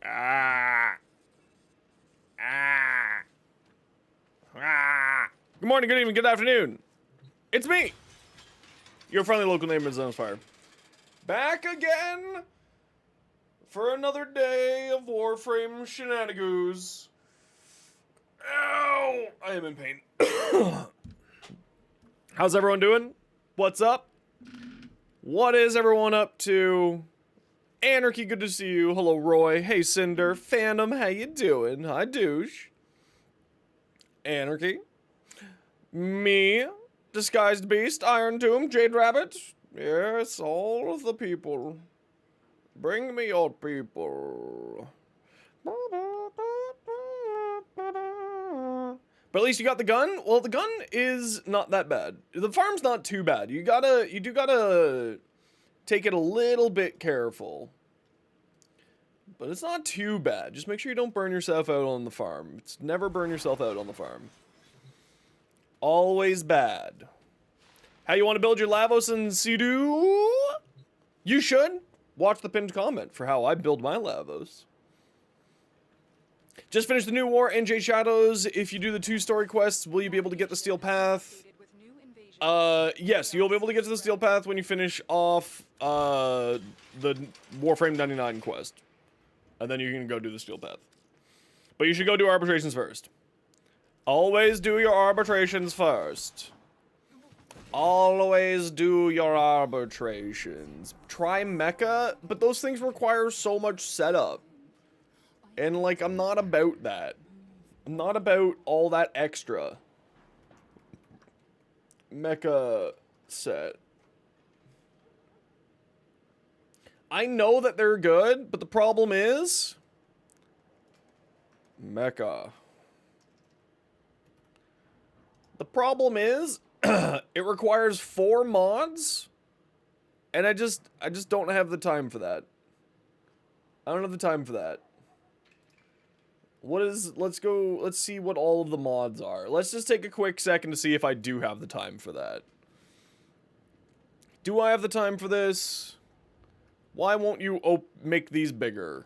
Ah. Ah. Ah. Good morning, good evening, good afternoon. It's me, your friendly local neighbor, Zenosfire. Back again for another day of Warframe shenanigans. Ow! I am in pain. How's everyone doing? What's up? What is everyone up to? Anarchy, good to see you. Hello, Roy. Hey, Cinder. Phantom, how you doing? Hi, Douche. Anarchy. Me. Disguised Beast. Iron Tomb. Jade Rabbit. Yes, all of the people. Bring me your people. But at least you got the gun. Well, the gun is not that bad. The farm's not too bad. You do gotta take it a little bit careful. But it's not too bad. Just make sure you don't burn yourself out on the farm. It's never burn yourself out on the farm. Always bad. How you want to build your Lavos and Sea-Doo? You should watch the pinned comment for how I build my Lavos. Just finished the new war, NJ Shadows. If you do the 2 story quests, will you be able to get the Steel Path? Yes, you'll be able to get to the Steel Path when you finish off the Warframe 99 quest. And then you can go do the Steel Path. But you should go do arbitrations first. Always do your arbitrations first. Always do your arbitrations. Try Mecha, but those things require so much setup. And, like, I'm not about that. I'm not about all that extra. Mecha set. I know that they're good, but the problem is... Mecha. The problem is... it requires 4 mods, and I just don't have the time for that. I don't have the time for that. Let's see what all of the mods are. Let's just take a quick second to see if I do have the time for that. Do I have the time for this? Why won't you make these bigger?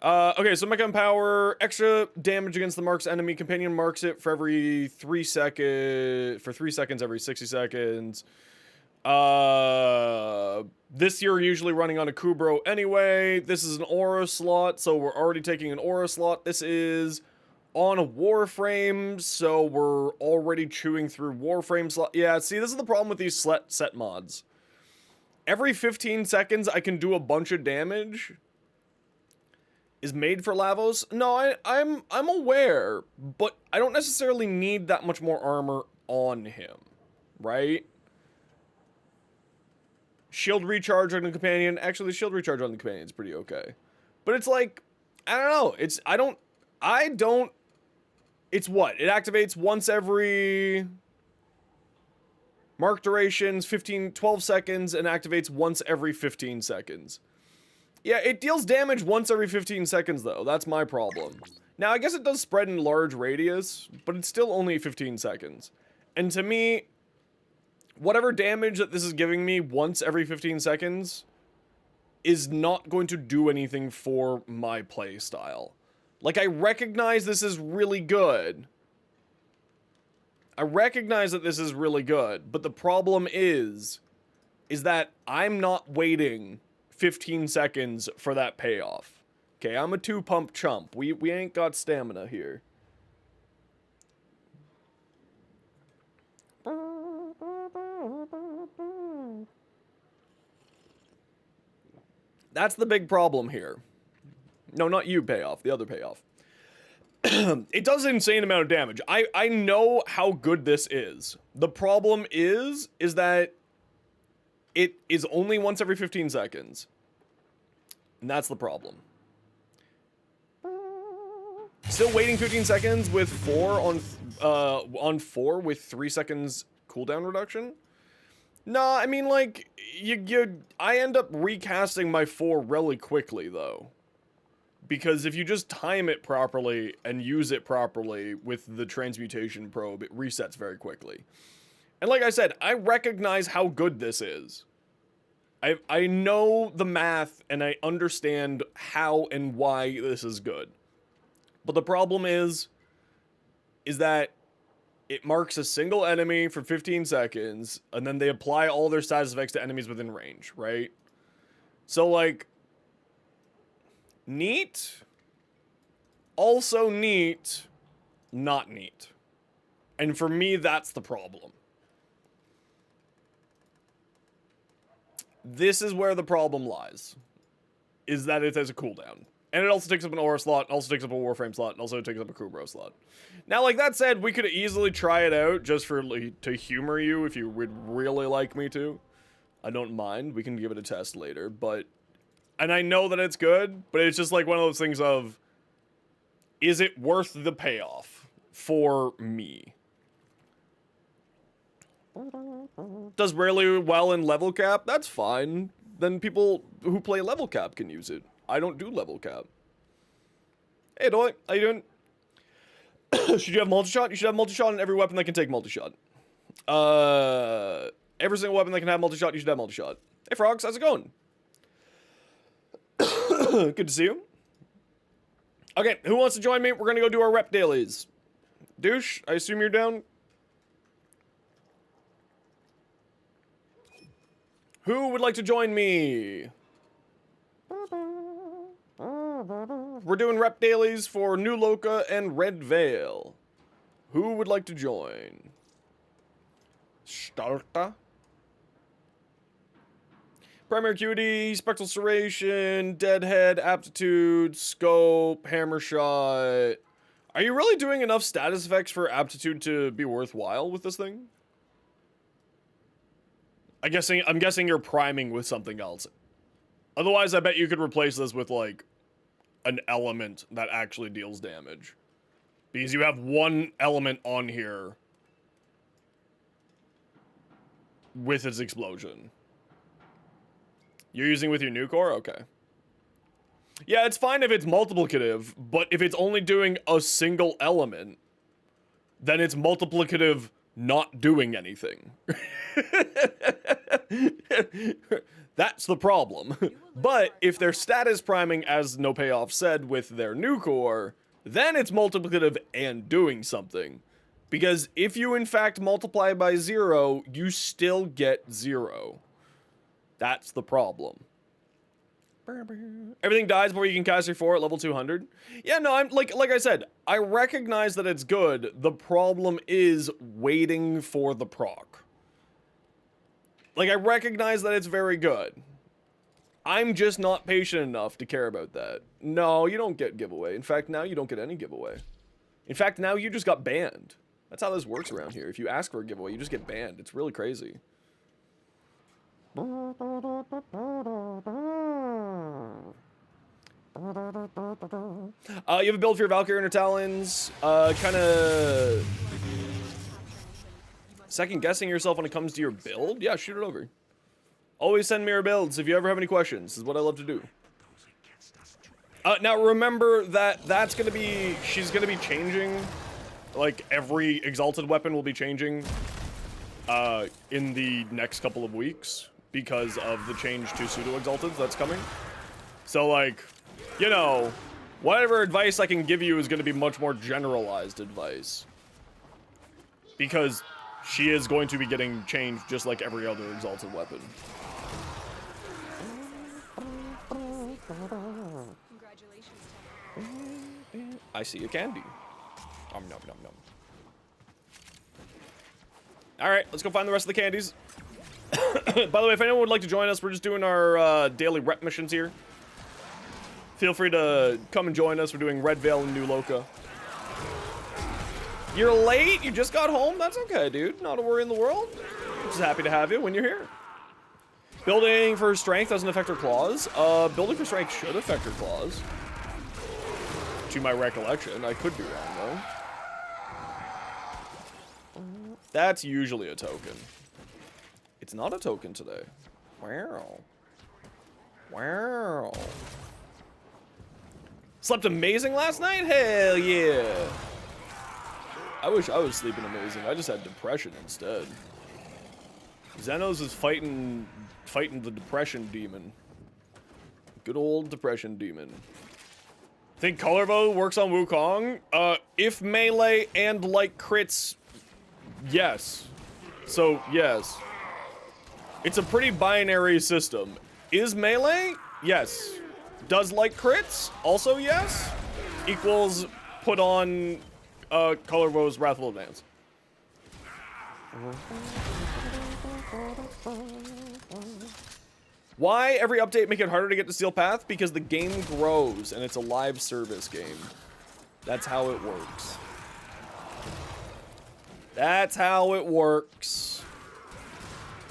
Okay, so Mecha Empower, extra damage against the mark's enemy. Companion marks it for every 3 seconds, for 3 seconds every 60 seconds. This year usually running on a Kubro anyway. This is an aura slot, so we're already taking an aura slot. This is on a Warframe, so we're already chewing through Warframe slot. Yeah, see, this is the problem with these set mods. Every 15 seconds, I can do a bunch of damage. Is made for Lavos? No, I'm aware, but I don't necessarily need that much more armor on him, right? Shield recharge on the companion. Actually, shield recharge on the companion is pretty okay. But it's like, I don't know. It's what? It activates once every... Mark durations, 12 seconds, and activates once every 15 seconds. Yeah, it deals damage once every 15 seconds, though. That's my problem. Now, I guess it does spread in large radius, but it's still only 15 seconds. And to me, whatever damage that this is giving me once every 15 seconds is not going to do anything for my play style. Like, I recognize this is really good. I recognize that this is really good, but the problem is that I'm not waiting 15 seconds for that payoff. Okay, I'm a 2-pump chump. We ain't got stamina here. That's the big problem here. No, not you, payoff. The other payoff. It does an insane amount of damage. I know how good this is. The problem is that it is only once every 15 seconds. And that's the problem. Still waiting 15 seconds with 4 on 4 with 3 seconds cooldown reduction? Nah, I mean, like, I end up recasting my 4 really quickly, though. Because if you just time it properly and use it properly with the transmutation probe, it resets very quickly. And like I said, I recognize how good this is. I know the math and I understand how and why this is good. But the problem is that it marks a single enemy for 15 seconds, and then they apply all their status effects to enemies within range, right? So, like, neat, also neat, not neat. And for me, that's the problem. This is where the problem lies, is that it has a cooldown. And it also takes up an aura slot, also takes up a Warframe slot, and also takes up a Kubro slot. Now, like that said, we could easily try it out just for, like, to humor you if you would really like me to. I don't mind. We can give it a test later, but... And I know that it's good, but it's just like one of those things of... Is it worth the payoff for me? Does really well in level cap? That's fine. Then people who play level cap can use it. I don't do level cap. Hey, Doy, how you doing? Should you have multi-shot? You should have multi-shot on every weapon that can take multi-shot. Every single weapon that can have multi-shot, you should have multi-shot. Hey, Frogs, how's it going? Good to see you. Okay, who wants to join me? We're gonna go do our rep dailies. Douche, I assume you're down? Who would like to join me? We're doing rep dailies for New Loka and Red Veil. Who would like to join? Starta? Primary Acuity, Spectral Serration, Deadhead, Aptitude, Scope, Hammer Shot. Are you really doing enough status effects for Aptitude to be worthwhile with this thing? I'm guessing you're priming with something else. Otherwise, I bet you could replace this with, like, an element that actually deals damage. Because you have one element on here with its explosion. You're using with your new core? Okay. Yeah, it's fine if it's multiplicative, but if it's only doing a single element, then it's multiplicative not doing anything. That's the problem. But if they're status priming, as No Payoff said, with their new core, then it's multiplicative and doing something. Because if you in fact multiply by 0, you still get 0. That's the problem. Everything dies before you can cast your 4 at level 200. Yeah, no, I'm like I said, I recognize that it's good. The problem is waiting for the proc. Like, I recognize that it's very good. I'm just not patient enough to care about that. No, you don't get giveaway. In fact, now you don't get any giveaway. In fact, now you just got banned. That's how this works around here. If you ask for a giveaway, you just get banned. It's really crazy. You have a build for your Valkyrie and her Talons. Kind of second guessing yourself when it comes to your build? Yeah, shoot it over. Always send me your builds if you ever have any questions. This is what I love to do. Now remember that she's gonna be changing. Like, every Exalted weapon will be changing in the next couple of weeks because of the change to pseudo-Exalteds that's coming. So, like, you know, whatever advice I can give you is going to be much more generalized advice. Because she is going to be getting changed just like every other Exalted weapon. Congratulations, I see a candy. Nom nom nom nom. Alright, let's go find the rest of the candies. By the way, if anyone would like to join us, we're just doing our daily rep missions here. Feel free to come and join us. We're doing Red Veil and New Loka. You're late? You just got home? That's okay, dude. Not a worry in the world. Just happy to have you when you're here. Building for strength doesn't affect her claws. Building for strength should affect her claws. To my recollection. I could be wrong, though. That's usually a token. It's not a token today. Wow. Wow. Slept amazing last night? Hell yeah. I wish I was sleeping amazing. I just had depression instead. Zenos is fighting the depression demon. Good old depression demon. Think color bow works on Wukong? If melee and like crits, yes. So, yes. It's a pretty binary system. Is melee? Yes. Does like crits? Also yes. Equals put on color bow's Wrathful Advance. Why every update make it harder to get to Steel Path? Because the game grows and it's a live service game. That's how it works. That's how it works.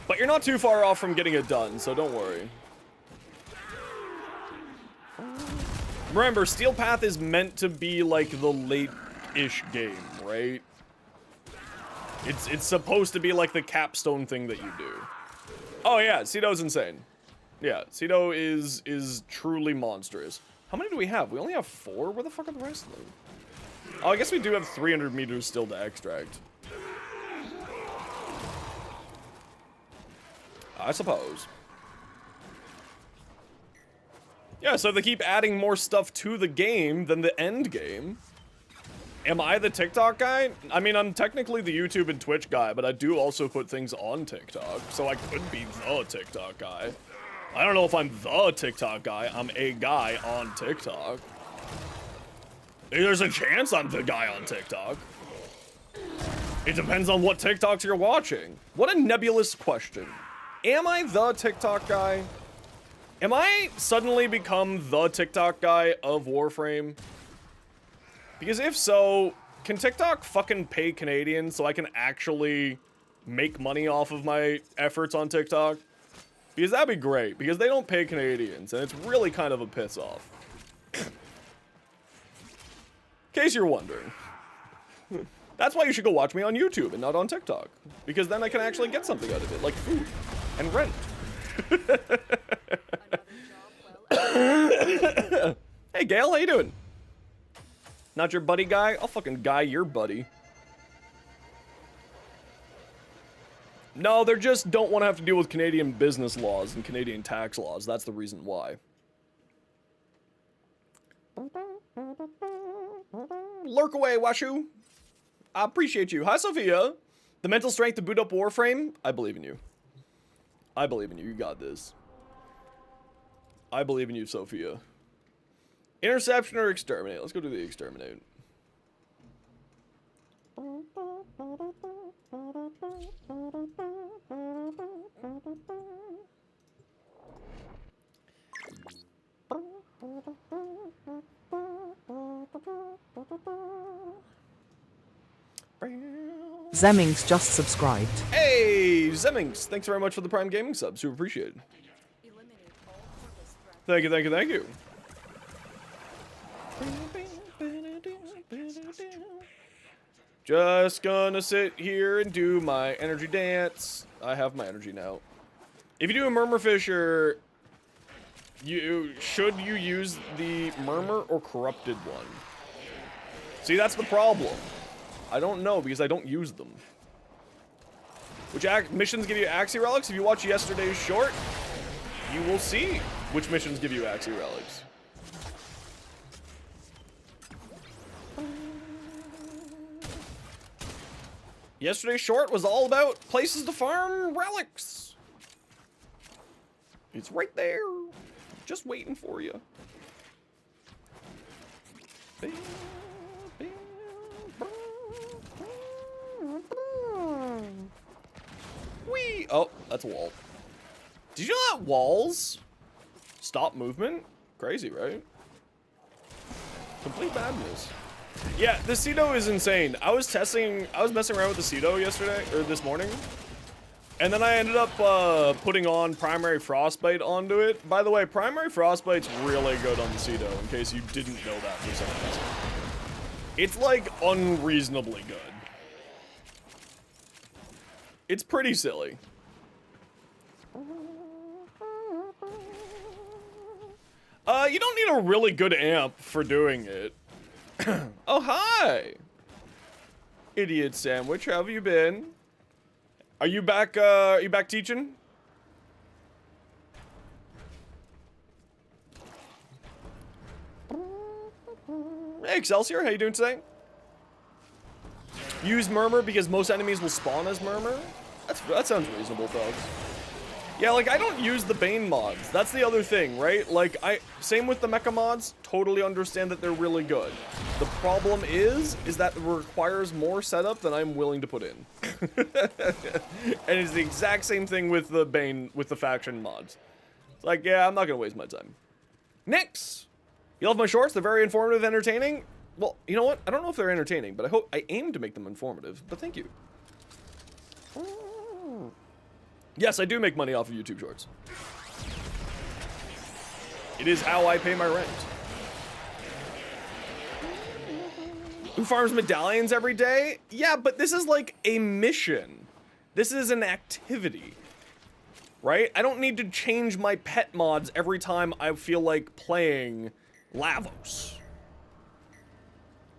But you're not too far off from getting it done, so don't worry. Remember, Steel Path is meant to be like the late-ish game, right? It's supposed to be like the capstone thing that you do. Oh yeah, Cedo's insane. Yeah, Cedo is truly monstrous. How many do we have? We only have 4? Where the fuck are the rest of them? Oh, I guess we do have 300 meters still to extract. I suppose. Yeah, so if they keep adding more stuff to the game than the end game. Am I the TikTok guy? I mean, I'm technically the YouTube and Twitch guy, but I do also put things on TikTok, so I could be the TikTok guy. I don't know if I'm the TikTok guy. I'm a guy on TikTok. There's a chance I'm the guy on TikTok. It depends on what TikToks you're watching. What a nebulous question. Am I the TikTok guy? Am I suddenly become the TikTok guy of Warframe? Because if so, can TikTok fucking pay Canadians so I can actually make money off of my efforts on TikTok? Because that'd be great, because they don't pay Canadians, and it's really kind of a piss off. In case you're wondering. That's why you should go watch me on YouTube and not on TikTok. Because then I can actually get something out of it, like food and rent. Hey Gail, how you doing? Not your buddy guy? I'll fucking guy your buddy. No, they just don't want to have to deal with Canadian business laws and Canadian tax laws. That's the reason why. Lurk away, Washu. I appreciate you. Hi, Sophia. The mental strength to boot up Warframe? I believe in you. I believe in you. You got this. I believe in you, Sophia. Interception or exterminate? Let's go do the exterminate. Zemmings just subscribed. Hey, Zemmings! Thanks very much for the Prime Gaming sub. Super appreciate it. Thank you, thank you, thank you. Just gonna sit here and do my energy dance. I have my energy now. If you do a murmur fisher, should you use the murmur or corrupted one? See, that's the problem. I don't know because I don't use them. Which missions give you Axie Relics? If you watch yesterday's short, you will see which missions give you Axie Relics. Yesterday's short was all about places to farm relics. It's right there. Just waiting for you. Whee! Oh, that's a wall. Did you know that walls stop movement? Crazy, right? Complete madness. Yeah, the Cedo is insane. I was messing around with the Cedo yesterday, or this morning. And then I ended up putting on Primary Frostbite onto it. By the way, Primary Frostbite's really good on the Cedo, in case you didn't know that for some reason. It's like unreasonably good. It's pretty silly. You don't need a really good amp for doing it. Oh, hi! Idiot Sandwich, how have you been? Are you back teaching? Hey, Excelsior, how you doing today? Use Murmur because most enemies will spawn as Murmur? That sounds reasonable, folks. Yeah, like, I don't use the Bane mods. That's the other thing, right? Like, same with the Mecha mods, totally understand that they're really good. The problem is that it requires more setup than I'm willing to put in. And it's the exact same thing with the Bane, with the faction mods. It's like, yeah, I'm not gonna waste my time. Next! You love my shorts? They're very informative, entertaining? Well, you know what? I don't know if they're entertaining, but I aim to make them informative, but thank you. Yes, I do make money off of YouTube Shorts. It is how I pay my rent. Who farms medallions every day? Yeah, but this is like a mission. This is an activity. Right? I don't need to change my pet mods every time I feel like playing Lavos.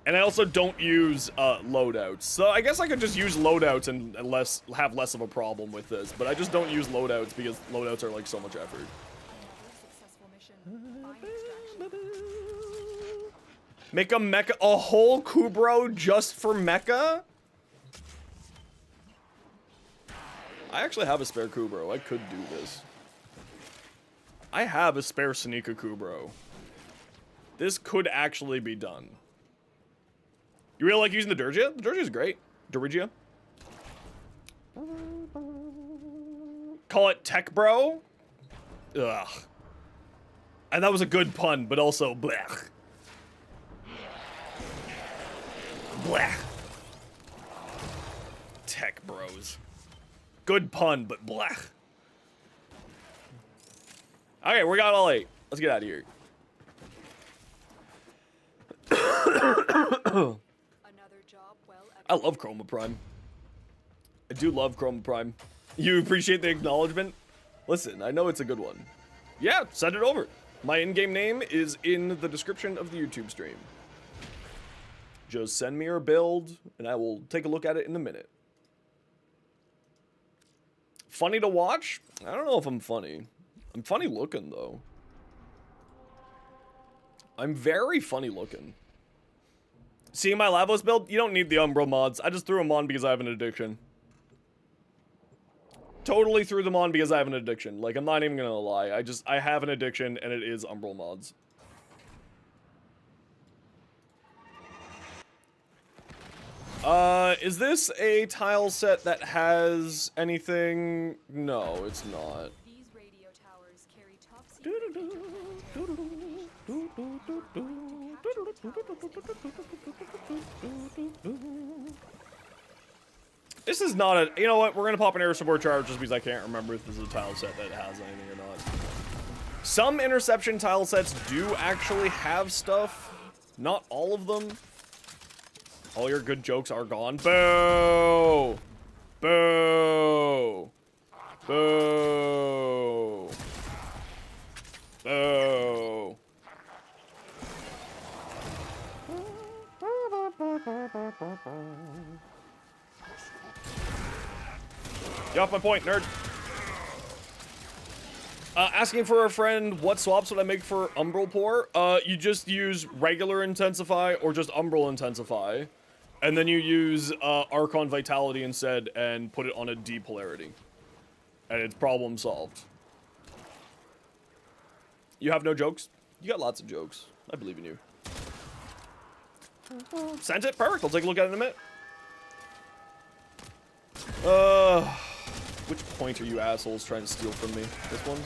And I also don't use loadouts. So I guess I could just use loadouts and have less of a problem with this. But I just don't use loadouts because loadouts are like so much effort. Make a mecha, a whole Kubro just for mecha? I actually have a spare Kubro. I could do this. I have a spare Senika Kubro. This could actually be done. You really like using the Durgia? The Durgia is great. Durigia. Call it Tech Bro? Ugh. And that was a good pun, but also blech. Blech. Tech Bros. Good pun, but blech. Okay, we got all 8. Let's get out of here. I love Chroma Prime. I do love Chroma Prime. You appreciate the acknowledgement? Listen, I know it's a good one. Yeah, send it over. My in-game name is in the description of the YouTube stream. Just send me your build, and I will take a look at it in a minute. Funny to watch? I don't know if I'm funny. I'm funny looking, though. I'm very funny looking. Seeing my Lavos build? You don't need the Umbral mods. I just threw them on because I have an addiction. Totally threw them on because I have an addiction. Like, I'm not even gonna lie. I have an addiction, and it is Umbral mods. Is this a tile set that has anything? No, it's not. These radio towers carry top This is not a, you know what, we're gonna pop an air support charge just because I can't remember if this is a tile set that has anything or not. Some interception tile sets do actually have stuff. Not all of them. All your good jokes are gone. Boo! Boo! Boo! Boo! Get off my point, nerd. Asking for a friend, what swaps would I make for Umbral Pour? You just use regular Intensify or just Umbral Intensify. And then you use Archon Vitality instead and put it on a D polarity. And it's problem solved. You have no jokes? You got lots of jokes. I believe in you. Sent it? Perfect. I'll take a look at it in a minute. Which point are you assholes trying to steal from me? This one?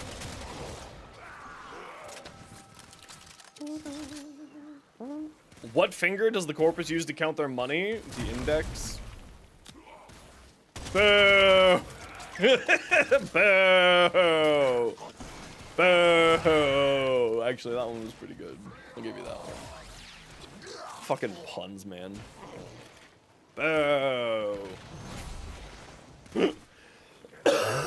What finger does the corpus use to count their money? The index. Boo! Boo! Boo! Actually, that one was pretty good. I'll give you that one. Fucking puns, man. Boo!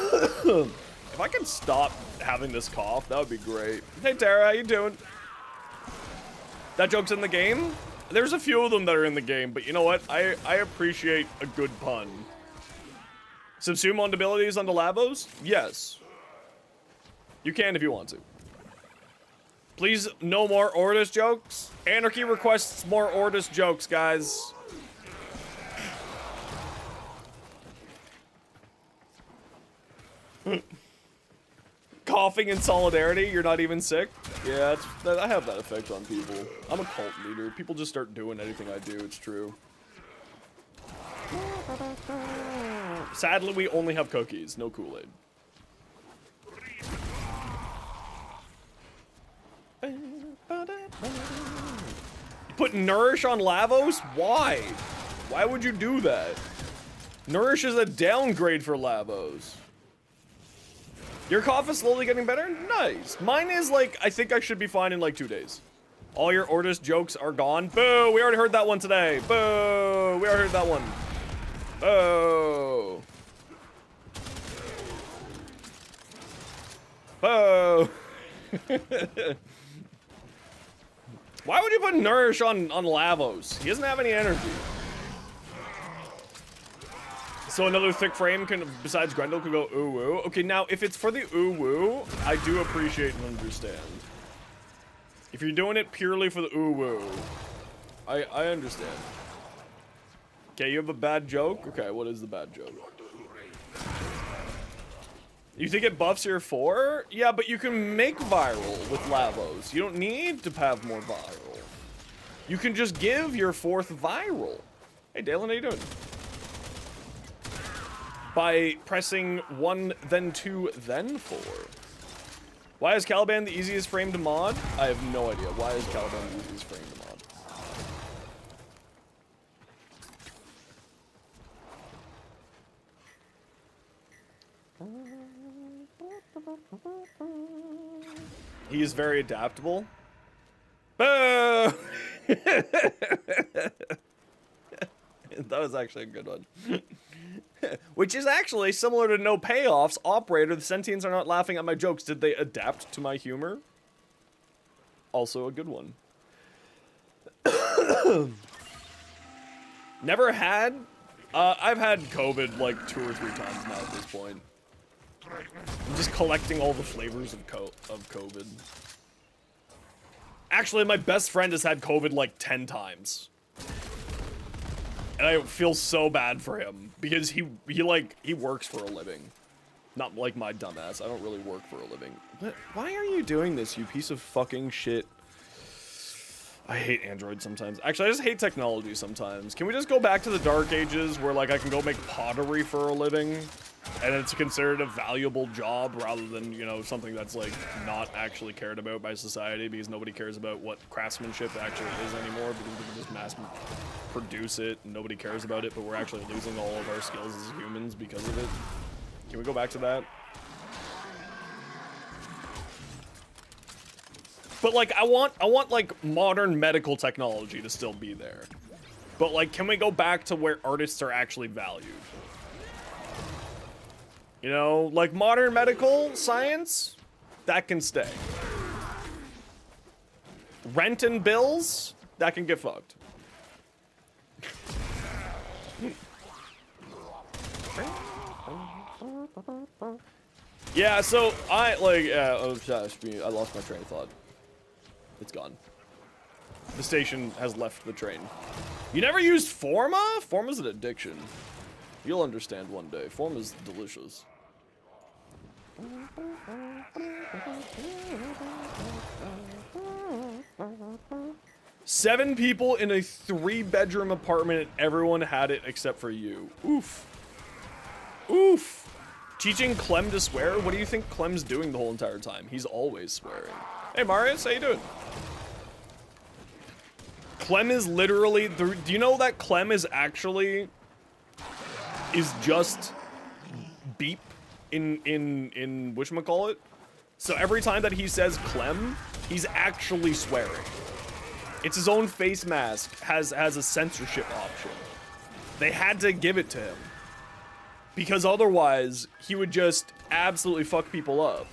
If I could stop having this cough, that would be great. Hey Tara, how you doing? That joke's in the game? There's a few of them that are in the game, but you know what? I appreciate a good pun. Subsume on abilities onto Lavos? Yes. You can if you want to. Please, no more Ordis jokes. Anarchy requests more Ordis jokes, guys. Coughing in solidarity, you're not even sick? Yeah, I have that effect on people. I'm a cult leader. People just start doing anything I do, it's true. Sadly, we only have cookies, no Kool-Aid. You put Nourish on Lavos? Why? Why would you do that? Nourish is a downgrade for Lavos. Your cough is slowly getting better? Nice. Mine is like, I think I should be fine in like 2 days. All your Ordis jokes are gone. Boo! We already heard that one today. Boo! We already heard that one. Boo! Boo! Why would you put Nourish on Lavos? He doesn't have any energy. So another thick frame can, besides Grendel, could go ooh woo. Okay, now if it's for the ooh woo, I do appreciate and understand. If you're doing it purely for the ooh woo, I understand. Okay, you have a bad joke? Okay, what is the bad joke? You think it buffs your 4? Yeah, but you can make viral with Lavos. You don't need to have more viral. You can just give your 4th viral. Hey, Dalen, how you doing? By pressing 1, then 2, then 4. Why is Caliban the easiest frame to mod? I have no idea. Why is Caliban the easiest frame to mod? He is very adaptable. Boo! That was actually a good one. Which is actually similar to No Payoffs. Operator, the Sentients are not laughing at my jokes. Did they adapt to my humor? Also a good one. Never had? I've had COVID like 2 or 3 times now at this point. I'm just collecting all the flavors of COVID. Actually, my best friend has had COVID like 10 times. And I feel so bad for him because he works for a living. Not like my dumbass. I don't really work for a living. Why are you doing this, you piece of fucking shit? I hate Android sometimes. Actually, I just hate technology sometimes. Can we just go back to the Dark Ages where like I can go make pottery for a living? And it's considered a valuable job rather than, you know, something that's like not actually cared about by society because nobody cares about what craftsmanship actually is anymore because we can just mass produce it and nobody cares about it, but we're actually losing all of our skills as humans because of it. Can we go back to that? But like I want like modern medical technology to still be there. But like can we go back to where artists are actually valued? You know, like modern medical science, that can stay. Rent and bills, that can get fucked. Yeah, so I like, oh gosh, I lost my train of thought. It's gone. The station has left the train. You never used Forma? Forma's an addiction. You'll understand one day. Forma's delicious. 7 people in a 3-bedroom apartment and everyone had it except for you. Oof. Oof. Teaching Clem to swear? What do you think Clem's doing the whole entire time? He's always swearing. Hey Marius, how you doing? Clem is literally, do you know that Clem is actually, is just beep in whatchamacallit? So every time that he says Clem, he's actually swearing. It's his own face mask has a censorship option. They had to give it to him. Because otherwise, he would just absolutely fuck people up.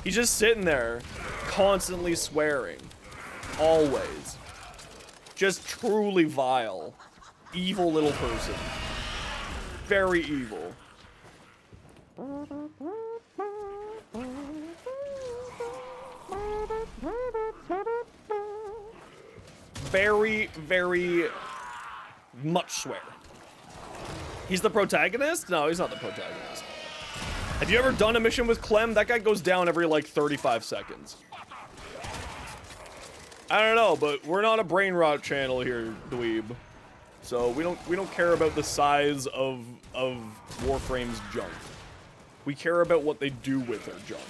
He's just sitting there, constantly swearing. Always. Just truly vile. evil little person. Very evil. Very, very much swear. He's the protagonist? No, he's not the protagonist. Have you ever done a mission with Clem? That guy goes down every like 35 seconds. I don't know, but we're not a brain rot channel here, dweeb. So we don't care about the size of Warframe's junk. We care about what they do with their junk.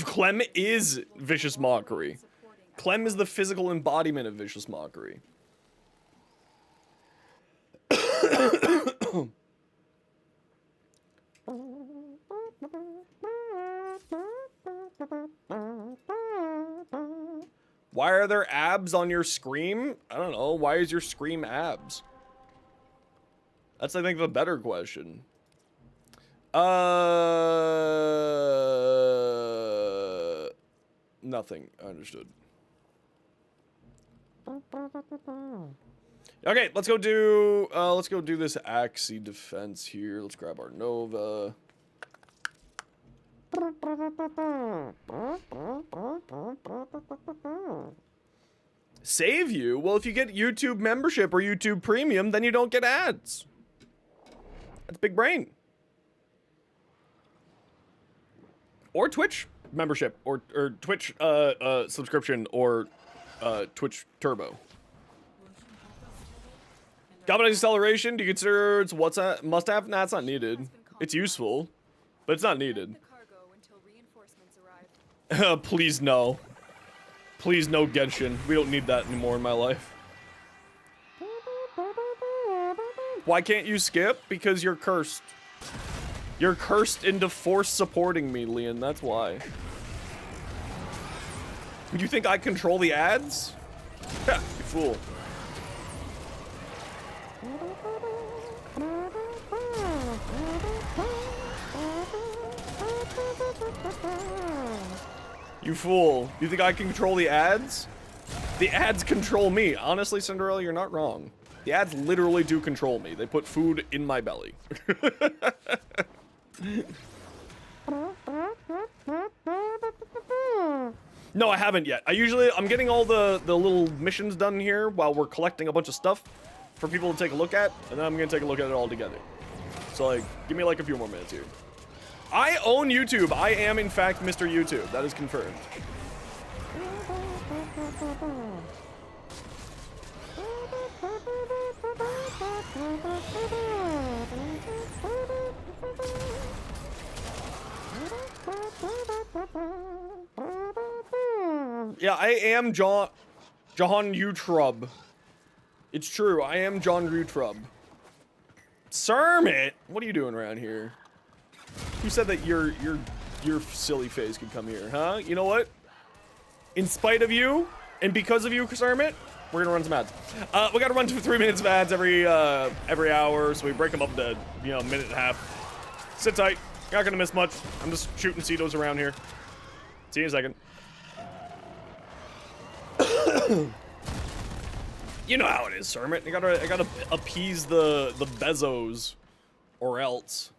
Clem is vicious mockery. Clem is the physical embodiment of vicious mockery. Why are there abs on your scream? I don't know. Why is your scream abs? That's, I think, the better question. Nothing. I understood. Okay, let's go do this Axie defense here. Let's grab our Nova. Save you? Well, if you get YouTube membership or YouTube Premium, then you don't get ads. That's big brain. Or Twitch membership, or Twitch subscription, or Twitch Turbo. Galvanized acceleration, do you consider it's what's that? Must have? Nah, it's not needed. It's useful, but it's not needed. Please no. Please no Genshin. We don't need that anymore in my life. Why can't you skip? Because you're cursed. You're cursed into force supporting me, Leon. That's why. You think I control the ads? Ha, you fool. You fool. You think I can control the ads? The ads control me. Honestly, Cinderella, you're not wrong. The ads literally do control me. They put food in my belly. No, I haven't yet. I'm getting all the little missions done here while we're collecting a bunch of stuff for people to take a look at, and then I'm gonna take a look at it all together. So, like, give me like a few more minutes here. I own YouTube. I am, in fact, Mr. YouTube. That is confirmed. Yeah, I am John Utrub. It's true. I am John Utrub. Sermit, what are you doing around here? Who said that your silly face could come here, huh? You know what? In spite of you, and because of you, Sermit, we're gonna run some ads. We gotta run 3 minutes of ads every hour, so we break them up to, you know, a minute and a half. Sit tight. You're not gonna miss much. I'm just shooting Cetos around here. See you in a second. You know how it is, Sermit. I gotta appease the Bezos, or else.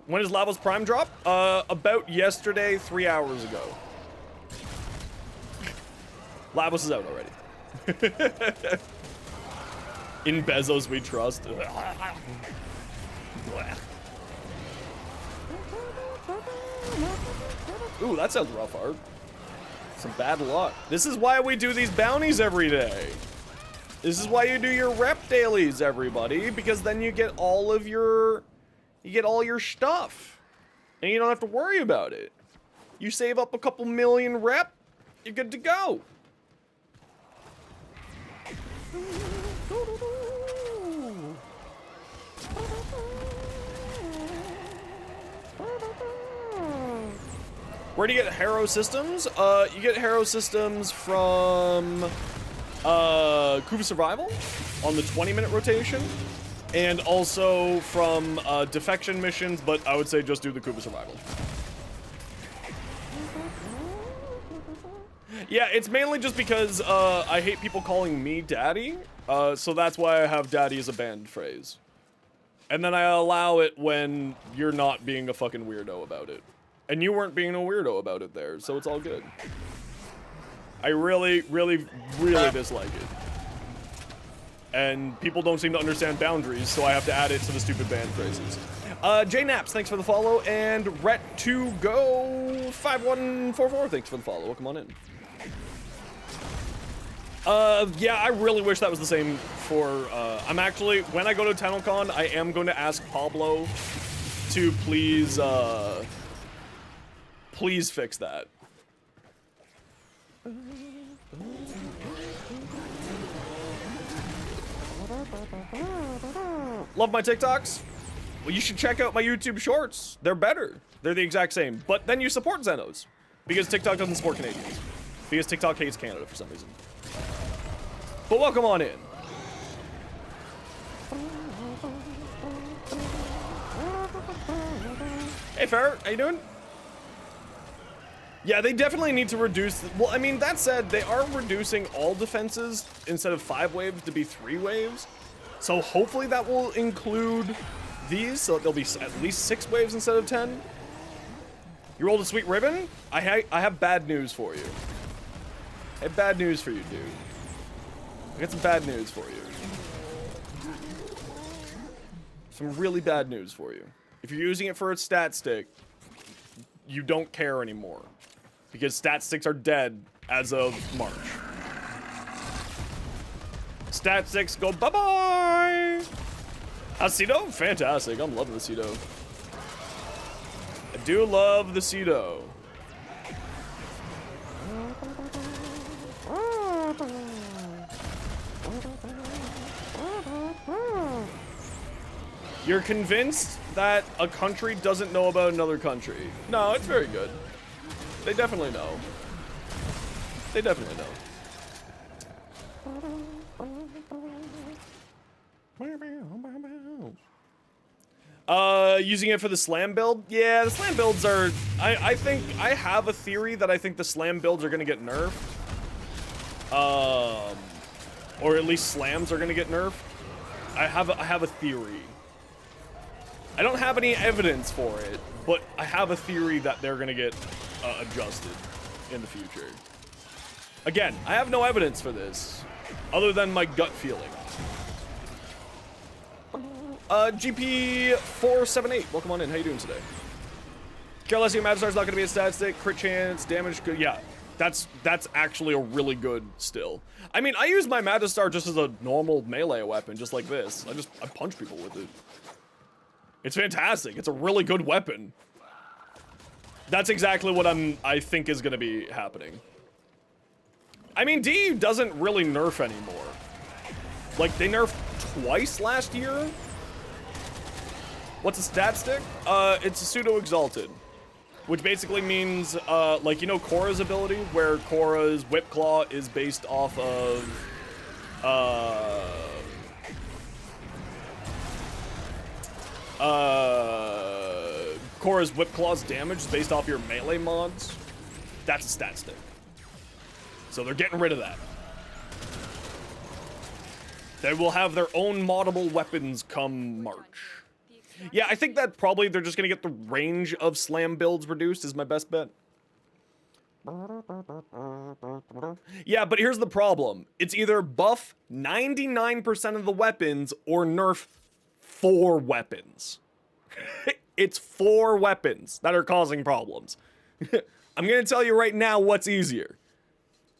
When does LAVOS Prime drop? About yesterday, 3 hours ago. LAVOS is out already. In Bezos we trust. Ooh, that sounds rough, Art. Some bad luck. This is why we do these bounties every day. This is why you do your rep dailies, everybody, because then you get all of your, all your stuff, and you don't have to worry about it. You save up a couple million rep, you're good to go. Where do you get Hero Systems? You get Hero Systems from Kuva Survival on the 20-minute rotation. and also from defection missions, but I would say just do the Kuba survival. Yeah, it's mainly just because I hate people calling me daddy, so that's why I have daddy as a banned phrase. And then I allow it when you're not being a fucking weirdo about it. And you weren't being a weirdo about it there, so it's all good. I really, really, really dislike it. And people don't seem to understand boundaries, so I have to add it to the stupid banned phrases. J Naps, thanks for the follow, and Ret2Go5144, thanks for the follow. Welcome on in. Yeah, I really wish that was the same for, I'm actually, when I go to TennoCon, I am going to ask Pablo to please, please fix that. Love my TikToks? Well, you should check out my YouTube shorts. They're better. They're the exact same. But then you support Zenos. Because TikTok doesn't support Canadians. Because TikTok hates Canada for some reason. But welcome on in. Hey, Farrah, how you doing? Yeah, they definitely need to reduce... Well, I mean, that said, they are reducing all defenses instead of 5 waves to be 3 waves. So hopefully that will include these, so there'll be at least 6 waves instead of 10. You rolled a sweet ribbon? I have bad news for you. I have bad news for you, dude. I got some bad news for you. Some really bad news for you. If you're using it for a stat stick, you don't care anymore. Because stat sticks are dead as of March. Stat sticks go bye-bye! Aceto? Fantastic. I'm loving the Aceto. I do love the Aceto. You're convinced that a country doesn't know about another country. No, it's very good. They definitely know. They definitely know. Using it for the slam build? Yeah, the slam builds are... I think... I have a theory that I think the slam builds are gonna get nerfed. Or at least slams are gonna get nerfed. I have a theory. I don't have any evidence for it, but I have a theory that they're gonna get adjusted in the future. Again, I have no evidence for this, other than my gut feeling. GP478, welcome on in. How you doing today? Careless, your Magistar's not gonna be a stat stick. Crit chance, damage, good. Yeah, that's actually a really good still. I mean, I use my Magistar just as a normal melee weapon, just like this. I punch people with it. It's fantastic. It's a really good weapon. That's exactly what I think is gonna be happening. I mean, DU doesn't really nerf anymore. Like, they nerfed twice last year. What's a stat stick? It's a pseudo Exalted. Which basically means, like, you know Korra's ability? Where Korra's Whip Claw is based off of, Korra's Whip Claw's damage is based off your melee mods. That's a stat stick. So they're getting rid of that. They will have their own moddable weapons come March. Yeah, I think that probably they're just gonna get the range of slam builds reduced is my best bet. Yeah, but here's the problem. It's either buff 99% of the weapons or nerf 4 weapons. It's 4 weapons that are causing problems. I'm gonna tell you right now what's easier.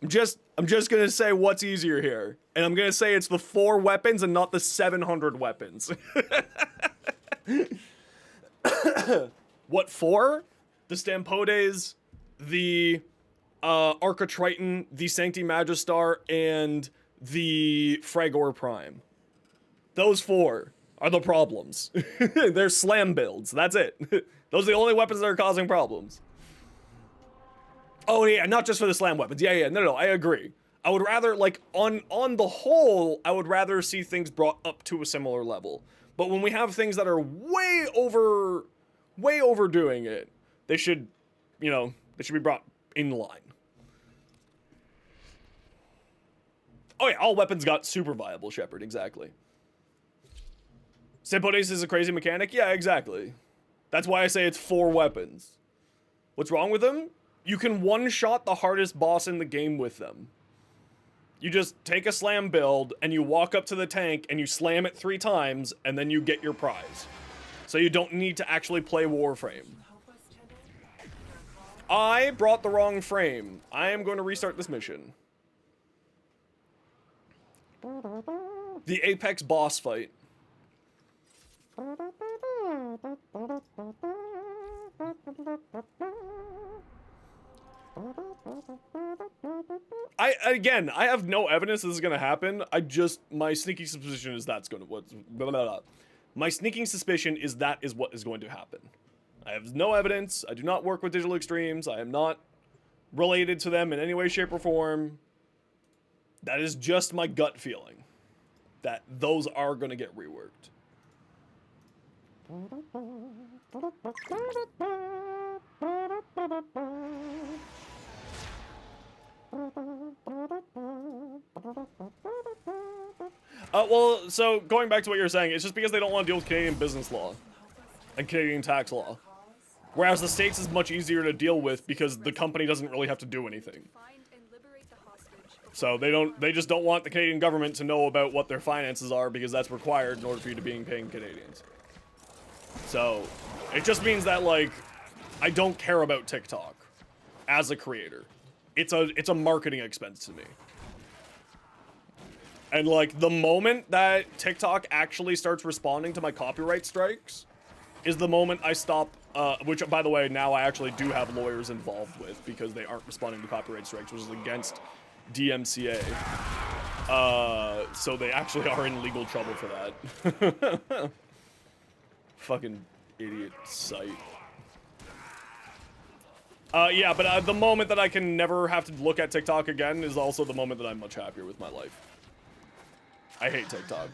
I'm just gonna say what's easier here. And I'm gonna say it's the 4 weapons and not the 700 weapons. What 4? The Stampodes, the Architriton, the Sancti Magistar, and the Fragor Prime. Those 4 are the problems. They're slam builds. That's it. Those are the only weapons that are causing problems. Oh yeah, not just for the slam weapons. Yeah, no, I agree. I would rather, like, on the whole, I would rather see things brought up to a similar level. But when we have things that are way overdoing it, they should, you know, they should be brought in line. Oh yeah, all weapons got super viable Shepherd, exactly. Simpodes is a crazy mechanic? Yeah, exactly. That's why I say it's 4 weapons. What's wrong with them? You can one-shot the hardest boss in the game with them. You just take a slam build, and you walk up to the tank, and you slam it 3 times, and then you get your prize. So you don't need to actually play Warframe. I brought the wrong frame. I am going to restart this mission. The Apex boss fight. Again, I have no evidence this is gonna happen. My sneaking suspicion is that's gonna My sneaking suspicion is that is what is going to happen. I have no evidence. I do not work with Digital Extremes. I am not related to them in any way, shape, or form. That is just my gut feeling. That those are gonna get reworked. Well, so going back to what you're saying, it's just because they don't want to deal with Canadian business law and Canadian tax law. Whereas the States is much easier to deal with because the company doesn't really have to do anything. So they just don't want the Canadian government to know about what their finances are because that's required in order for you to be paying Canadians. So it just means that, like, I don't care about TikTok as a creator. It's a marketing expense to me. And, like, the moment that TikTok actually starts responding to my copyright strikes is the moment I stop, which, by the way, now I actually do have lawyers involved with because they aren't responding to copyright strikes, which is against DMCA. So they actually are in legal trouble for that. Fucking idiot site. Yeah, but the moment that I can never have to look at TikTok again is also the moment that I'm much happier with my life. I hate TikTok.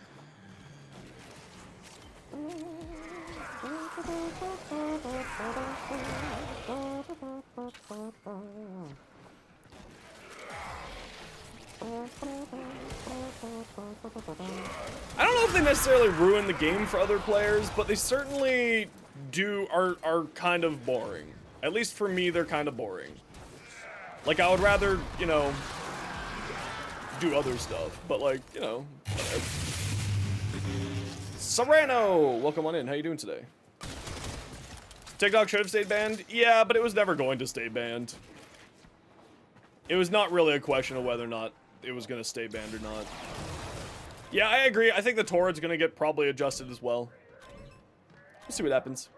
I don't know if they necessarily ruin the game for other players, but they certainly are kind of boring. At least for me, they're kind of boring. Like, I would rather, you know, do other stuff, but, like, you know. Serrano! Welcome on in. How you doing today? TikTok should have stayed banned? Yeah, but it was never going to stay banned. It was not really a question of whether or not it was going to stay banned or not. Yeah, I agree. I think the torrent's going to get probably adjusted as well. We'll see what happens.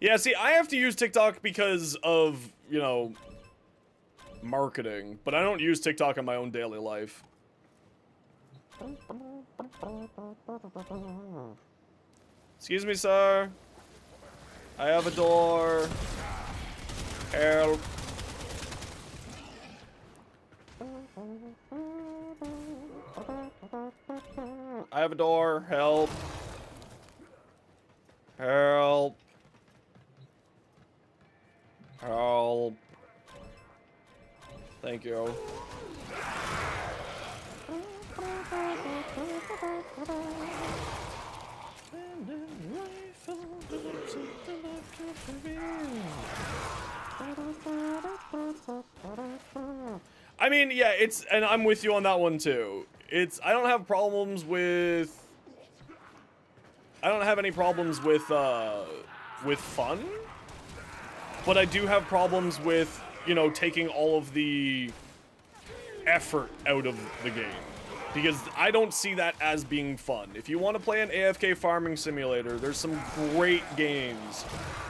Yeah, see, I have to use TikTok because of, you know, marketing, but I don't use TikTok in my own daily life. Excuse me, sir. I have a door. Help. I have a door. Help. Help. Help. Thank you. I mean, yeah, and I'm with you on that one too. I don't have problems with, I don't have any problems with fun, but I do have problems with, you know, taking all of the effort out of the game. Because I don't see that as being fun. If you want to play an AFK farming simulator, there's some great games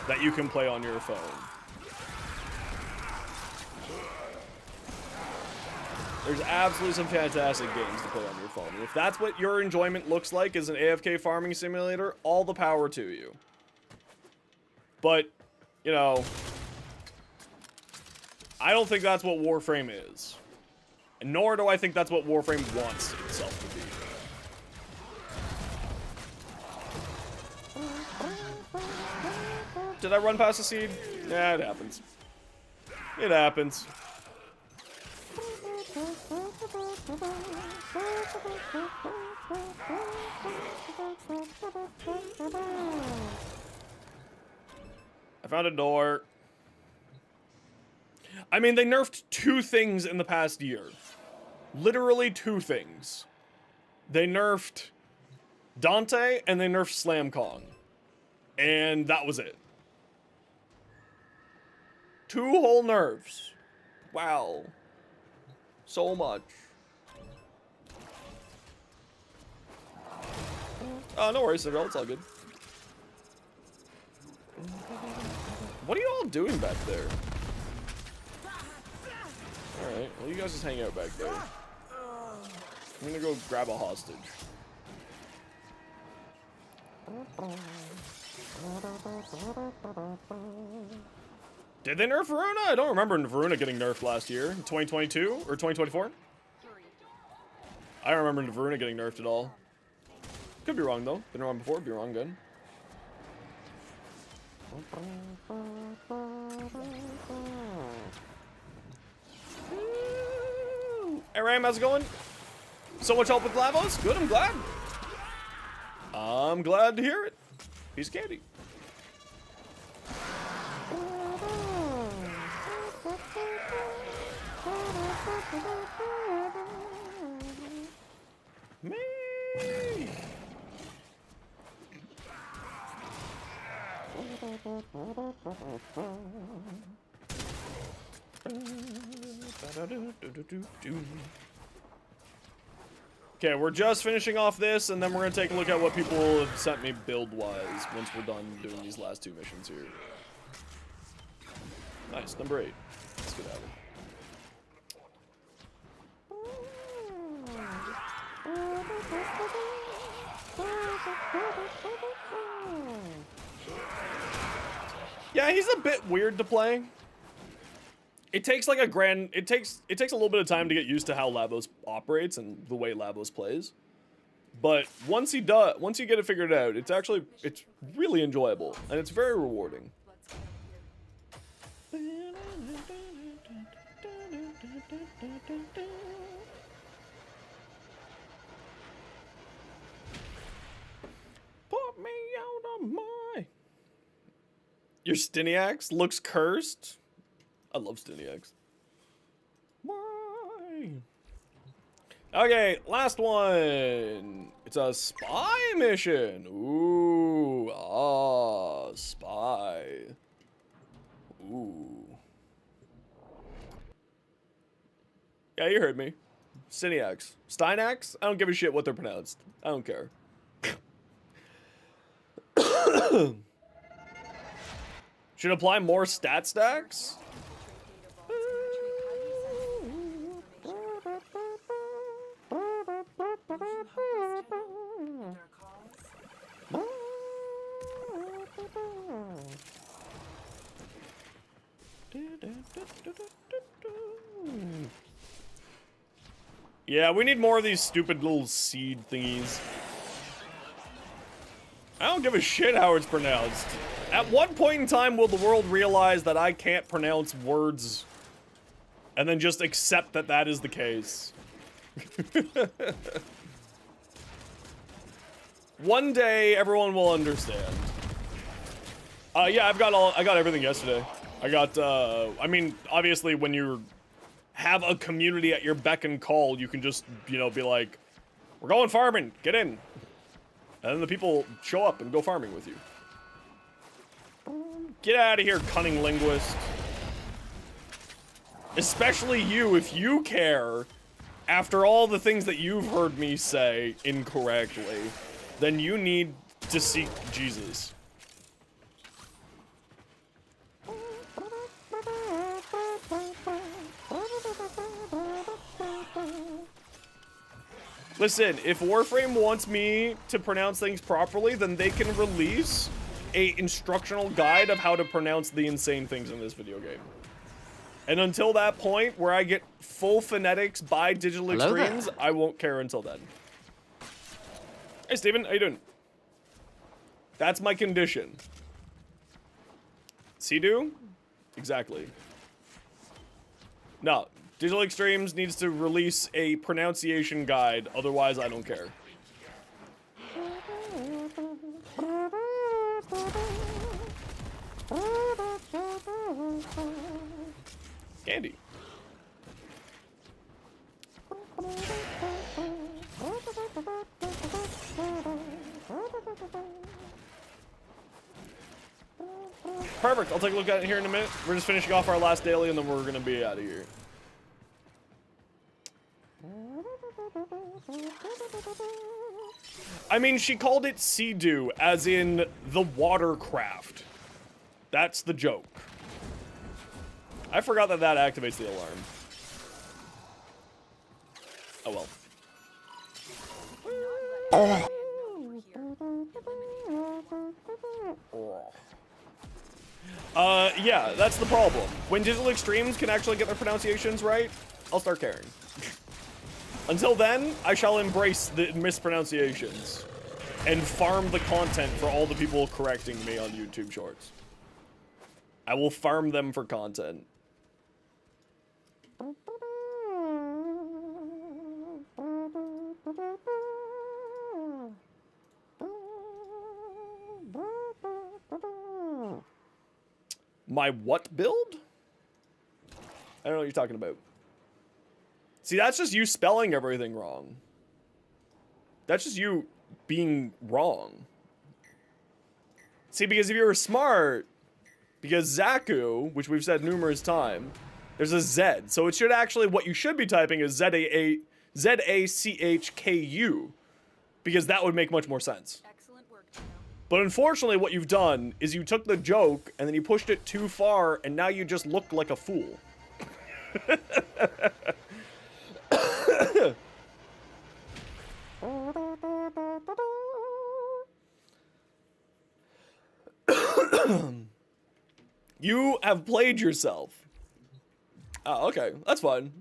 that you can play on your phone. There's absolutely some fantastic games to play on your phone. And if that's what your enjoyment looks like as an AFK farming simulator, all the power to you. But, you know, I don't think that's what Warframe is. And nor do I think that's what Warframe wants itself to be. Did I run past the seed? Yeah, it happens. It happens. I found a door. I mean, they nerfed 2 things in the past year. Literally 2 things. They nerfed Dante and they nerfed Slam Kong. And that was it. 2 whole nerfs. Wow. So much. Oh, no worries, Citadel. It's all good. What are you all doing back there? Alright, well, you guys just hang out back there. I'm gonna go grab a hostage. Did they nerf Varuna? I don't remember Varuna getting nerfed last year. 2022? Or 2024? I don't remember Varuna getting nerfed at all. Could be wrong, though. Been wrong before, be wrong again. Hey Ram, how's it going? So much help with Lavos? Good, I'm glad. I'm glad to hear it. Piece of candy. Me. Okay, we're just finishing off this, and then we're gonna take a look at what people have sent me build-wise once we're done doing these last 2 missions here. Nice, number 8. Let's get at it. Yeah, he's a bit weird to play. It takes like it takes a little bit of time to get used to how Lavos operates and the way Lavos plays. But once you get it figured out, it's really enjoyable and it's very rewarding. Put me out of my... Your Stiniax looks cursed. I love Stiniax. Why? Okay, last one. It's a spy mission. Ooh, spy. Ooh. Yeah, you heard me. Stiniax. Steinax? I don't give a shit what they're pronounced. I don't care. Should apply more stat stacks? Yeah, we need more of these stupid little seed thingies. I don't give a shit how it's pronounced. At what point in time will the world realize that I can't pronounce words and then just accept that that is the case? One day everyone will understand. Yeah, I got everything yesterday. I got I mean, obviously when you have a community at your beck and call, you can just, you know, be like, we're going farming, get in. And then the people show up and go farming with you. Get out of here, cunning linguist. Especially you, if you care, after all the things that you've heard me say incorrectly, then you need to seek Jesus. Listen, if Warframe wants me to pronounce things properly, then they can release a instructional guide of how to pronounce the insane things in this video game. And until that point, where I get full phonetics by digital extremes, I won't care until then. Hey, Steven, how you doing? That's my condition. Sea-Doo? Exactly. No, Digital Extremes needs to release a pronunciation guide, otherwise I don't care. Candy. Perfect, I'll take a look at it here in a minute. We're just finishing off our last daily and then we're gonna be out of here. I mean, she called it Sea-Doo, as in the watercraft. That's the joke. I forgot that that activates the alarm. Oh well. Yeah, that's the problem. When Digital Extremes can actually get their pronunciations right, I'll start caring. Until then, I shall embrace the mispronunciations and farm the content for all the people correcting me on YouTube Shorts. I will farm them for content. My what build? I don't know what you're talking about. See, that's just you spelling everything wrong. That's just you being wrong. See, because if you were smart, because Zaku, which we've said numerous times, there's a Z. So it should actually, what you should be typing is Z-A-C-H-K-U. Because that would make much more sense. Excellent work, Gino. But unfortunately, what you've done is you took the joke and then you pushed it too far, and now you just look like a fool. You have played yourself. Oh, okay. That's fine.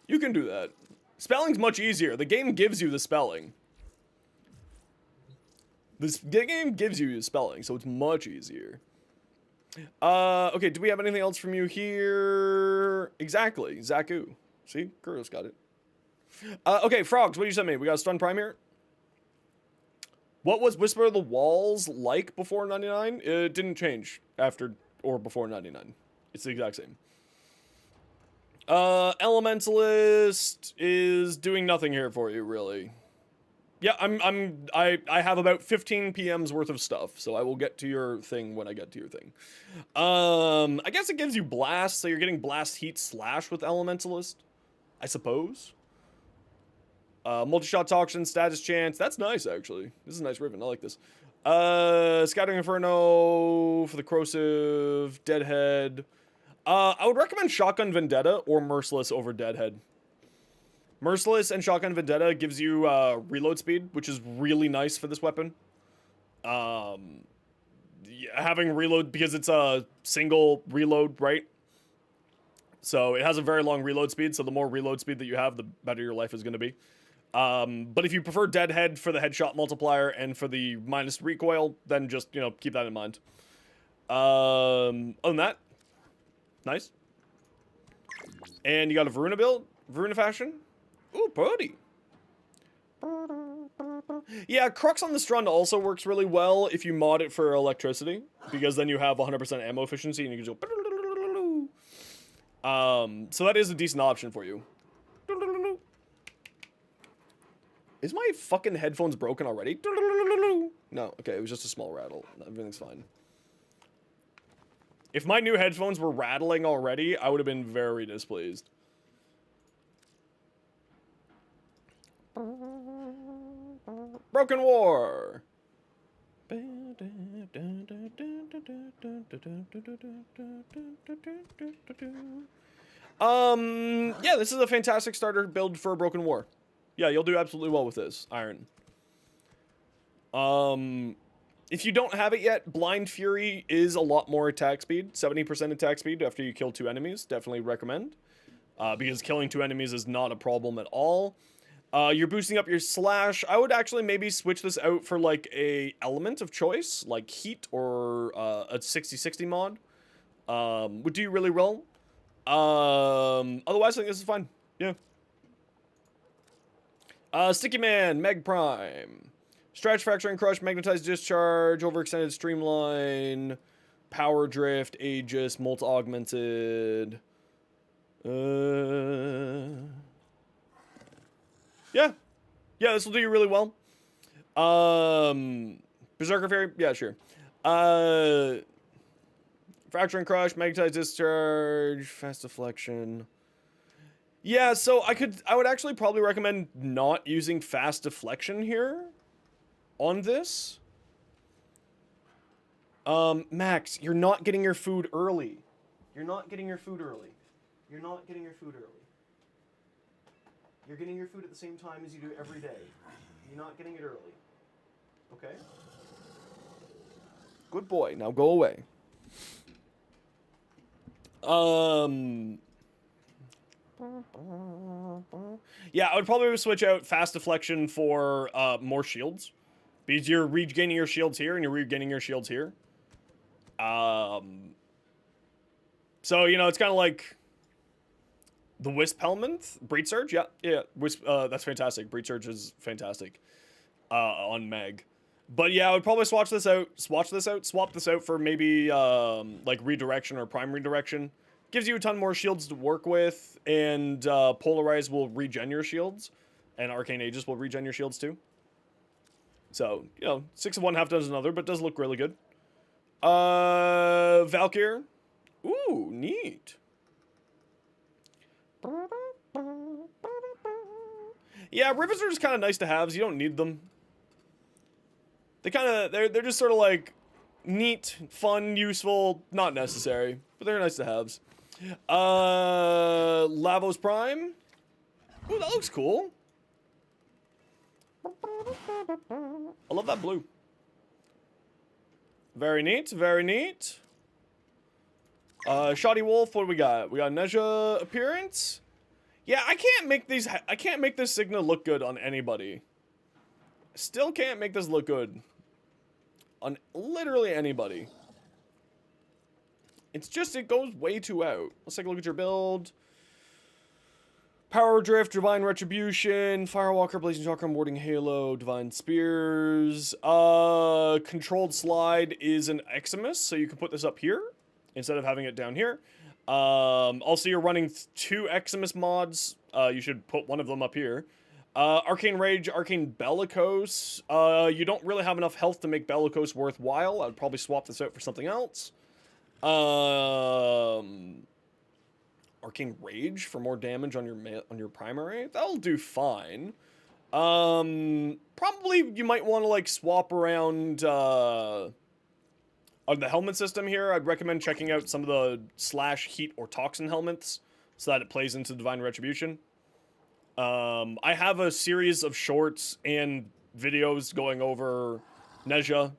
You can do that. Spelling's much easier. The game gives you the spelling. The game gives you the spelling, so it's much easier. Okay, do we have anything else from you here? Exactly. Zaku. See? Kuro's got it. Okay, Frogs, what did you send me? We got a Stun Prime here. What was Whisper of the Walls like before 99? It didn't change after or before 99. It's the exact same. Elementalist is doing nothing here for you, really. Yeah, I have about 15 PM's worth of stuff, so I will get to your thing when I get to your thing. I guess it gives you blast, so you're getting blast, heat, slash with Elementalist, I suppose. Multi-shot toxin, status chance. That's nice, actually. This is a nice ribbon. I like this. Scattering Inferno for the corrosive, Deadhead. I would recommend Shotgun Vendetta or Merciless over Deadhead. Merciless and Shotgun Vendetta gives you reload speed, which is really nice for this weapon. Yeah, having reload, because it's a single reload, right? So it has a very long reload speed, so the more reload speed that you have, the better your life is going to be. But if you prefer Deadhead for the headshot multiplier and for the minus recoil, then just, you know, keep that in mind. Other than that, nice. And you got a Varuna build, Varuna fashion. Ooh, pretty. Yeah, Crux on the Strund also works really well if you mod it for electricity, because then you have 100% ammo efficiency and you can just go. So that is a decent option for you. Is my fucking headphones broken already? No, okay, it was just a small rattle. Everything's fine. If my new headphones were rattling already, I would have been very displeased. Broken War. Yeah, this is a fantastic starter build for a Broken War. Yeah, you'll do absolutely well with this, Iron. If you don't have it yet, Blind Fury is a lot more attack speed. 70% attack speed after you kill 2 enemies. Definitely recommend. Because killing 2 enemies is not a problem at all. You're boosting up your slash. I would actually maybe switch this out for like a element of choice, like heat or a 60/60 mod. Would do really well. Otherwise, I think this is fine. Yeah. Sticky Man, Meg Prime. Stretch, Fracture and Crush, Magnetized Discharge, Overextended Streamline, Power Drift, Aegis, Molt Augmented. Yeah. Yeah, this will do you really well. Berserker Fairy, yeah, sure. Fracture and Crush, Magnetized Discharge, Fast Deflection. Yeah, so I would actually probably recommend not using Fast Deflection here on this. Max, you're not getting your food early. You're not getting your food early. You're not getting your food early. You're getting your food at the same time as you do every day. You're not getting it early. Okay? Good boy. Now go away. Yeah, I would probably switch out Fast Deflection for more shields. Because you're regaining your shields here and you're regaining your shields here. So, you know, it's kind of like the Wisp Helmet, Breed Surge, yeah, Wisp, that's fantastic. Breed Surge is fantastic on Meg. But yeah, I would probably swap this out for maybe like Redirection or Prime Redirection. Gives you a ton more shields to work with, and Polarize will regen your shields, and Arcane Aegis will regen your shields too. So, you know, 6 of one, half dozen another, but does look really good. Valkyr. Ooh, neat. Yeah, Rivets are just kind of nice to haves. You don't need them. They're just sort of like neat, fun, useful, not necessary, but they're nice to haves. Lavos Prime. Ooh, that looks cool. I love that blue. Very neat, very neat. Shoddy Wolf, what do we got? We got Neja appearance. Yeah, I can't make this Signa look good on anybody. Still can't make this look good on literally anybody. It's just, it goes way too out. Let's take a look at your build. Power Drift, Divine Retribution, Firewalker, Blazing Chakram, Warding Halo, Divine Spears. Controlled Slide is an Eximus, so you can put this up here instead of having it down here. Also, you're running 2 Eximus mods. You should put one of them up here. Arcane Rage, Arcane Bellicose. You don't really have enough health to make Bellicose worthwhile. I'd probably swap this out for something else. Arcane Rage for more damage on your primary. That'll do fine. Probably you might want to like swap around on the helmet system here. I'd recommend checking out some of the slash heat or toxin helmets so that it plays into Divine Retribution. I have a series of shorts and videos going over Neja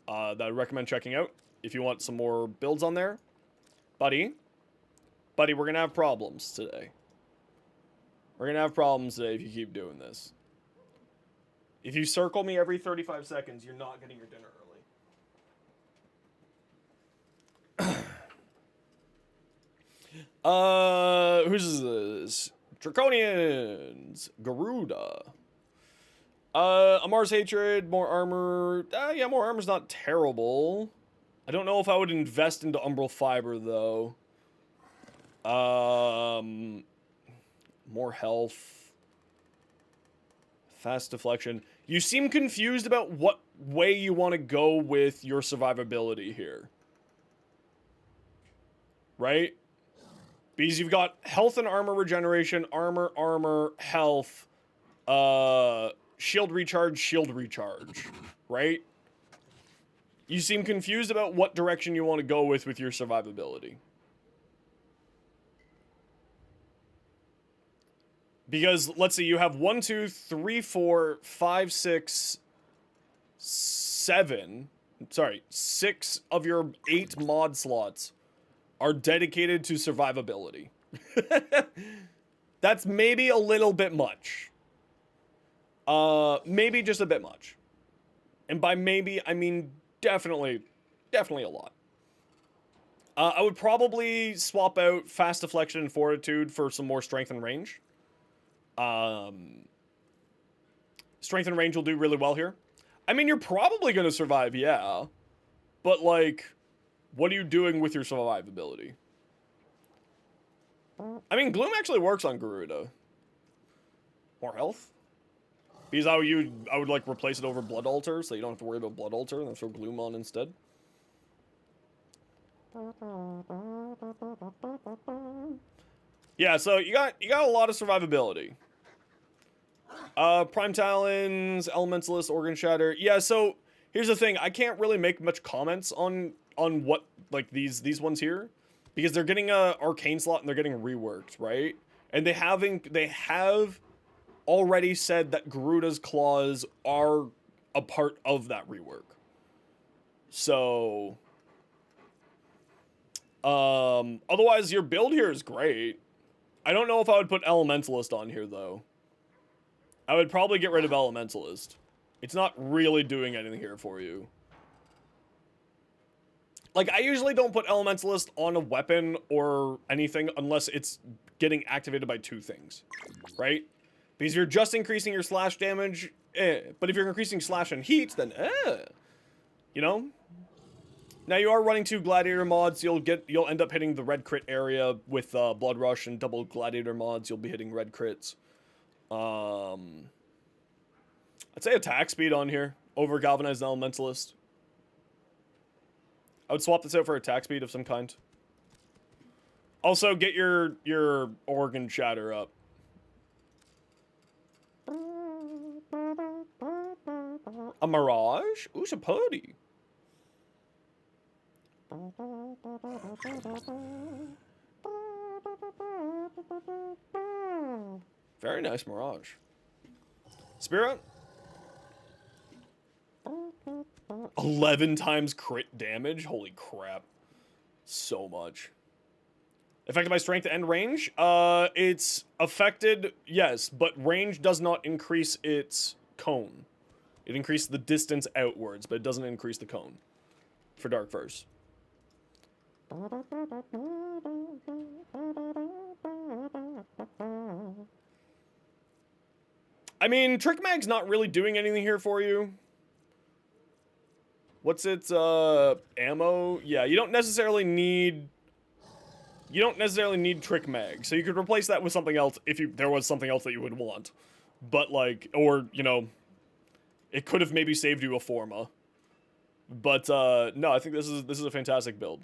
that I recommend checking out if you want some more builds on there. Buddy, we're gonna have problems today. We're gonna have problems today if you keep doing this. If you circle me every 35 seconds, you're not getting your dinner early. Who's this? Draconians. Garuda. Amar's Hatred, more armor. Yeah, more armor's not terrible. I don't know if I would invest into Umbral Fiber, though. More health. Fast Deflection. You seem confused about what way you want to go with your survivability here. Right? Because you've got health and armor regeneration, armor, health, shield recharge, right? You seem confused about what direction you want to go with your survivability. Because, let's see, you have 1, 2, 3, 4, 5, 6, 7... Sorry, 6 of your 8 mod slots are dedicated to survivability. That's maybe a little bit much. Maybe just a bit much. And by maybe, I mean definitely a lot. I would probably swap out fast deflection and fortitude for some more strength and range. Strength and range will do really well here. I mean, you're probably going to survive, yeah. But, like, what are you doing with your survivability? I mean, Gloom actually works on Garuda. More health? Because I would, like, replace it over Blood Altar, so you don't have to worry about Blood Altar, and then throw Gloom on instead. Yeah, so you got a lot of survivability. Prime Talons, Elementalist, Organ Shatter. Yeah, so here's the thing. I can't really make much comments on what, like, these ones here, because they're getting a Arcane slot and they're getting reworked, right? And they have already said that Garuda's claws are a part of that rework. So otherwise your build here is great. I don't know if I would put Elementalist on here though. I would probably get rid of Elementalist. It's not really doing anything here for you. Like, I usually don't put Elementalist on a weapon or anything unless it's getting activated by two things, right? Because you're just increasing your slash damage, but if you're increasing slash and heat, then you know? Now you are running 2 Gladiator mods, you'll end up hitting the red crit area with Blood Rush and double Gladiator mods, you'll be hitting red crits. I'd say attack speed on here over Galvanized Elementalist. I would swap this out for attack speed of some kind. Also, get your Organ Shatter up. A Mirage? Ooh, Sapodi. Very nice Mirage. Spirit? 11 times crit damage? Holy crap. So much. Affected by strength and range? It's affected, yes, but range does not increase its cone. It increases the distance outwards, but it doesn't increase the cone for Dark Verse. I mean, Trick Mag's not really doing anything here for you. What's its ammo? Yeah, you don't necessarily need Trick Mag. So you could replace that with something else if there was something else that you would want. But like, or, you know, it could have maybe saved you a Forma. But no, I think this is a fantastic build.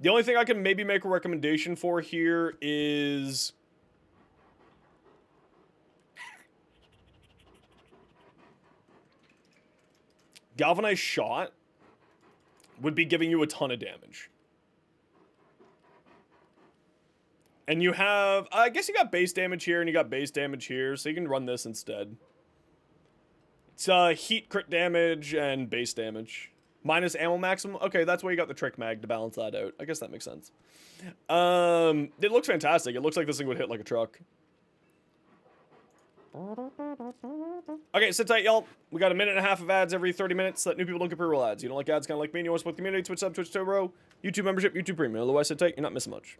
The only thing I can maybe make a recommendation for here is Galvanized Shot would be giving you a ton of damage. And you have, I guess you got base damage here and you got base damage here, so you can run this instead. It's heat crit damage and base damage. Minus ammo maximum. Okay, that's why you got the Trick Mag to balance that out. I guess that makes sense. It looks fantastic. It looks like this thing would hit like a truck. Okay, sit tight, y'all. We got a minute and a half of ads every 30 minutes so that new people don't get pre-roll ads. You don't like ads, kind of like me, and you want to support the community, Twitch sub, Twitch Turbo, YouTube membership, YouTube Premium. Otherwise, sit tight. You're not missing much.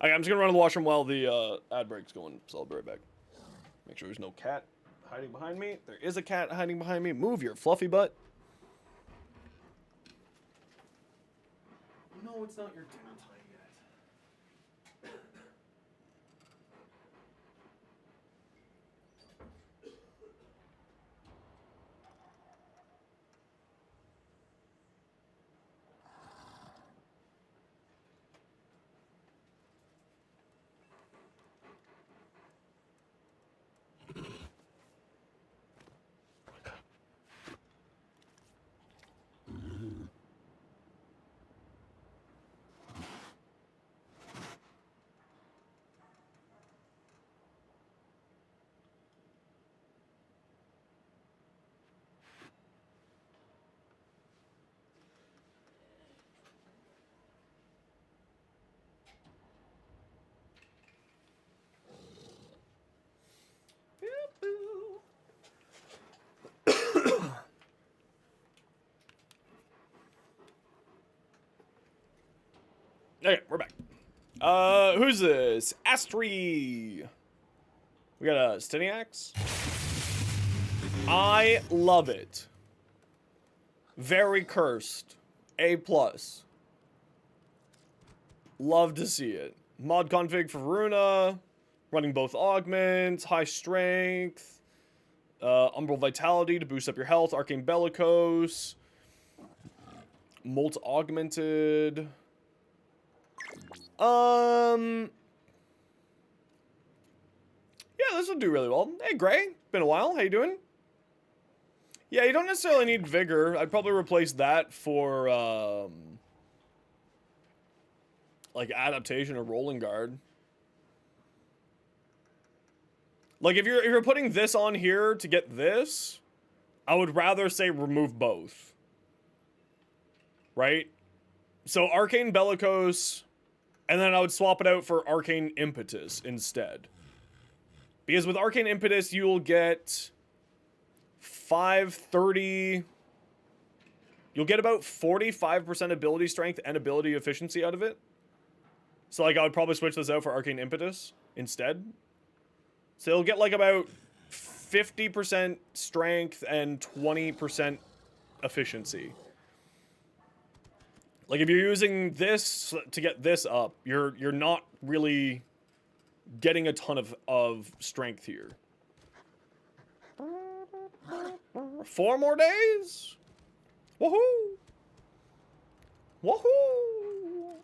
Okay, I'm just gonna run to the washroom while the ad break's going, so I'll be right back. Make sure there's no cat hiding behind me. There is a cat hiding behind me. Move your fluffy butt. No, it's not your dinner time yet. Okay, we're back. Who's this? Astri. We got a Steniax. I love it. Very cursed. A+. Love to see it. Mod config for Runa. Running both augments. High strength. Umbral vitality to boost up your health. Arcane bellicose. Molt augmented. Yeah, this will do really well. Hey, Gray. Been a while. How you doing? Yeah, you don't necessarily need Vigor. I'd probably replace that for, like, Adaptation or Rolling Guard. Like, if you're putting this on here to get this, I would rather say remove both. Right? So, Arcane Bellicose, and then I would swap it out for Arcane Impetus instead. Because with Arcane Impetus, you'll get 530... You'll get about 45% ability strength and ability efficiency out of it. So, like, I would probably switch this out for Arcane Impetus instead. So, you'll get, like, about 50% strength and 20% efficiency. Like, if you're using this to get this up, you're not really getting a ton of strength here. 4 more days? Woohoo! Woohoo!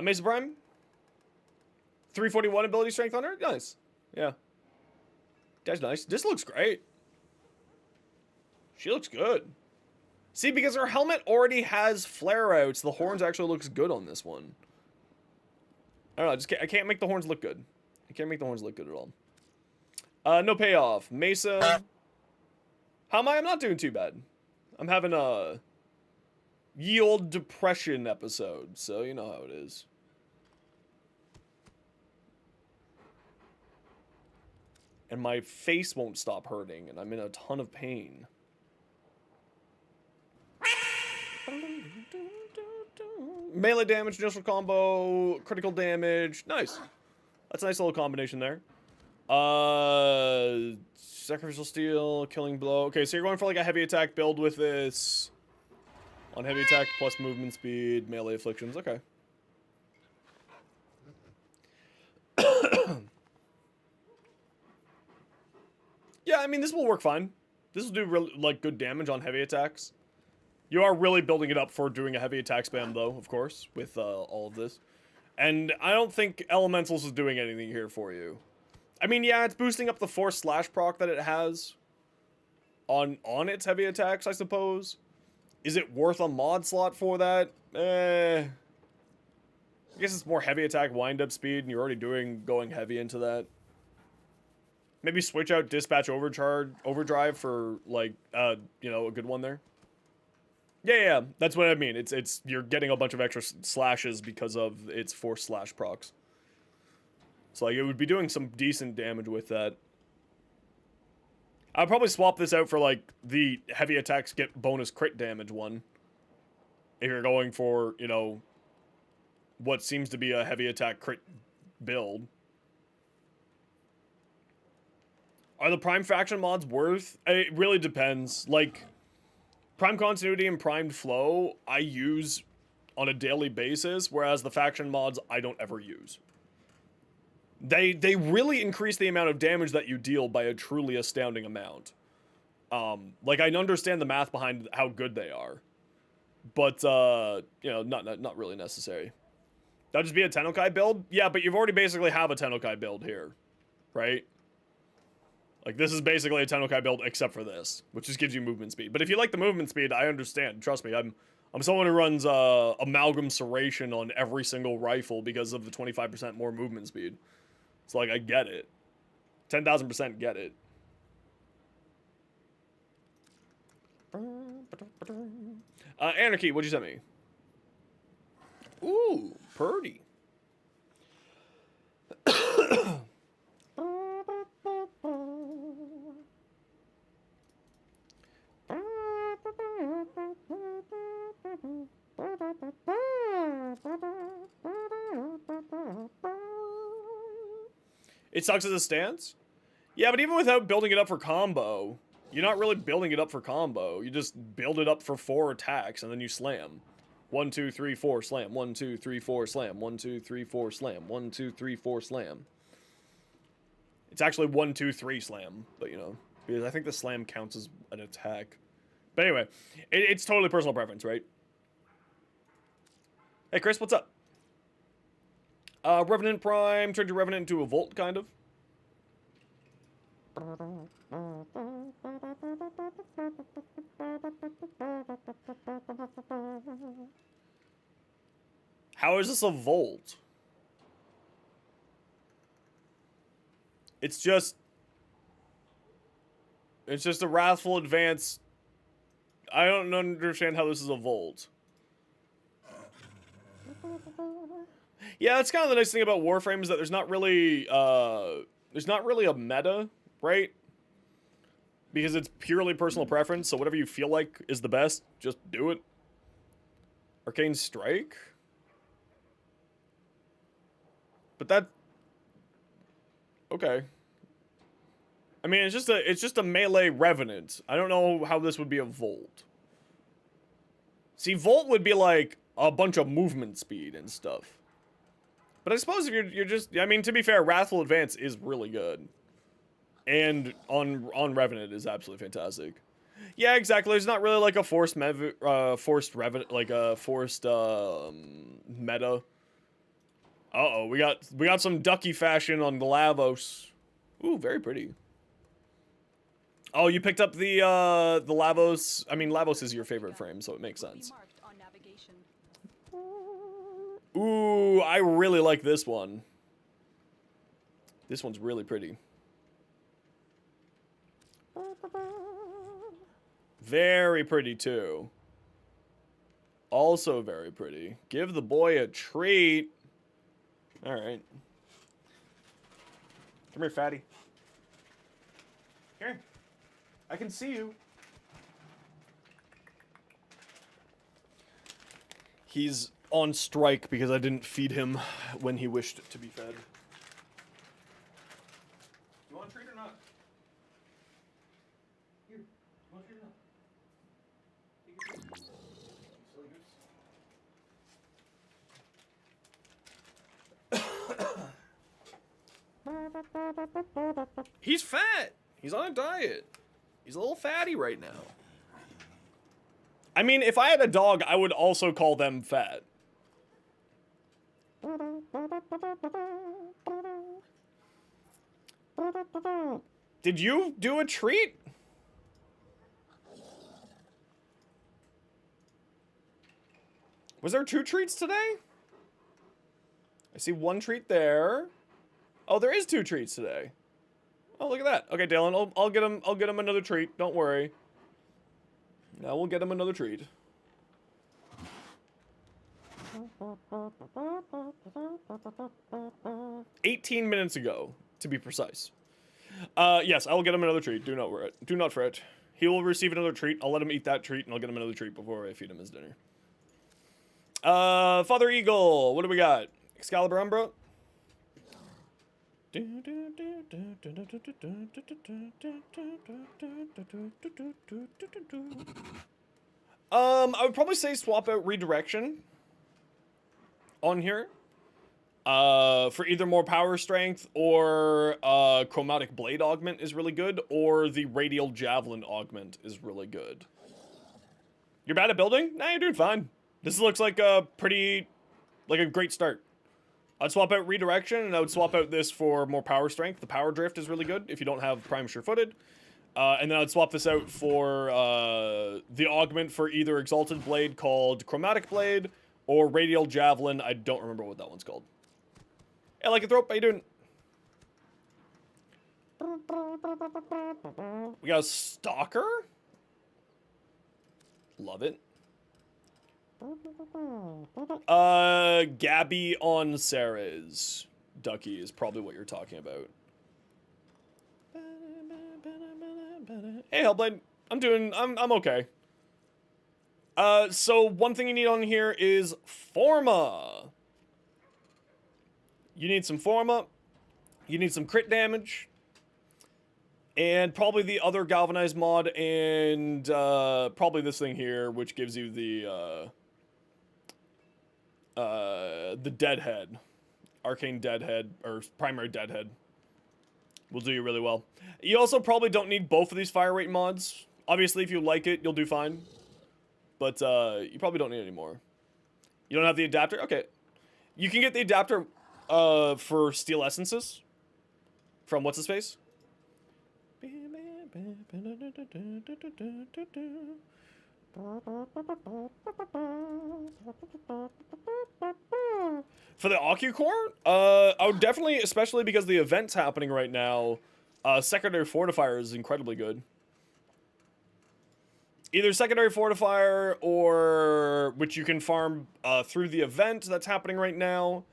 Mesa Prime? 341 ability strength on her? Nice. Yeah. That's nice. This looks great. She looks good. See, because her helmet already has flare-outs, the horns actually looks good on this one. I don't know, I can't make the horns look good. I can't make the horns look good at all. No payoff. Mesa. How am I? I'm not doing too bad. I'm having a yield depression episode, so you know how it is. And my face won't stop hurting, and I'm in a ton of pain. Melee damage, initial combo, critical damage. Nice. That's a nice little combination there. Sacrificial steel, killing blow. Okay, so you're going for like a heavy attack build with this. On heavy attack plus movement speed, melee afflictions. Okay. Yeah, I mean, this will work fine. This will do really, like, good damage on heavy attacks. You are really building it up for doing a heavy attack spam, though, of course, with all of this. And I don't think Elementals is doing anything here for you. I mean, yeah, it's boosting up the force slash proc that it has on its heavy attacks, I suppose. Is it worth a mod slot for that? I guess it's more heavy attack wind-up speed, and you're already going heavy into that. Maybe switch out Dispatch Overdrive for, like, you know, a good one there. Yeah, that's what I mean. It's you're getting a bunch of extra slashes because of its force slash procs. So, like, it would be doing some decent damage with that. I'd probably swap this out for, like, the heavy attacks get bonus crit damage one. If you're going for, you know, what seems to be a heavy attack crit build. Are the Prime Faction mods worth? It really depends. Like, Prime Continuity and Primed Flow, I use on a daily basis, whereas the Faction mods, I don't ever use. They really increase the amount of damage that you deal by a truly astounding amount. Like, I understand the math behind how good they are. But, you know, not really necessary. That'll just be a Tennokai build? Yeah, but you've already basically have a Tennokai build here. Right? Like, this is basically a Tennokai build except for this, which just gives you movement speed. But if you like the movement speed, I understand. Trust me, I'm someone who runs Amalgam Serration on every single rifle because of the 25% more movement speed. So, like, I get it. 10,000% get it. Anarchy, what'd you send me? Ooh, Purdy. It sucks as a stance? Yeah, but even without building it up for combo, you're not really building it up for combo. You just build it up for 4 attacks and then you slam. 1, 2, 3, 4, slam. 1, 2, 3, 4, slam. 1, 2, 3, 4, slam. 1, 2, 3, 4, slam. It's actually 1, 2, 3 slam, but you know, because I think the slam counts as an attack. But anyway, it's totally personal preference, right? Hey Chris, what's up? Revenant Prime turned your Revenant into a Volt, kind of. How is this a Volt? It's just a Wrathful Advance. I don't understand how this is a Volt. Yeah, that's kind of the nice thing about Warframe is that there's not really a meta, right? Because it's purely personal preference, so whatever you feel like is the best, just do it. Arcane Strike? But that... Okay. I mean, it's just a melee Revenant. I don't know how this would be a Volt. See, Volt would be like a bunch of movement speed and stuff. But I suppose if you're just... I mean, to be fair, Wrathful Advance is really good. And on Revenant is absolutely fantastic. Yeah, exactly. There's not really like a forced meta. Uh-oh, we got some ducky fashion on the Lavos. Ooh, very pretty. Oh, you picked up the Lavos. I mean, Lavos is your favorite frame, so it makes sense. Ooh, I really like this one. This one's really pretty. Very pretty, too. Also very pretty. Give the boy a treat. Alright. Come here, fatty. Here. I can see you. He's on strike because I didn't feed him when he wished to be fed. You want a treat or not? Here. You want a treat or not? Take your treat. Silly goose. He's fat. He's on a diet. He's a little fatty right now. I mean, if I had a dog, I would also call them fat. Did you do a treat? Was there 2 treats today? I see 1 treat there. Oh, there is 2 treats today. Oh, look at that. Okay, Dalen, I'll get him another treat. Don't worry. Now we'll get him another treat. "18 minutes ago, to be precise. Yes, I will get him another treat. Do not worry. Do not fret. He will receive another treat. I'll let him eat that treat, and I'll get him another treat before I feed him his dinner. Father Eagle, what do we got? Excalibur Umbra? I would probably say swap out Redirection on here. For either more power strength or Chromatic Blade Augment is really good, or the Radial Javelin Augment is really good. You're bad at building? Nah, you're doing fine. This looks like a great start. I'd swap out Redirection, and I would swap out this for more power strength. The Power Drift is really good if you don't have Prime Sure-Footed. And then I'd swap this out for the augment for either Exalted Blade called Chromatic Blade or Radial Javelin. I don't remember what that one's called. Hey, Lycanthrope, how you doing? We got a Stalker. Love it. Gabby on Ceres. Ducky is probably what you're talking about. Hey, Hellblade. I'm okay. So one thing you need on here is Forma. You need some Forma. You need some crit damage. And probably the other galvanized mod, and probably this thing here, which gives you the deadhead. Arcane deadhead, or primary deadhead. Will do you really well. You also probably don't need both of these fire rate mods. Obviously, if you like it, you'll do fine. But you probably don't need any more. You don't have the adapter? Okay. You can get the adapter for steel essences. From what's his face? For the Ocucore, I would definitely, especially because the event's happening right now, secondary fortifier is incredibly good. Either secondary fortifier or which you can farm through the event that's happening right now,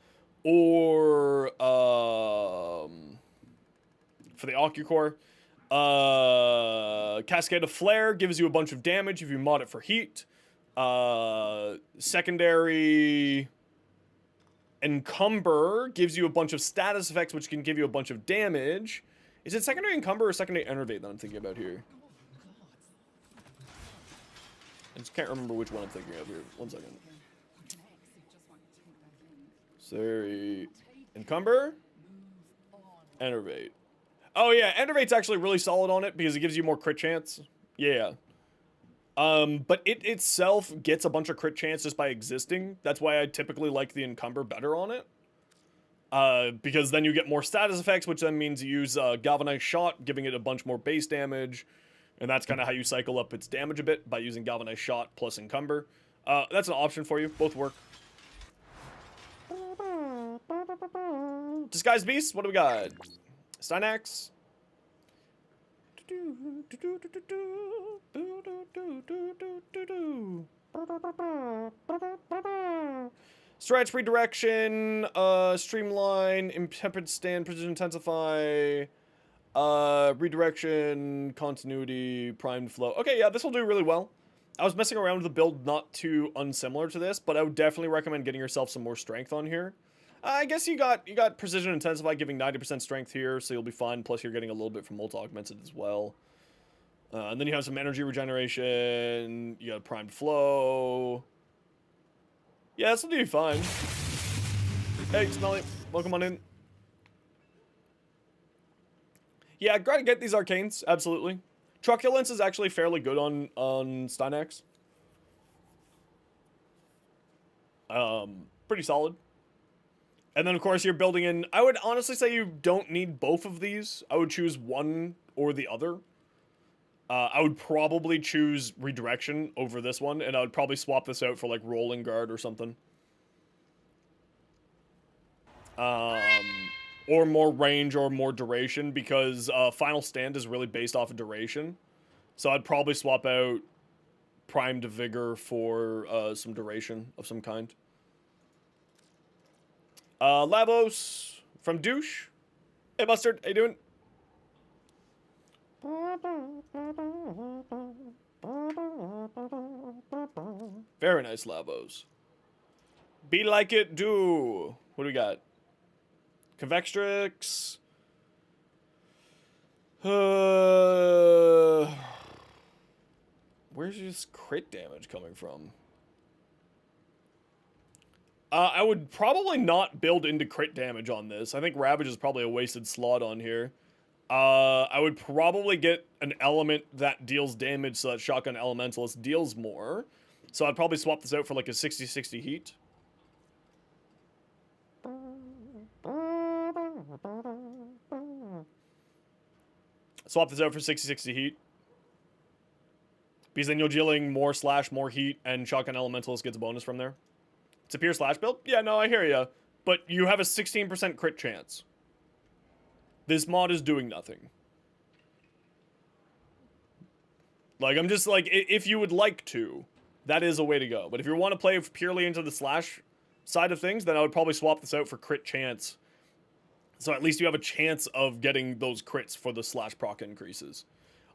or for the Ocucore, Cascade of Flare gives you a bunch of damage if you mod it for heat. Secondary Encumber gives you a bunch of status effects which can give you a bunch of damage. Is it secondary Encumber or secondary Enervate that I'm thinking about here? I just can't remember which one I'm thinking of here. 1 second. Sorry. Encumber? Enervate. Oh yeah, Enervate's actually really solid on it because it gives you more crit chance. Yeah. But it itself gets a bunch of crit chance just by existing. That's why I typically like the Encumber better on it. Because then you get more status effects, which then means you use Galvanized Shot, giving it a bunch more base damage. And that's kind of how you cycle up its damage a bit, by using Galvanized Shot plus Encumber. That's an option for you. Both work. Disguised Beast, what do we got? Stynax. Stretch, redirection, streamline, intemperate stand, precision intensify, redirection, continuity, primed flow. Okay, yeah, this will do really well. I was messing around with a build not too unsimilar to this, but I would definitely recommend getting yourself some more strength on here. I guess you got precision intensify giving 90% strength here, so you'll be fine. Plus, you're getting a little bit from ult augmented as well. And then you have some energy regeneration. You got primed flow. Yeah, this will do you fine. Hey, Smelly, welcome on in. Yeah, gotta get these arcanes, absolutely. Truculence is actually fairly good on Stynax. Pretty solid. And then, of course, you're building in... I would honestly say you don't need both of these. I would choose one or the other. I would probably choose Redirection over this one, and I would probably swap this out for, like, Rolling Guard or something. Or more range or more duration, because Final Stand is really based off of duration. So I'd probably swap out Primed Vigor for some duration of some kind. Lavos from Douche. Hey, Mustard, how you doing? Very nice, Lavos. Be like it, do. What do we got? Convextrix. Where's this crit damage coming from? I would probably not build into crit damage on this. I think Ravage is probably a wasted slot on here. I would probably get an element that deals damage so that Shotgun Elementalist deals more. So I'd probably swap this out for like a 60-60 heat. Swap this out for 60-60 heat. Because then you're dealing more slash, more heat, and Shotgun Elementalist gets a bonus from there. It's a pure slash build? Yeah, no, I hear ya. But you have a 16% crit chance. This mod is doing nothing. Like, I'm just like, if you would like to, that is a way to go. But if you want to play purely into the slash side of things, then I would probably swap this out for crit chance. So at least you have a chance of getting those crits for the slash proc increases.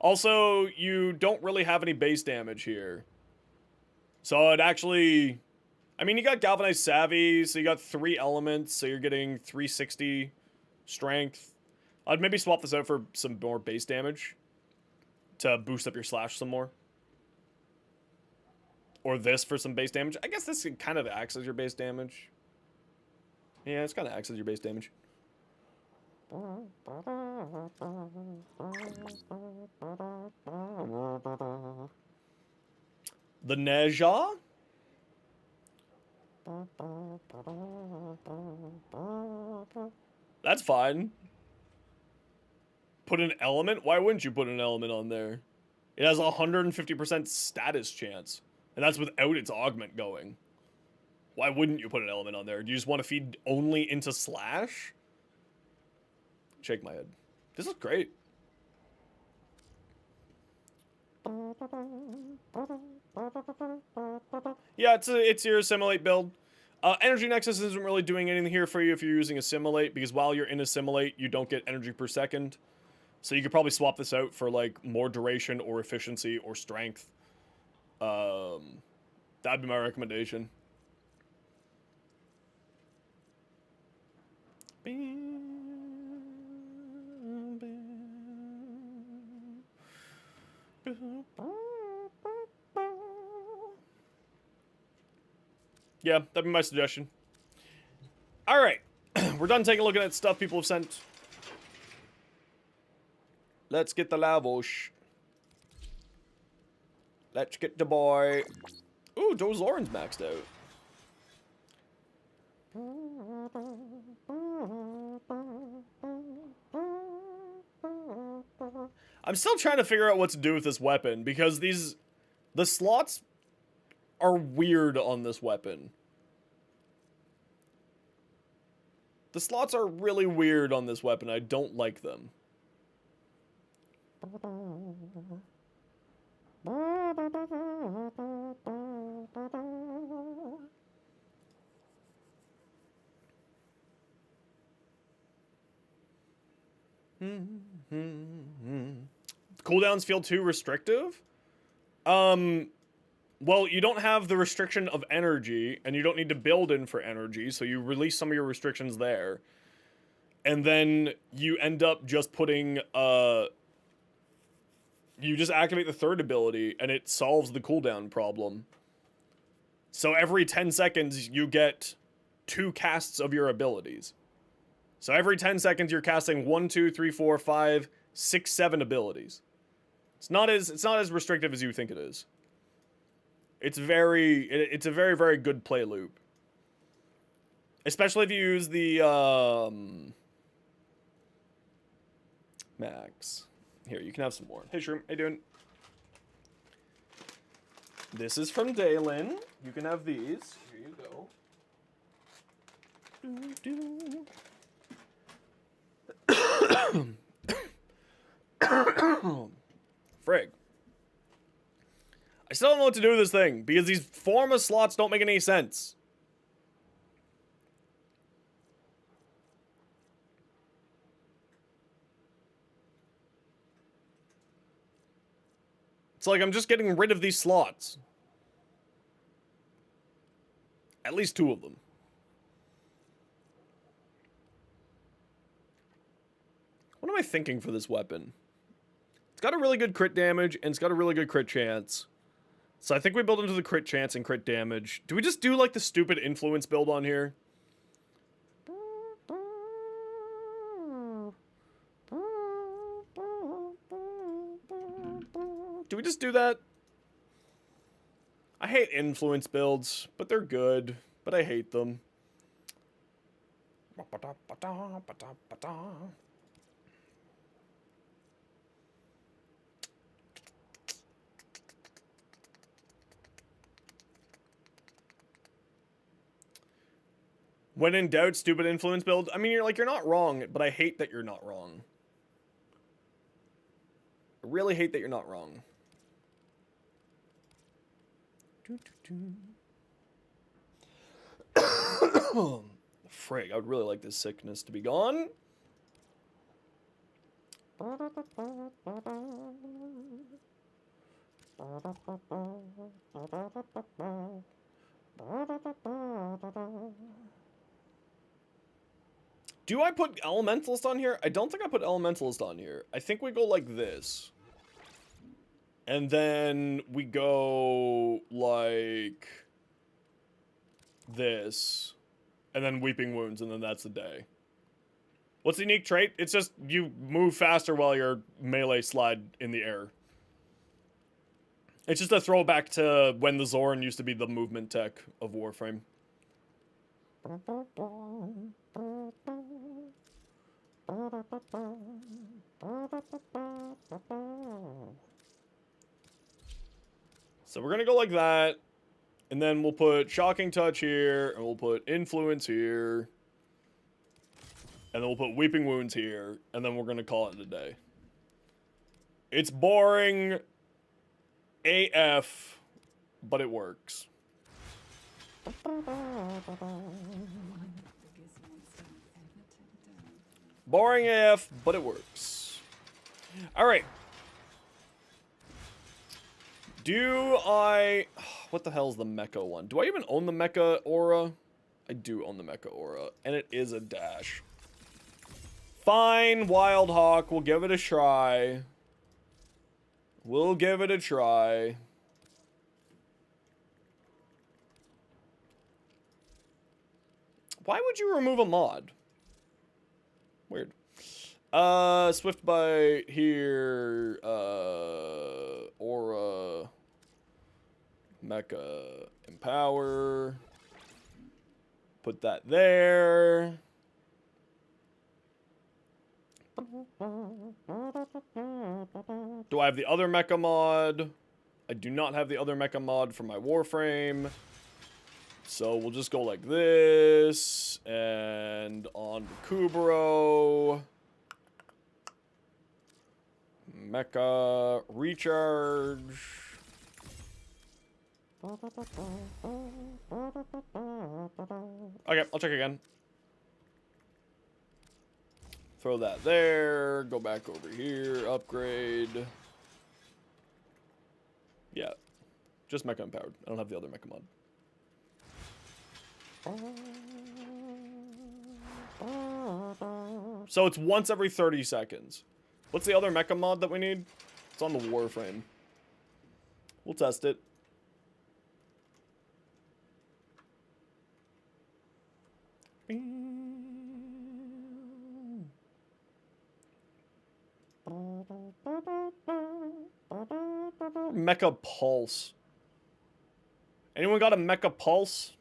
Also, you don't really have any base damage here. So it actually... I mean, you got Galvanized Savvy, so you got 3 elements, so you're getting 360 strength. I'd maybe swap this out for some more base damage to boost up your slash some more. Or this for some base damage. I guess this kind of acts as your base damage. Yeah, it's kind of acts as your base damage. The Neja? That's fine. Put an element? Why wouldn't you put an element on there? It has a 150% status chance. And that's without its augment going. Why wouldn't you put an element on there? Do you just want to feed only into slash? Shake my head. This is great. Yeah, it's your assimilate build. Energy Nexus isn't really doing anything here for you if you're using assimilate, because while you're in assimilate, you don't get energy per second. So you could probably swap this out for like more duration or efficiency or strength. That'd be my recommendation. Yeah, that'd be my suggestion. Alright. We're done taking a look at that stuff people have sent. Let's get the LAVOS. Let's get the boy. Ooh, Joe Zoran's maxed out. I'm still trying to figure out what to do with this weapon, because the slots are weird on this weapon. The slots are really weird on this weapon. I don't like them. Cooldowns feel too restrictive? Well, you don't have the restriction of energy, and you don't need to build in for energy, so you release some of your restrictions there. And then you end up just putting, you just activate the third ability, and it solves the cooldown problem. So every 10 seconds, you get 2 casts of your abilities. So every 10 seconds, you're casting 1, 2, 3, 4, 5, 6, 7 abilities. It's not as restrictive as you think it is. It's a very, very good play loop. Especially if you use the, Max. Here, you can have some more. Hey, Shroom, how you doing? This is from Dalen. You can have these. Here you go. Frig. I still don't know what to do with this thing, because these Forma slots don't make any sense. It's like I'm just getting rid of these slots. At least 2 of them. What am I thinking for this weapon? It's got a really good crit damage, and it's got a really good crit chance. So I think we build into the crit chance and crit damage. Do we just do like the stupid influence build on here? Do we just do that? I hate influence builds, but they're good. But I hate them. When in doubt, stupid influence build. I mean, you're not wrong, but I hate that you're not wrong. I really hate that you're not wrong. Frig, I would really like this sickness to be gone. Do Do I put Elementalist on here? I don't think I put Elementalist on here. I think we go like this. And then we go like this. And then Weeping Wounds, and then that's the day. What's the unique trait? It's just you move faster while your melee slide in the air. It's just a throwback to when the Zoran used to be the movement tech of Warframe. So we're gonna go like that, and then we'll put Shocking Touch here, and we'll put Influence here, and then we'll put Weeping Wounds here, and then we're gonna call it a day. It's boring AF, but it works. Boring AF, but it works. Alright. Do I... What the hell is the Mecha one? Do I even own the Mecha aura? I do own the Mecha aura, and it is a dash. Fine, Wild Hawk, we'll give it a try. We'll give it a try. Why would you remove a mod? Weird. Swift Bite here, Aura, Mecha, Empower. Put that there. Do I have the other Mecha mod? I do not have the other Mecha mod for my Warframe. So we'll just go like this, and on to Kubro. Mecha, recharge. Okay, I'll check again. Throw that there, go back over here, upgrade. Yeah, just Mecha empowered. I don't have the other Mecha mod. So it's once every 30 seconds. What's the other Mecha mod that we need? It's on the Warframe. We'll test it. Mecha Pulse. Anyone got a Mecha Pulse?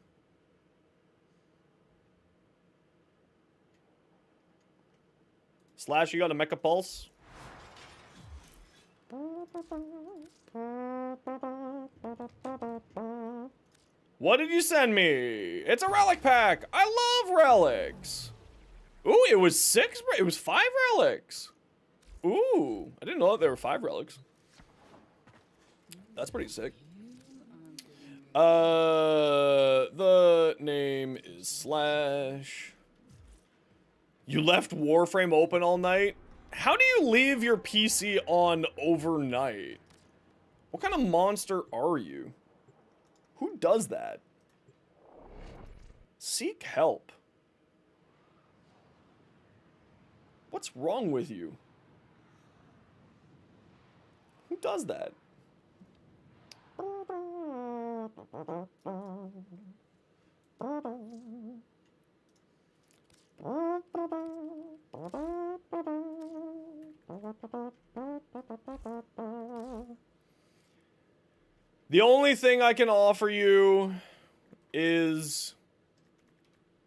Slash, you got a Mecha Pulse? What did you send me? It's a relic pack. I love relics. Ooh, it was 6. It was 5 relics. Ooh, I didn't know that there were 5 relics. That's pretty sick. The name is Slash. You left Warframe open all night? How do you leave your PC on overnight? What kind of monster are you? Who does that? Seek help. What's wrong with you? Who does that? The only thing I can offer you is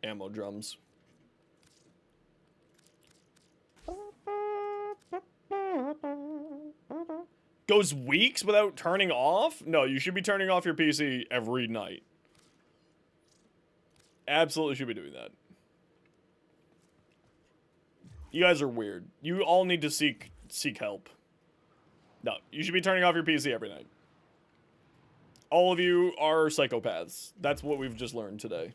ammo drums. Goes weeks without turning off? No, you should be turning off your PC every night. Absolutely should be doing that. You guys are weird. You all need to seek help. No, you should be turning off your PC every night. All of you are psychopaths. That's what we've just learned today.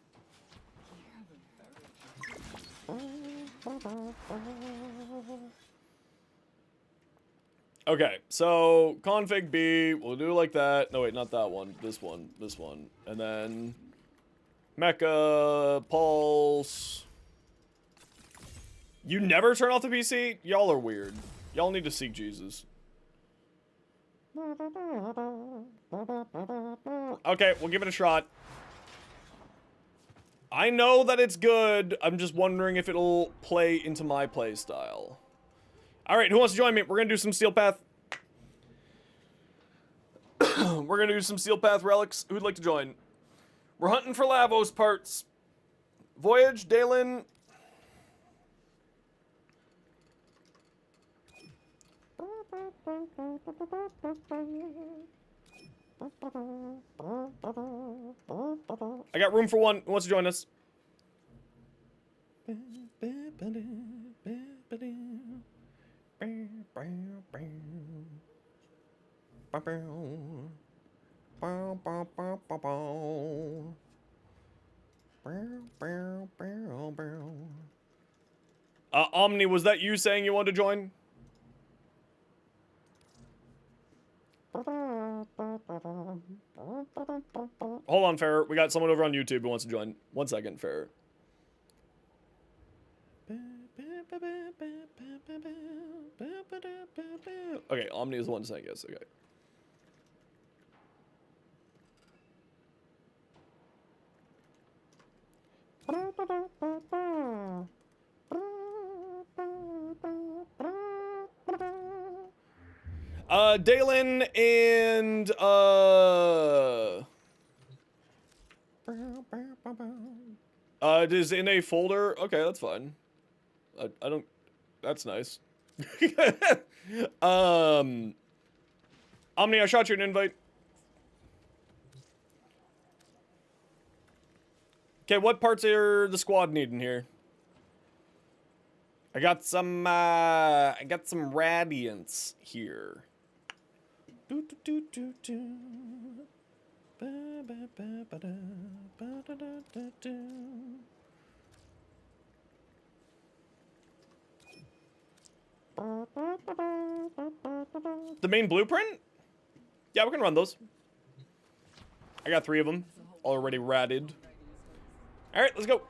Okay, so config B, we'll do it like that. No, wait, not that one. This one, this one. And then Mecha, Pulse. You never turn off the PC? Y'all are weird. Y'all need to seek Jesus. Okay, we'll give it a shot. I know that it's good. I'm just wondering if it'll play into my play style. Alright, who wants to join me? We're gonna do some Steel Path. We're gonna do some Steel Path relics. Who'd like to join? We're hunting for Lavos parts. Voyage, Dalen. I got room for one. Who wants to join us? Omni, was that you saying you wanted to join? Hold on, Farrah. We got someone over on YouTube who wants to join. 1 second, Farrah. Okay, Omni is the one saying yes. Okay. Dalen and it is in a folder. Okay, that's fine. I don't. That's nice. Omni, I shot you an invite. Okay, what parts are the squad needing here? I got some radiance here. The main blueprint? Yeah, we can run those. I got 3 of them already ratted. All right, let's go.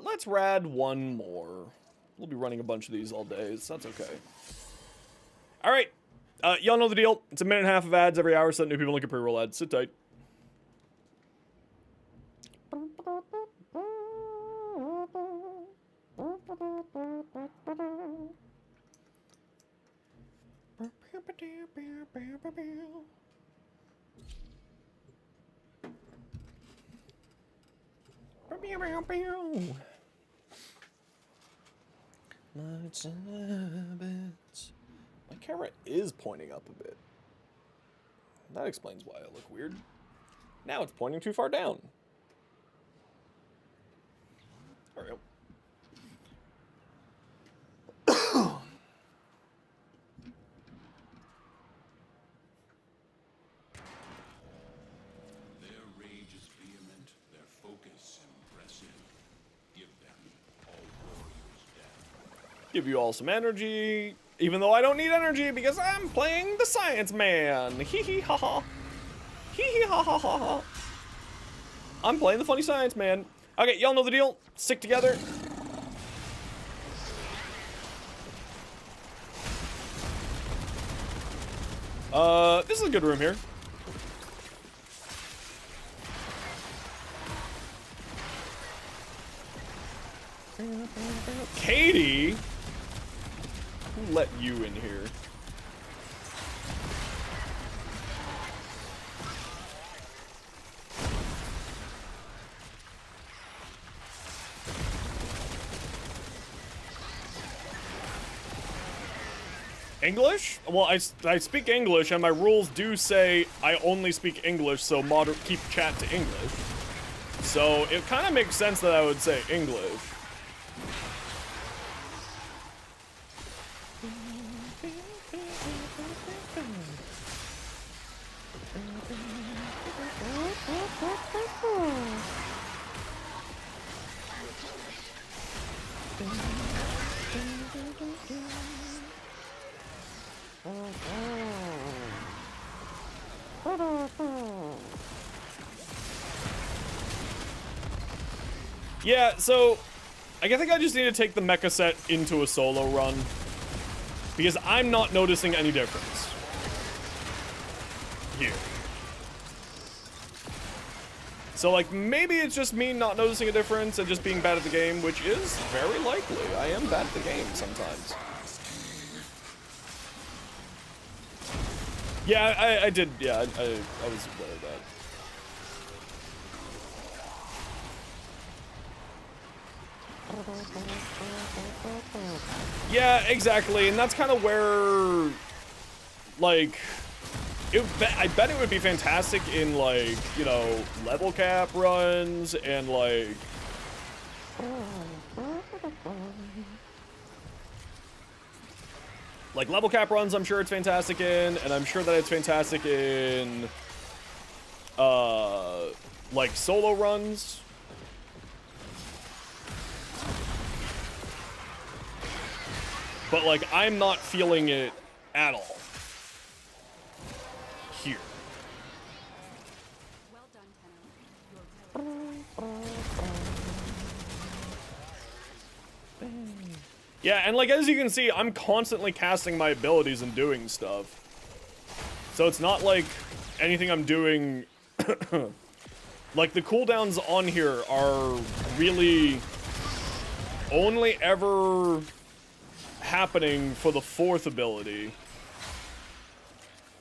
Let's rad one more. We'll be running a bunch of these all day, so that's okay. All right. Y'all know the deal. It's a minute and a half of ads every hour so that new people look at pre-roll ads. Sit tight. My camera is pointing up a bit. That explains why I look weird. Now it's pointing too far down. There we go. Their rage is vehement, their focus impressive. Give them all warriors death. Give you all some energy. Even though I don't need energy because I'm playing the Science Man. Hee hee ha ha. Hee hee ha ha ha ha. I'm playing the funny Science Man. Okay, y'all know the deal. Stick together. This is a good room here. Katie? Who let you in here? English? Well, I speak English, and my rules do say I only speak English, so keep chat to English. So it kind of makes sense that I would say English. Yeah, so I think I just need to take the mecha set into a solo run because I'm not noticing any difference here. So, like, maybe it's just me not noticing a difference and just being bad at the game, which is very likely. I am bad at the game sometimes. Yeah, I did. Yeah, I was aware of that. Yeah, exactly, and that's kind of where, like, I bet it would be fantastic in, like, you know, level cap runs and, like, level cap runs, I'm sure it's fantastic in, and I'm sure that it's fantastic in, like, solo runs. But, like, I'm not feeling it at all here. Well done, Tenno. Yeah, and, like, as you can see, I'm constantly casting my abilities and doing stuff. So it's not like anything I'm doing... like, the cooldowns on here are really only ever happening for the 4th ability,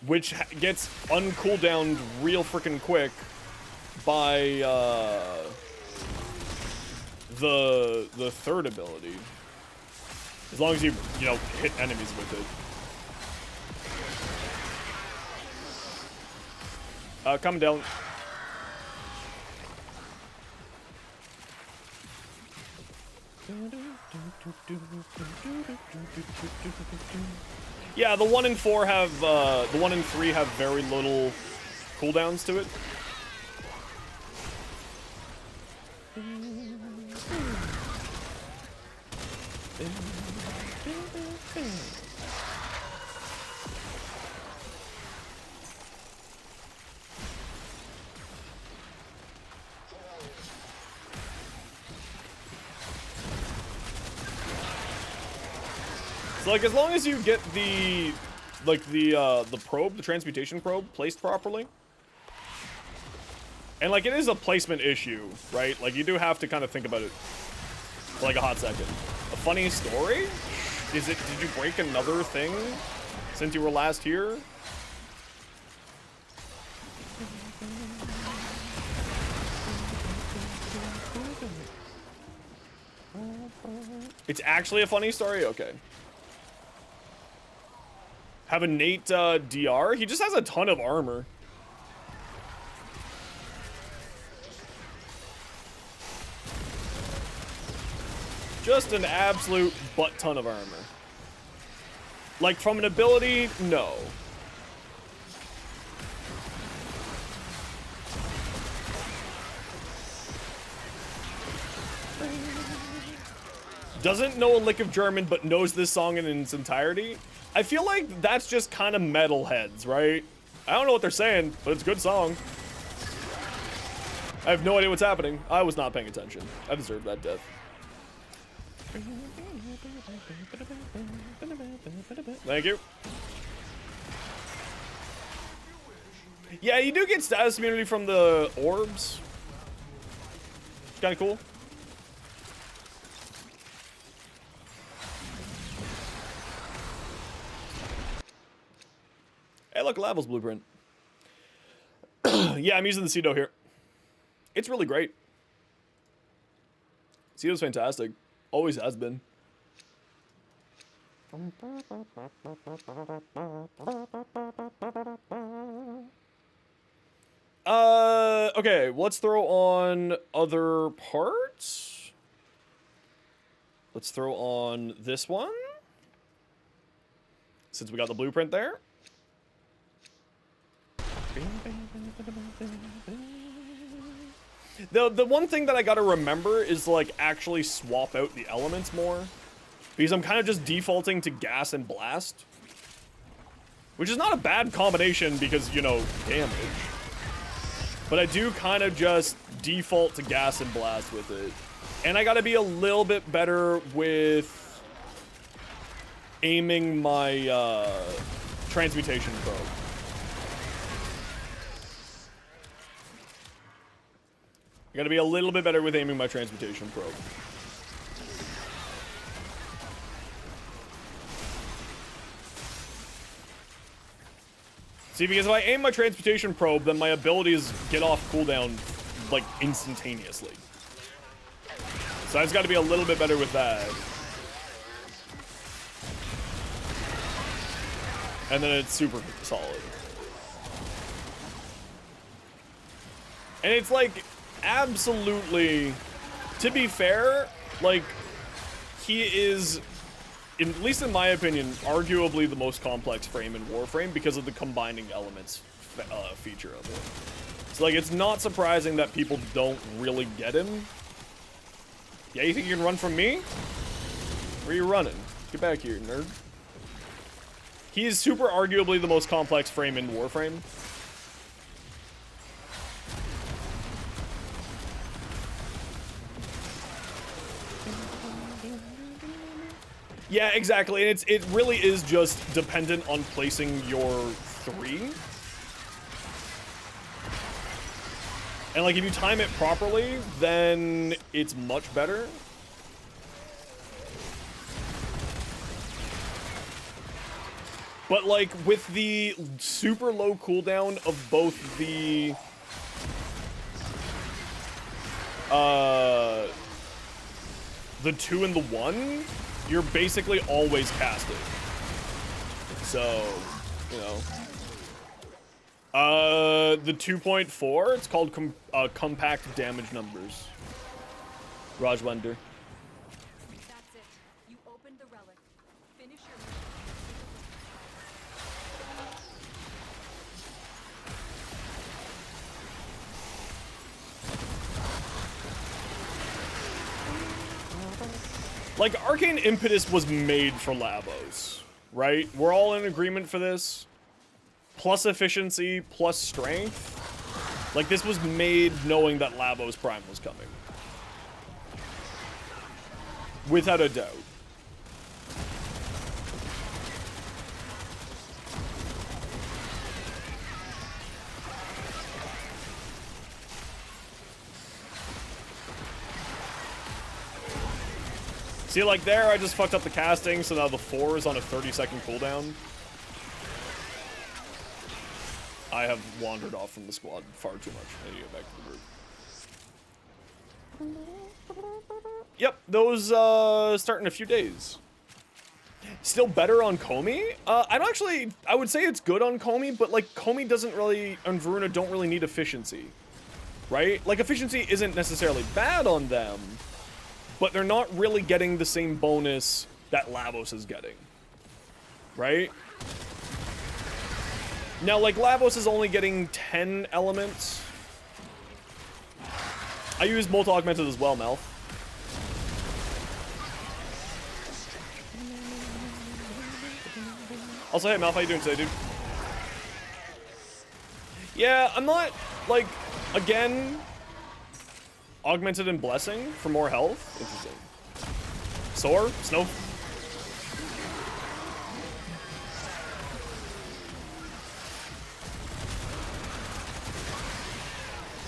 which gets uncooldowned real freaking quick by the 3rd ability, as long as you know, hit enemies with it. Come down. Yeah, the 1 and 4 have, the 1 and 3 have very little cooldowns to it. So, like, as long as you get the, like, the probe, the transmutation probe, placed properly. And, like, it is a placement issue, right? Like, you do have to kind of think about it for, like, a hot second. A funny story? Is it, did you break another thing since you were last here? It's actually a funny story? Okay. Have a Nate DR? He just has a ton of armor. Just an absolute butt ton of armor. Like, from an ability, no. Doesn't know a lick of German, but knows this song in its entirety. I feel like that's just kind of metalheads, right? I don't know what they're saying, but it's a good song. I have no idea what's happening. I was not paying attention. I deserve that death. Thank you. Yeah, you do get status immunity from the orbs. It's kind of cool. Hey, look, Lavos blueprint. Yeah, I'm using the Cedo here. It's really great. Cedo's fantastic. Always has been. Okay, let's throw on other parts. Let's throw on this one, since we got the blueprint there. The one thing that I gotta remember is, like, actually swap out the elements more, because I'm kind of just defaulting to gas and blast, which is not a bad combination because, you know, damage. But I do kind of just default to gas and blast with it. And I gotta be a little bit better with aiming my transmutation probe. I gotta be a little bit better with aiming my transmutation probe. See, because if I aim my transmutation probe, then my abilities get off cooldown, like, instantaneously. So I just gotta be a little bit better with that. And then it's super solid. And it's like, absolutely, to be fair, like, he is, at least in my opinion, arguably the most complex frame in Warframe because of the combining elements feature of it. So, like, it's not surprising that people don't really get him. Yeah, you think you can run from me? Where are you running? Get back here, nerd. He is super arguably the most complex frame in Warframe. Yeah, exactly. And it really is just dependent on placing your 3. And like if you time it properly, then it's much better. But like with the super low cooldown of both the the 2 and the 1, you're basically always casting. So, you know. The 2.4, it's called compact damage numbers. Rajwander. That's it. You opened the relic. Finish your Like, Arcane Impetus was made for Lavos, right? We're all in agreement for this. Plus efficiency, plus strength. Like, this was made knowing that Lavos Prime was coming. Without a doubt. See, like there, I just fucked up the casting, so now the 4 is on a 30-second cooldown. I have wandered off from the squad far too much. I need to get back to the group. Yep, those start in a few days. Still better on Comey? I don't actually, I would say it's good on Comey, but like Comey doesn't really, and Varuna don't really need efficiency, right? Like efficiency isn't necessarily bad on them, but they're not really getting the same bonus that Lavos is getting, right? Now, like, Lavos is only getting 10 elements. I use Molt Augmented as well, Mel. Also, hey, Mel, how you doing today, dude? Yeah, I'm not, like, again, Augmented and Blessing for more health. Interesting. Soar? Snow?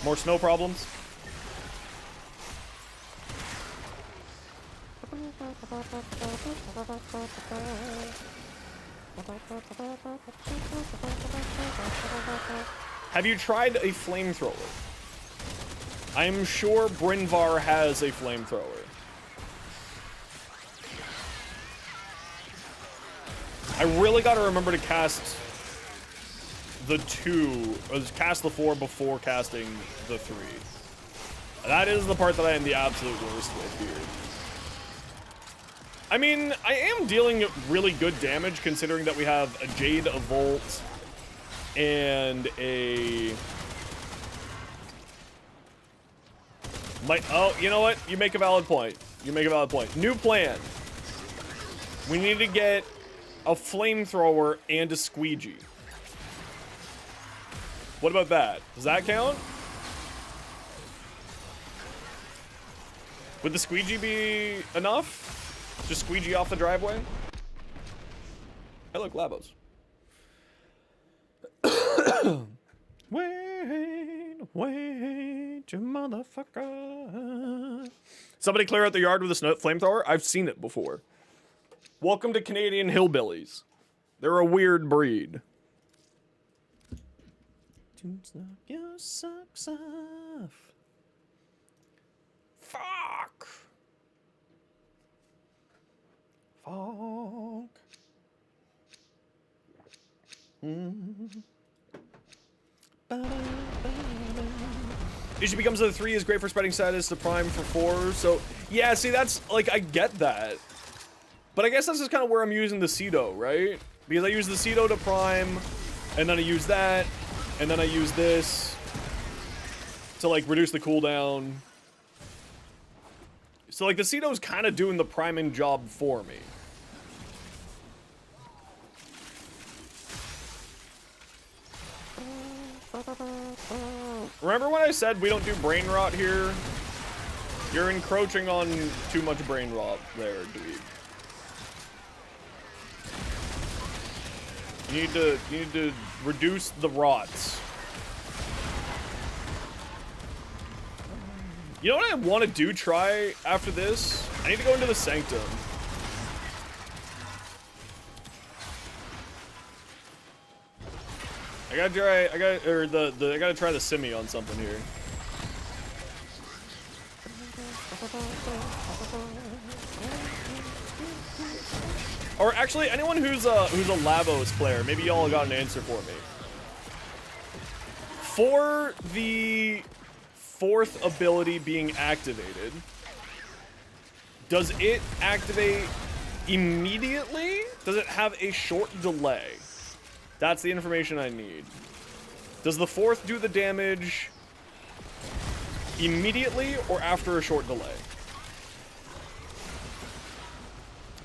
More snow problems? Have you tried a flamethrower? I am sure Brynvar has a flamethrower. I really gotta remember to cast the 2, or cast the 4 before casting the 3. That is the part that I am the absolute worst with here. I mean, I am dealing really good damage considering that we have a Jade, a Volt, and a... Oh, you know what? You make a valid point. You make a valid point. New plan. We need to get a flamethrower and a squeegee. What about that? Does that count? Would the squeegee be enough? Just squeegee off the driveway? Hey, look, Lavos. Wait, you motherfucker. Somebody clear out the yard with a flamethrower? I've seen it before. Welcome to Canadian hillbillies. They're a weird breed. Knock your socks off. Fuck. Usually becomes a 3 is great for spreading status to prime for 4. So yeah, see that's like I get that. But I guess this is kind of where I'm using the Cedo, right? Because I use the Cedo to prime, and then I use that, and then I use this to like reduce the cooldown. So like the Cedo's kind of doing the priming job for me. Remember when I said we don't do brain rot here? You're encroaching on too much brain rot there, dude. You need to reduce the rots. You know what I want to try after this? I need to go into the Sanctum. I gotta try the Simi on something here. Or actually, anyone who's a Lavos player, maybe y'all got an answer for me. For the 4th ability being activated, does it activate immediately? Does it have a short delay? That's the information I need. Does the 4th do the damage immediately or after a short delay?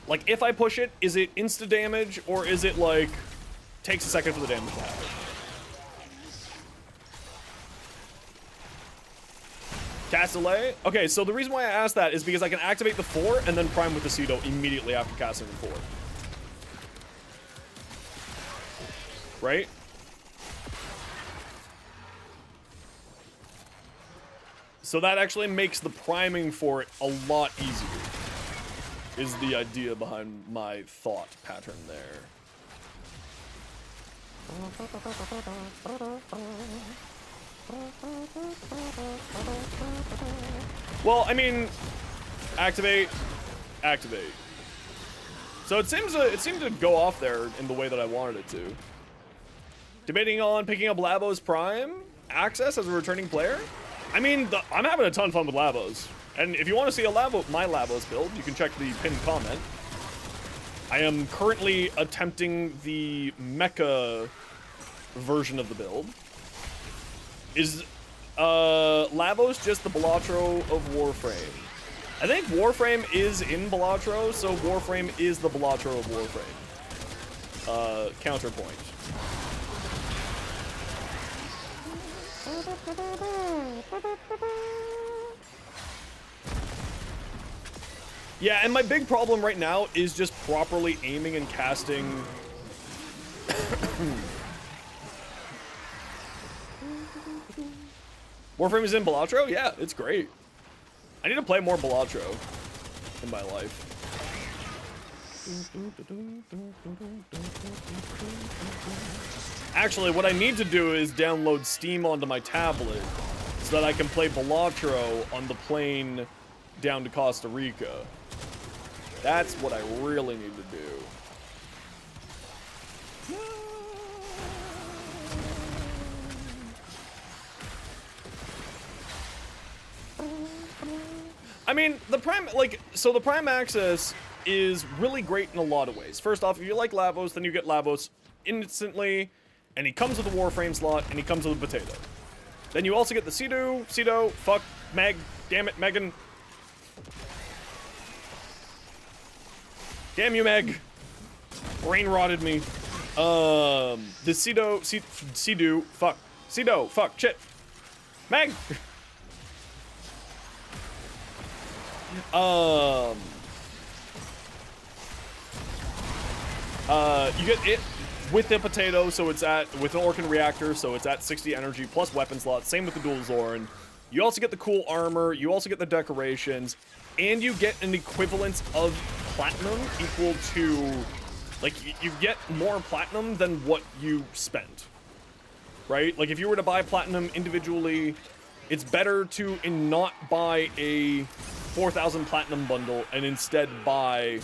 Like, if I push it, is it insta damage, or is it, like, takes a second for the damage to happen? Cast delay? Okay, so the reason why I asked that is because I can activate the 4 and then prime with the Cedo immediately after casting the 4. Right? So that actually makes the priming for it a lot easier. Is the idea behind my thought pattern there. Well, I mean, activate. So it seemed to go off there in the way that I wanted it to. Debating on picking up Lavos Prime access as a returning player. I mean, I'm having a ton of fun with Lavos. And if you want to see my Lavos build, you can check the pinned comment. I am currently attempting the Mecha version of the build. Is Lavos just the Balatro of Warframe? I think Warframe is in Balatro, so Warframe is the Balatro of Warframe. Counterpoint. Yeah, and my big problem right now is just properly aiming and casting. Warframe is in Balatro? Yeah, it's great. I need to play more Balatro in my life. Actually, what I need to do is download Steam onto my tablet so that I can play Balatro on the plane down to Costa Rica. That's what I really need to do. I mean, the Prime, like, so the Prime Access is really great in a lot of ways. First off, if you like Lavos, then you get Lavos instantly, and he comes with a Warframe slot, and he comes with a potato. Then you also get the Cedo, fuck, Meg, damn it, Megan. Damn you, Meg. Brain rotted me. The Cedo, fuck, shit. Meg! You get it with the potato, so it's with an Orkin reactor, so it's at 60 energy plus weapon slots. Same with the dual Zoran. You also get the cool armor. You also get the decorations, and you get an equivalence of platinum equal to, like, you get more platinum than what you spent, right? Like, if you were to buy platinum individually, it's better to not buy a 4,000 platinum bundle and instead buy,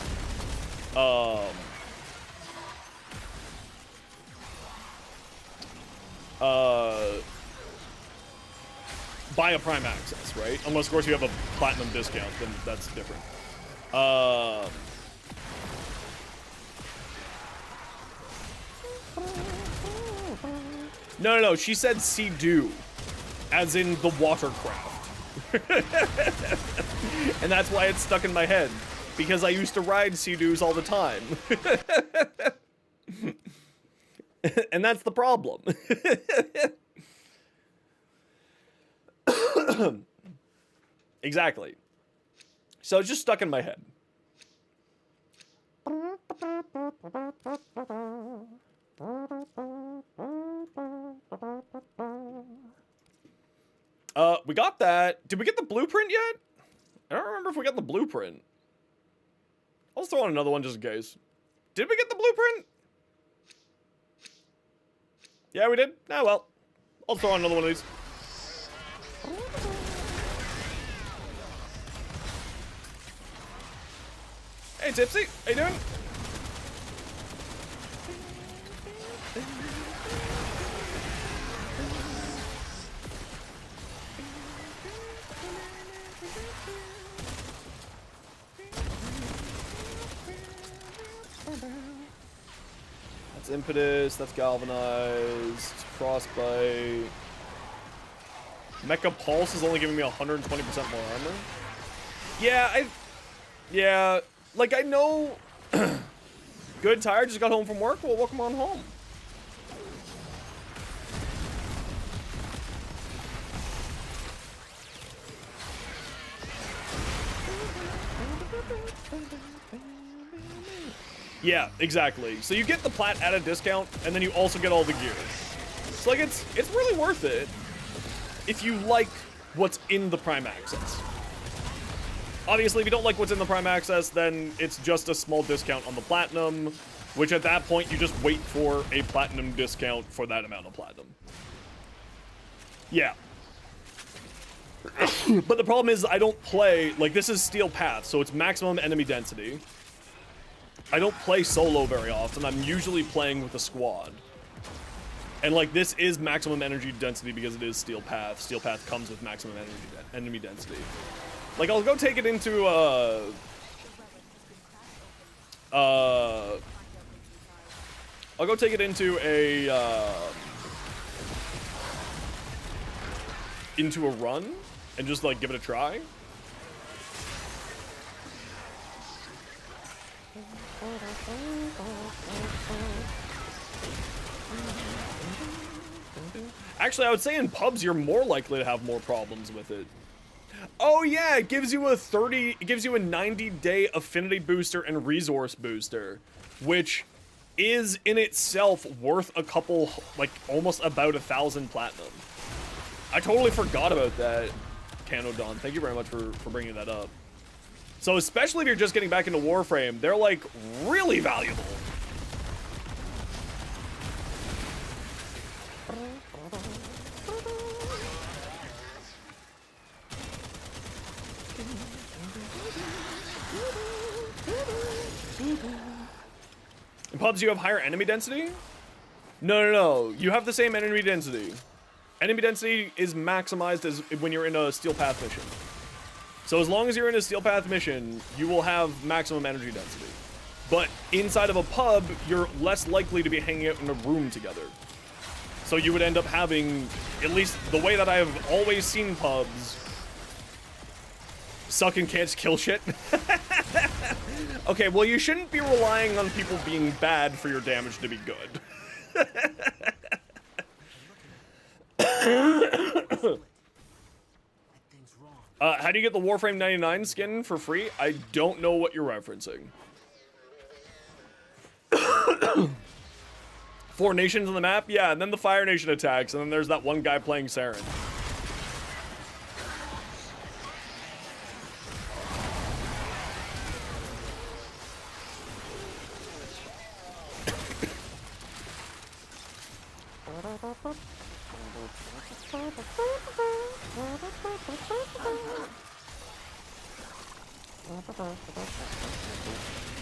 buy a Prime Access, right? Unless, of course, you have a platinum discount, then that's different. No, she said Sea-Doo, as in the watercraft. And that's why it's stuck in my head, because I used to ride Sea-Doos all the time. And that's the problem. Exactly. So it's just stuck in my head. We got that. Did we get the blueprint yet? I don't remember if we got the blueprint. I'll throw on another one just in case. Did we get the blueprint? Yeah, we did? Ah, well. I'll throw on another one of these. Hey, Tipsy. How you doing? That's impetus, that's galvanized, frostbite. Mecha pulse is only giving me 120% more armor. Yeah, like I know. Good, tired, just got home from work. Well, welcome on home. Yeah, exactly. So you get the plat at a discount, and then you also get all the gear. So like it's really worth it if you like what's in the Prime Access. Obviously, if you don't like what's in the Prime Access, then it's just a small discount on the Platinum, which at that point, you just wait for a Platinum discount for that amount of Platinum. Yeah. But the problem is, I don't play, like, this is Steel Path, so it's maximum enemy density. I don't play solo very often. I'm usually playing with a squad. And, like, this is maximum energy density because it is Steel Path. Steel Path comes with maximum enemy density. Like, I'll go take it into, I'll go take it into a run and just, like, give it a try. Actually, I would say in pubs, you're more likely to have more problems with it. Oh yeah, it gives you a 90-day affinity booster and resource booster, which is in itself worth a couple, like almost about 1,000 platinum. I totally forgot about that, Canodon. Thank you very much for bringing that up. So especially if you're just getting back into Warframe, they're like really valuable. In pubs, you have higher enemy density? No. You have the same enemy density. Enemy density is maximized as when you're in a Steel Path mission. So as long as you're in a Steel Path mission, you will have maximum energy density. But inside of a pub, you're less likely to be hanging out in a room together. So you would end up having, at least the way that I have always seen pubs, suck and can't kill shit. Okay, well, you shouldn't be relying on people being bad for your damage to be good. That thing's wrong. How do you get the Warframe 99 skin for free? I don't know what you're referencing. 4 nations on the map? Yeah, and then the Fire Nation attacks, and then there's that one guy playing Saren.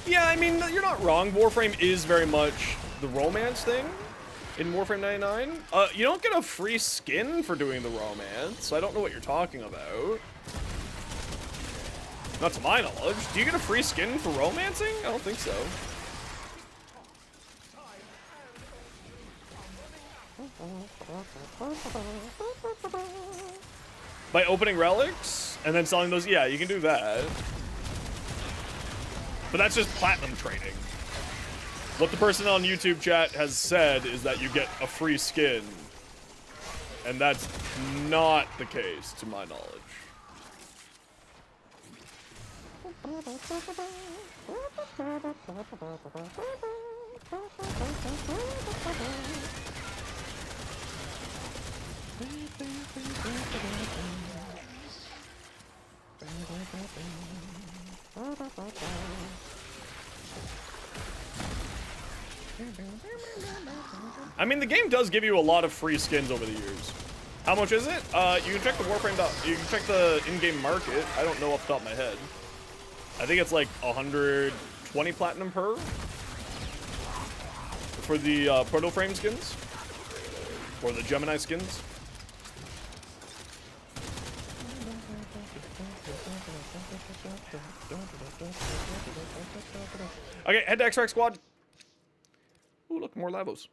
Yeah, I mean, you're not wrong. Warframe is very much the romance thing in Warframe 99. You don't get a free skin for doing the romance, so I don't know what you're talking about. Not to my knowledge. Do you get a free skin for romancing? I don't think so. By opening relics and then selling those, yeah, you can do that. But that's just platinum trading. What the person on YouTube chat has said is that you get a free skin. And that's not the case, to my knowledge. I mean, the game does give you a lot of free skins over the years. How much is it? You can check the Warframe. You can check the in-game market. I don't know off the top of my head. I think it's like 120 platinum per for the Proto Frame skins or the Gemini skins. Okay, head to Extract Squad. Ooh, look, more Lavos.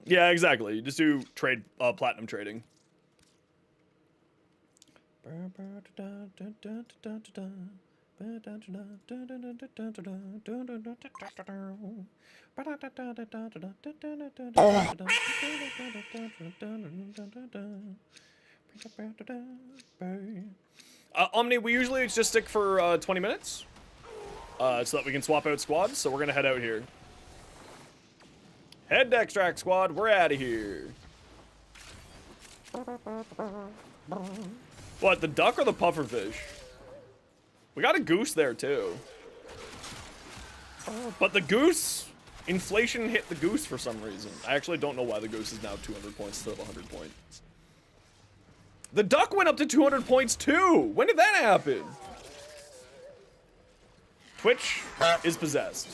Yeah, exactly. You just do trade, platinum trading. Omni, we usually just stick for 20 minutes so that we can swap out squads, so we're gonna head out here. Head to Extract Squad, we're out of here. What, the duck or the pufferfish? We got a goose there too. But the goose, inflation hit the goose for some reason. I actually don't know why the goose is now 200 points instead of 100 points. The duck went up to 200 points too! When did that happen? Twitch is possessed.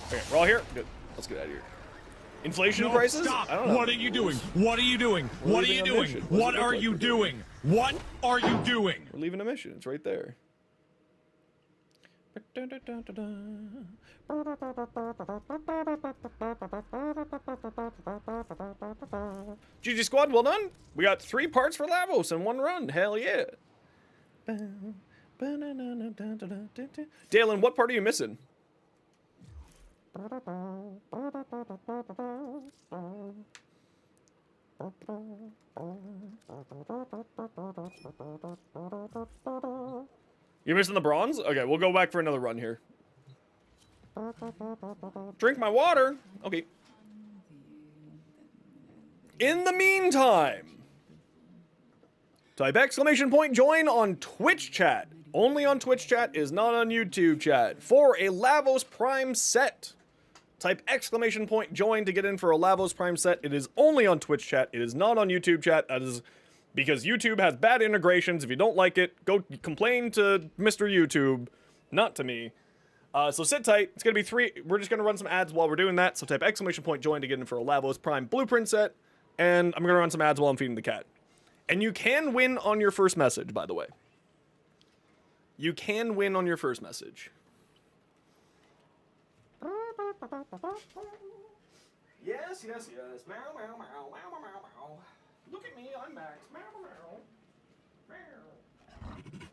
Okay, we're all here? Good. Let's get out of here. Inflation prices? Stop! I don't know. What are you doing? What are you doing? We're What are leaving you a doing? mission. What does What it look are like you we're doing? doing? What are you doing? We're leaving a mission. It's right there. GG squad, well done. We got 3 parts for Lavos in 1 run. Hell yeah. Dalen, what part are you missing? You're missing the bronze? Okay, we'll go back for another run here. Drink my water. Okay. In the meantime, type exclamation point join on Twitch chat. Only on Twitch chat, is not on YouTube chat. For a Lavos Prime set. Type exclamation point join to get in for a Lavos Prime set. It is only on Twitch chat. It is not on YouTube chat. That is because YouTube has bad integrations. If you don't like it, go complain to Mr. YouTube, not to me. So sit tight. It's going to be 3. We're just going to run some ads while we're doing that. So type exclamation point join to get in for a Lavos Prime blueprint set. and I'm gonna run some ads while I'm feeding the cat. And you can win on your first message, by the way. You can win on your first message. Yes, yes, yes. Meow, meow, meow, meow, meow, meow. Look at me, I'm Max. Meow, meow, meow.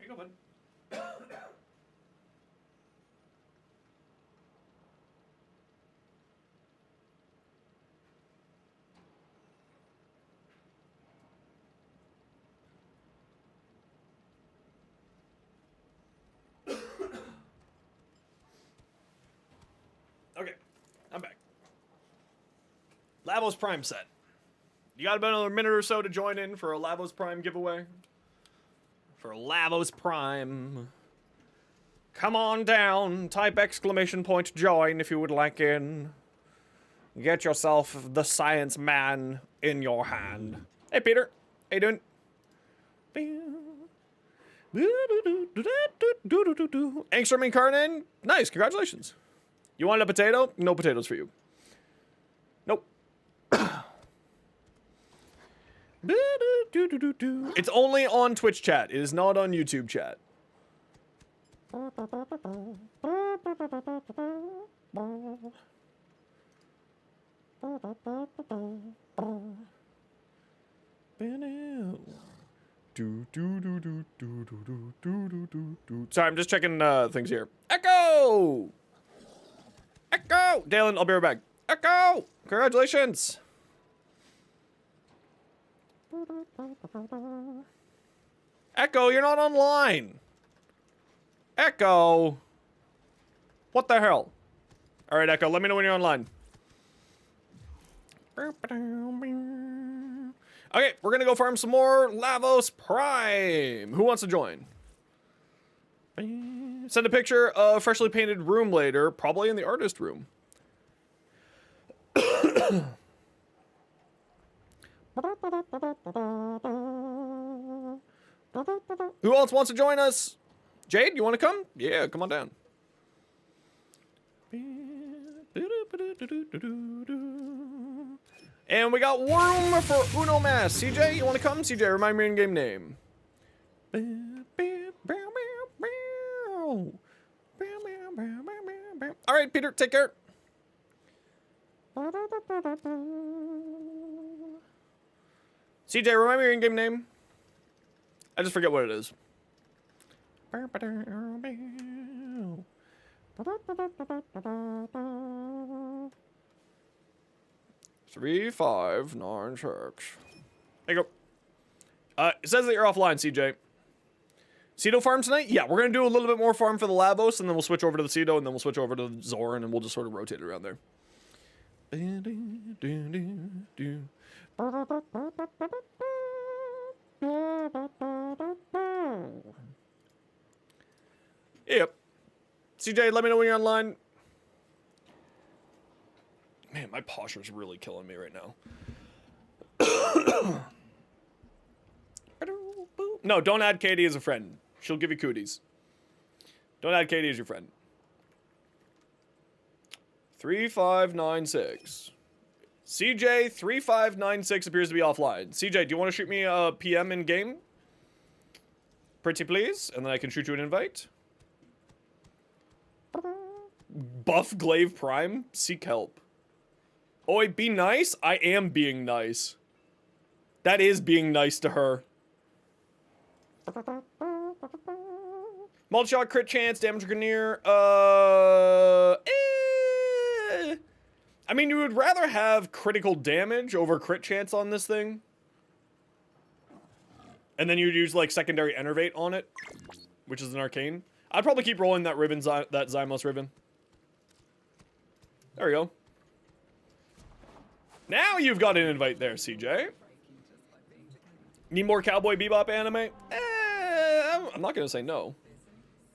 Here you go, bud. Okay, I'm back. Lavos Prime set. You got about another minute or so to join in for a Lavos Prime giveaway. For Lavos Prime. Come on down. Type exclamation point join if you would like in. Get yourself the science man in your hand. Hey, Peter. How you doing? Angstrom Incarnate. Nice. Congratulations. You wanted a potato? No potatoes for you. Nope. It's only on Twitch chat. It is not on YouTube chat. Sorry, I'm just checking things here. Echo! Echo! Dalen, I'll be right back. Echo! Congratulations! Echo, you're not online. Echo. What the hell? All right, Echo, let me know when you're online. Okay, we're gonna go farm some more Lavos Prime. Who wants to join? Send a picture of freshly painted room later, probably in the artist room. Who else wants to join us? Jade, you want to come? Yeah, come on down. And we got room for Uno Mass. CJ, you want to come? CJ, remind me your in-game name. All right, Peter, take care. CJ, remind me your in-game name. I just forget what it is. 3, 5, 9, 6. There you go. It says that you're offline, CJ. Cedo farm tonight? Yeah, we're gonna do a little bit more farm for the Lavos, and then we'll switch over to the Cedo, and then we'll switch over to Zoran, and we'll just sort of rotate it around there. Yep. CJ, let me know when you're online. Man, my posture's really killing me right now. No, don't add Katie as a friend. She'll give you cooties. Don't add Katie as your friend. 3596. CJ 3596 appears to be offline. CJ, do you want to shoot me a PM in game? Pretty please, and then I can shoot you an invite. Buff Glaive Prime, seek help. Oi, be nice? I am being nice. That is being nice to her. Multi-shot, crit chance, damage Grenier. I mean, you would rather have critical damage over crit chance on this thing. And then you'd use, like, secondary Enervate on it, which is an arcane. I'd probably keep rolling that ribbon, that Zymos ribbon. There we go. Now you've got an invite there, CJ. Need more Cowboy Bebop anime? I'm not gonna say no.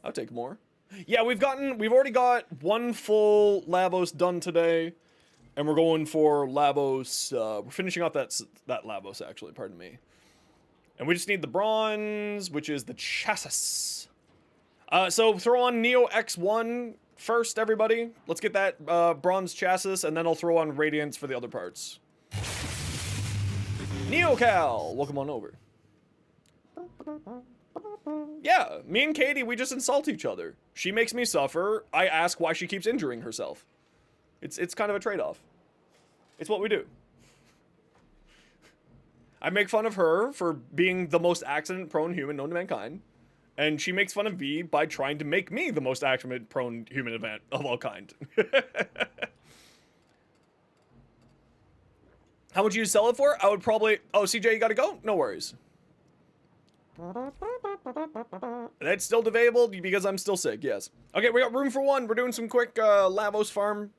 I'll take more. Yeah, we've already got one full Lavos done today, and we're going for Lavos. We're finishing off that Lavos actually. Pardon me. And we just need the bronze, which is the chassis. So throw on Neo X1 first, everybody. Let's get that bronze chassis, and then I'll throw on Radiance for the other parts. NeoCal, welcome on over. Yeah, me and Katie, we just insult each other. She makes me suffer. I ask why she keeps injuring herself. It's kind of a trade-off. It's what we do. I make fun of her for being the most accident-prone human known to mankind. And she makes fun of me by trying to make me the most accident-prone human event of all kind. How much you sell it for? I would probably... Oh, CJ, you gotta go? No worries. That's still debatable because I'm still sick, yes. Okay, we got room for one. We're doing some quick Lavos farm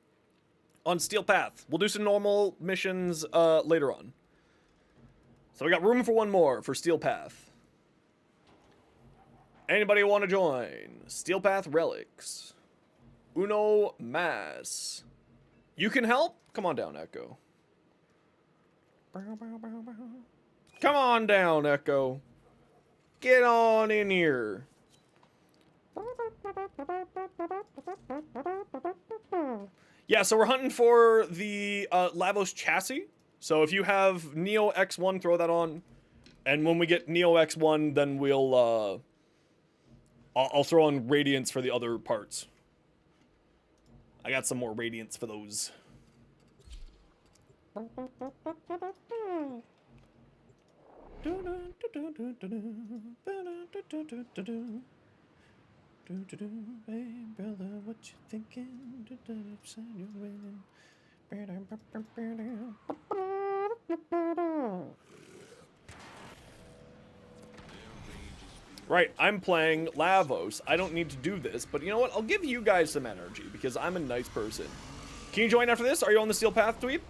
on Steel Path. We'll do some normal missions later on. So we got room for one more for Steel Path. Anybody want to join? Steel Path Relics. Uno Mass. You can help? Come on down, Echo. Come on down, Echo. Get on in here. Yeah, so we're hunting for the Lavos chassis. So if you have Neo X1, throw that on. And when we get Neo X1, then we'll... I'll throw on Radiance for the other parts. I got some more Radiance for those. Hey, brother, what you thinking? Right, I'm playing Lavos. I don't need to do this, but you know what? I'll give you guys some energy because I'm a nice person. Can you join after this? Are you on the Steel Path, Dweeb?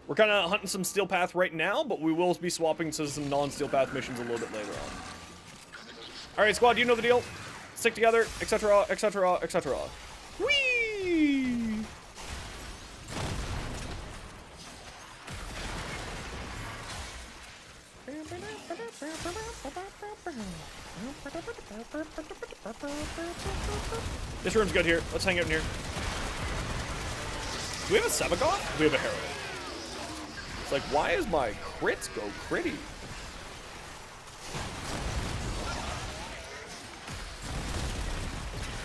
We're kind of hunting some Steel Path right now, but we will be swapping to some non-Steel Path missions a little bit later on. All right, squad, you know the deal. Stick together, etc., etc., etc. Whee! This room's good here. Let's hang out in here. Do we have a Sebagoth? We have a Herald. It's like, why is my crits go critty?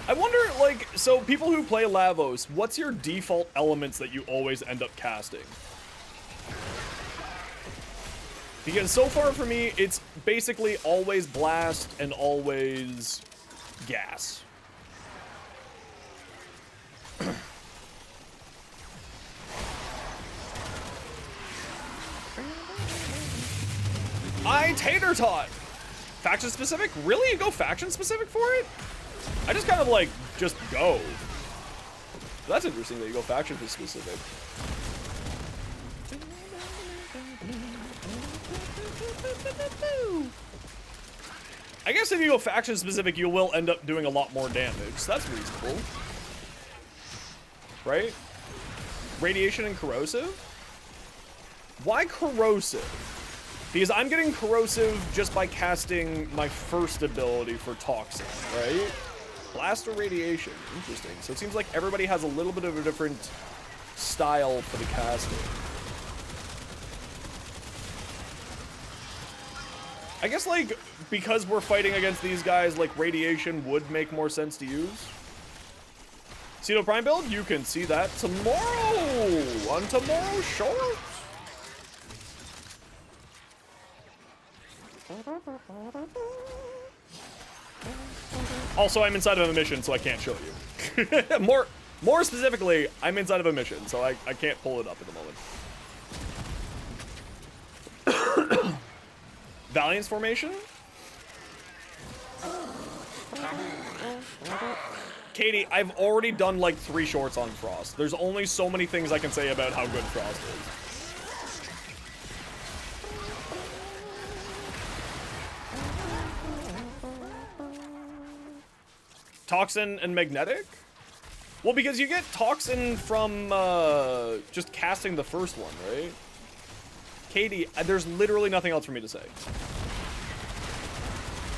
I wonder, like, so people who play Lavos, what's your default elements that you always end up casting? Because so far for me, it's basically always blast and always gas. I tater tot! Faction specific? Really? You go faction specific for it? I just kind of like, just go. That's interesting that you go faction specific. I guess if you go faction specific, you will end up doing a lot more damage. So that's reasonable. Right? Radiation and corrosive? Why corrosive? Because I'm getting corrosive just by casting my first ability for toxin, right? Blast or radiation. Interesting. So it seems like everybody has a little bit of a different style for the casting. I guess, like, because we're fighting against these guys, like, radiation would make more sense to use. Cedo Prime build? You can see that tomorrow on tomorrow's short. Also, I'm inside of a mission, so I can't show you. More specifically, I'm inside of a mission, so I can't pull it up at the moment. Valiance formation? Katie, I've already done like 3 shorts on Frost. There's only so many things I can say about how good Frost is. Toxin and magnetic? Well, because you get toxin from just casting the first one, right? Katie, there's literally nothing else for me to say.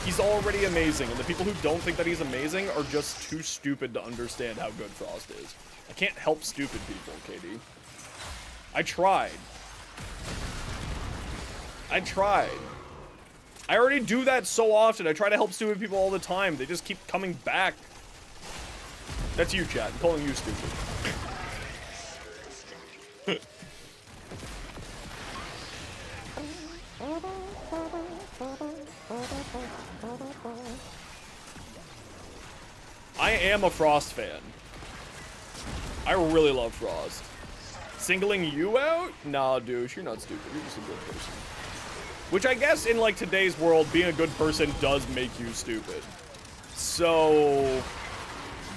He's already amazing, and the people who don't think that he's amazing are just too stupid to understand how good Frost is. I can't help stupid people, Katie. I tried. I already do that so often. I try to help stupid people all the time. They just keep coming back. That's you, chat. I'm calling you stupid. I am a Frost fan. I really love Frost. Singling you out? Nah, douche, you're not stupid. You're just a good person. Which I guess in like today's world, being a good person does make you stupid. So,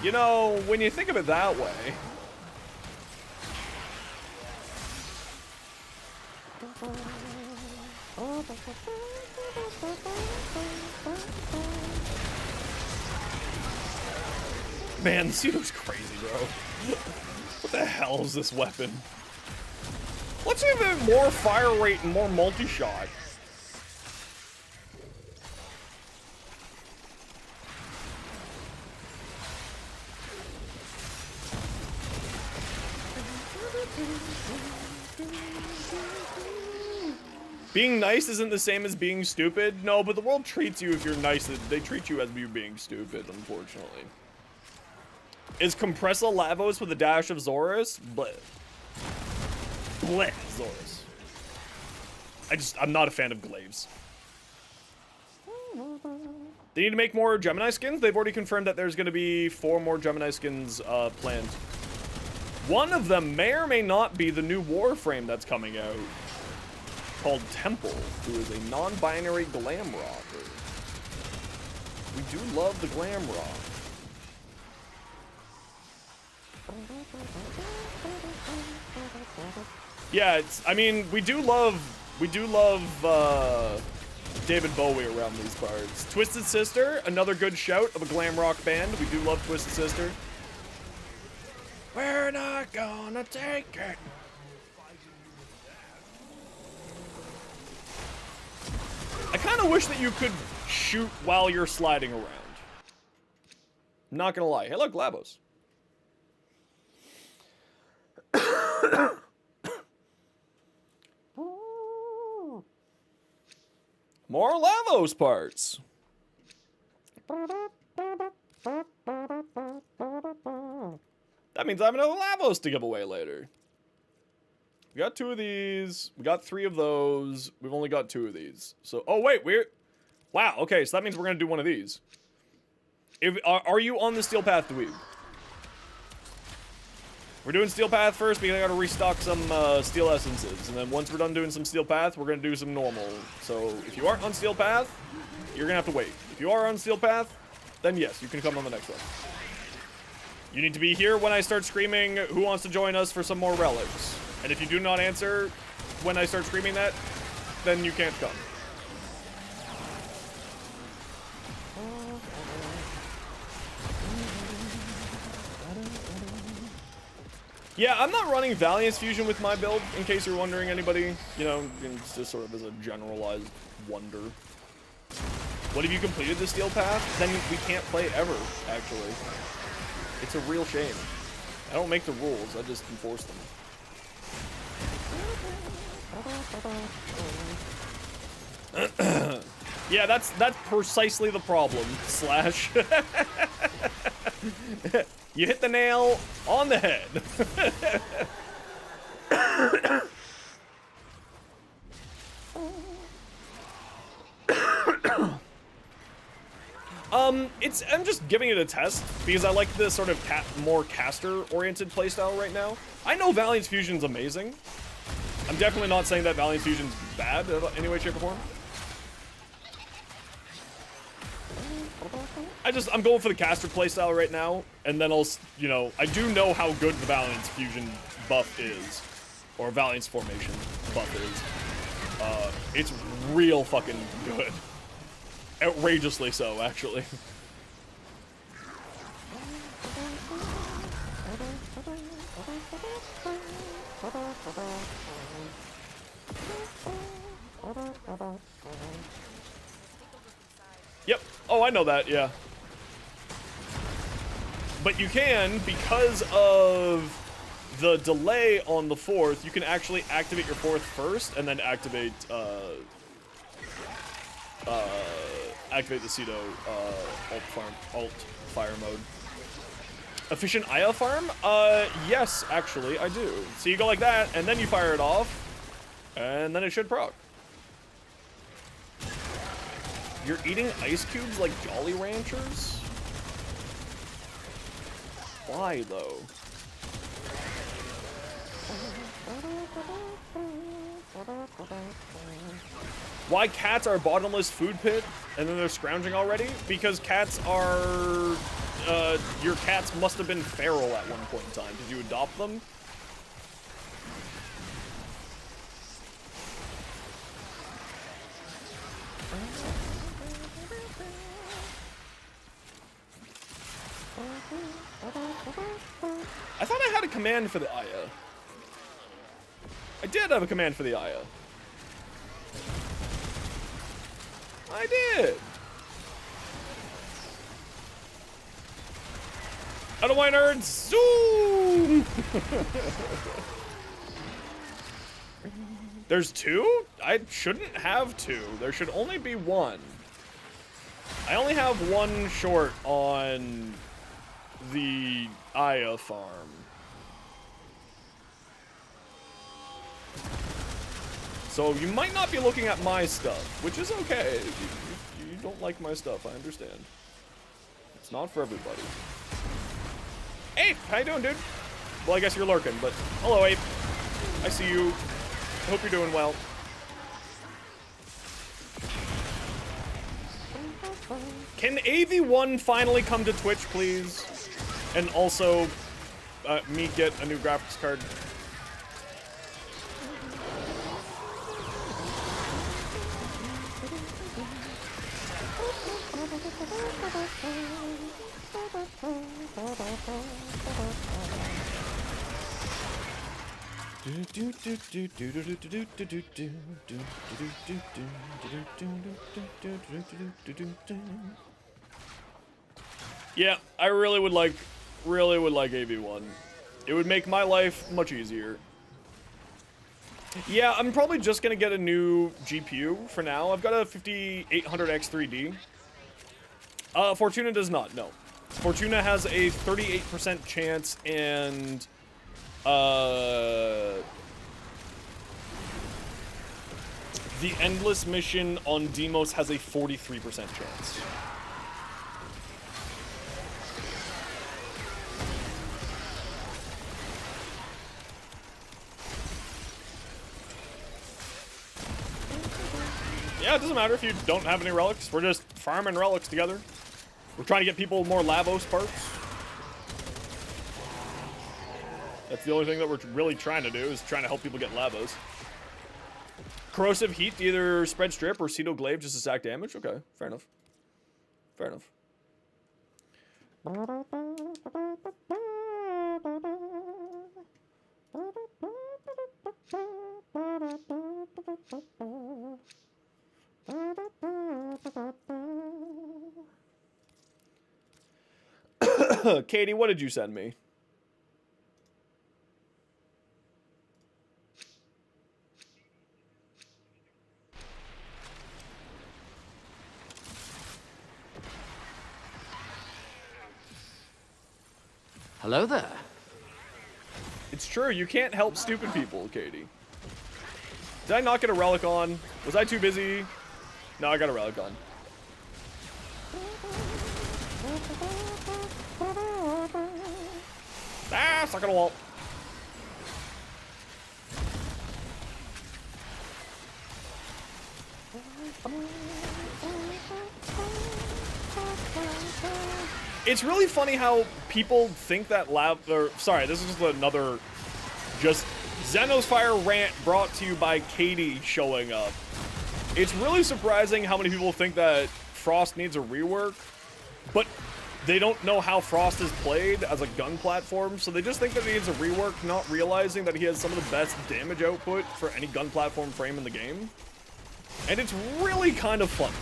you know, when you think of it that way. Man, this looks crazy, bro. What the hell is this weapon? Let's give it more fire rate and more multi-shot. Being nice isn't the same as being stupid. No, but the world treats you, if you're nice, they treat you as you being stupid, unfortunately. Is Compressa Lavos with a dash of Zorus? Bleh. Bleh, Zorus. I'm not a fan of glaives. They need to make more Gemini skins. They've already confirmed that there's going to be 4 more Gemini skins planned. One of them may or may not be the new Warframe that's coming out, called Temple, who is a non-binary glam rocker. We do love the glam rock. Yeah, I mean, we do love David Bowie around these parts. Twisted Sister, another good shout of a glam rock band. We do love Twisted Sister. We're not gonna take it. I kind of wish that you could shoot while you're sliding around. Not gonna lie. Hey, look, LAVOS. More LAVOS parts. That means I have another LAVOS to give away later. We got 2 of these. We got 3 of those. We've only got 2 of these. So, oh wait, wow, okay, so that means we're gonna do one of these. Are you on the Steel Path Dweeb? We're doing Steel Path first because I gotta restock some Steel Essences. And then once we're done doing some Steel Path, we're gonna do some normal. So if you aren't on Steel Path, you're gonna have to wait. If you are on Steel Path, then yes, you can come on the next one. You need to be here when I start screaming, who wants to join us for some more relics? And if you do not answer when I start screaming that, then you can't come. Yeah, I'm not running Valiance Fusion with my build, in case you're wondering, anybody. You know, it's just sort of as a generalized wonder. What if you completed the Steel Path? Then we can't play ever, actually. It's a real shame. I don't make the rules, I just enforce them. Yeah, that's precisely the problem, Slash. You hit the nail on the head. I'm just giving it a test because I like the sort of more caster-oriented playstyle right now. I know Valiance Fusion's amazing. I'm definitely not saying that Valiance Fusion's bad in any way, shape, or form. I'm going for the caster playstyle right now, and then I'll, you know, I do know how good the Valiance Fusion buff is, or Valiance Formation buff is. It's real fucking good. Outrageously so, actually. Yep. Oh, I know that, yeah. But you can, because of the delay on the 4th, you can actually activate your 4th first, and then activate, activate the Cedo, alt fire mode. Efficient Aya farm? Yes, actually, I do. So you go like that, and then you fire it off, and then it should proc. You're eating ice cubes like Jolly Ranchers? Why, though? Why cats are a bottomless food pit, and then they're scrounging already? Because cats are... your cats must have been feral at one point in time. Did you adopt them? I thought I had a command for the Aya. I did have a command for the Aya. I did. Out of my nerds, zoom! There's 2? I shouldn't have 2. There should only be 1. I only have 1 short on the Aya farm. So you might not be looking at my stuff, which is okay. If you don't like my stuff, I understand. It's not for everybody. Ape, how you doing, dude? Well, I guess you're lurking, but hello, Ape. I see you. I hope you're doing well. Can AV1 finally come to Twitch, please? And also, me get a new graphics card. Yeah, I really would like AV1. It would make my life much easier. Yeah, I'm probably just gonna get a new GPU for now. I've got a 5800X3D. Fortuna does not, no. Fortuna has a 38% chance, and the Endless mission on Demos has a 43% chance. Yeah, it doesn't matter if you don't have any relics. We're just farming relics together. We're trying to get people more LAVOS parts. That's the only thing that we're really trying to do, is trying to help people get LAVOS. Corrosive heat to either spread strip or Ceto glaive just to sack damage. Okay, fair enough. Fair enough. Katie, what did you send me? Hello there. It's true, you can't help stupid people, Katie. Did I not get a relic on? Was I too busy? No, I got a relic on. Ah, stuck on a wall. It's really funny how people think that sorry, this is just another Zenosfire rant brought to you by Katie showing up. It's really surprising how many people think that Frost needs a rework, but they don't know how Frost is played as a gun platform, so they just think that he needs a rework, not realizing that he has some of the best damage output for any gun platform frame in the game. And it's really kind of fun.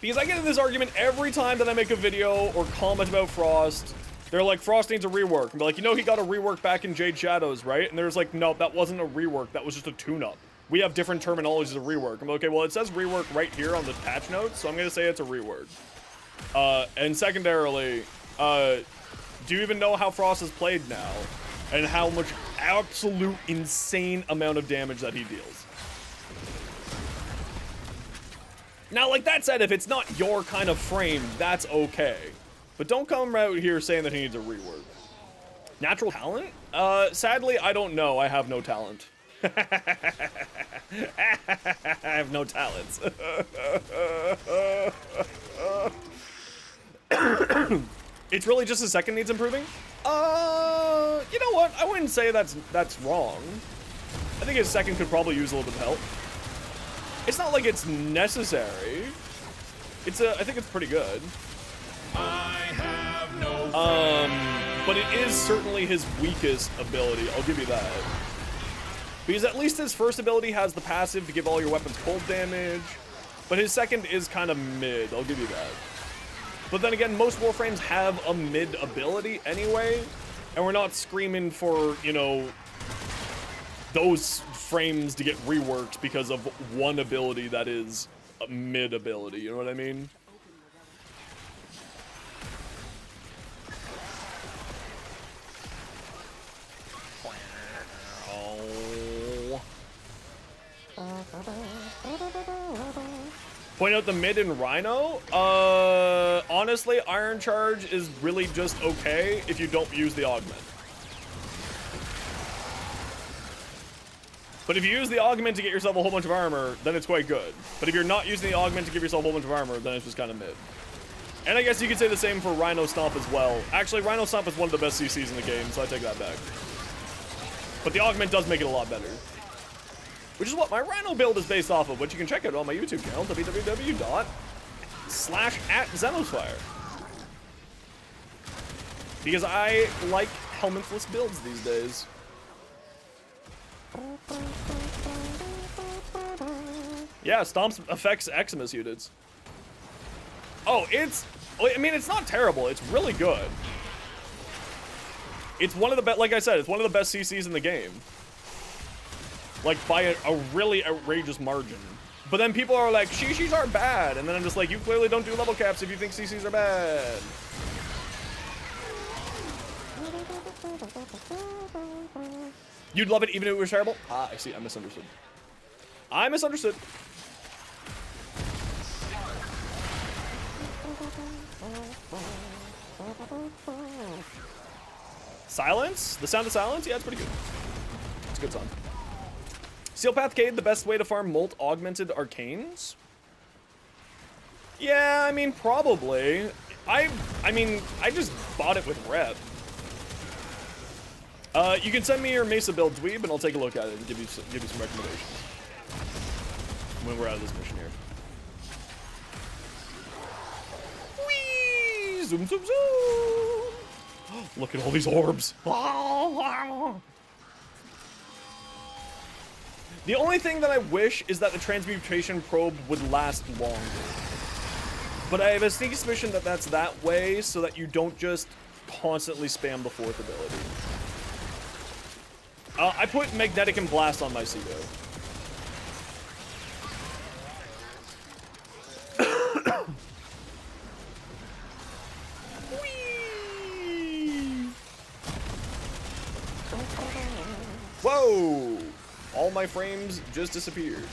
Because I get in this argument every time that I make a video or comment about Frost. They're like, Frost needs a rework. And be like, you know he got a rework back in Jade Shadows, right? And there's like, no, that wasn't a rework. That was just a tune-up. We have different terminologies of rework. I'm like, okay, well, it says rework right here on the patch notes, so I'm going to say it's a rework. And secondarily, do you even know how Frost is played now? And how much absolute insane amount of damage that he deals? Now, like that said, if it's not your kind of frame, that's okay. But don't come out here saying that he needs a rework. Natural talent? Sadly, I don't know. I have no talent. I have no talents. It's really just the second needs improving? You know what? I wouldn't say that's wrong. I think his second could probably use a little bit of help. It's not like it's necessary. I think it's pretty good. I have no But it is certainly his weakest ability, I'll give you that. Because at least his first ability has the passive to give all your weapons cold damage, but his second is kind of mid, I'll give you that. But then again, most Warframes have a mid ability anyway, and we're not screaming for, you know, those frames to get reworked because of one ability that is a mid ability, you know what I mean? Point out the mid in Rhino. Honestly, Iron Charge is really just okay if you don't use the augment. But if you use the augment to get yourself a whole bunch of armor, then it's quite good. But if you're not using the augment to give yourself a whole bunch of armor, then it's just kind of mid. And I guess you could say the same for Rhino Stomp as well. Actually, Rhino Stomp is one of the best CCs in the game, so I take that back. But the augment does make it a lot better. which is what my Rhino build is based off of, which you can check out on my YouTube channel, www./@Zenosfire. Because I like helmetless builds these days. Yeah, Stomps affects Eximus units. Oh, I mean, it's not terrible. It's really good. It's one of the best, like I said, it's one of the best CCs in the game. Like, by a really outrageous margin. But then people are like, CCs are bad. And then I'm just like, you clearly don't do level caps if you think CCs are bad. You'd love it even if it was terrible? Ah, I see. I misunderstood. I misunderstood. Silence? The sound of silence? Yeah, it's pretty good. It's a good song. Seal Pathcade, the best way to farm Molt Augmented Arcanes? Yeah, I mean, probably. I mean, I just bought it with rep. You can send me your Mesa build, Dweeb, and I'll take a look at it and give you some recommendations when we're out of this mission here. Whee! Zoom, zoom, zoom! Look at all these orbs. The only thing that I wish is that the transmutation probe would last longer. But I have a sneaky suspicion that that's that way so that you don't just constantly spam the fourth ability. I put Magnetic and Blast on my Cedo. Whoa! All my frames just disappeared.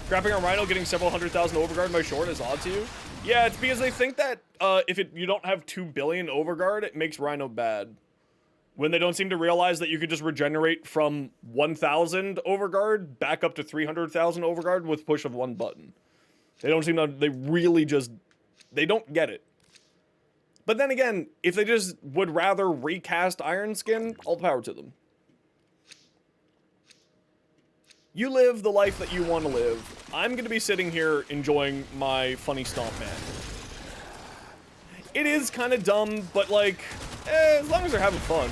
Grapping on Rhino, getting several 100,000 overguard by short is odd to you? Yeah, it's because they think that if you don't have 2 billion overguard, it makes Rhino bad. When they don't seem to realize that you could just regenerate from 1,000 overguard back up to 300,000 overguard with push of one button. They don't seem to, they don't get it. But then again, if they just would rather recast Iron Skin, all the power to them. You live the life that you want to live. I'm going to be sitting here enjoying my funny stomp man. It is kind of dumb, but like, as long as they're having fun.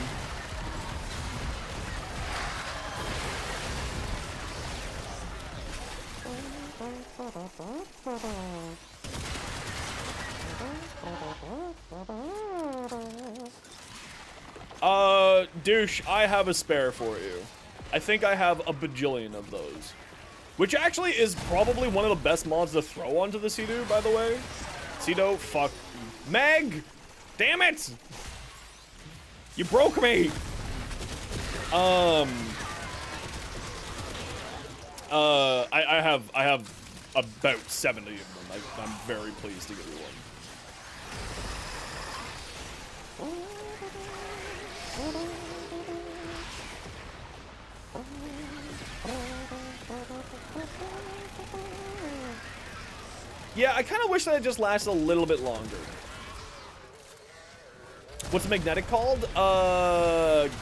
Douche, I have a spare for you. I think I have a bajillion of those. Which actually is probably one of the best mods to throw onto the Cedo, by the way. Cedo, fuck. Meg! Damn it! You broke me! I have about 70 of them. I'm very pleased to get you one. Yeah, I kind of wish that it just lasted a little bit longer. What's the magnetic called?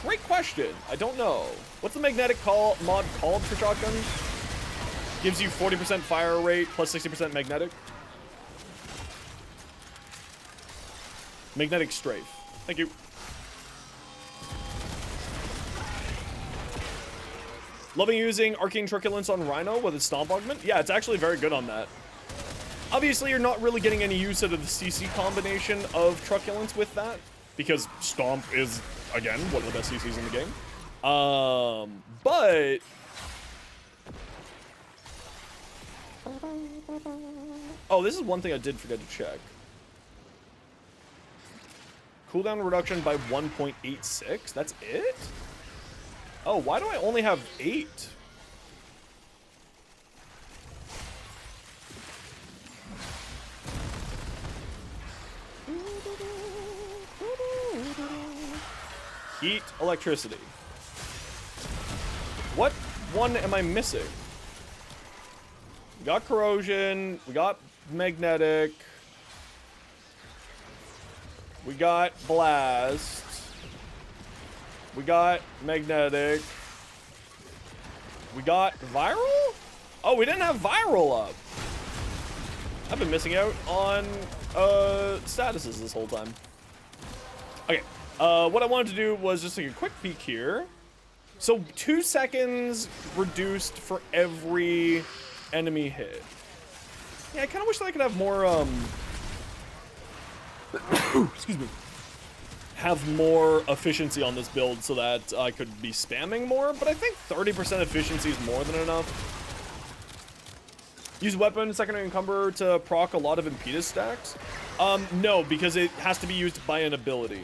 Great question. I don't know. What's the magnetic mod called for shotguns? Gives you 40% fire rate plus 60% magnetic. Magnetic strafe. Thank you. Loving using Arcane Truculence on Rhino with its Stomp Augment. Yeah, it's actually very good on that. Obviously, you're not really getting any use out of the CC combination of Truculence with that, because Stomp is, again, one of the best CCs in the game. But... oh, this is one thing I did forget to check. Cooldown reduction by 1.86? That's it? Oh, why do I only have 8? Heat, electricity. What one am I missing? We got corrosion, we got magnetic, we got blast, we got magnetic, We got viral? Oh, we didn't have viral up. I've been missing out on statuses this whole time. Okay, what I wanted to do was just take a quick peek here. So 2 seconds reduced for every enemy hit. Yeah, I kind of wish that I could have more, excuse me, have more efficiency on this build so that I could be spamming more, but I think 30% efficiency is more than enough. Use weapon secondary encumber to proc a lot of impetus stacks? No, because it has to be used by an ability.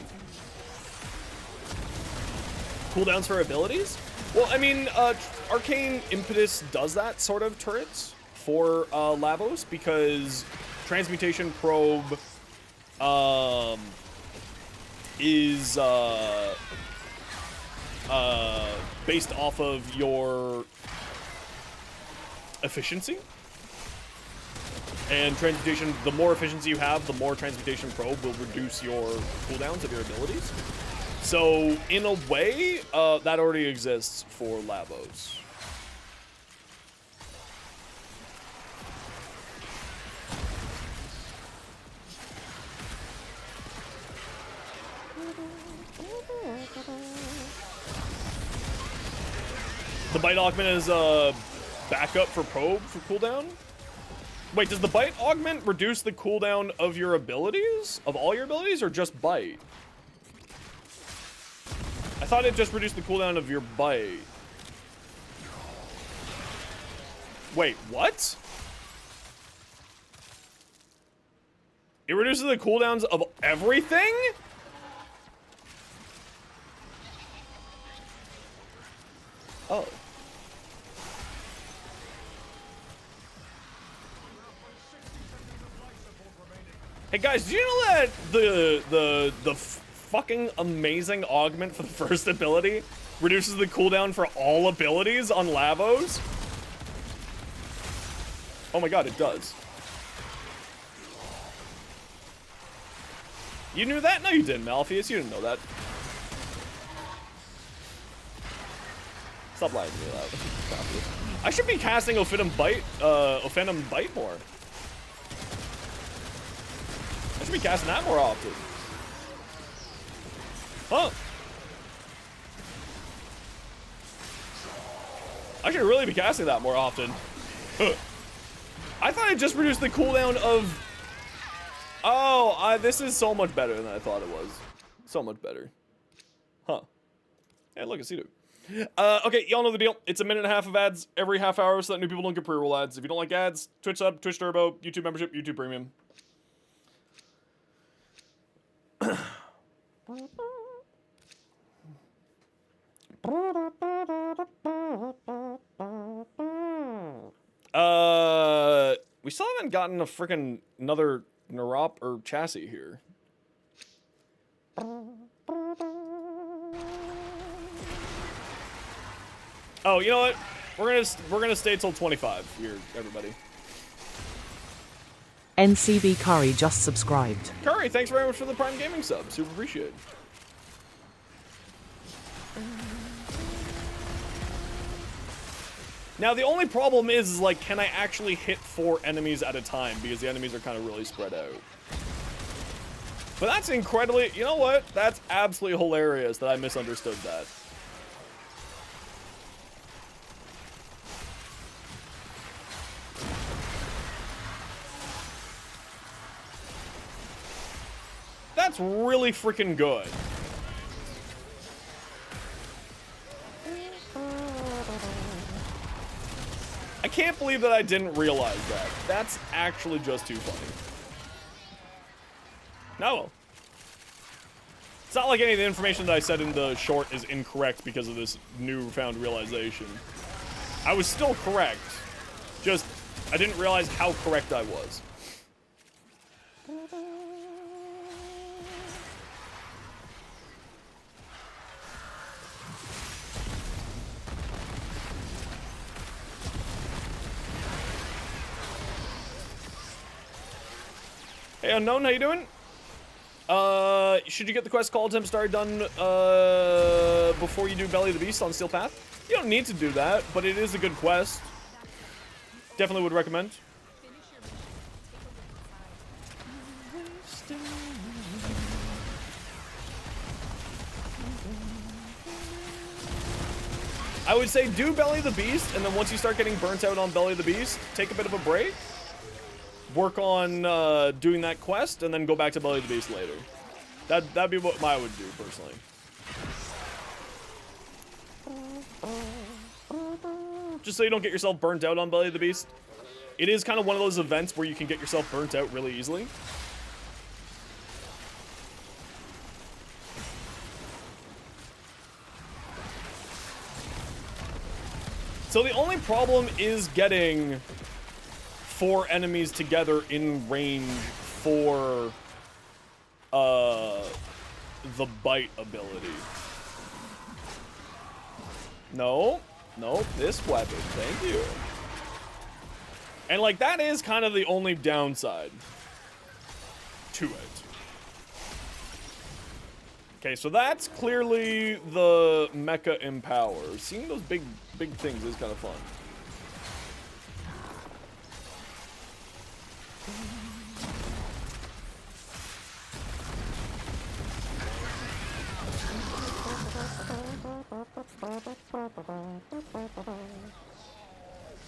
Cooldowns for abilities? Well, I mean, Arcane Impetus does that sort of turrets for Lavos because Transmutation Probe is based off of your efficiency. And Transmutation, the more efficiency you have, the more Transmutation Probe will reduce your cooldowns of your abilities. So, in a way, that already exists for Lavos. The Bite Augment is a backup for Probe for cooldown? Wait, does the Bite Augment reduce the cooldown of your abilities? Of all your abilities, or just Bite? I thought it just reduced the cooldown of your Bite. Wait, what? It reduces the cooldowns of everything? Oh. Hey guys, do you know that the fucking amazing augment for the first ability reduces the cooldown for all abilities on Lavos? Oh my god, it does. You knew that? No, you didn't, Malpheus. You didn't know that. Stop lying to me loud. I should be casting Ophinum Bite more. I should be casting that more often. Huh. I should really be casting that more often. Huh. I thought it just reduced the cooldown of... Oh, this is so much better than I thought it was. So much better. Huh. Yeah, look, I see it. Okay, y'all know the deal. It's a minute and a half of ads every half hour so that new people don't get pre-roll ads. If you don't like ads, Twitch sub, Twitch Turbo, YouTube membership, YouTube Premium. We still haven't gotten a freaking another Narop or chassis here. Oh, you know what? We're gonna stay till 25 here, everybody. NCB Curry just subscribed. Curry, thanks very much for the Prime Gaming sub. Super appreciate it. Now, the only problem is like, can I actually hit 4 enemies at a time? Because the enemies are kind of really spread out. But that's incredibly... You know what? That's absolutely hilarious that I misunderstood that. That's really freaking good. I can't believe that I didn't realize that. That's actually just too funny. No. It's not like any of the information that I said in the short is incorrect because of this newfound realization. I was still correct. Just, I didn't realize how correct I was. Hey, Unknown, how you doing? Should you get the quest call attempt story done before you do Belly of the Beast on Steel Path? You don't need to do that, but it is a good quest. Definitely would recommend. Finish your mission. Take a look inside. I would say do Belly of the Beast, and then once you start getting burnt out on Belly of the Beast, take a bit of a break. Work on doing that quest, and then go back to Belly of the Beast later. That'd be what I would do, personally. Just so you don't get yourself burnt out on Belly of the Beast. It is kind of one of those events where you can get yourself burnt out really easily. So the only problem is getting 4 enemies together in range for the bite ability. No, this weapon, thank you. And like that is kind of the only downside to it. Okay, so that's clearly the Mecha Empower. Seeing those big things is kind of fun.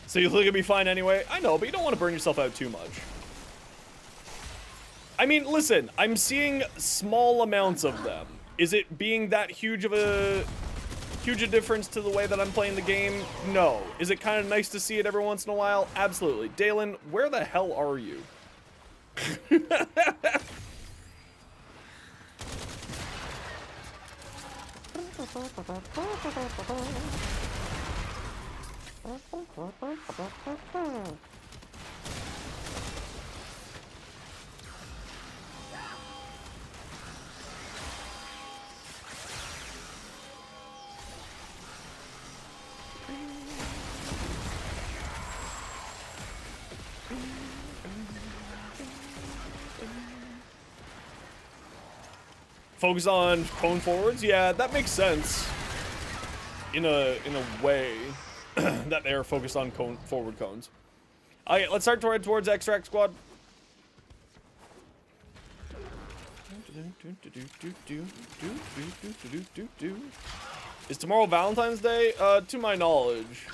So you think it'd be fine anyway? I know, but you don't want to burn yourself out too much. I mean, listen, I'm seeing small amounts of them. Is it being that huge of a difference to the way that I'm playing the game? No. Is it kind of nice to see it every once in a while? Absolutely. Dalen, where the hell are you? Focus on cone forwards? Yeah, that makes sense. In a way that they are focused on forward cones. Okay, let's start to head towards Extract Squad. Is tomorrow Valentine's Day? To my knowledge.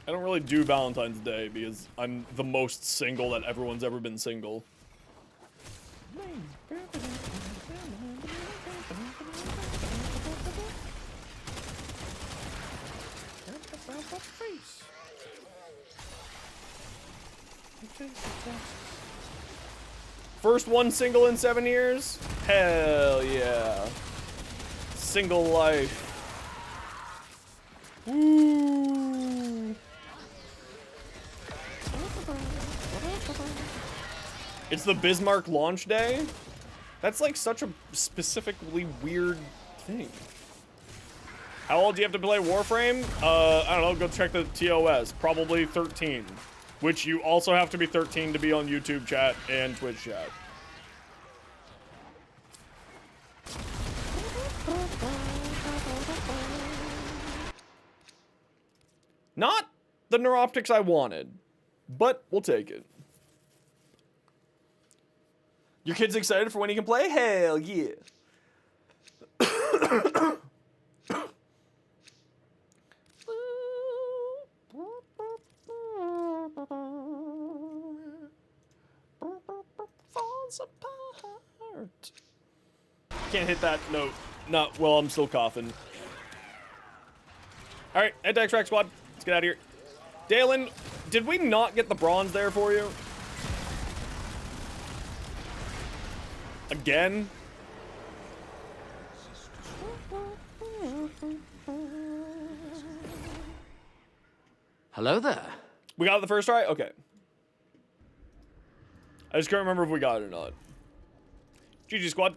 I don't really do Valentine's Day because I'm the most single that everyone's ever been single. First one single in 7 years? Hell yeah. Single life. Woo. It's the Bismarck launch day? That's like such a specifically weird thing. How old do you have to play Warframe? I don't know, go check the TOS. Probably 13. Which you also have to be 13 to be on YouTube chat and Twitch chat. Not the neuroptics I wanted, but we'll take it. Your kid's excited for when he can play? Hell yeah. Falls apart. Can't hit that note. Not well, I'm still coughing. Alright, head to Extract Squad. Let's get out of here. Dalen, did we not get the bronze there for you? Again? Hello there. We got it the first try? Okay. I just can't remember if we got it or not. GG Squad.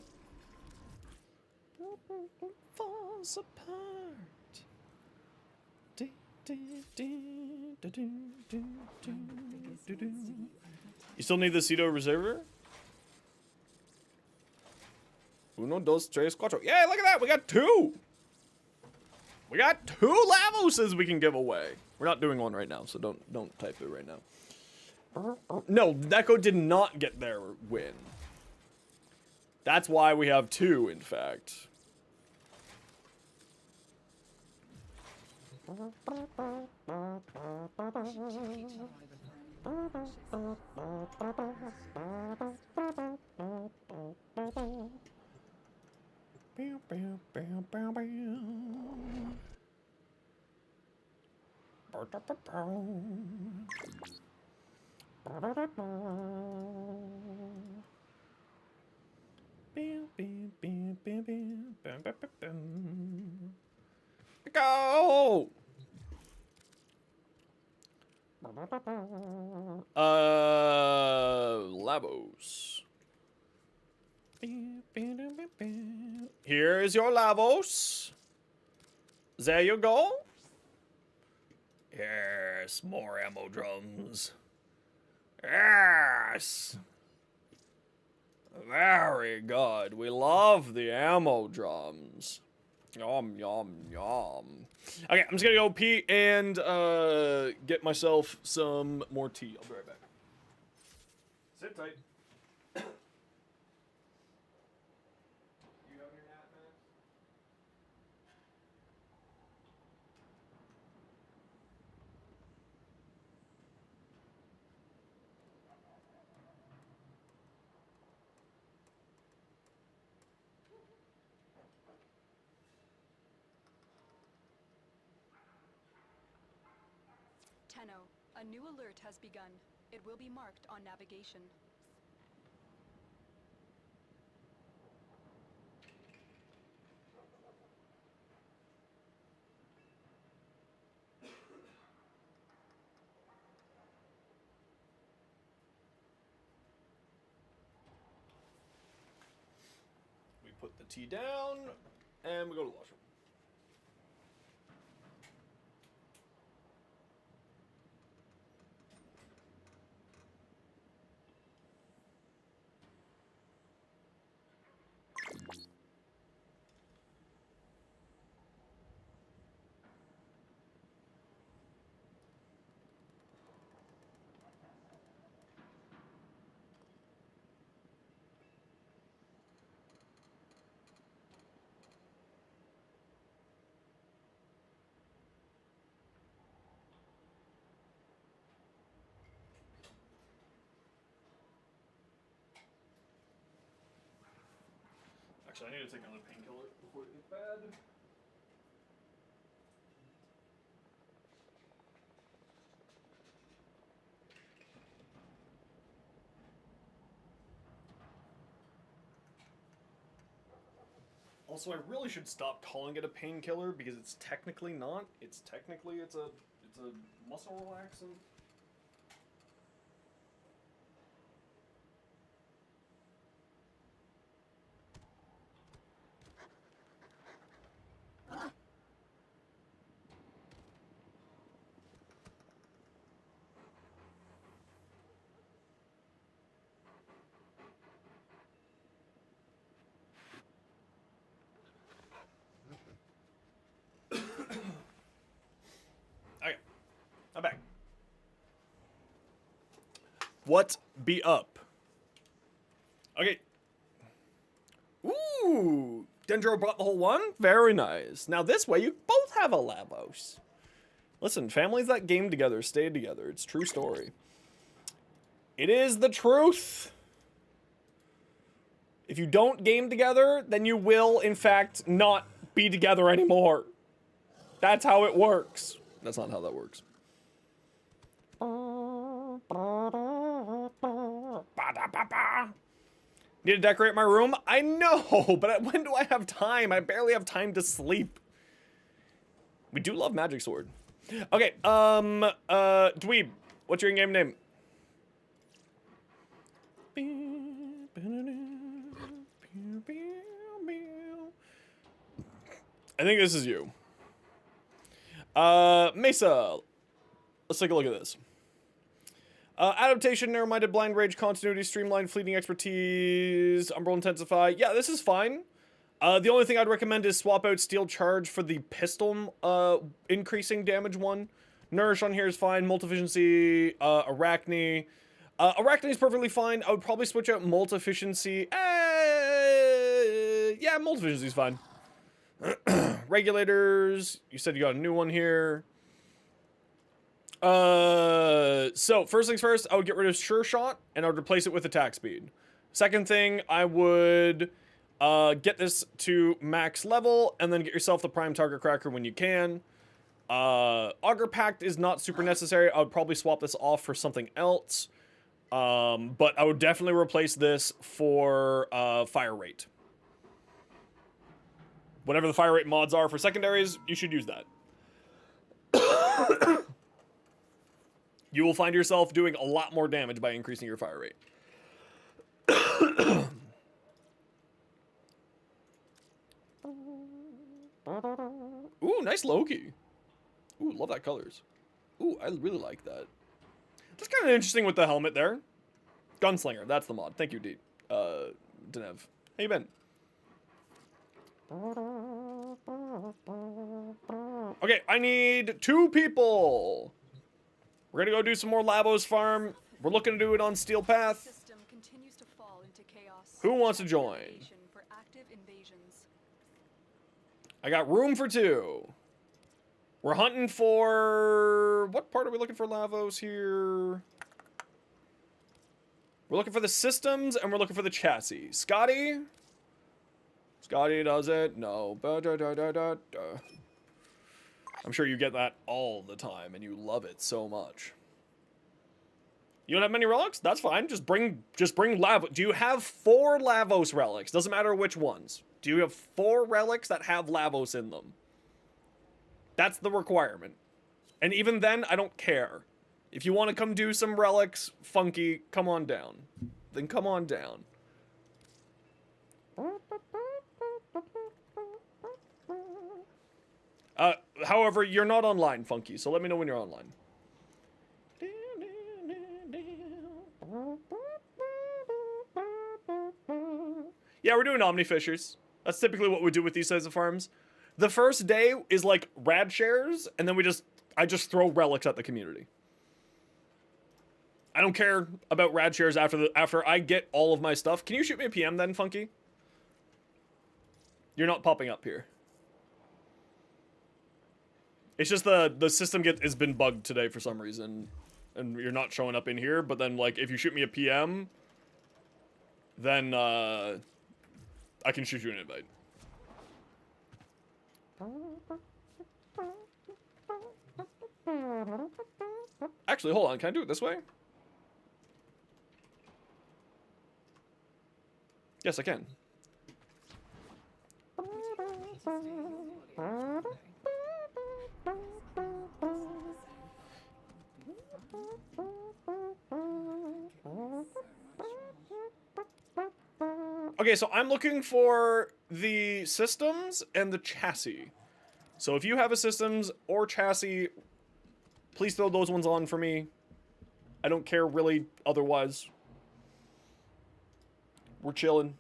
Falls apart. You still need the Cedo Reserver? Uno, dos, tres, cuatro. Yeah, look at that. We got 2. We got 2 Lavoses we can give away. We're not doing one right now, so don't type it right now. No, Neko did not get their win. That's why we have 2, in fact. Go! Lavos. Here's your Lavos. There you go. Yes, more ammo drums. Yes. Very good. We love the ammo drums. Yum, yum, yum. Okay, I'm just gonna go pee and get myself some more tea. I'll be right back. Sit tight. You having your nap, man? Tenno, a new alert has begun. It will be marked on navigation. We put the tea down and we go to the washroom. Actually, I need to take another painkiller before it gets bad. Also, I really should stop calling it a painkiller because it's technically not. It's a muscle relaxant. Okay, I'm back. What be up? Okay. Ooh, Dendro brought the whole one? Very nice. Now this way you both have a Lavos. Listen, families that game together stay together. It's a true story. It is the truth. If you don't game together, then you will, in fact, not be together anymore. That's how it works. That's not how that works. Need to decorate my room? I know, but when do I have time? I barely have time to sleep. We do love Magic Sword. Okay, Dweeb, what's your in-game name? I think this is you. Mesa, let's take a look at this. Adaptation, narrow-minded, blind rage, continuity, streamlined, fleeting expertise, umbral intensify. Yeah, this is fine. The only thing I'd recommend is swap out steel charge for the pistol increasing damage one. Nourish on here is fine. Multi-efficiency, arachne. Arachne is perfectly fine. I would probably switch out multi-efficiency. Yeah, multi-efficiency is fine. Regulators. You said you got a new one here. So first things first, I would get rid of Sure Shot and I would replace it with attack speed. Second thing, I would get this to max level and then get yourself the Prime Target Cracker when you can. Auger Pact is not super necessary. I would probably swap this off for something else. But I would definitely replace this for Fire Rate. Whatever the Fire Rate mods are for secondaries, you should use that. You will find yourself doing a lot more damage by increasing your fire rate. Ooh, nice Loki. Ooh, love that colors. Ooh, I really like that. That's kind of interesting with the helmet there. Gunslinger, that's the mod. Thank you, Denev. How you been? Okay, I need 2 people. We're gonna go do some more LAVOS Farm. We're looking to do it on Steel Path. System continues to fall into chaos. Who wants to join? For active invasions. I got room for 2. We're hunting for... What part are we looking for LAVOS here? We're looking for the systems and we're looking for the chassis. Scotty? Scotty does it? No. I'm sure you get that all the time and you love it so much. You don't have many relics? That's fine. Just bring LAVOS. Do you have 4 LAVOS relics? Doesn't matter which ones. Do you have 4 relics that have LAVOS in them? That's the requirement. And even then, I don't care. If you want to come do some relics, funky, come on down. Then come on down. However, you're not online, Funky, so let me know when you're online. Yeah, we're doing Omnifishers. That's typically what we do with these types of farms. The first day is like rad shares, and then I just throw relics at the community. I don't care about rad shares after I get all of my stuff. Can you shoot me a PM then, Funky? You're not popping up here. It's just the system has been bugged today for some reason, and you're not showing up in here. But then, like, if you shoot me a PM, then I can shoot you an invite. Actually, hold on. Can I do it this way? Yes, I can. Okay, so I'm looking for the systems and the chassis. So if you have a systems or chassis, please throw those ones on for me. I don't care really otherwise. We're chilling.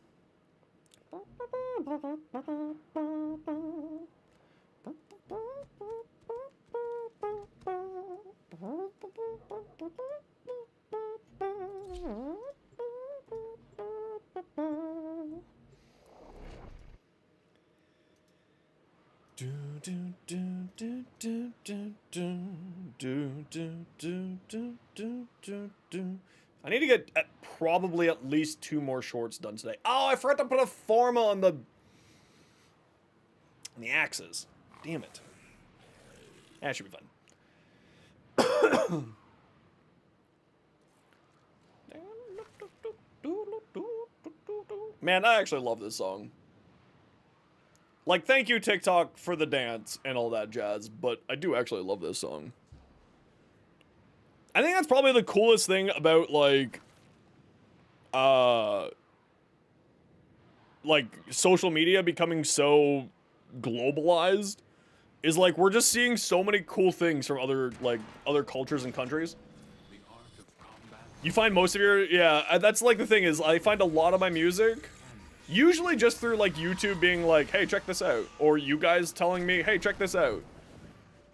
I need to get probably at least 2 more shorts done today. Oh, I forgot to put a forma on the axes. Damn it. That should be fun. Man, I actually love this song. Like, thank you, TikTok, for the dance and all that jazz, but I do actually love this song. I think that's probably the coolest thing about, like, social media becoming so globalized is like we're just seeing so many cool things from other cultures and countries. The art of combat. You find most of your, yeah, that's like the thing is I find a lot of my music usually just through like YouTube being like, hey, check this out, or you guys telling me, hey, check this out.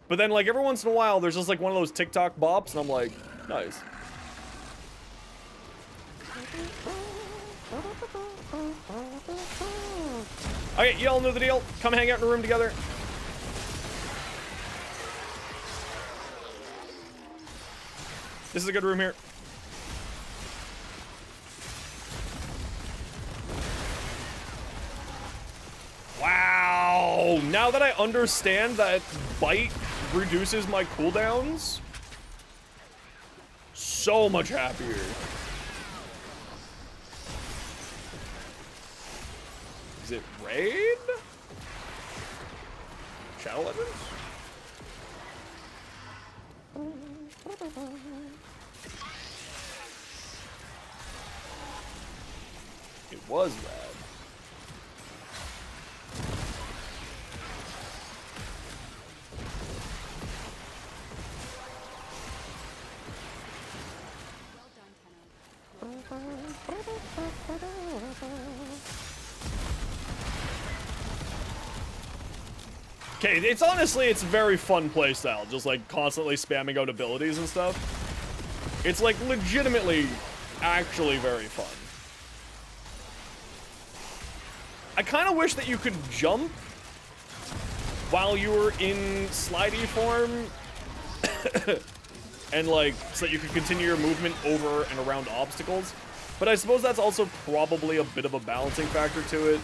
But then like every once in a while there's just like one of those TikTok bops and I'm like, nice. Okay, you all know the deal. Come hang out in a room together. This is a good room here. Wow! Now that I understand that bite reduces my cooldowns, so much happier. Is it raid? Shadow Legends? It was rad. Well done, Tenno. Okay, it's honestly, it's a very fun playstyle, just like constantly spamming out abilities and stuff. It's like legitimately, actually very fun. I kind of wish that you could jump while you were in slidey form, and like, so that you could continue your movement over and around obstacles. But I suppose that's also probably a bit of a balancing factor to it.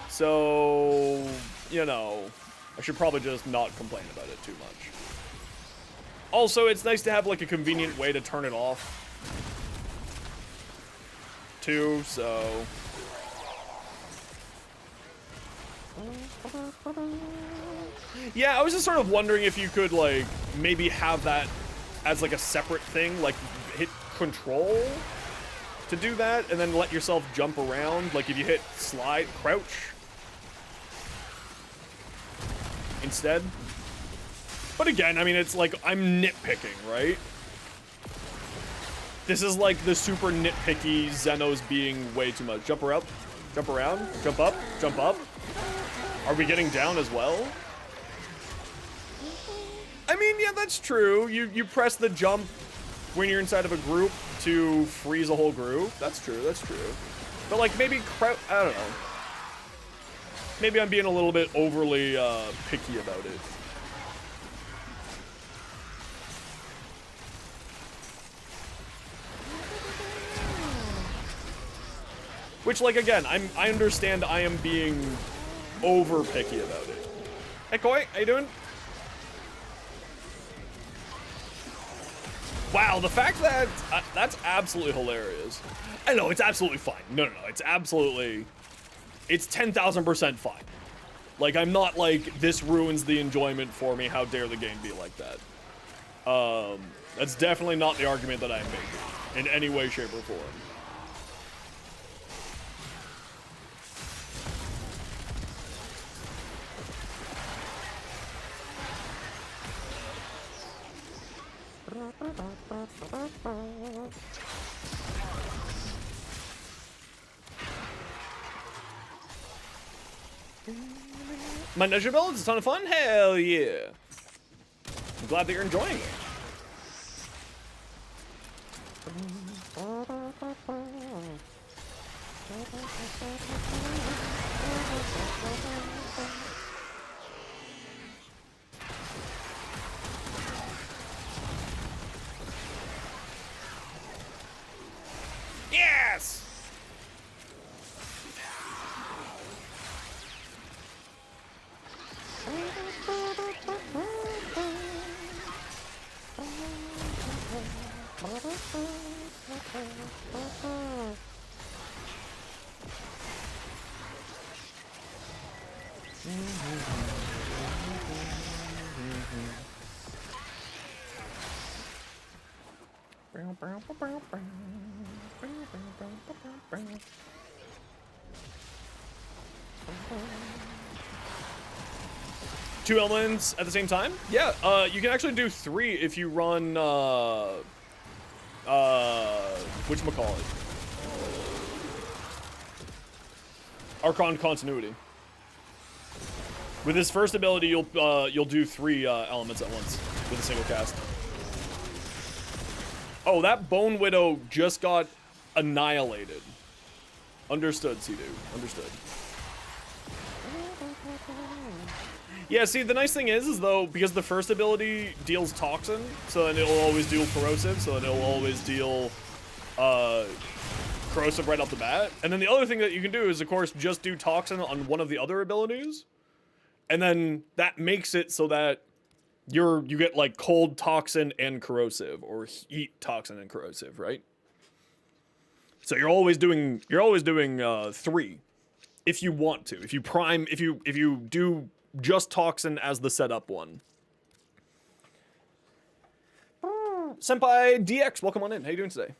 So, you know, I should probably just not complain about it too much. Also, it's nice to have like a convenient way to turn it off too, so. Yeah, I was just sort of wondering if you could like maybe have that as like a separate thing, like hit control to do that and then let yourself jump around, like if you hit slide, crouch instead. But again, I mean, it's like, I'm nitpicking, right? This is like the super nitpicky Zenos being way too much. Jump around, jump around, jump up, jump up. Are we getting down as well? I mean, yeah, that's true. You press the jump when you're inside of a group to freeze a whole group. That's true, that's true. But like maybe I don't know. Maybe I'm being a little bit overly picky about it. Which, like, again, I understand I am being over picky about it. Hey, Koi, how you doing? Wow, the fact that that's absolutely hilarious. I know, it's absolutely fine. No, it's absolutely, it's 10,000% fine. Like, I'm not like, this ruins the enjoyment for me, how dare the game be like that. That's definitely not the argument that I'm making, in any way, shape, or form. My Ninja build is a ton of fun? Hell yeah. I'm glad that you're enjoying it. Yes! 2 elements at the same time? Yeah, you can actually do 3 if you run, whatchamacallit? Archon Continuity. With his first ability, you'll do 3 elements at once with a single cast. Oh, that Bone Widow just got annihilated. Understood, Sea-Doo. Understood. Yeah, see, the nice thing is though, because the first ability deals Toxin, so then it'll always deal Corrosive, so then it'll always deal, Corrosive right off the bat. And then the other thing that you can do is, of course, just do Toxin on one of the other abilities. And then that makes it so that you get like cold Toxin and Corrosive, or heat Toxin and Corrosive, right? So you're always doing 3 if you want to. If you do just Toxin as the setup one. Senpai DX, welcome on in. How you doing today?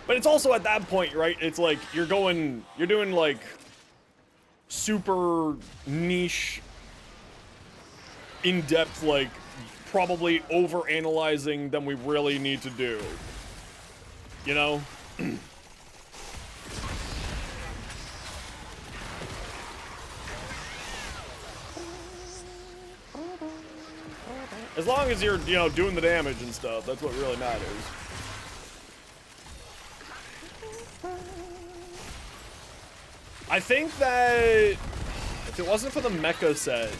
But it's also at that point, right? It's like you're doing like super niche, in-depth, like probably over-analyzing than we really need to do. You know? As long as you're, you know, doing the damage and stuff, that's what really matters. I think that if it wasn't for the Mecha set,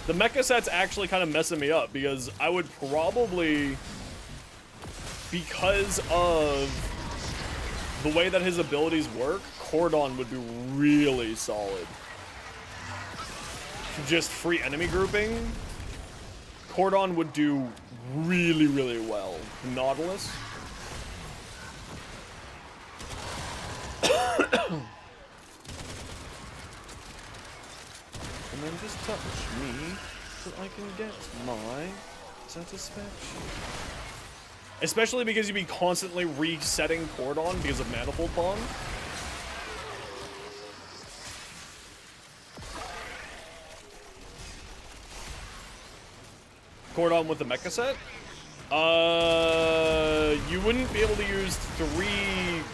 the Mecha set's actually kind of messing me up, because I would probably, because of the way that his abilities work, Cordon would be really solid. Just free enemy grouping, Cordon would do really, really well. Nautilus. And then just touch me so I can get my satisfaction. Especially because you'd be constantly resetting Cordon because of Manifold Bond. Cordon with the Mecha set? You wouldn't be able to use 3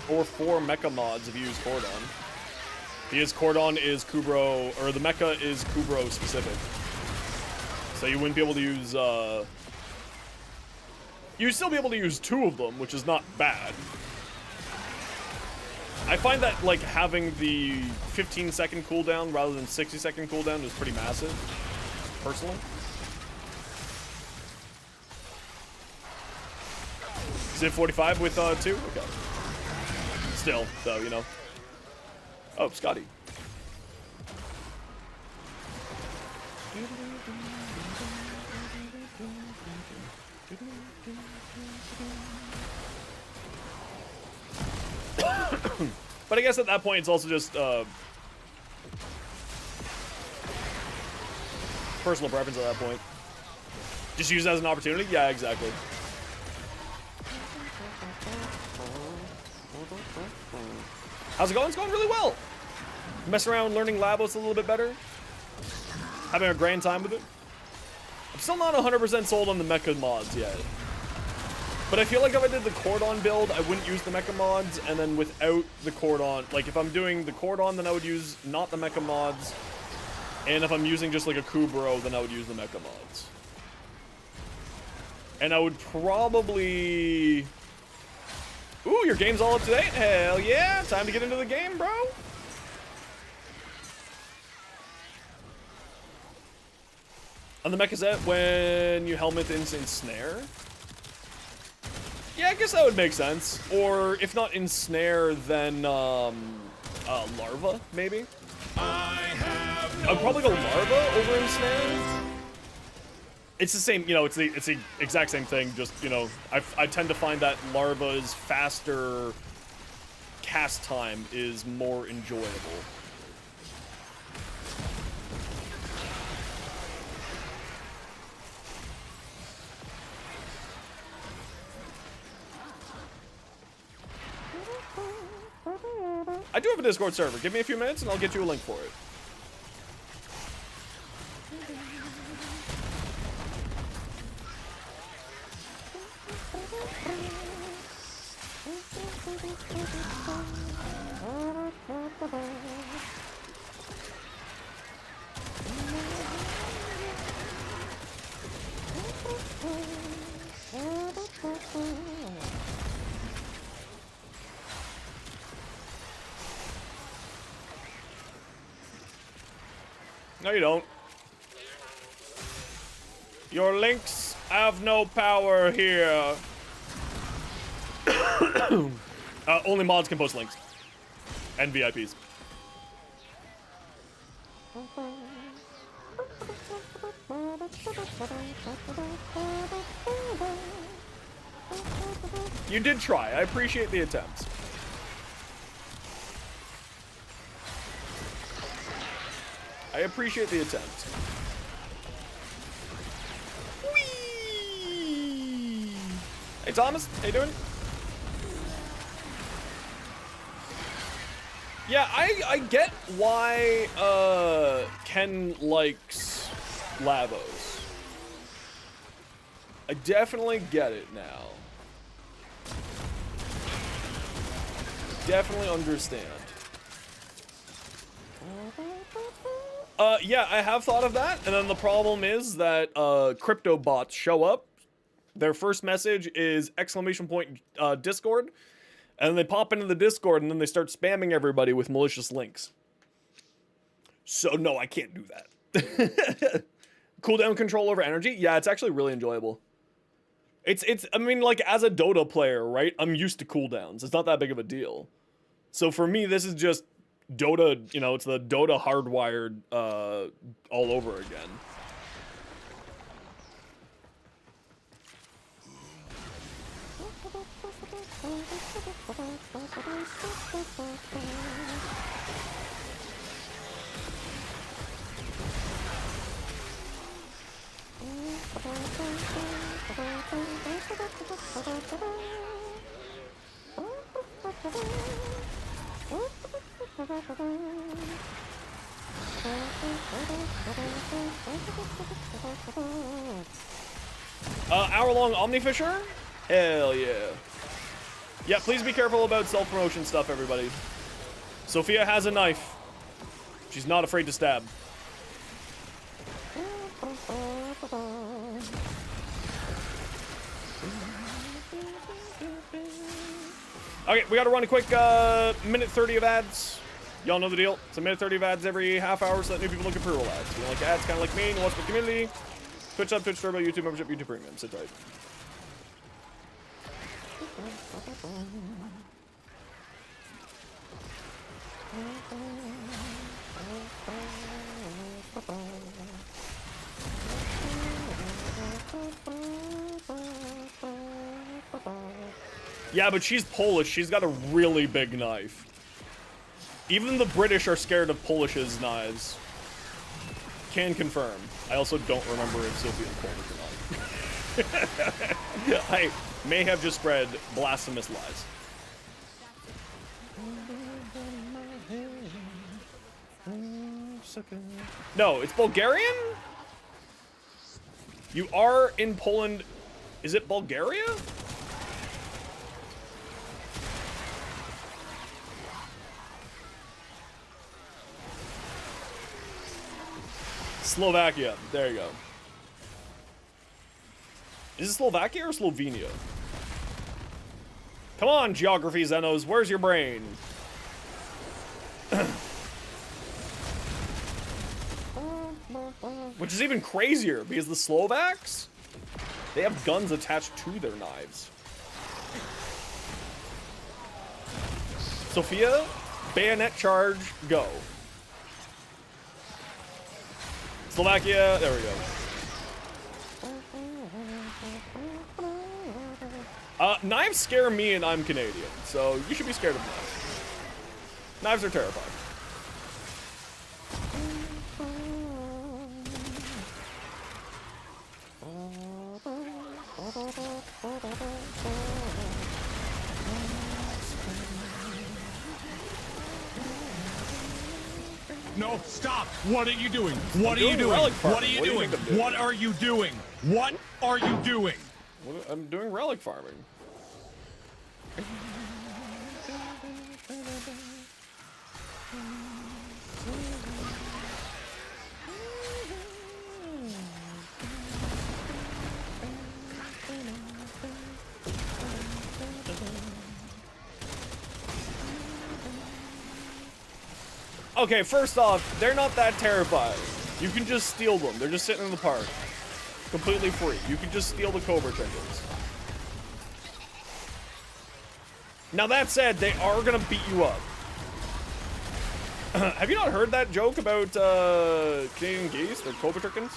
or 4 Mecha mods if you use Cordon. Because Cordon is Kubro, or the Mecha is Kubro specific. So you wouldn't be able to use, you'd still be able to use 2 of them, which is not bad. I find that, like, having the 15-second cooldown rather than 60-second cooldown is pretty massive, personally. Is it 45 with 2? Okay. Still, though, you know. Oh, Scotty. But I guess at that point it's also just personal preference at that point. Just use it as an opportunity? Yeah, exactly. How's it going? It's going really well. Messing around learning LAVOS a little bit better. Having a grand time with it. I'm still not 100% sold on the Mecha mods yet. But I feel like if I did the Cordon build, I wouldn't use the Mecha mods, and then without the Cordon, like if I'm doing the Cordon, then I would use not the Mecha mods. And if I'm using just like a Kubro, then I would use the Mecha mods. And I would probably... Ooh, your game's all up to date? Hell yeah! Time to get into the game, bro! On the Mecha set, when you helmet ensnare? Yeah, I guess that would make sense. Or, if not ensnare, then, larva, maybe? I'd probably go larva over ensnare. It's the same, you know, it's the exact same thing, just, you know, I tend to find that larva's faster cast time is more enjoyable. I do have a Discord server. Give me a few minutes and I'll get you a link for it. No, you don't. Your links have no power here. Only mods can post links. And VIPs. You did try. I appreciate the attempts. I appreciate the attempt. Whee! Hey Thomas, how you doing? Yeah, I get why Ken likes Lavos. I definitely get it now. Definitely understand. Yeah, I have thought of that, and then the problem is that crypto bots show up. Their first message is !Discord, and then they pop into the Discord, and then they start spamming everybody with malicious links. So no, I can't do that. Cooldown control over energy? Yeah, it's actually really enjoyable. I mean, like, as a Dota player, right? I'm used to cooldowns. It's not that big of a deal. So for me, this is just Dota, you know, it's the Dota hardwired all over again. Hour-long Omnifisher? Hell yeah. Yeah, please be careful about self-promotion stuff, everybody. Sophia has a knife. She's not afraid to stab. Okay, we gotta run a quick minute 30 of ads. Y'all know the deal. It's a minute 30 of ads every half hour so that new people don't get pre-roll ads. If you like ads, kind of like me, and you watch the community, Twitch Sub, Twitch Turbo, YouTube membership, YouTube Premium. Sit tight. Yeah, but she's Polish. She's got a really big knife. Even the British are scared of Polish's knives. Can confirm. I also don't remember if Sophie is Polish or not. I may have just spread blasphemous lies. No, it's Bulgarian? You are in Poland. Is it Bulgaria? Slovakia. There you go. Is it Slovakia or Slovenia? Come on, geography Zenos. Where's your brain? Which is even crazier, because the Slovaks, they have guns attached to their knives. Sophia, bayonet charge, go. Slovakia, there we go. Knives scare me and I'm Canadian, so you should be scared of knives. Knives are terrifying. no, stop. What are you doing? What are doing you doing? relic What are farming. you What do you doing? think I'm doing? What are you doing? What are you doing? I'm doing relic farming. Okay, first off, they're not that terrifying. You can just steal them. They're just sitting in the park. Completely free. You can just steal the Cobra chickens. Now that said, they are gonna beat you up. Have you not heard that joke about Canadian geese? They're Cobra chickens?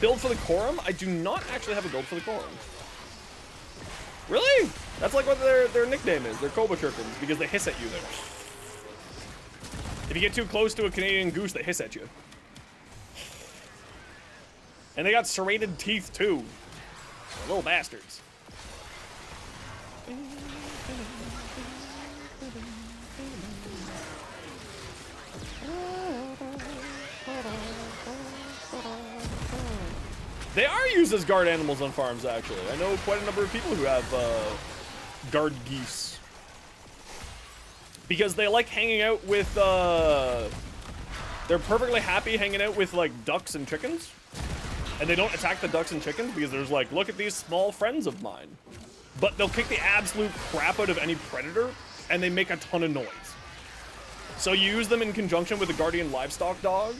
Build for the quorum? I do not actually have a build for the quorum. Really? That's like what their nickname is. They're Cobra chickens because they hiss at you. If you get too close to a Canadian goose, they hiss at you. And they got serrated teeth too. Little bastards. They are used as guard animals on farms, actually. I know quite a number of people who have guard geese. Because they like hanging out with, they're perfectly happy hanging out with, like, ducks and chickens. And they don't attack the ducks and chickens because there's like, look at these small friends of mine. But they'll kick the absolute crap out of any predator, and they make a ton of noise. So you use them in conjunction with a guardian livestock dog.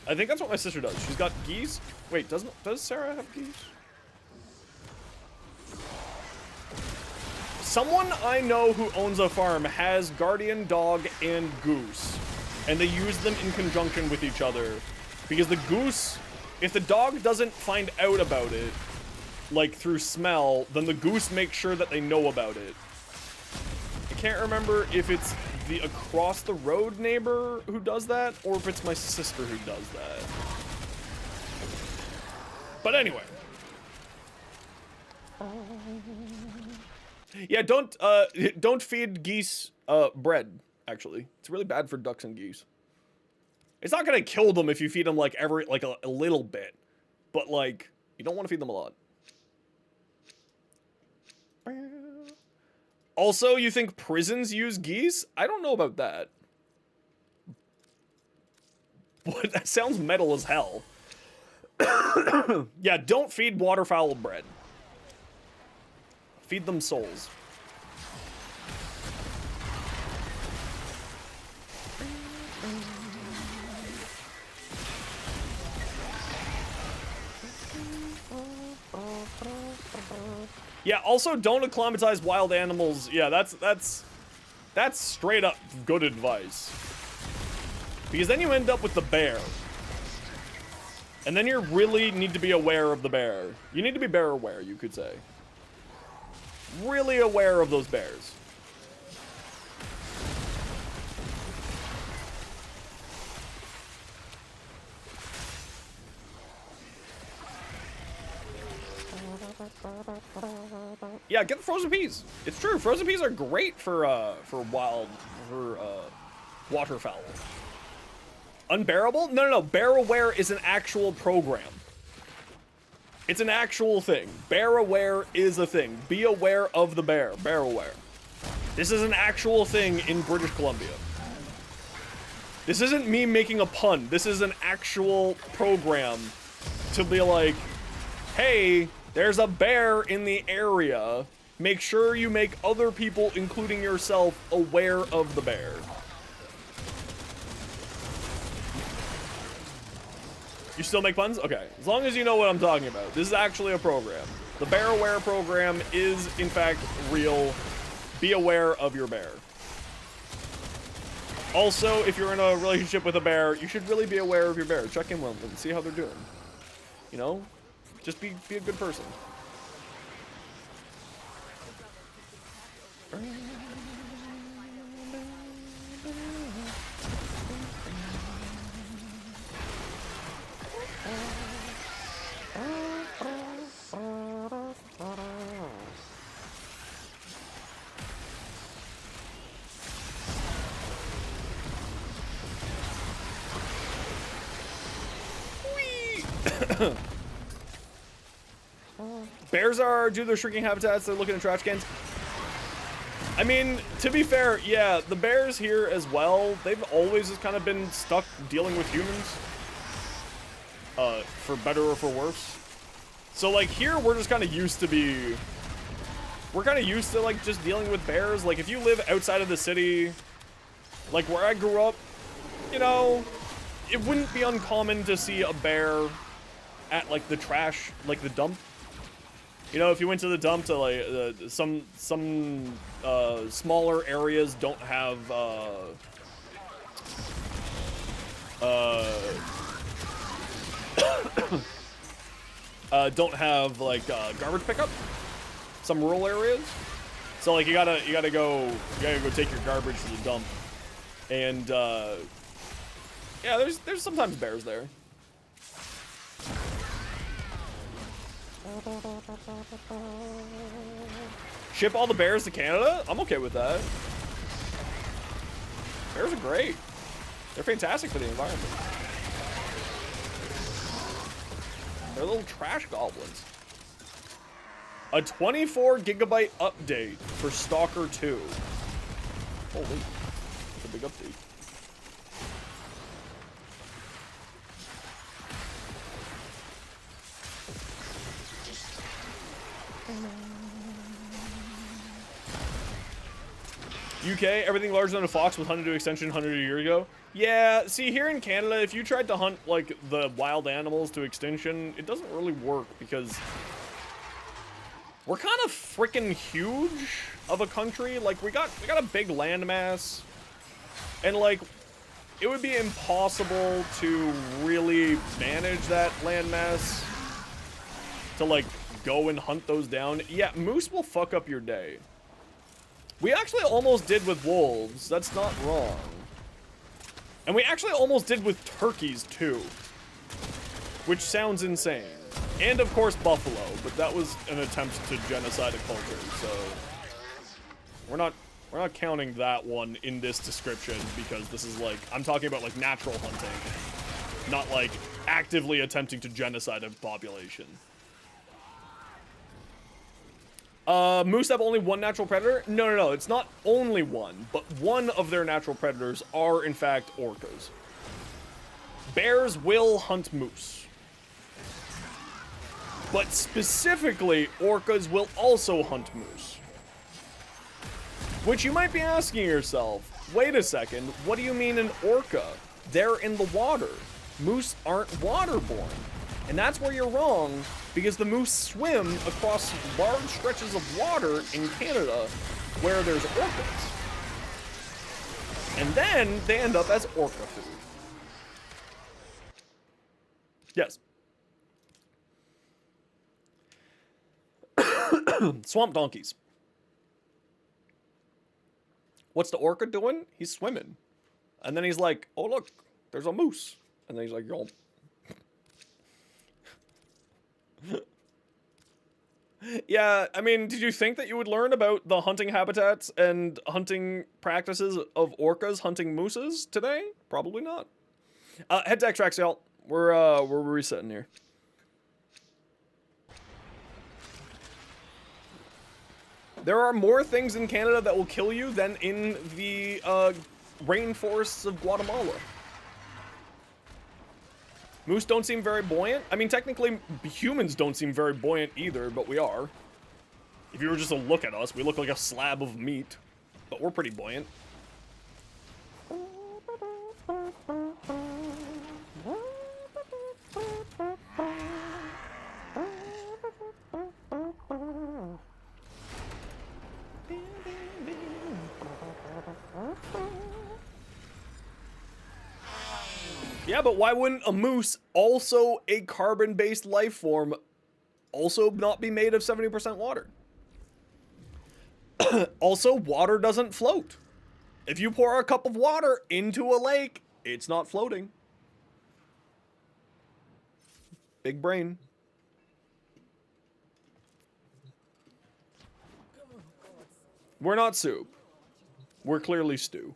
I think that's what my sister does. She's got geese. Wait, does Sarah have geese? Someone I know who owns a farm has guardian dog and goose, and they use them in conjunction with each other because the goose, if the dog doesn't find out about it, like through smell, then the goose makes sure that they know about it. I can't remember if it's the across the road neighbor who does that, or if it's my sister who does that. But anyway. Yeah, don't feed geese bread, actually. It's really bad for ducks and geese. It's not gonna kill them if you feed them like a little bit, but like you don't want to feed them a lot. Also, you think prisons use geese? I don't know about that. But that sounds metal as hell. Yeah, don't feed waterfowl bread. Feed them souls. Yeah, also don't acclimatize wild animals. Yeah, that's straight up good advice. Because then you end up with the bear. And then you really need to be aware of the bear. You need to be bear aware, you could say. Really aware of those bears. Yeah, get the frozen peas. It's true. Frozen peas are great for waterfowl. Unbearable? No. Bear Aware is an actual program. It's an actual thing. Bear Aware is a thing. Be aware of the bear. Bear Aware. This is an actual thing in British Columbia. This isn't me making a pun. This is an actual program to be like, hey, there's a bear in the area. Make sure you make other people, including yourself, aware of the bear. You still make puns? Okay. As long as you know what I'm talking about. This is actually a program. The Bear Aware program is, in fact, real. Be aware of your bear. Also, if you're in a relationship with a bear, you should really be aware of your bear. Check in with them, see how they're doing. You know? Just be a good person. Bears are, due to their shrinking habitats, they're looking at trash cans. I mean, to be fair, yeah, the bears here as well, they've always just kind of been stuck dealing with humans. For better or for worse. So, like, here, we're just kind of used to we're kind of used to, like, just dealing with bears. Like, if you live outside of the city, like where I grew up, you know, it wouldn't be uncommon to see a bear at, like, the trash, like, the dump. You know, if you went to the dump to, like, some smaller areas don't have, don't have, like, garbage pickup. Some rural areas. So, like, you gotta go take your garbage to the dump. And, yeah, there's sometimes bears there. Ship all the bears to Canada? I'm okay with that. Bears are great. They're fantastic for the environment. They're little trash goblins. A 24 gigabyte update for Stalker 2. Holy, that's a big update. UK, everything larger than a fox was hunted to extension 100 a year ago. Yeah, see, here in Canada, if you tried to hunt, like, the wild animals to extinction, it doesn't really work because we're kind of freaking huge of a country. Like, we got a big landmass, and, like, it would be impossible to really manage that landmass to, like, go and hunt those down. Yeah, moose will fuck up your day. We actually almost did with wolves. That's not wrong. And we actually almost did with turkeys, too. Which sounds insane. And, of course, buffalo. But that was an attempt to genocide a culture, so we're not counting that one in this description because this is, like, I'm talking about, like, natural hunting. Not, like, actively attempting to genocide a population. Moose have only one natural predator? No, it's not only one, but one of their natural predators are, in fact, orcas. Bears will hunt moose. But specifically, orcas will also hunt moose. Which you might be asking yourself, wait a second, what do you mean an orca? They're in the water. Moose aren't waterborne. And that's where you're wrong, because the moose swim across large stretches of water in Canada where there's orcas. And then they end up as orca food. Yes. Swamp donkeys. What's the orca doing? He's swimming. And then he's like, oh look, there's a moose. And then he's like, yo. Yeah, I mean, did you think that you would learn about the hunting habitats and hunting practices of orcas hunting mooses today? Probably not. Head to extracts, y'all. We're resetting here. There are more things in Canada that will kill you than in the rainforests of Guatemala. Moose don't seem very buoyant. I mean, technically, humans don't seem very buoyant either, but we are. If you were just to look at us, we look like a slab of meat. But we're pretty buoyant. Yeah, but why wouldn't a moose, also a carbon-based life form, also not be made of 70% water? Also, water doesn't float. If you pour a cup of water into a lake, it's not floating. Big brain. We're not soup. We're clearly stew.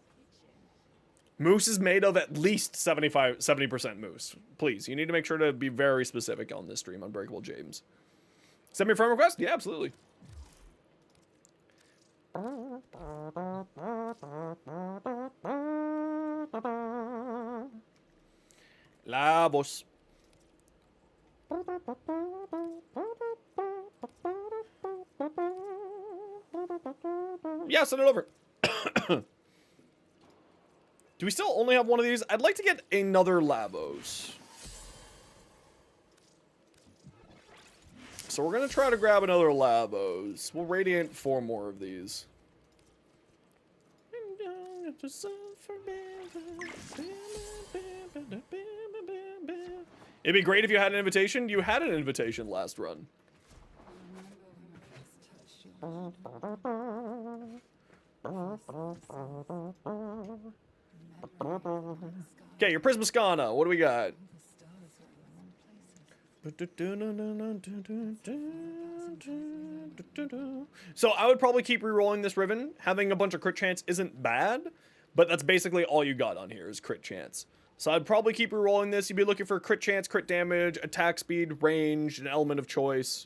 Moose is made of at least 70% moose. Please, you need to make sure to be very specific on this stream, Unbreakable James. Send me a friend request? Yeah, absolutely. Lavos. Yeah, send it over. Do we still only have one of these? I'd like to get another Lavos. So we're going to try to grab another Lavos. We'll radiant 4 more of these. It'd be great if you had an invitation. You had an invitation last run. Okay, your Prismascana. What do we got? So I would probably keep rerolling this Riven. Having a bunch of crit chance isn't bad, but that's basically all you got on here is crit chance. So I'd probably keep rerolling this. You'd be looking for crit chance, crit damage, attack speed, range, an element of choice.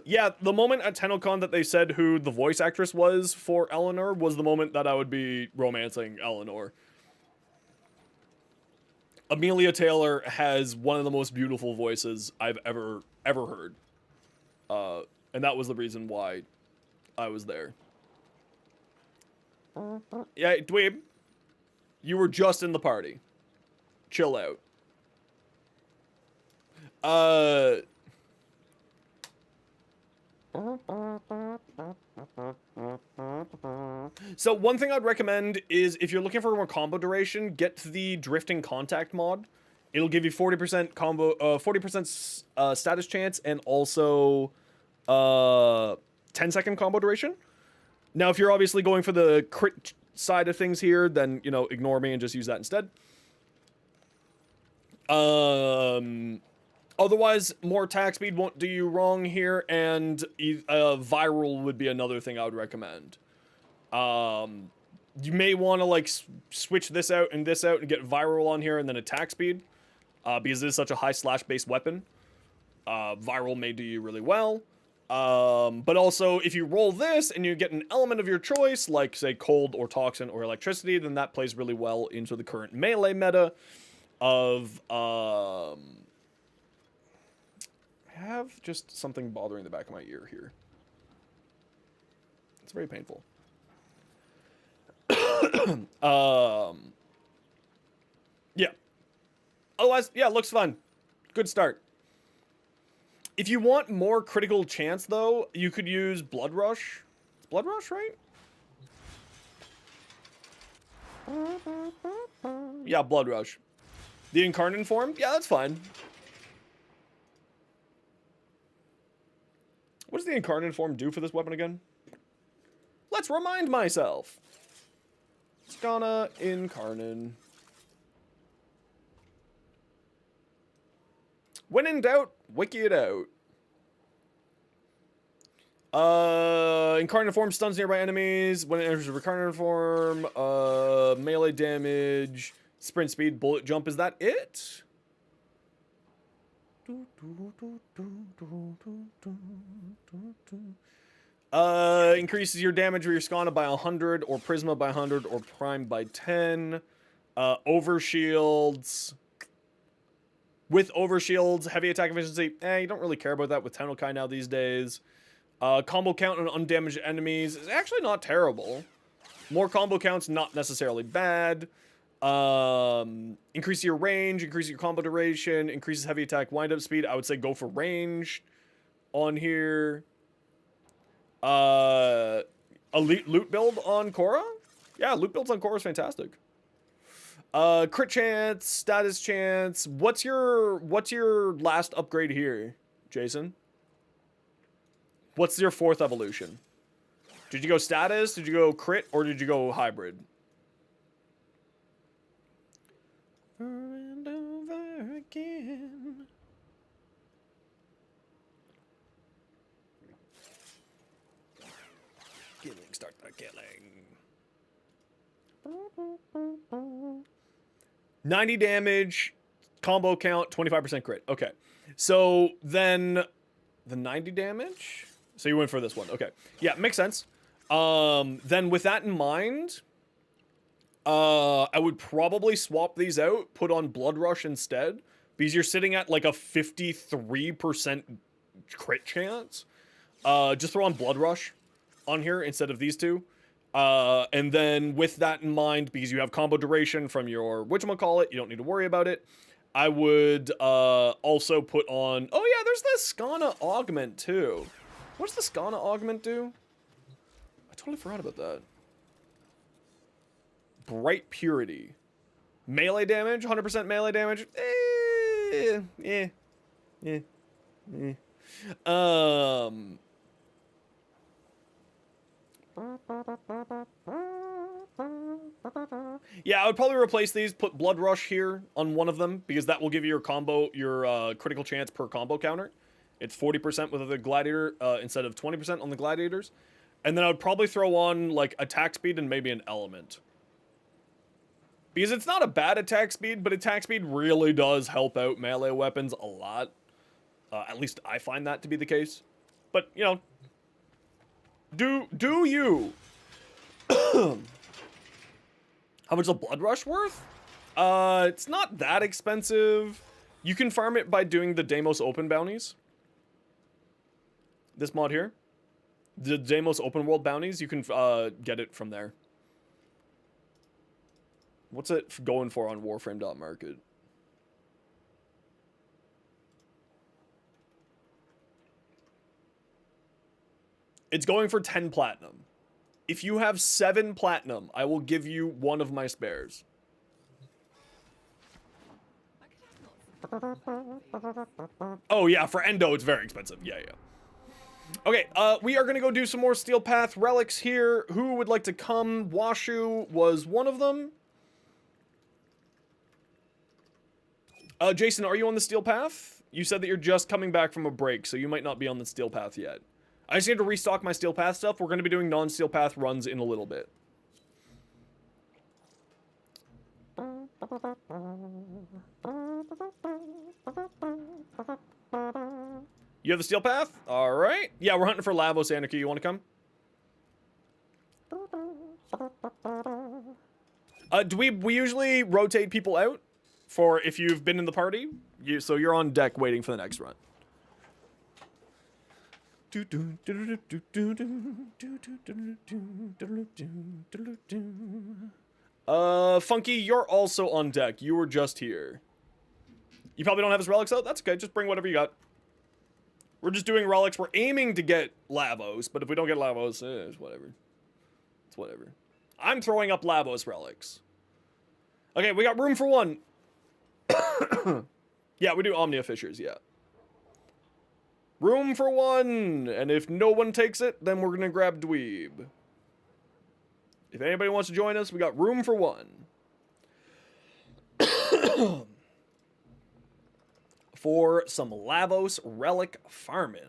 Yeah, the moment at TennoCon that they said who the voice actress was for Eleanor was the moment that I would be romancing Eleanor. Amelia Taylor has one of the most beautiful voices I've ever heard. And that was the reason why I was there. Yeah, Dweeb. You were just in the party. Chill out. So one thing I'd recommend is if you're looking for more combo duration, get the Drifting Contact mod. It'll give you 40% combo, 40% status chance, and also 10-second combo duration. Now, if you're obviously going for the crit side of things here, then, you know, ignore me and just use that instead. Otherwise, more attack speed won't do you wrong here, and viral would be another thing I would recommend. You may want to, like, switch this out and get viral on here and then attack speed, because it is such a high slash-based weapon. Viral may do you really well. But also, if you roll this and you get an element of your choice, like, say, cold or toxin or electricity, then that plays really well into the current melee meta of, I have just something bothering the back of my ear here. It's very painful. Yeah. Otherwise, yeah, looks fun. Good start. If you want more critical chance, though, you could use Blood Rush. It's Blood Rush, right? Yeah, Blood Rush. The Incarnate form? Yeah, that's fine. What does the Incarnate form do for this weapon again? Let's remind myself. Skana Incarnate. When in doubt, wiki it out. Incarnate form stuns nearby enemies. When it enters Recarnate form, melee damage, sprint speed, bullet jump. Is that it? Increases your damage with your Skana by 100, or Prisma by 100, or Prime by 10. Overshields. With overshields, heavy attack efficiency, you don't really care about that with Tennokai now these days. Combo count on undamaged enemies is actually not terrible. More combo counts, not necessarily bad. Increase your range, increase your combo duration, increases heavy attack wind-up speed. I would say go for range on here. Elite loot build on Korra? Yeah, loot builds on Korra is fantastic. Crit chance, status chance. What's your last upgrade here, Jason? What's your 4th evolution? Did you go status, did you go crit, or did you go hybrid? Over and over again. Killing, start the killing. 90 damage, combo count, 25% crit. Okay. So then the 90 damage? So you went for this one. Okay. Yeah, makes sense. Then with that in mind, I would probably swap these out, put on Blood Rush instead, because you're sitting at like a 53% crit chance. Just throw on Blood Rush on here instead of these two. And then with that in mind, because you have combo duration from your whatchamacallit, you don't need to worry about it. I would also put on... Oh yeah, there's the Skana Augment too. What does the Skana Augment do? I totally forgot about that. Bright Purity. Melee damage, 100% melee damage. Yeah, I would probably replace these, put Blood Rush here on one of them, because that will give you your combo, your critical chance per combo counter. It's 40% with the Gladiator instead of 20% on the Gladiators. And then I would probably throw on, like, attack speed and maybe an element. Because it's not a bad attack speed, but attack speed really does help out melee weapons a lot. At least I find that to be the case. But, you know, do you? How much is a Blood Rush worth? It's not that expensive. You can farm it by doing the Deimos open bounties. This mod here. The Deimos open world bounties, you can get it from there. What's it going for on Warframe.market? It's going for 10 platinum. If you have 7 platinum, I will give you one of my spares. Oh yeah, for Endo it's very expensive. Yeah. Okay, we are gonna go do some more Steel Path relics here. Who would like to come? Washu was one of them. Jason, are you on the Steel Path? You said that you're just coming back from a break, so you might not be on the Steel Path yet. I just need to restock my Steel Path stuff. We're going to be doing non-Steel Path runs in a little bit. You have the Steel Path? Alright. Yeah, we're hunting for Lavos Anarchy. You want to come? We usually rotate people out for if you've been in the party. So you're on deck waiting for the next run. Funky, you're also on deck. You were just here. You probably don't have his relics out. That's okay. Just bring whatever you got. We're just doing relics. We're aiming to get Lavos, but if we don't get Lavos, it's whatever. It's whatever. I'm throwing up Lavos relics. Okay, we got room for one. Yeah, we do Omnia Fissures, yeah. Room for one! And if no one takes it, then we're gonna grab Dweeb. If anybody wants to join us, we got room for one. For some Lavos relic farming.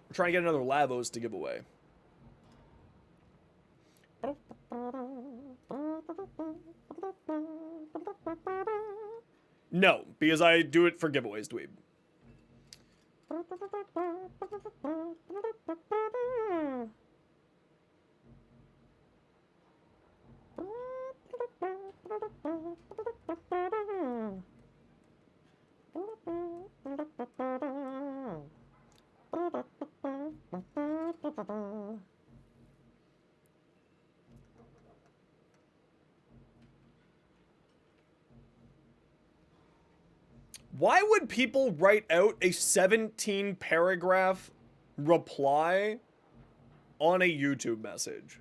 We're trying to get another Lavos to give away. No, because I do it for giveaways, Dweeb. Why would people write out a 17-paragraph reply on a YouTube message?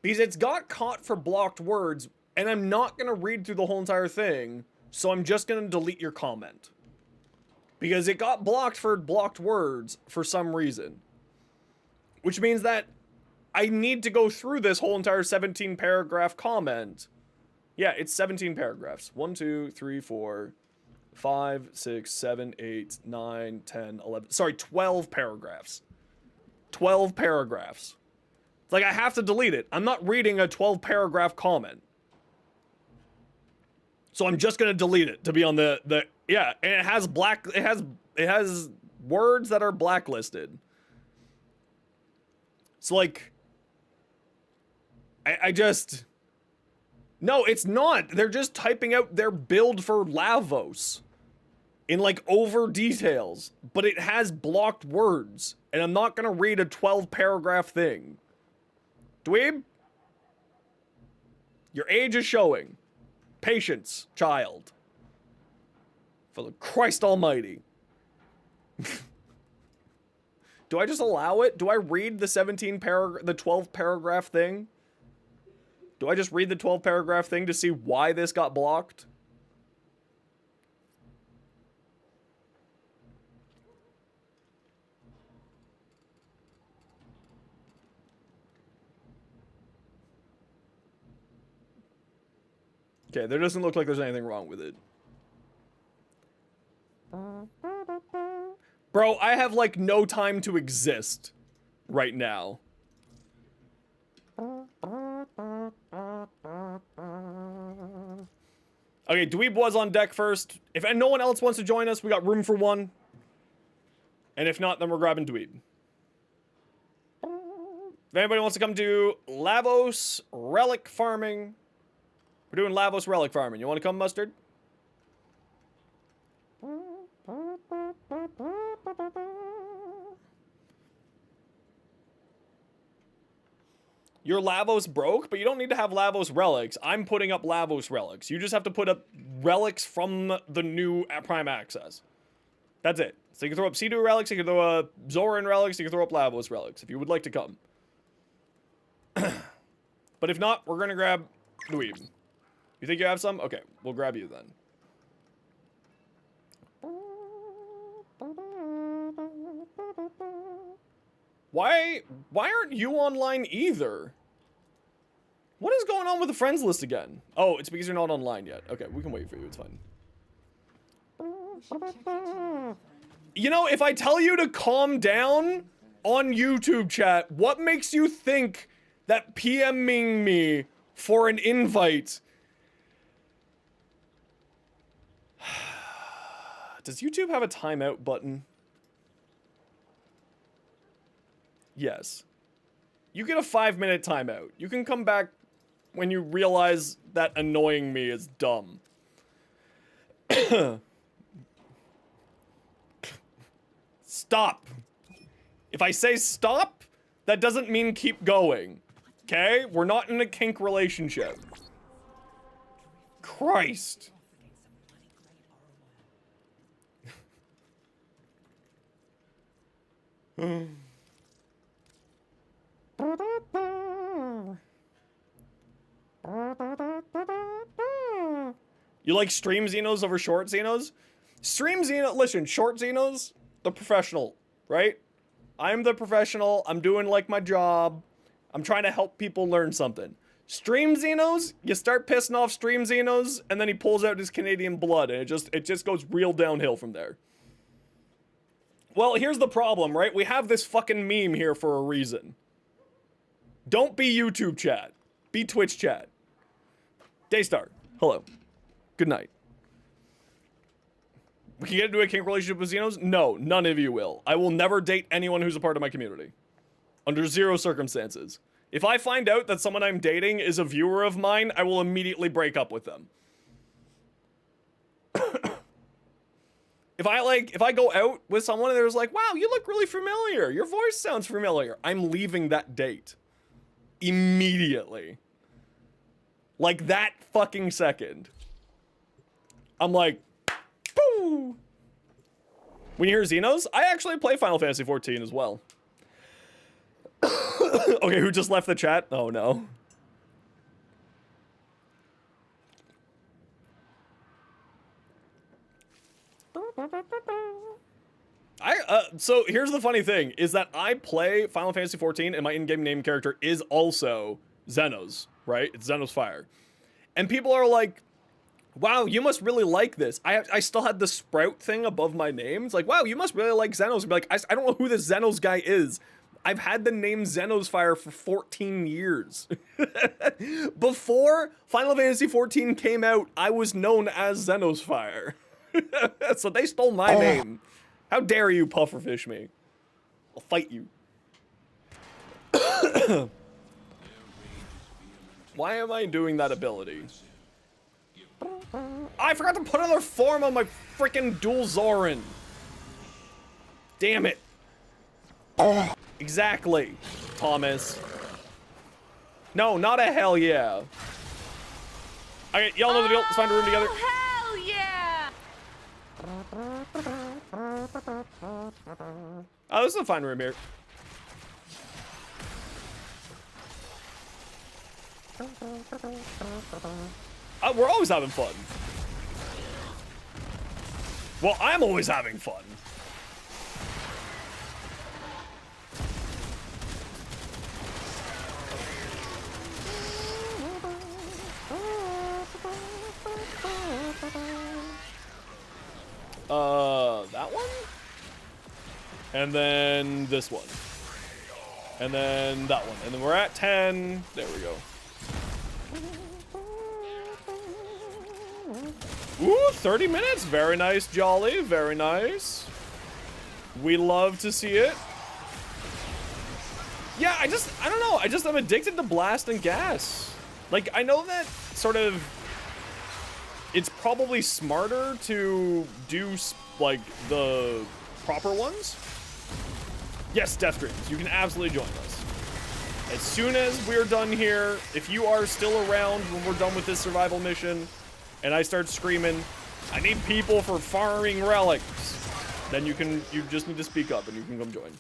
Because it's got caught for blocked words, and I'm not going to read through the whole entire thing, so I'm just going to delete your comment. Because it got blocked for blocked words for some reason. Which means that I need to go through this whole entire 17-paragraph comment. Yeah, it's 17 paragraphs. 1, 2, 3, 4... 5, 6, 7, 8, 9, 10, 11. Sorry, 12 paragraphs. 12 paragraphs. It's like I have to delete it. I'm not reading a 12-paragraph comment. So I'm just gonna delete it to be on the yeah, and it has it has words that are blacklisted. So like I just no, it's not. They're just typing out their build for Lavos in like over details, but it has blocked words, and I'm not gonna read a 12-paragraph thing. Dweeb, your age is showing. Patience, child. For the Christ almighty. Do I just allow it? Do I read the 12-paragraph thing? Do I just read the 12-paragraph thing to see why this got blocked? Okay, there doesn't look like there's anything wrong with it. Bro, I have like no time to exist right now. Okay, Dweeb was on deck first. If no one else wants to join us, we got room for one. And if not, then we're grabbing Dweeb. If anybody wants to come to Lavos relic farming, we're doing Lavos relic farming. You want to come, Mustard? Your Lavos broke, but you don't need to have Lavos relics. I'm putting up Lavos relics. You just have to put up relics from the new Prime Access. That's it. So you can throw up Sea-Doo relics, you can throw up Zoran relics, you can throw up Lavos relics if you would like to come. But if not, we're gonna grab Dweeb. You think you have some? Okay, we'll grab you then. Why aren't you online either? What is going on with the friends list again? Oh, it's because you're not online yet. Okay, we can wait for you. It's fine. You know, if I tell you to calm down on YouTube chat, what makes you think that PMing me for an invite? Does YouTube have a timeout button? Yes. You get a 5-minute timeout. You can come back when you realize that annoying me is dumb. Stop. If I say stop, that doesn't mean keep going. Okay? We're not in a kink relationship. Christ. You like stream Xenos over short Xenos? Stream Xenos, listen, short Xenos, the professional, right? I'm the professional, I'm doing like my job, I'm trying to help people learn something. Stream Xenos, you start pissing off stream Xenos, and then he pulls out his Canadian blood, and it just goes real downhill from there. Well, here's the problem, right? We have this fucking meme here for a reason. Don't be YouTube chat. Be Twitch chat. Daystar, hello. Good night. We can get into a kink relationship with Xenos? No, none of you will. I will never date anyone who's a part of my community. Under zero circumstances. If I find out that someone I'm dating is a viewer of mine, I will immediately break up with them. If I go out with someone and there's like, wow, you look really familiar. Your voice sounds familiar. I'm leaving that date. Immediately. Like that fucking second. I'm like, boo! When you hear Xenos, I actually play Final Fantasy 14 as well. Okay, who just left the chat? Oh no. So here's the funny thing, is that I play Final Fantasy 14 and my in-game name character is also Zenos, right? It's Zenosfire. And people are like, wow, you must really like this. I still had the sprout thing above my name. It's like, wow, you must really like Zenos. I'd be like, I don't know who this Zenos guy is. I've had the name Zenosfire for 14 years. Before Final Fantasy XIV came out, I was known as Zenosfire. So they stole my name. How dare you pufferfish me? I'll fight you. Why am I doing that ability? I forgot to put another form on my freaking dual Zorin. Damn it. Exactly, Thomas. No, not a hell yeah. Okay, y'all know the deal. Let's find a room together. Hell yeah! Oh, this is a fine room here. We're always having fun. Well, I'm always having fun. That one? And then this one. And then that one. And then we're at 10. There we go. Ooh, 30 minutes. Very nice, Jolly. Very nice. We love to see it. Yeah, I don't know. I'm addicted to blast and gas. Like, I know that sort of, it's probably smarter to do, like, the proper ones. Yes, Death Dreams, you can absolutely join us. As soon as we're done here, if you are still around when we're done with this survival mission, and I start screaming, I need people for farming relics, then you just need to speak up and you can come join.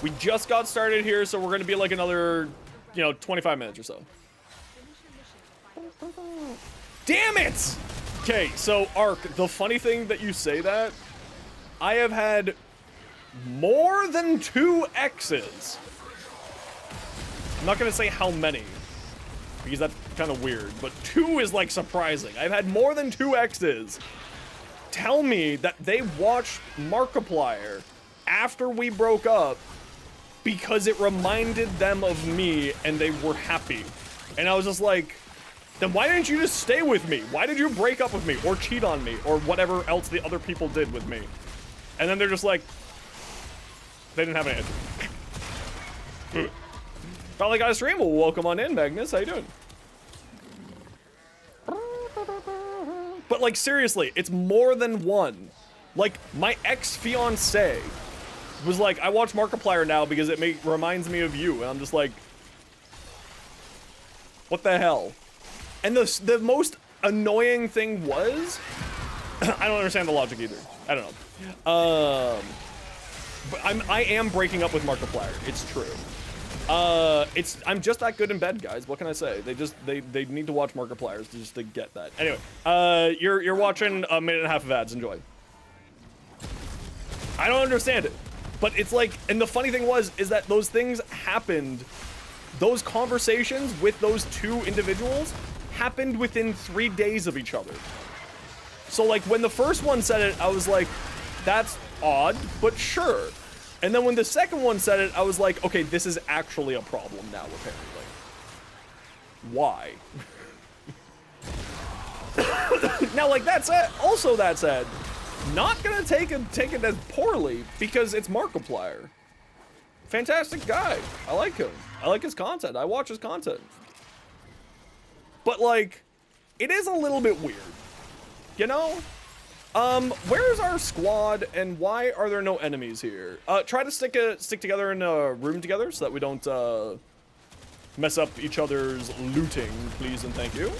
We just got started here, so we're gonna be like another, 25 minutes or so. Damn it! Okay, so Ark, the funny thing that you say that, I have had more than 2 X's. I'm not gonna say how many, because that's kind of weird, but 2 is like surprising. I've had more than 2 X's tell me that they watched Markiplier after we broke up because it reminded them of me and they were happy. And I was just like, then why didn't you just stay with me? Why did you break up with me or cheat on me or whatever else the other people did with me? And then they're just like, they didn't have an answer. Probably got a stream. Well, welcome on in, Magnus. How you doing? But like, seriously, it's more than one. Like, my ex-fiancé was like, I watch Markiplier now because it reminds me of you. And I'm just like, what the hell? And the most annoying thing was, I don't understand the logic either. I don't know. But I am breaking up with Markiplier. It's true. I'm just that good in bed, guys. What can I say? They need to watch Markipliers to get that. Anyway, you're watching a minute and a half of ads. Enjoy. I don't understand it, but it's like, and the funny thing is that those things happened. Those conversations with those 2 individuals happened within 3 days of each other. So like when the first one said it, I was like, that's odd, but sure. And then when the second one said it, I was like, okay, this is actually a problem now, apparently. Why? Now, like, that said, not gonna take it as poorly because it's Markiplier. Fantastic guy. I like him. I like his content. I watch his content. But, like, it is a little bit weird. You know? Where's our squad and why are there no enemies here? Try to stick together in a room together so that we don't, mess up each other's looting, please and thank you.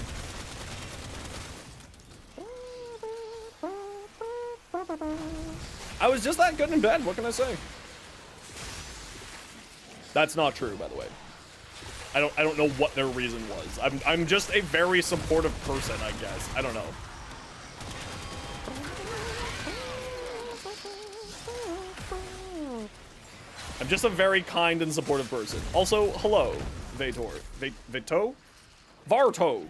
I was just that good in bed, what can I say? That's not true, by the way. I don't know what their reason was. I'm just a very supportive person, I guess. I don't know. I'm just a very kind and supportive person. Also, hello, Vator. Vato? Varto.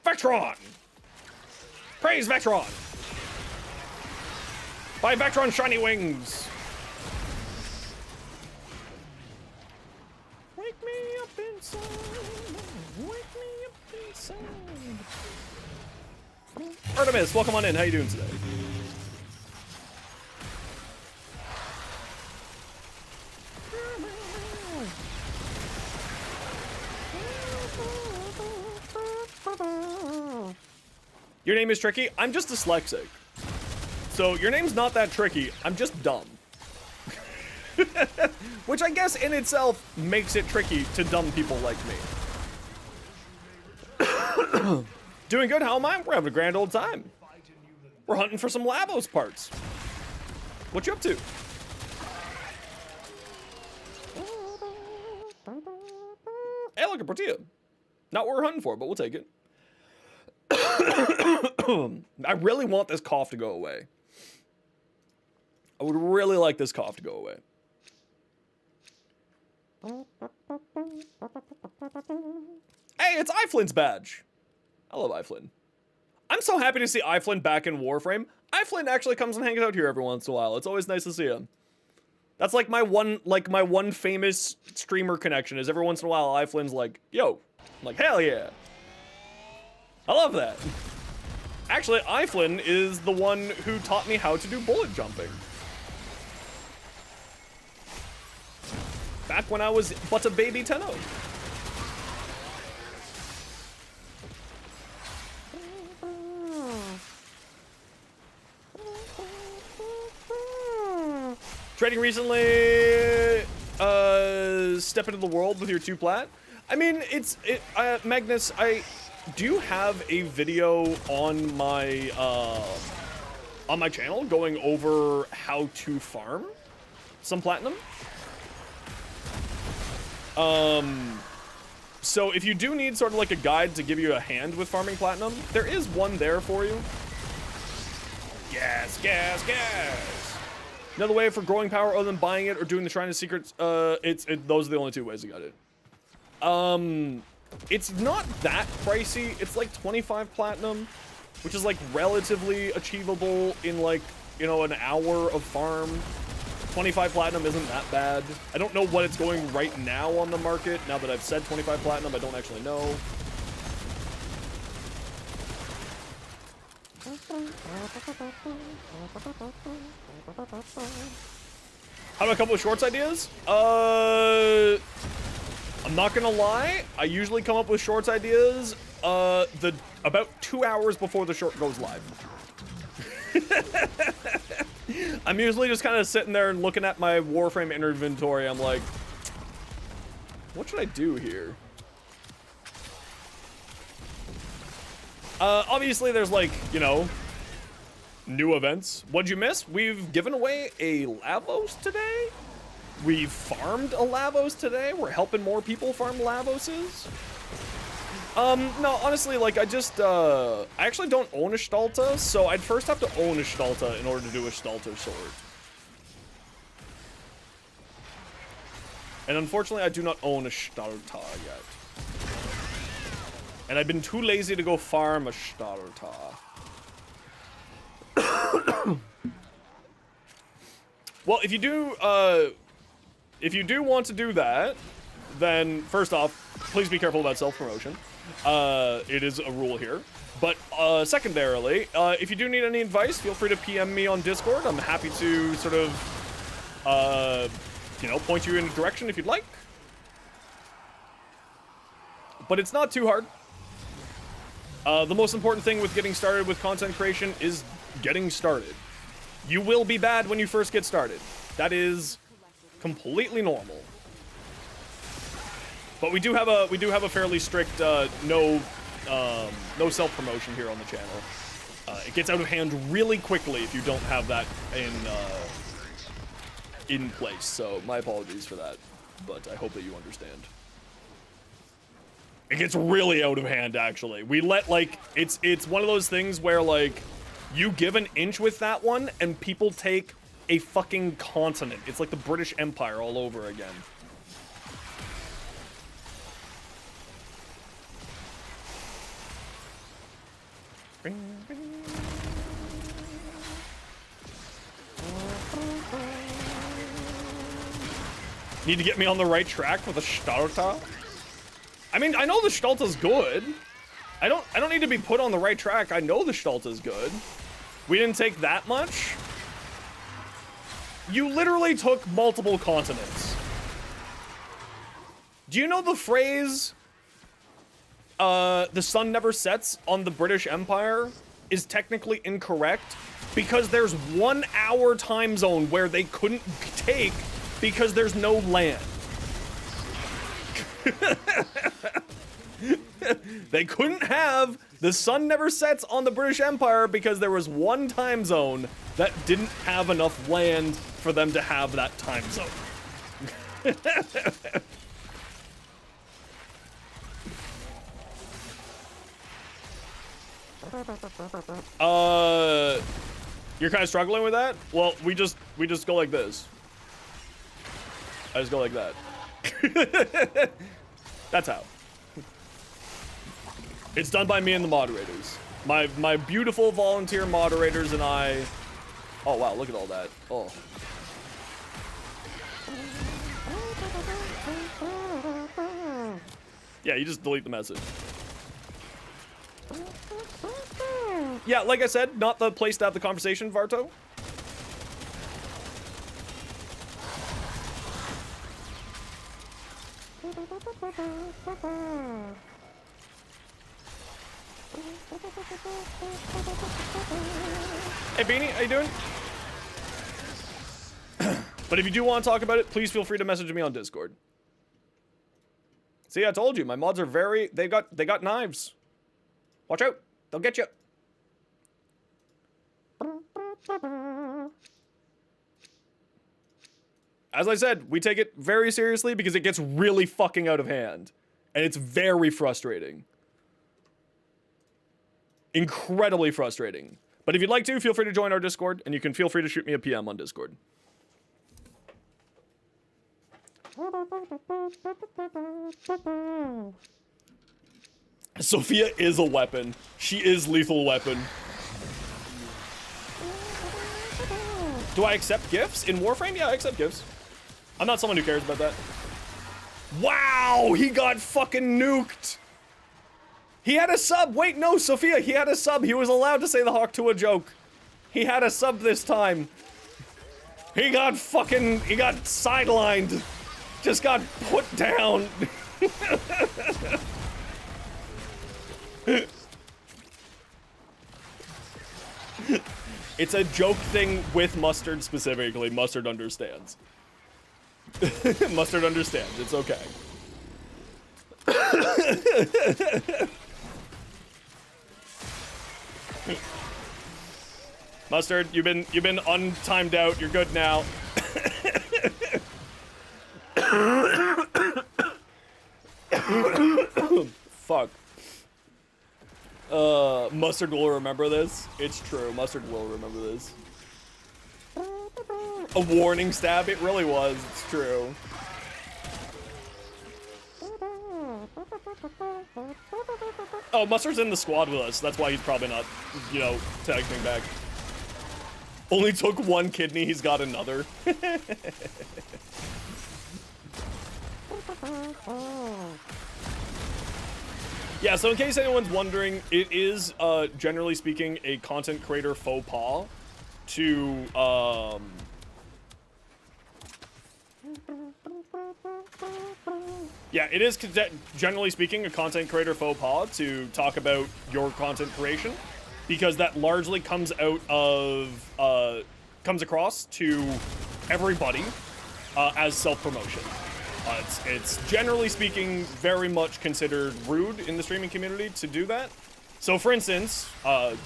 Vectron! Praise Vectron! By Vectron Shiny Wings! Wake me up inside. Wake me up inside. Artemis, welcome on in. How you doing today? Your name is tricky? I'm just dyslexic. So your name's not that tricky. I'm just dumb. Which I guess in itself makes it tricky to dumb people like me. Doing good, how am I? We're having a grand old time. We're hunting for some LAVOS parts. What you up to? Hey, look, a tortilla. Not what we're hunting for, but we'll take it. I really want this cough to go away. I would really like this cough to go away. Hey, it's iFlynn's badge. I love iFlynn. I'm so happy to see iFlynn back in Warframe. iFlynn actually comes and hangs out here every once in a while. It's always nice to see him. That's like my one famous streamer connection is every once in a while iFlynn's like, yo. I'm like, hell yeah. I love that. Actually, iFlynn is the one who taught me how to do bullet jumping. Back when I was but a baby 10-0. Trading recently, step into the world with your 2 plat. I mean, Magnus, I do have a video on my channel going over how to farm some platinum. So if you do need sort of like a guide to give you a hand with farming platinum, there is one there for you. Gas, gas, gas. Another way for growing power other than buying it or doing the Shrine of Secrets, those are the only 2 ways to get it. It's not that pricey. It's like 25 platinum, which is like relatively achievable in like, you know, an hour of farm. 25 platinum isn't that bad. I don't know what it's going right now on the market. Now that I've said 25 platinum, I don't actually know. How do I come up with shorts ideas? I'm not gonna lie. I usually come up with shorts ideas about 2 hours before the short goes live. I'm usually just kind of sitting there and looking at my Warframe inventory. I'm like, what should I do here? Obviously there's like, you know, new events. What'd you miss? We've given away a LAVOS today. We've farmed a LAVOS today. We're helping more people farm LAVOSes. No, honestly, like, I actually don't own a Stalta, so I'd first have to own a Stalta in order to do a Stalta sword. And unfortunately, I do not own a Stalta yet. And I've been too lazy to go farm a Stalta. Well, if you do want to do that, then first off, please be careful about self-promotion. It is a rule here. But secondarily, if you do need any advice, feel free to PM me on Discord. I'm happy to sort of, you know, point you in a direction if you'd like. But it's not too hard. The most important thing with getting started with content creation is getting started. You will be bad when you first get started. That is completely normal. But we do have a fairly strict no self-promotion here on the channel. It gets out of hand really quickly if you don't have that in place. So my apologies for that, but I hope that you understand. It gets really out of hand, actually. We let, like, it's one of those things where, like, you give an inch with that one and people take a fucking continent. It's like the British Empire all over again. Need to get me on the right track with a Starta? I mean, I know the Stalta's good. I don't need to be put on the right track. I know the Stalta's good. We didn't take that much. You literally took multiple continents. Do you know the phrase, the sun never sets on the British Empire is technically incorrect? Because there's 1 hour time zone where they couldn't take because there's no land. They couldn't have the sun never sets on the British Empire because there was one time zone that didn't have enough land for them to have that time zone. You're kind of struggling with that? Well, we just go like this. I just go like that. That's how. It's done by me and the moderators. My beautiful volunteer moderators and I. Oh wow, look at all that. Oh. Yeah, you just delete the message. Yeah, like I said, not the place to have the conversation, Varto. Hey Beanie, how you doing? But if you do want to talk about it, please feel free to message me on Discord. See, I told you, my mods are they got knives. Watch out, they'll get you. As I said, we take it very seriously because it gets really fucking out of hand. And it's very frustrating. Incredibly frustrating. But if you'd like to, feel free to join our Discord, and you can feel free to shoot me a PM on Discord. Sophia is a weapon. She is lethal weapon. Do I accept gifts in Warframe? Yeah, I accept gifts. I'm not someone who cares about that. Wow, he got fucking nuked. He had a sub. Wait, no, Sophia, he had a sub. He was allowed to say the Hawk to a joke. He had a sub this time. He got sidelined. Just got put down. It's a joke thing with Mustard specifically. Mustard understands. Mustard understands. It's okay. Mustard, you've been untimed out. You're good now. Fuck. Mustard will remember this. It's true. Mustard will remember this. A warning stab. It really was. It's true. Oh, Mustard's in the squad with us. That's why he's probably not, you know, tagging me back. Only took one kidney. He's got another. Yeah, so in case anyone's wondering, it is, generally speaking, a content creator faux pas to, yeah, it is, generally speaking, a content creator faux pas to talk about your content creation, because that largely comes out of, comes across to everybody, as self-promotion. It's generally speaking very much considered rude in the streaming community to do that. So for instance, I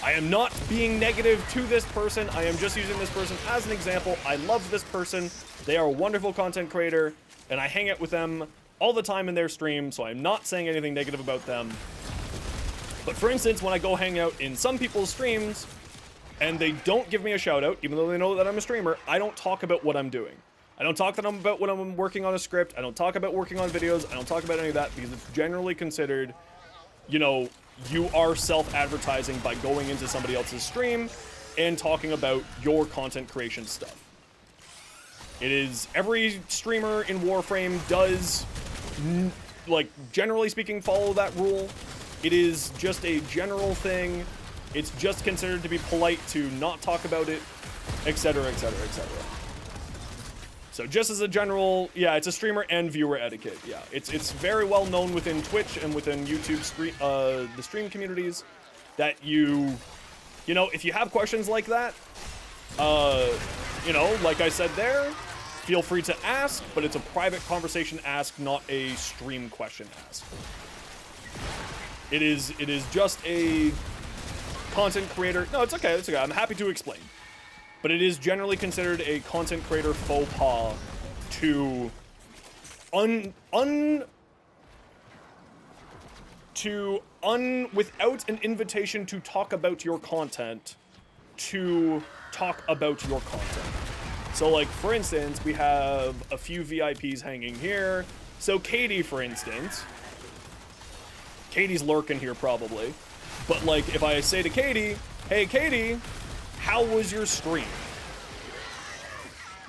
am not being negative to this person. I am just using this person as an example. I love this person. They are a wonderful content creator, and I hang out with them all the time in their stream, so I'm not saying anything negative about them. But for instance, when I go hang out in some people's streams, and they don't give me a shout out, even though they know that I'm a streamer, I don't talk about what I'm doing. I don't talk about when I'm working on a script. I don't talk about working on videos. I don't talk about any of that because it's generally considered, you know, you are self-advertising by going into somebody else's stream and talking about your content creation stuff. It is every streamer in Warframe does, like, generally speaking, follow that rule. It is just a general thing. It's just considered to be polite to not talk about it, etc., etc., etc. So just as a general, yeah, it's a streamer and viewer etiquette. Yeah, it's very well known within Twitch and within YouTube the stream communities that you know, if you have questions like that, you know, like I said there, feel free to ask, but it's a private conversation ask, not a stream question ask. It is just a content creator. No, it's okay. It's okay. I'm happy to explain. But it is generally considered a content creator faux pas to without an invitation to talk about your content, to talk about your content. So, like, for instance, we have a few VIPs hanging here. So Katie, for instance, Katie's lurking here probably. But, like, if I say to Katie, hey, Katie, how was your stream?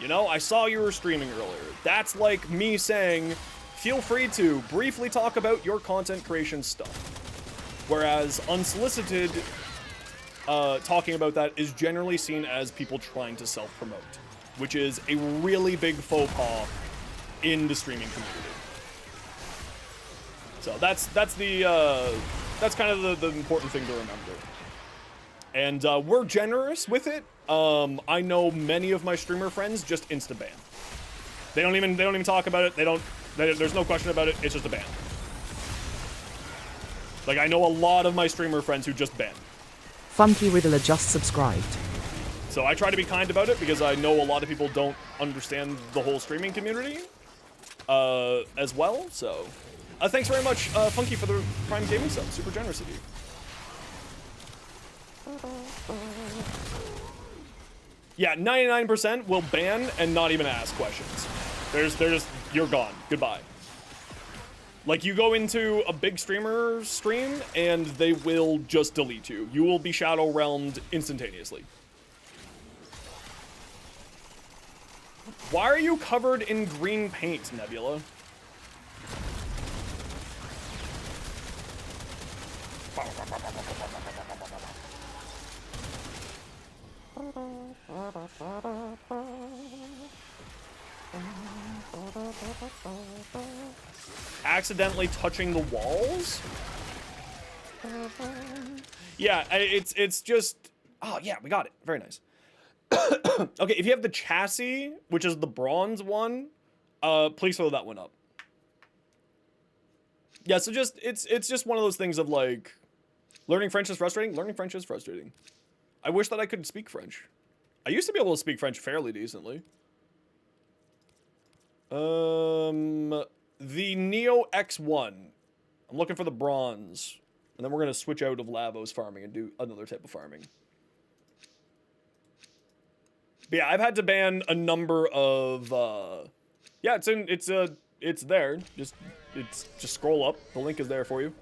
You know, I saw you were streaming earlier. That's like me saying, feel free to briefly talk about your content creation stuff. Whereas unsolicited talking about that is generally seen as people trying to self-promote, which is a really big faux pas in the streaming community. So that's kind of the important thing to remember. And we're generous with it. I know many of my streamer friends just insta-ban. They don't even talk about it. There's no question about it. It's just a ban. Like, I know a lot of my streamer friends who just ban. Funky Riddler just subscribed. So I try to be kind about it because I know a lot of people don't understand the whole streaming community as well. So thanks very much, Funky, for the Prime Gaming sub. Super generous of you. Yeah, 99% will ban and not even ask questions. They're just, you're gone. Goodbye. Like, you go into a big streamer stream and they will just delete you. You will be shadow realmed instantaneously. Why are you covered in green paint, Nebula? Accidentally touching the walls? Yeah, it's just... Oh, yeah, we got it. Very nice. Okay, if you have the chassis, which is the bronze one, please throw that one up. Yeah, so just, it's just one of those things of, like, learning French is frustrating. Learning French is frustrating. I wish that I could speak French. I used to be able to speak French fairly decently. The Neo X1. I'm looking for the bronze. And then we're going to switch out of LAVOS farming and do another type of farming. But yeah, I've had to ban a number of, yeah, it's there. Just scroll up. The link is there for you.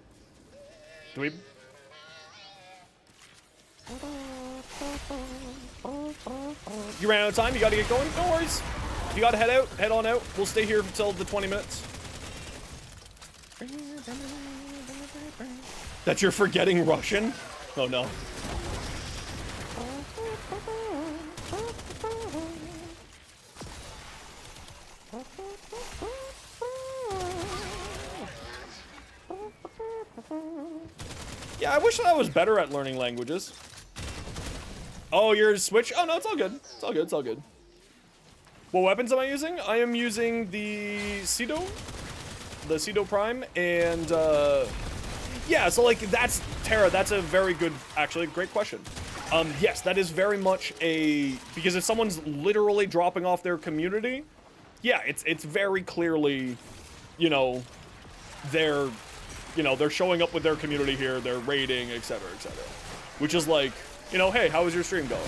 Dweeb. You ran out of time, you gotta get going? No worries. If you gotta head out, head on out. We'll stay here until the 20 minutes. That you're forgetting Russian? Oh no. Yeah, I wish I was better at learning languages. Oh, you're Switch? Oh no, it's all good. It's all good, it's all good. What weapons am I using? I am using the Cedo Prime, and yeah, so like that's Tara, that's a very good, actually great question. Yes, that is very much because if someone's literally dropping off their community, yeah, it's very clearly, you know, they're showing up with their community here, they're raiding, etc., etc. Which is like, you know, hey, how was your stream going?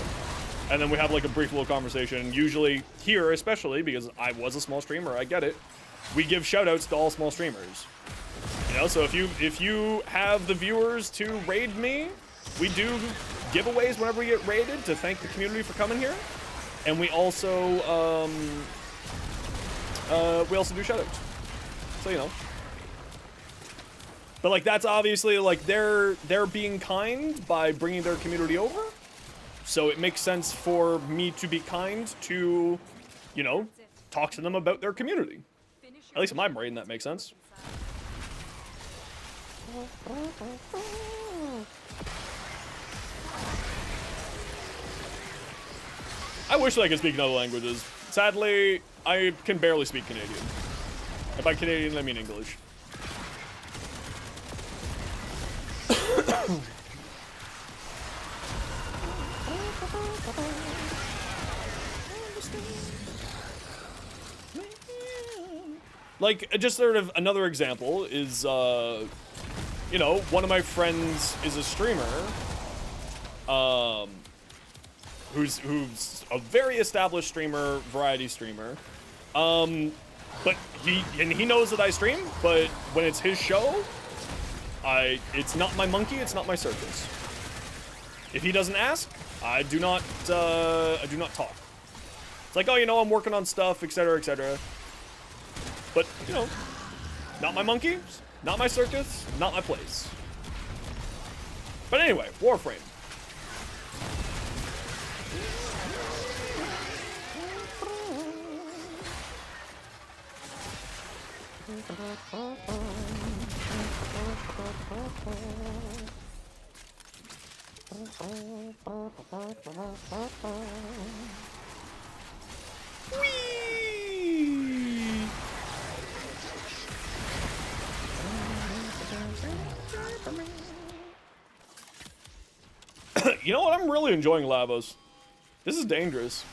And then we have like a brief little conversation. Usually here, especially because I was a small streamer, I get it. We give shoutouts to all small streamers. You know, so if you have the viewers to raid me, we do giveaways whenever we get raided to thank the community for coming here. And we also we also do shoutouts. So, you know. But, like, that's obviously, like, they're being kind by bringing their community over. So it makes sense for me to be kind to, you know, talk to them about their community. At least in my brain, that makes sense. I wish that I could speak in other languages. Sadly, I can barely speak Canadian. And by Canadian, I mean English. Like, just sort of another example is, you know, one of my friends is a streamer, who's a very established streamer, variety streamer, but he knows that I stream, but when it's his show, it's not my monkey, it's not my circus. If he doesn't ask, I do not talk. It's like, oh, you know, I'm working on stuff, etc., etc. But, you know, not my monkey, not my circus, not my place. But anyway, Warframe. You know what? I'm really enjoying Lavos. This is dangerous.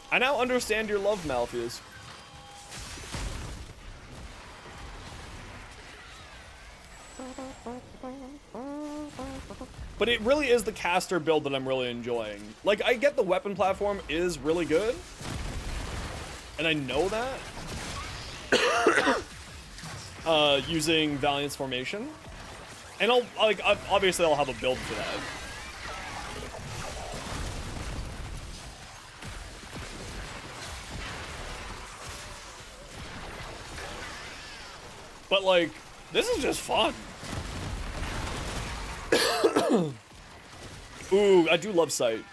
I now understand your love, Malpheus. But it really is the caster build that I'm really enjoying. Like, I get the weapon platform is really good. And I know that. Using Valiant's formation. And obviously I'll have a build for that. But, like, this is just fun. Ooh, I do love Sight.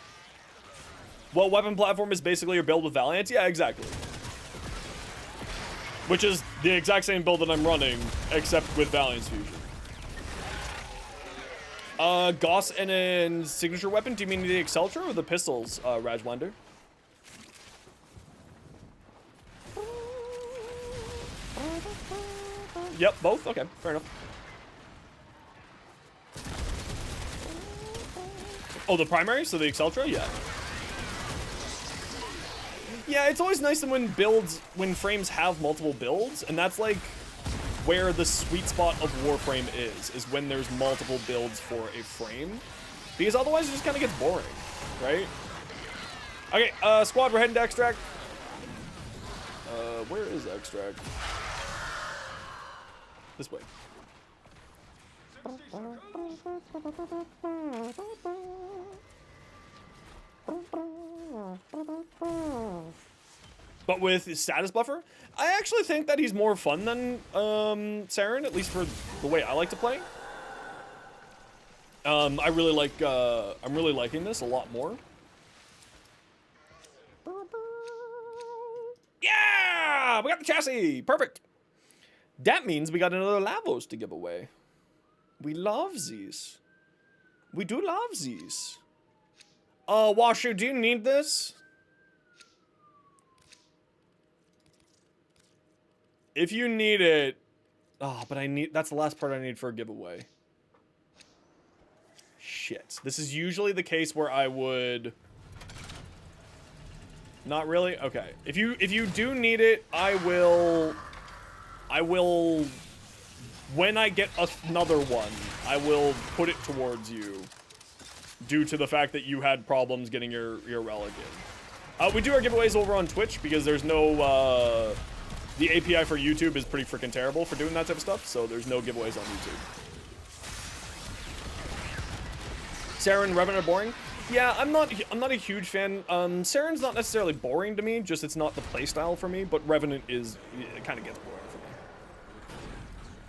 Well, weapon platform is basically your build with Valiant? Yeah, exactly. Which is the exact same build that I'm running, except with Valiant's fusion. Goss and a signature weapon? Do you mean the Exalted or the pistols, Rajwander? Yep, both? Okay, fair enough. Oh, the primary? So the Exalted? Yeah. Yeah, it's always nice when frames have multiple builds, and that's like where the sweet spot of Warframe is when there's multiple builds for a frame. Because otherwise it just kind of gets boring, right? Okay, squad, we're heading to Extract. Where is Extract? This way. But with status buffer, I actually think that he's more fun than Saren, at least for the way I like to play. I'm really liking this a lot more. Yeah, we got the chassis, perfect. That means we got another Lavos to give away. We love these. We do love these. Washer, do you need this? If you need it... Oh, but that's the last part I need for a giveaway. Shit. This is usually the case where I would... Not really? Okay. If you do need it, I will... When I get another one, I will put it towards you. Due to the fact that you had problems getting your relic in. We do our giveaways over on Twitch because there's no... the API for YouTube is pretty freaking terrible for doing that type of stuff, so there's no giveaways on YouTube. Saren, Revenant are boring? Yeah, I'm not a huge fan. Saren's not necessarily boring to me, just it's not the playstyle for me, but Revenant is, it kind of gets boring for me.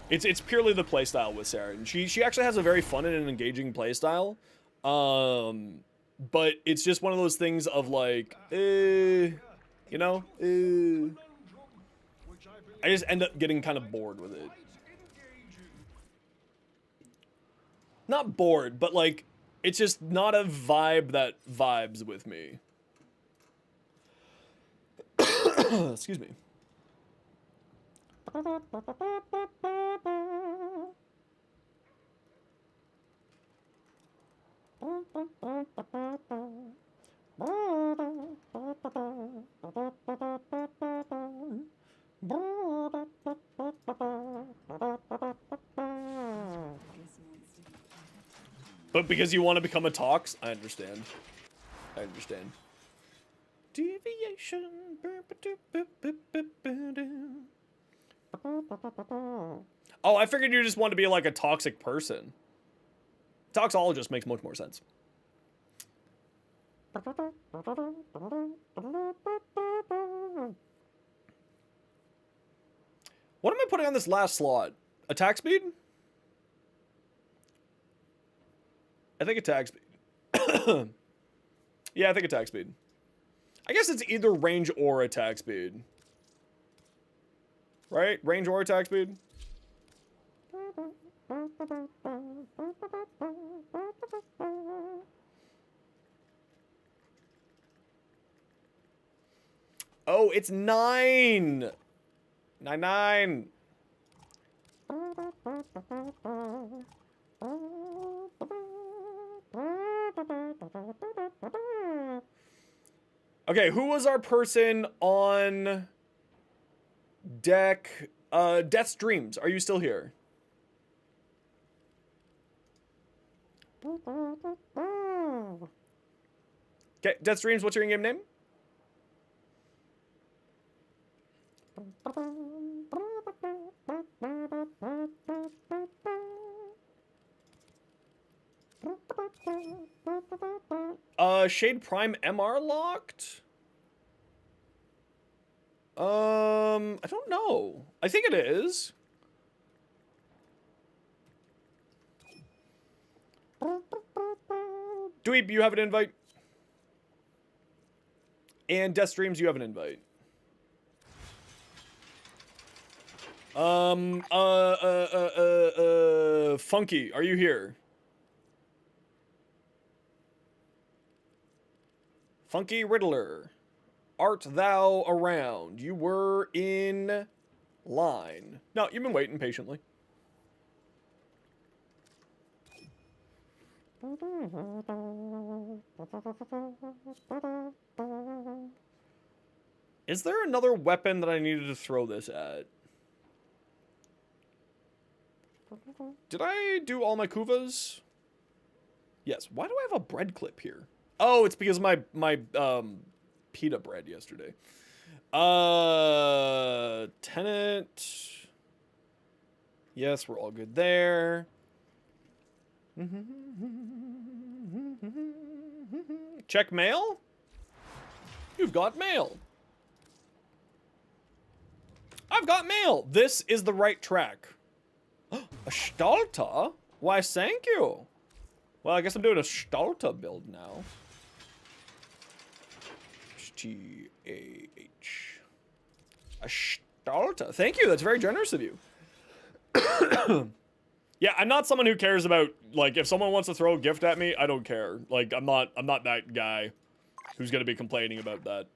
It's purely the playstyle with Saren. She actually has a very fun and engaging playstyle. But it's just one of those things of like, you know, I just end up getting kind of bored with it. Not bored, but like, it's just not a vibe that vibes with me. Excuse me. But because you want to become a Tox, I understand. I understand. Deviation. Oh, I figured you just want to be like a toxic person. Toxologist makes much more sense. What am I putting on this last slot? Attack speed? I think attack speed. Yeah, I think attack speed. I guess it's either range or attack speed. Right? Range or attack speed? Oh, it's 9! 9. Okay, who was our person on deck? Death's Dreams, are you still here? Okay, Death's Dreams, what's your in-game name? Shade Prime MR locked? I don't know. I think it is. Dweeb, you have an invite. And Death Streams, you have an invite. Funky, are you here? Funky Riddler, art thou around? You were in line. No, you've been waiting patiently. Is there another weapon that I needed to throw this at? Did I do all my Kuvas? Yes. Why do I have a bread clip here? Oh, it's because my pita bread yesterday. Tenant. Yes, we're all good there. Check mail? You've got mail. I've got mail. This is the right track. A Stalta? Why, thank you. Well, I guess I'm doing a Stalta build now. H-T-A-H. A Stalta. Thank you. That's very generous of you. Yeah, I'm not someone who cares about, like, if someone wants to throw a gift at me, I don't care. Like, I'm not that guy who's gonna be complaining about that.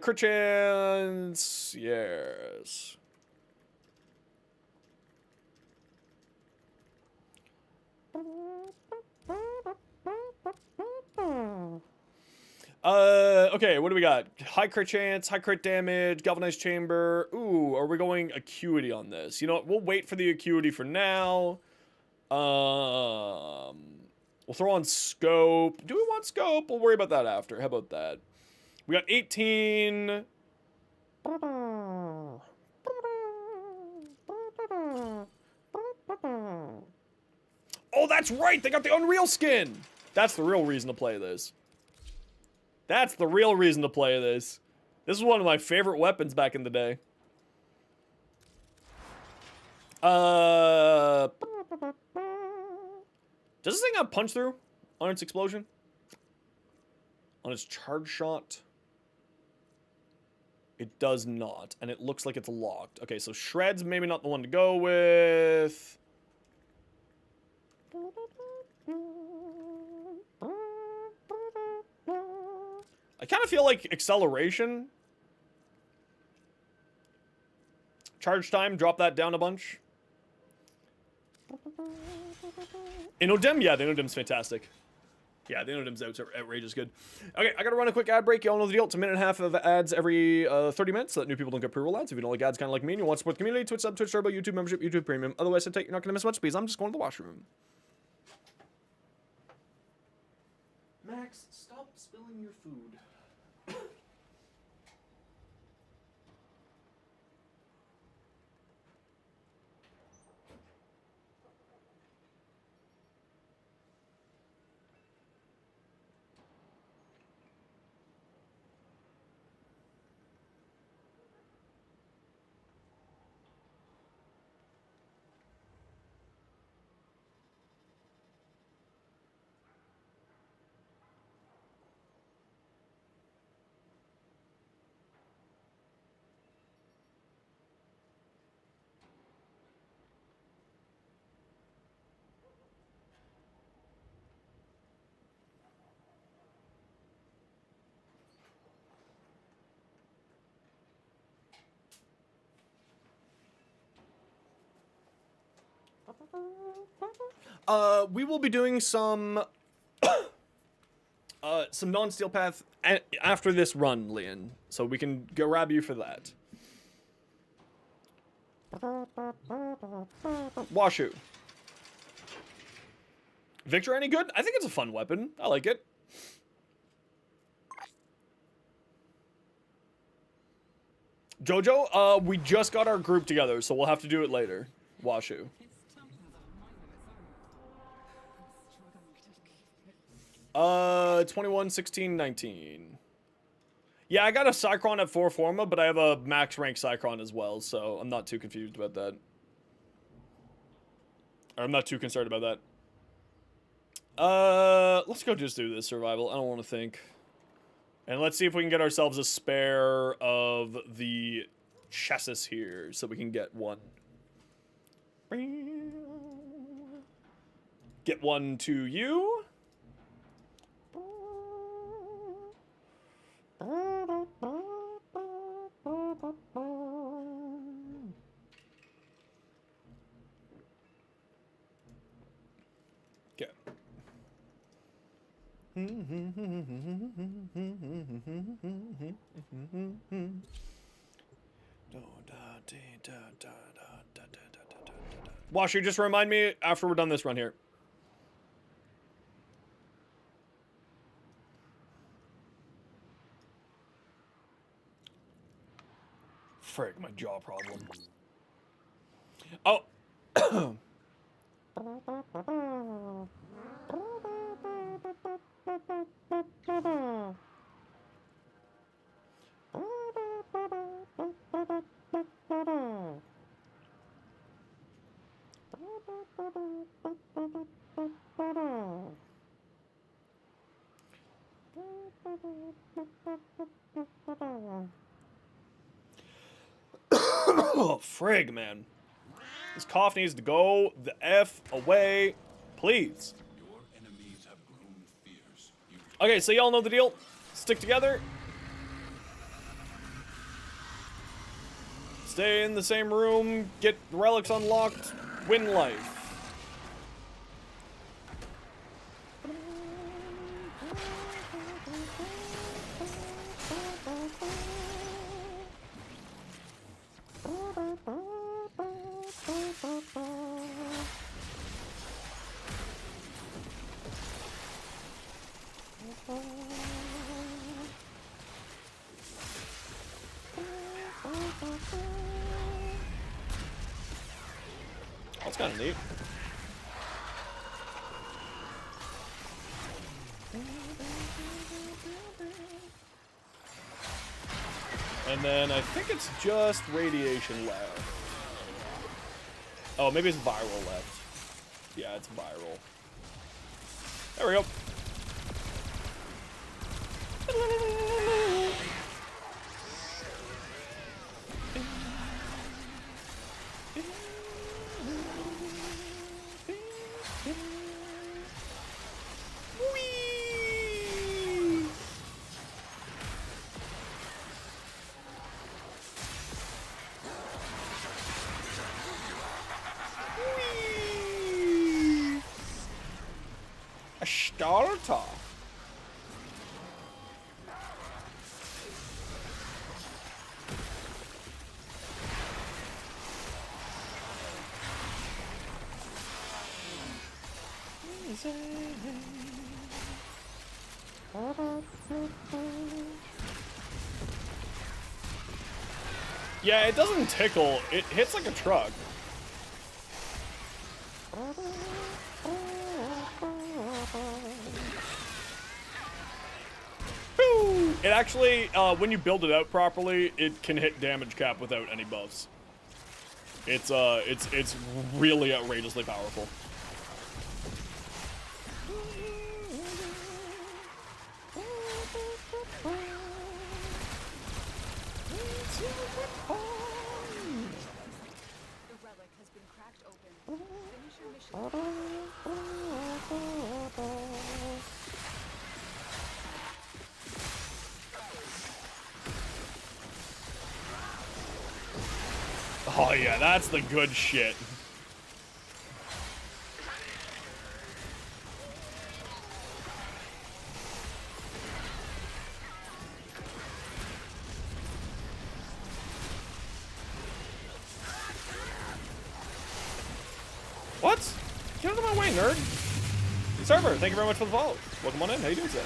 Crit chance, yes. Okay, what do we got? High crit chance, high crit damage, galvanized chamber. Ooh, are we going acuity on this? You know what, we'll wait for the acuity for now. We'll throw on scope. Do we want scope? We'll worry about that after. How about that? We got 18. Oh, that's right! They got the Unreal skin! That's the real reason to play this. That's the real reason to play this. This is one of my favorite weapons back in the day. Does this thing have punch through on its explosion? On its charge shot? It does not, and it looks like it's locked. Okay, so Shred's maybe not the one to go with. I kind of feel like acceleration. Charge time, drop that down a bunch. Inodem? Yeah, the Inodem's fantastic. Yeah, the Inodem's outrageous good. Okay, I gotta run a quick ad break. Y'all know the deal. It's a minute and a half of ads every 30 minutes so that new people don't get pre-roll ads. If you don't like ads kind of like me and you want to support the community, Twitch sub, Twitch Turbo, YouTube membership, YouTube Premium. Otherwise, I take you're not gonna miss much because I'm just going to the washroom. Max, stop spilling your food. We will be doing some non-steel path after this run, Lian, so we can go grab you for that. Washu. Victor, any good? I think it's a fun weapon. I like it. Jojo, we just got our group together, so we'll have to do it later. Washu. 21, 16, 19. Yeah, I got a Cycron at 4 Forma, but I have a max rank Cycron as well, so I'm not too confused about that. Or I'm not too concerned about that. Let's go just do this survival. I don't want to think. And let's see if we can get ourselves a spare of the chassis here, so we can get one. Get one to you. Okay. Washer, just remind me after we're done this run here. Frick, my jaw problem. Oh. Oh, frig, man. This cough needs to go the F away, please. Your enemies have grown fierce. Okay, so y'all know the deal. Stick together. Stay in the same room, get relics unlocked, win life. That's kind of neat. And then I think it's just radiation left. Oh, maybe it's viral left. Yeah, it's viral. There we go. A starter. Yeah, it doesn't tickle. It hits like a truck. It actually, when you build it out properly, it can hit damage cap without any buffs. It's really outrageously powerful. The relic has been cracked open. Finish your mission. Oh yeah, that's the good shit. What? Get out of my way, nerd. Server, thank you very much for the follow. Welcome on in. How you doing today?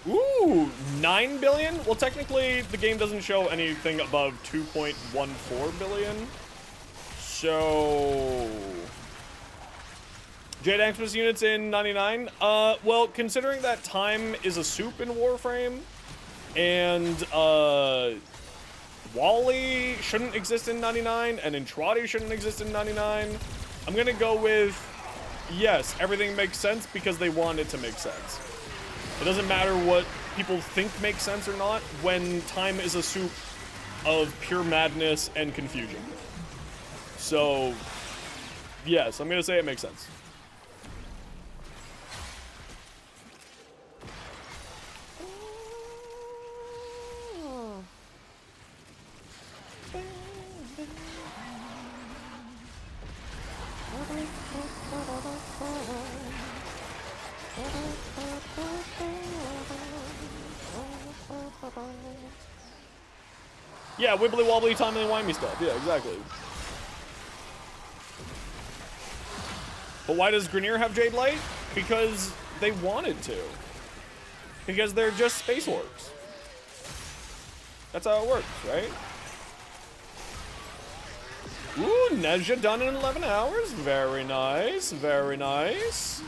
Ooh, 9 billion? Well, technically, the game doesn't show anything above 2.14 billion. So... Jade Xmas units in 99? Well, considering that time is a soup in Warframe, and, Wally shouldn't exist in 99, and Entrati shouldn't exist in 99, I'm gonna go with, yes, everything makes sense because they want it to make sense. It doesn't matter what people think makes sense or not when time is a soup of pure madness and confusion. So, yes, I'm gonna say it makes sense. Yeah, wibbly wobbly, timely wimey stuff. Yeah, exactly. But why does Grenier have Jade Light? Because they wanted to. Because they're just space orcs. That's how it works, right? Ooh, Nezha done in 11 hours. Very nice, very nice.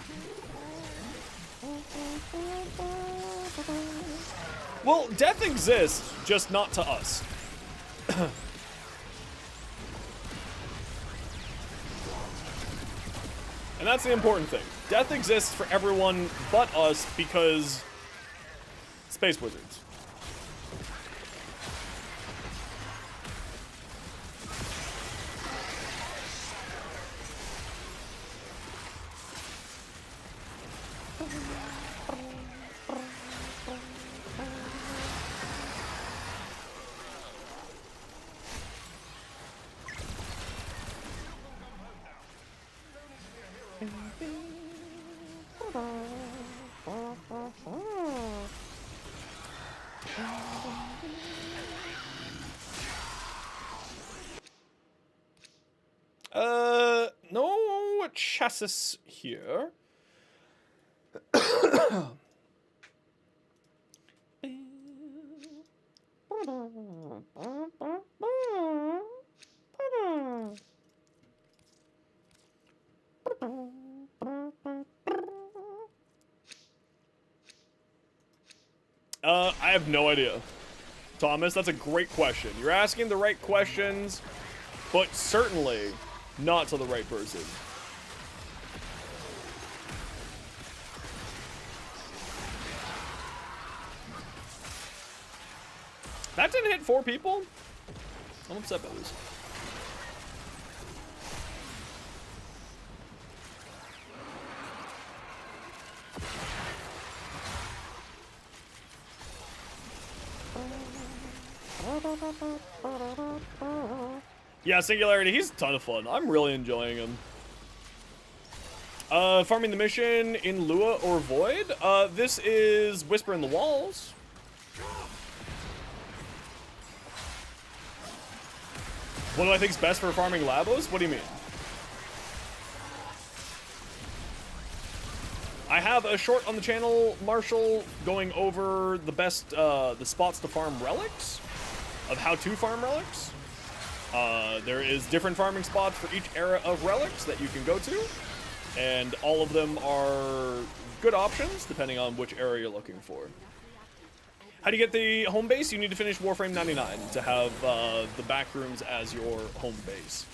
Well, death exists, just not to us. And that's the important thing. Death exists for everyone but us because space wizards. No chassis here. I have no idea. Thomas, that's a great question. You're asking the right questions, but certainly not to the right person. That didn't hit 4 people? I'm upset by this. Yeah, Singularity, he's a ton of fun. I'm really enjoying him. Farming the mission in Lua or Void. This is Whisper in the Walls. What do I think is best for farming Lavos? What do you mean? I have a short on the channel, Marshall, going over the best, the spots to farm relics, of how to farm relics. There is different farming spots for each era of relics that you can go to, and all of them are good options depending on which era you're looking for. How do you get the home base? You need to finish Warframe 99 to have the back rooms as your home base.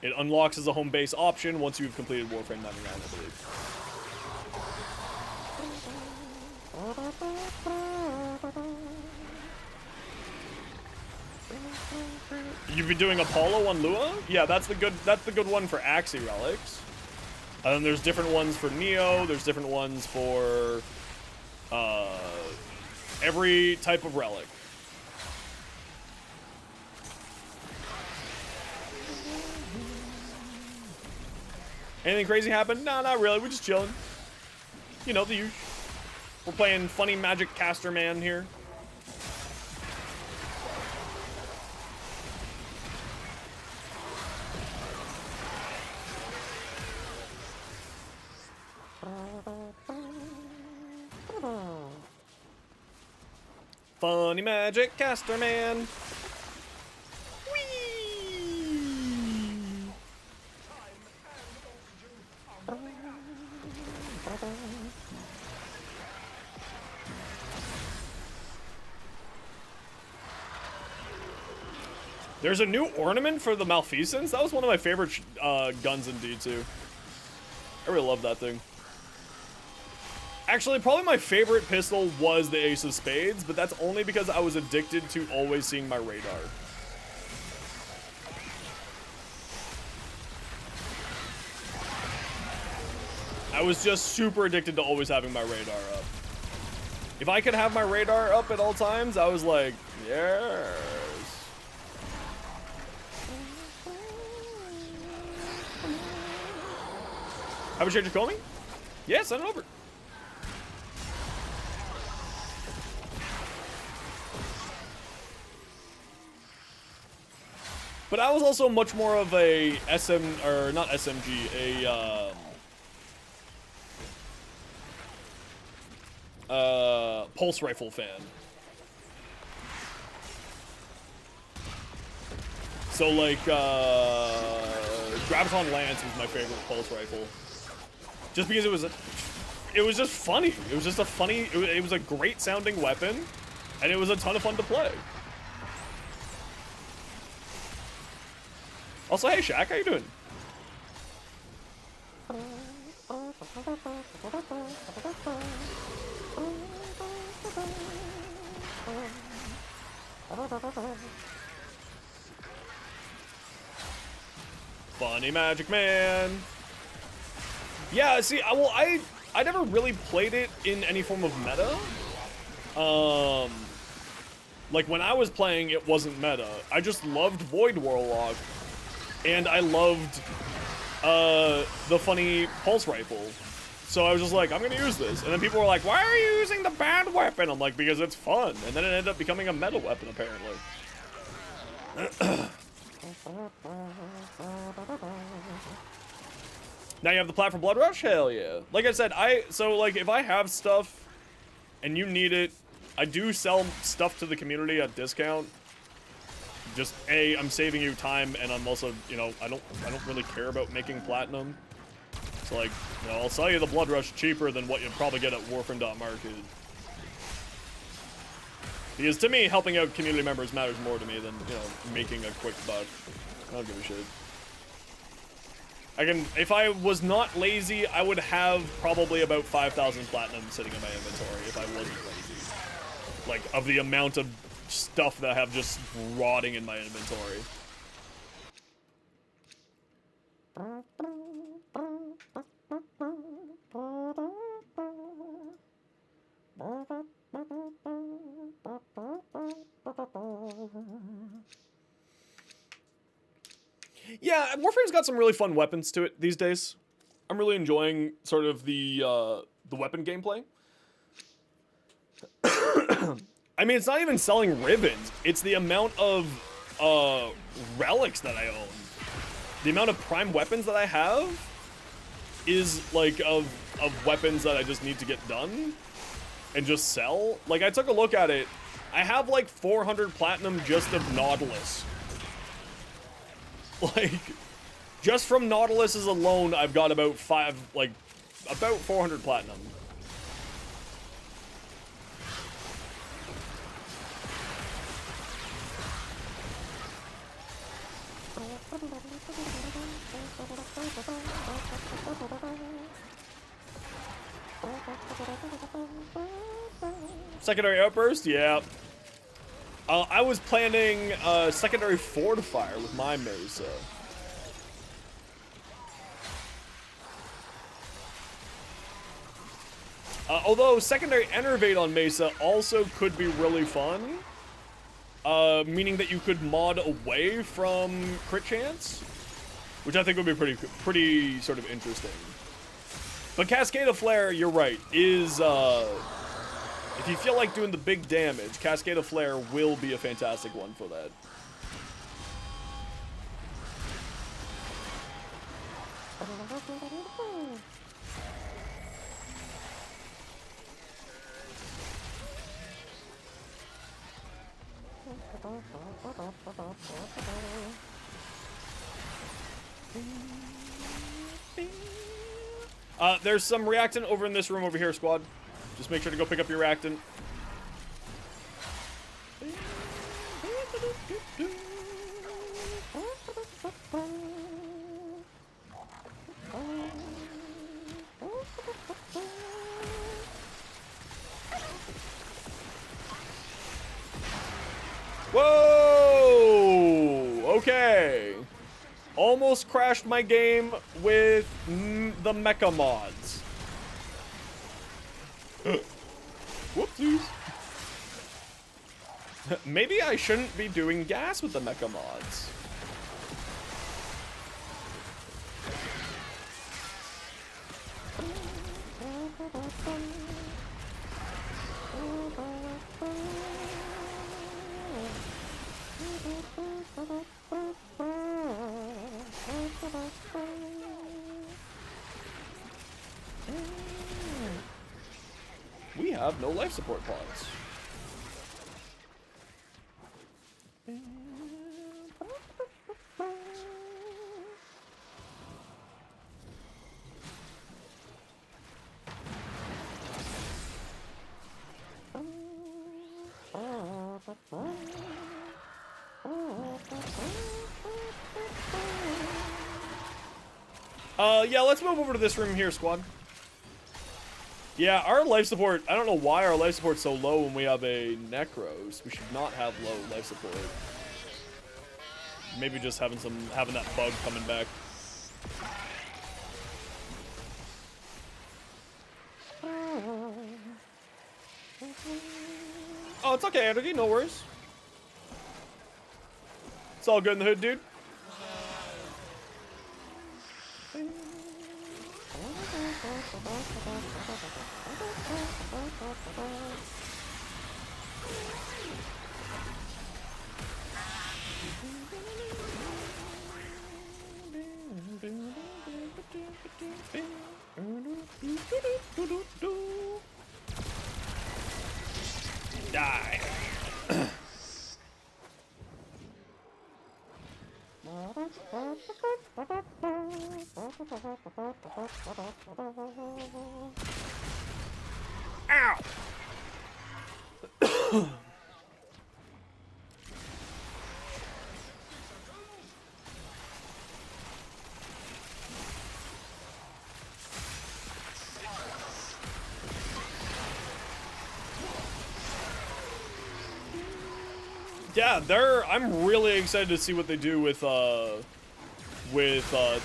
It unlocks as a home base option once you've completed Warframe 99, I believe. You've been doing Apollo on Lua? Yeah, that's the good one for Axie relics. And then there's different ones for Neo. There's different ones for every type of relic. Anything crazy happened? No, not really. We're just chilling. You know, the usual. We're playing funny magic caster man here. Funny magic caster man. There's a new ornament for the Malfeasance. That was one of my favorite guns in D2. I really love that thing. Actually, probably my favorite pistol was the Ace of Spades, but that's only because I was addicted to always seeing my radar. I was just super addicted to always having my radar up. If I could have my radar up at all times, I was like, yes. Have a change of combing? Yeah, send it over. But I was also much more of a not SMG, a pulse rifle fan. So like, Graviton Lance was my favorite pulse rifle. Just because it was just funny. It was just a funny, it was a great sounding weapon, and it was a ton of fun to play. Also, hey Shaq, how you doing? Funny Magic Man. Yeah, see, I never really played it in any form of meta. Like when I was playing, it wasn't meta. I just loved Void Warlock, and I loved the funny pulse rifle. So I was just like, I'm gonna use this. And then people were like, why are you using the bad weapon? I'm like, because it's fun. And then it ended up becoming a meta weapon, apparently. Now you have the plat for Blood Rush? Hell yeah. Like I said, so like if I have stuff and you need it, I do sell stuff to the community at discount. Just I'm saving you time, and I'm also, you know, I don't really care about making platinum. So like, you know, I'll sell you the Blood Rush cheaper than what you'd probably get at Warframe.market. Because to me, helping out community members matters more to me than, you know, making a quick buck. I don't give a shit. If I was not lazy, I would have probably about 5,000 platinum sitting in my inventory if I wasn't lazy. Like, of the amount of stuff that I have just rotting in my inventory. Yeah, Warframe's got some really fun weapons to it these days. I'm really enjoying sort of the weapon gameplay. I mean, it's not even selling ribbons. It's the amount of relics that I own. The amount of prime weapons that I have is like of weapons that I just need to get done and just sell. Like, I took a look at it. I have like 400 platinum just of Nautilus. Like, just from Nautiluses alone, I've got about 400 platinum. Secondary outburst, yeah. I was planning secondary fortifier with my Mesa. Although secondary enervate on Mesa also could be really fun, meaning that you could mod away from crit chance, which I think would be pretty sort of interesting. But Cascade of Flare, you're right, is if you feel like doing the big damage, Cascade of Flare will be a fantastic one for that. There's some reactant over in this room over here, squad. Just make sure to go pick up your reactant. Whoa! Okay. Almost crashed my game with the Mecha mods. Whoopsies. Maybe I shouldn't be doing gas with the Mecha mods. We have no life support pods. Yeah, let's move over to this room here, squad. Yeah, our life support, I don't know why our life support's so low when we have a Necros. We should not have low life support. Maybe just having that bug coming back. Oh, it's okay, Energy, no worries. It's all good in the hood, dude. Die. Ow! Yeah, I'm really excited to see what they do with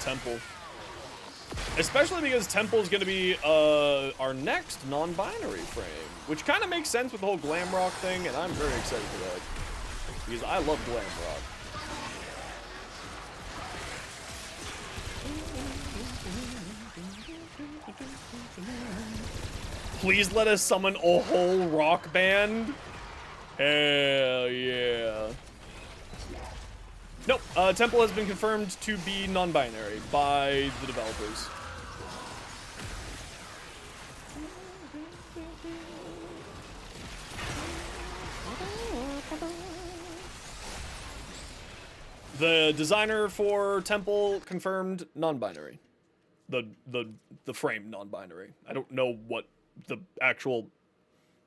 Temple. Especially because Temple is going to be our next non-binary frame, which kind of makes sense with the whole glam rock thing, and I'm very excited for that because I love glam rock. Please let us summon a whole rock band. Hell yeah. Nope, Temple has been confirmed to be non-binary by the developers. The designer for Temple confirmed non-binary. The frame non-binary. I don't know what the actual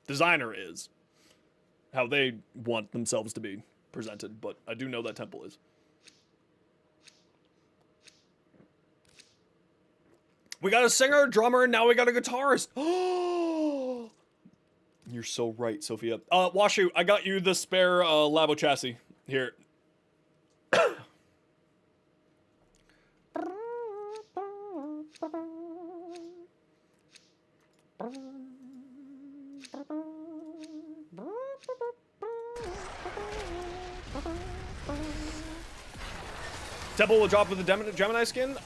designer is, how they want themselves to be presented, but I do know that Temple is. We got a singer, drummer, and now we got a guitarist. Oh, you're so right, Sophia. Washu, I got you the spare Lavo chassis here. Temple will drop with the Gemini skin.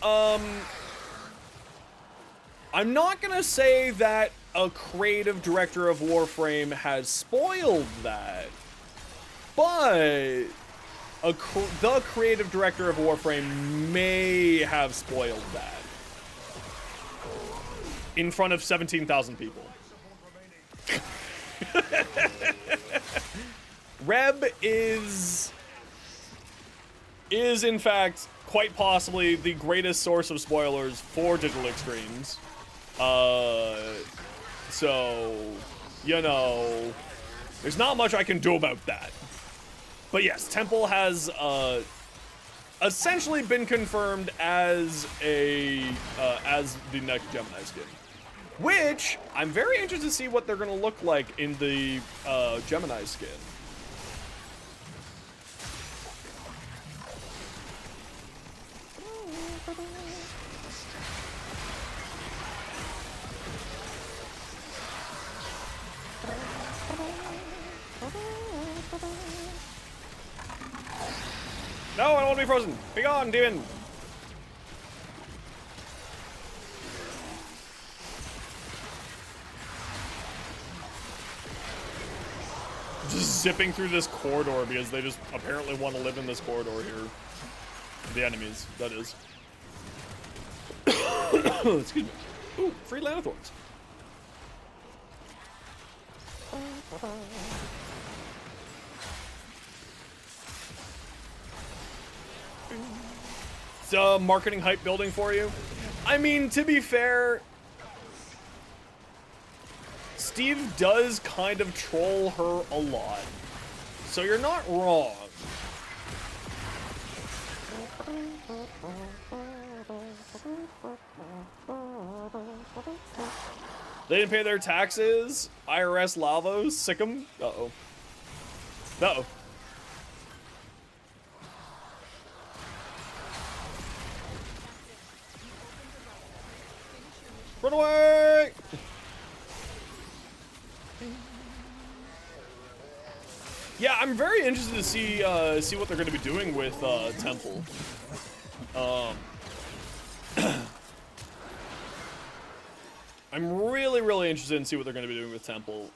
I'm not gonna say that a creative director of Warframe has spoiled that, but the creative director of Warframe may have spoiled that in front of 17,000 people. Reb is in fact quite possibly the greatest source of spoilers for Digital Extremes. So, you know, there's not much I can do about that. But yes, Temple has essentially been confirmed as as the next Gemini skin, which I'm very interested to see what they're gonna look like in the Gemini skin. No, I don't want to be frozen. Be gone, demon. Just zipping through this corridor because they just apparently want to live in this corridor here. The enemies, that is. Excuse me. Ooh, free Lanathorns. It's a marketing hype building for you. I mean, to be fair, Steve does kind of troll her a lot, so you're not wrong. They didn't pay their taxes. IRS Lavos, sick 'em. Uh-oh. Uh-oh. Run away! Yeah, I'm very interested to see what they're going to be doing with Temple. I'm really interested in see what they're going to be doing with Temple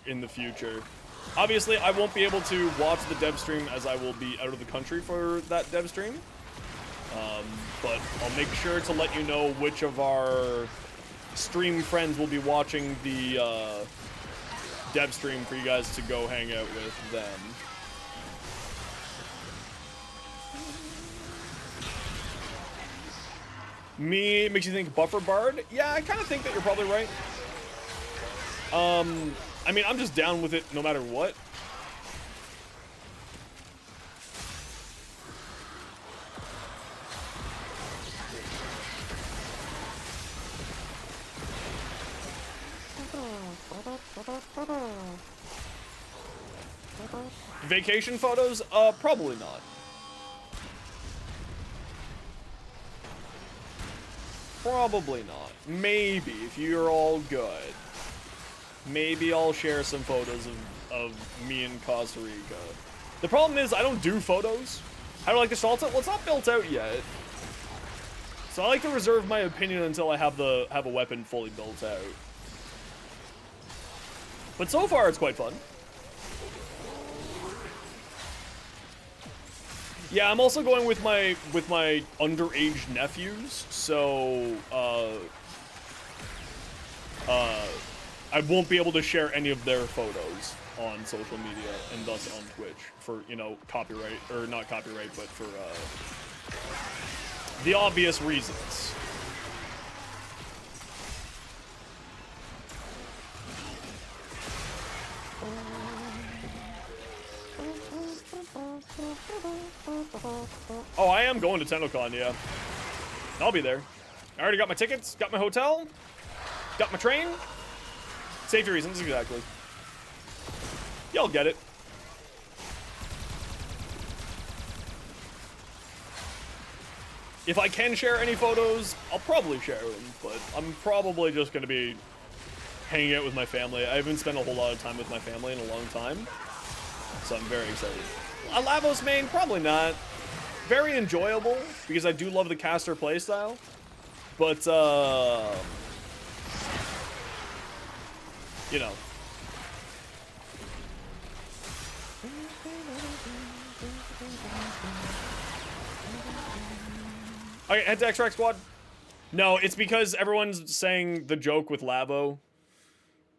in the future. Obviously, I won't be able to watch the dev stream as I will be out of the country for that dev stream. But I'll make sure to let you know which of our stream friends will be watching the dev stream for you guys to go hang out with them. Me makes you think Buffer Bard? Yeah, I kind of think that you're probably right. I mean, I'm just down with it no matter what. Vacation photos? Probably not. Probably not. Maybe, if you're all good. Maybe I'll share some photos of me in Costa Rica. The problem is, I don't do photos. How do I like the Exalted? Well, it's not built out yet. So I like to reserve my opinion until I have a weapon fully built out. But so far, it's quite fun. Yeah, I'm also going with my underage nephews, so I won't be able to share any of their photos on social media and thus on Twitch for, you know, copyright, or not copyright, but for the obvious reasons. Oh, I am going to TennoCon, yeah. I'll be there. I already got my tickets, got my hotel, got my train. Safety reasons, exactly. Y'all get it. If I can share any photos, I'll probably share them, but I'm probably just going to be hanging out with my family. I haven't spent a whole lot of time with my family in a long time, so I'm very excited. A LAVOS main? Probably not. Very enjoyable, because I do love the caster playstyle, but, you know. Okay, head to Extract Squad. No, it's because everyone's saying the joke with Lavo.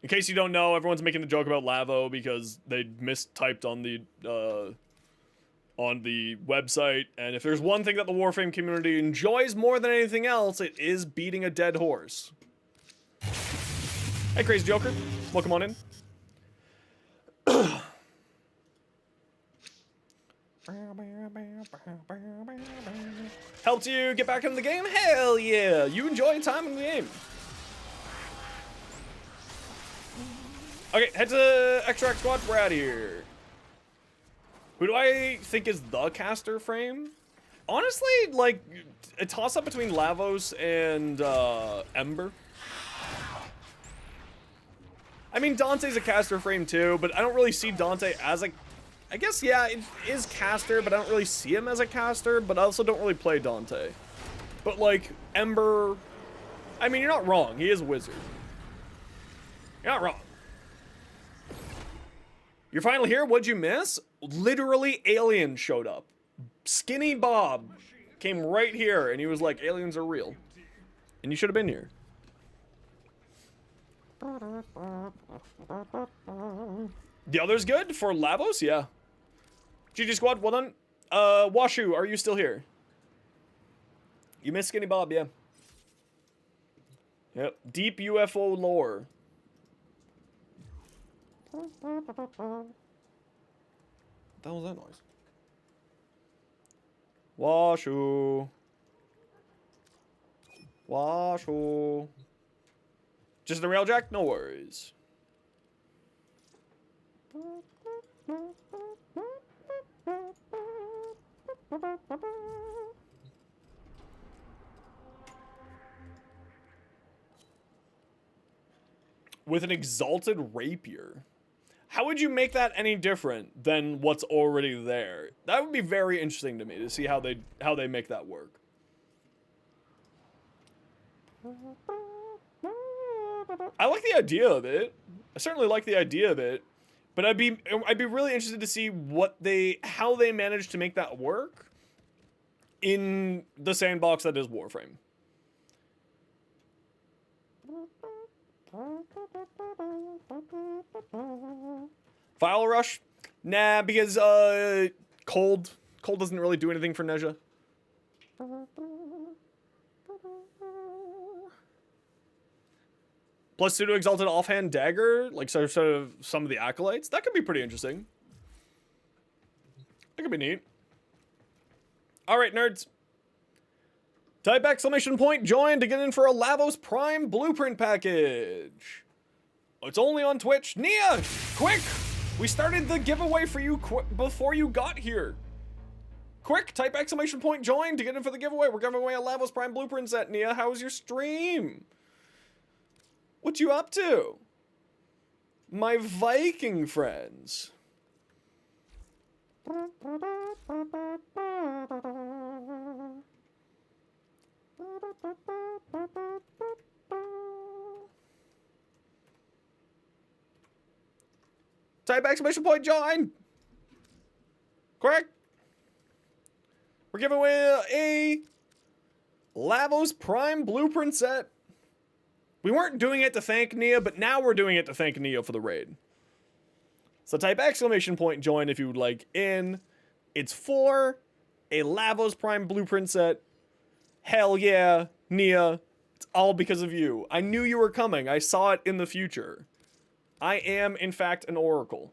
In case you don't know, everyone's making the joke about Lavo because they mistyped on the website. And if there's one thing that the Warframe community enjoys more than anything else, it is beating a dead horse. Hey, Crazy Joker. Welcome on in. Helped you get back in the game? Hell yeah! You enjoy time in the game. Okay, head to Extract Squad. We're out of here. Who do I think is the caster frame? Honestly, like, a toss-up between Lavos and Ember. I mean, Dante's a caster frame too, but I don't really see Dante as a... I guess, yeah, it is caster, but I don't really see him as a caster, but I also don't really play Dante. But, like, Ember... I mean, you're not wrong. He is a wizard. You're not wrong. You're finally here? What'd you miss? Literally, aliens showed up. Skinny Bob came right here, and he was like, aliens are real. And you should have been here. The other's good? For Lavos? Yeah. GG Squad, well done. Washu, are you still here? You missed Skinny Bob, yeah. Yep. Deep UFO lore. What the hell was that noise? Washu. Washu. Just the railjack? No worries. With an Exalted Rapier. How would you make that any different than what's already there? That would be very interesting to me to see how they make that work. I like the idea of it. I certainly like the idea of it, but I'd be really interested to see how they managed to make that work in the sandbox that is Warframe. File rush? Nah, because cold doesn't really do anything for Neja. Plus pseudo exalted offhand dagger, like sort of some of the acolytes. That could be pretty interesting. That could be neat. All right, nerds. Type exclamation point join to get in for a LAVOS Prime blueprint package. It's only on Twitch. Nia, quick, We started the giveaway for you before you got here. Quick, type exclamation point join to get in for the giveaway. We're giving away a LAVOS Prime blueprint set. Nia, how was your stream? What you up to? My Viking friends. Type exclamation point join. Quick. We're giving away a LAVOS Prime blueprint set. We weren't doing it to thank Nia, but now we're doing it to thank Nia for the raid. So type exclamation point join if you would like in. It's for a LAVOS Prime blueprint set. Hell yeah, Nia. It's all because of you. I knew you were coming. I saw it in the future. I am, in fact, an oracle.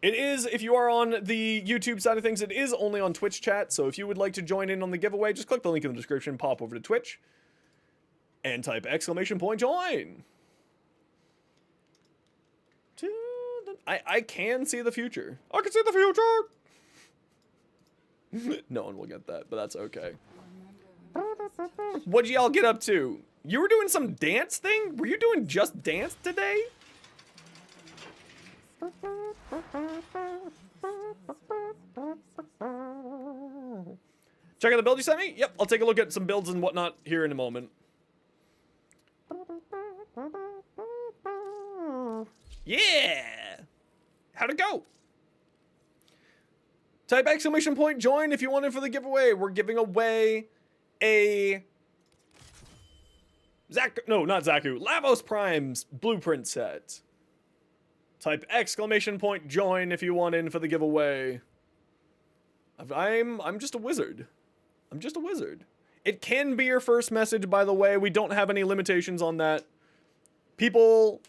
It is, if you are on the YouTube side of things, it is only on Twitch chat. So if you would like to join in on the giveaway, just click the link in the description, pop over to Twitch, and type exclamation point join. I can see the future. I can see the future. No one will get that, but that's okay. What'd y'all get up to? You were doing some dance thing? Were you doing just dance today? Check out the build you sent me? Yep, I'll take a look at some builds and whatnot here in a moment. Yeah! How'd it go? Type exclamation point join if you want in for the giveaway. We're giving away a not Zaku, LAVOS Prime's blueprint set. Type exclamation point join if you want in for the giveaway. I'm just a wizard. I'm just a wizard. It can be your first message, by the way. We don't have any limitations on that. People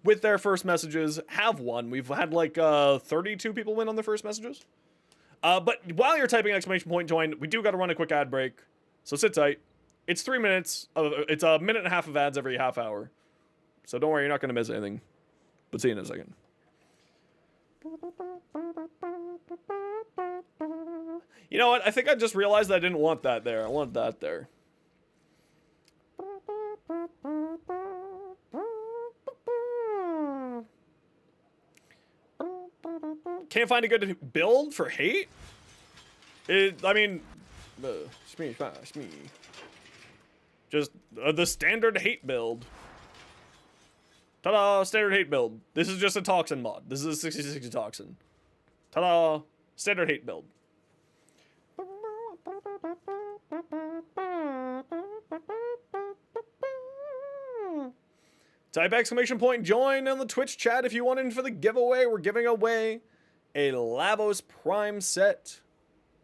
with their first messages have won. We've had like 32 people win on their first messages. But while you're typing exclamation point join, we do got to run a quick ad break. So sit tight. It's 3 minutes. It's a minute and a half of ads every half hour. So don't worry, you're not going to miss anything. But see you in a second. You know what? I think I just realized I didn't want that there. I want that there. Can't find a good build for hate? I mean, it's me. Just the standard hate build. Ta-da! Standard hate build. This is just a toxin mod. This is a 6060 toxin. Ta-da! Standard hate build. Type exclamation point join on the Twitch chat if you want in for the giveaway. We're giving away a LAVOS Prime set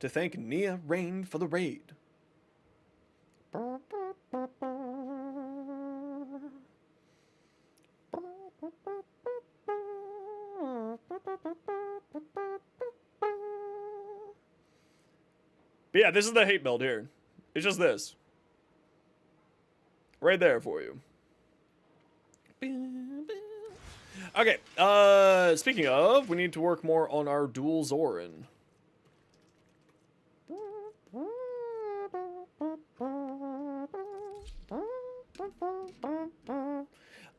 to thank Nia Rain for the raid. But yeah, this is the hate build here. It's just this. Right there for you. Okay, speaking of, we need to work more on our dual Zorin.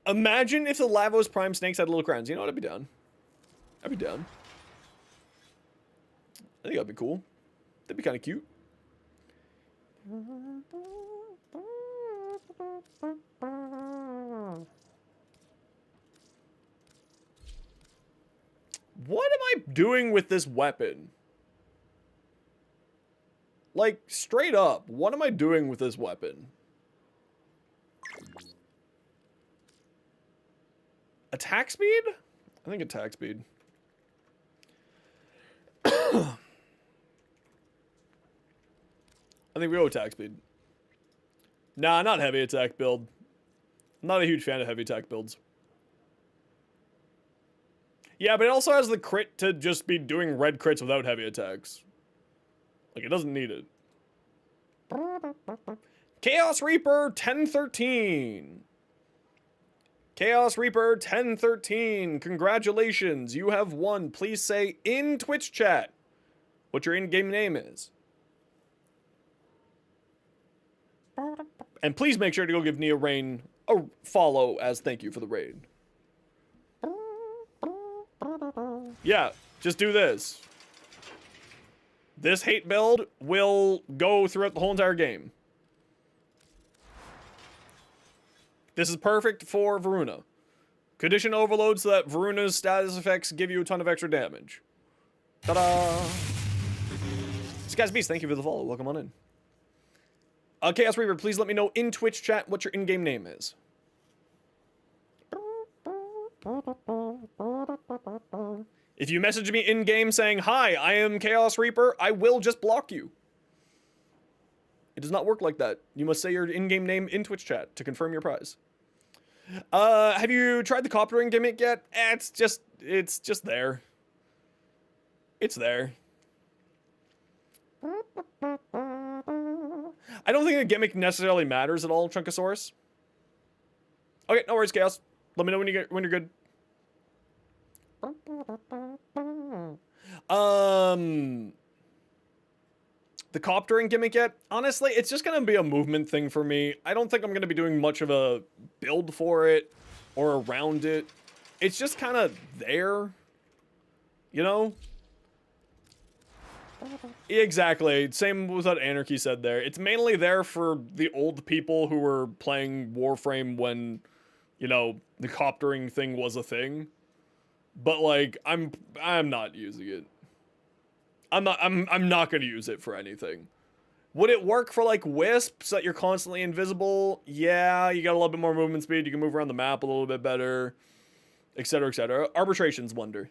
Imagine if the LAVOS Prime snakes had little crowns. You know what? I'd be down. I'd be down. I think that'd be cool. That'd be kind of cute. What am I doing with this weapon? Like, straight up, what am I doing with this weapon? Attack speed? I think attack speed. I think we go attack speed. Nah, not heavy attack build. I'm not a huge fan of heavy attack builds. Yeah, but it also has the crit to just be doing red crits without heavy attacks. Like, it doesn't need it. Chaos Reaper 1013. Chaos Reaper 1013, congratulations, you have won. Please say in Twitch chat what your in-game name is. And please make sure to go give Nia Rain a follow as thank you for the raid. Yeah, just do this. This hate build will go throughout the whole entire game. This is perfect for Varuna. Condition overload so that Varuna's status effects give you a ton of extra damage. Ta-da! Skies Beast, thank you for the follow. Welcome on in. Chaos Reaper, please let me know in Twitch chat what your in-game name is. If you message me in-game saying, "Hi, I am Chaos Reaper," I will just block you. It does not work like that. You must say your in-game name in Twitch chat to confirm your prize. Have you tried the coptering gimmick yet? It's just there. It's there. I don't think the gimmick necessarily matters at all, Chunkosaurus. Okay, no worries, Chaos. Let me know when you're good. The coptering gimmick yet? Honestly, it's just gonna be a movement thing for me. I don't think I'm gonna be doing much of a build for it or around it. It's just kind of there, you know? Exactly. Same with what Anarchy said there. It's mainly there for the old people who were playing Warframe when, you know, the coptering thing was a thing. But like, I'm not using it. I'm not gonna use it for anything. Would it work for like wisps so that you're constantly invisible? Yeah, you got a little bit more movement speed. You can move around the map a little bit better, etc., etc. Arbitration's wonder.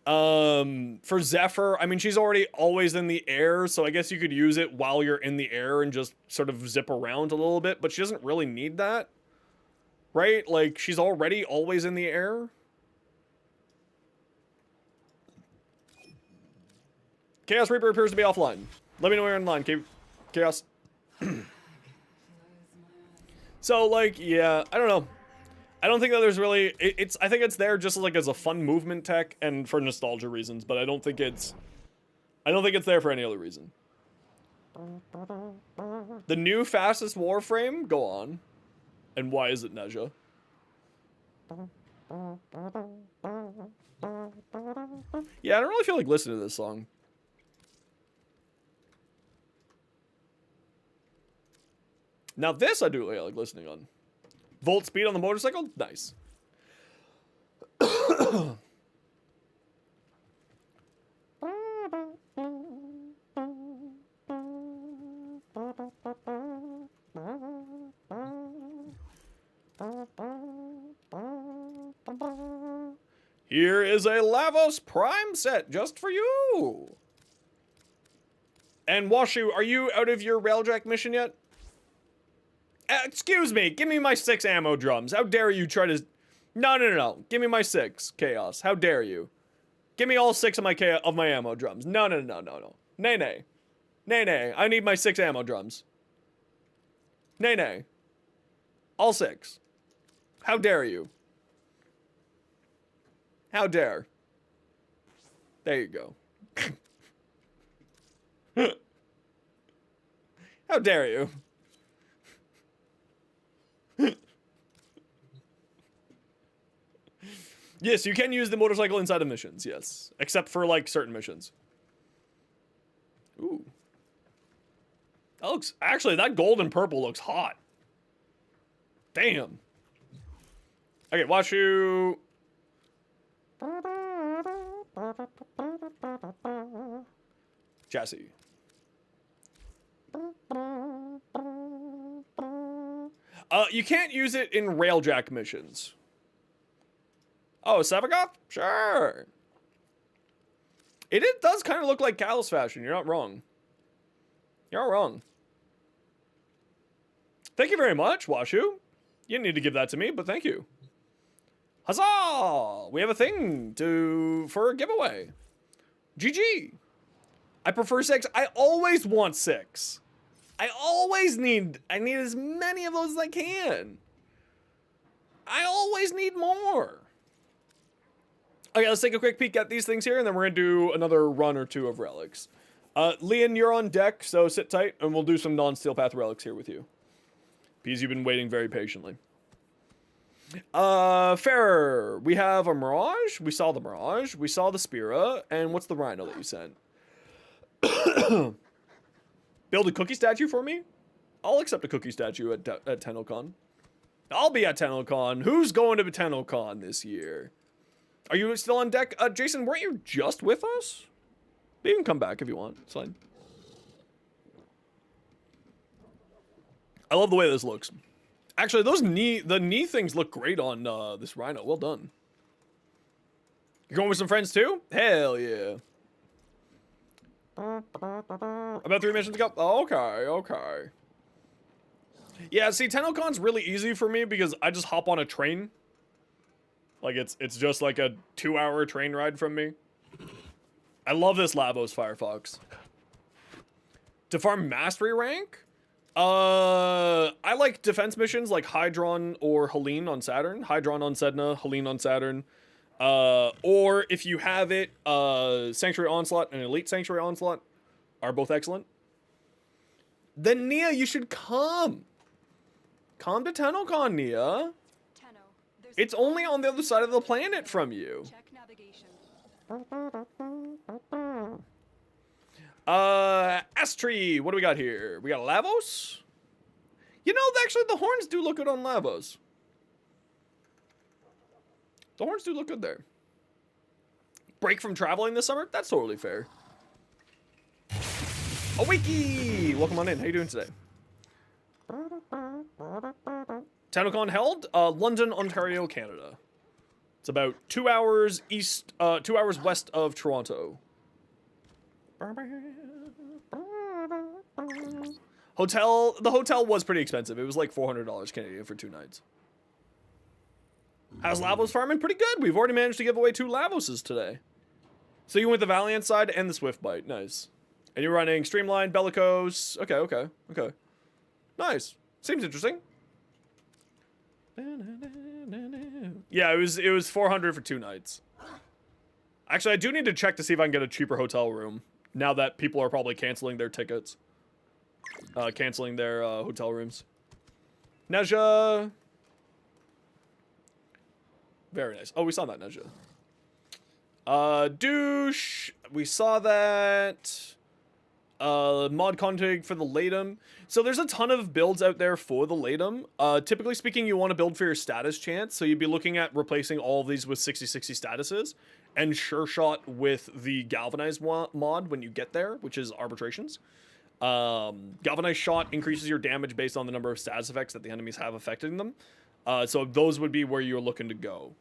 For Zephyr, I mean, she's already always in the air, so I guess you could use it while you're in the air and just sort of zip around a little bit, but she doesn't really need that, right? Like, she's already always in the air. Chaos Reaper appears to be offline. Let me know when you're online, Chaos. So, like, yeah, I don't know. I don't think that there's really, I think it's there just like as a fun movement tech and for nostalgia reasons, but I don't think it's there for any other reason. The new fastest Warframe? Go on. And why is it Neja? Yeah, I don't really feel like listening to this song. Now this I do really like listening on. Volt speed on the motorcycle? Nice. Here is a Lavos Prime set just for you. And Washu, are you out of your railjack mission yet? Excuse me, give me my 6 ammo drums. How dare you try to... No. Give me my 6, Chaos. How dare you? Give me all 6 of my ammo drums. No. Nay. I need my 6 ammo drums. Nay. All 6. How dare you? How dare? There you go. How dare you? Yes, you can use the motorcycle inside of missions, yes. Except for, like, certain missions. Ooh. That looks... Actually, that gold and purple looks hot. Damn. Okay, watch you... Chassis. You can't use it in railjack missions. Oh, Sevagoth? Sure. It does kind of look like Callus fashion. You're not wrong. You're not wrong. Thank you very much, Washu. You didn't need to give that to me, but thank you. Huzzah! We have a thing for a giveaway. GG. I prefer 6. I always want 6. I need as many of those as I can. I always need more. Okay, let's take a quick peek at these things here, and then we're gonna do another run or two of relics. Leon, you're on deck, so sit tight, and we'll do some non-steel path relics here with you. Because you've been waiting very patiently. Fair. We have a Mirage. We saw the Mirage. We saw the Spira. And what's the Rhino that you sent? Build a cookie statue for me? I'll accept a cookie statue at TennoCon. I'll be at TennoCon. Who's going to TennoCon this year? Are you still on deck? Jason, weren't you just with us? You can come back if you want. It's fine. I love the way this looks. Actually, the knee things look great on this Rhino. Well done. You going with some friends too? Hell yeah. About 3 missions to go. Okay, okay. Yeah, see, TennoCon's really easy for me because I just hop on a train. Like, it's just like a 2-hour train ride from me. I love this Lavos Firefox. To farm mastery rank? I like defense missions like Hydron or Helene on Saturn. Hydron on Sedna, Helene on Saturn. Or if you have it, Sanctuary Onslaught and Elite Sanctuary Onslaught are both excellent. Then Nia, you should come. Come to TennoCon, Nia. It's only on the other side of the planet from you. Check navigation. Astri, what do we got here? We got Lavos? You know, actually, the horns do look good on Lavos. The horns do look good there. Break from traveling this summer? That's totally fair. Awakey! Welcome on in. How you doing today? TennoCon held, London, Ontario, Canada. It's about 2 hours east, 2 hours west of Toronto. The hotel was pretty expensive. It was like $400 Canadian for 2 nights. How's Lavos farming? Pretty good. We've already managed to give away 2 Lavoses today. So you went the Valiant side and the Swift Bite. Nice. And you're running Streamline, Bellicose. Okay, okay, okay. Nice. Seems interesting. Yeah, it was 400 for 2 nights. Actually, I do need to check to see if I can get a cheaper hotel room now that people are probably canceling their tickets. Canceling their hotel rooms. Neja. Very nice. Oh, we saw that, Neja. Douche. We saw that. Mod config for the Latum. So there's a ton of builds out there for the Latum. Typically speaking, you want to build for your status chance. So you'd be looking at replacing all of these with 60-60 statuses. And Sure Shot with the Galvanized mod when you get there, which is Arbitrations. Galvanized Shot increases your damage based on the number of status effects that the enemies have affecting them. So those would be where you're looking to go.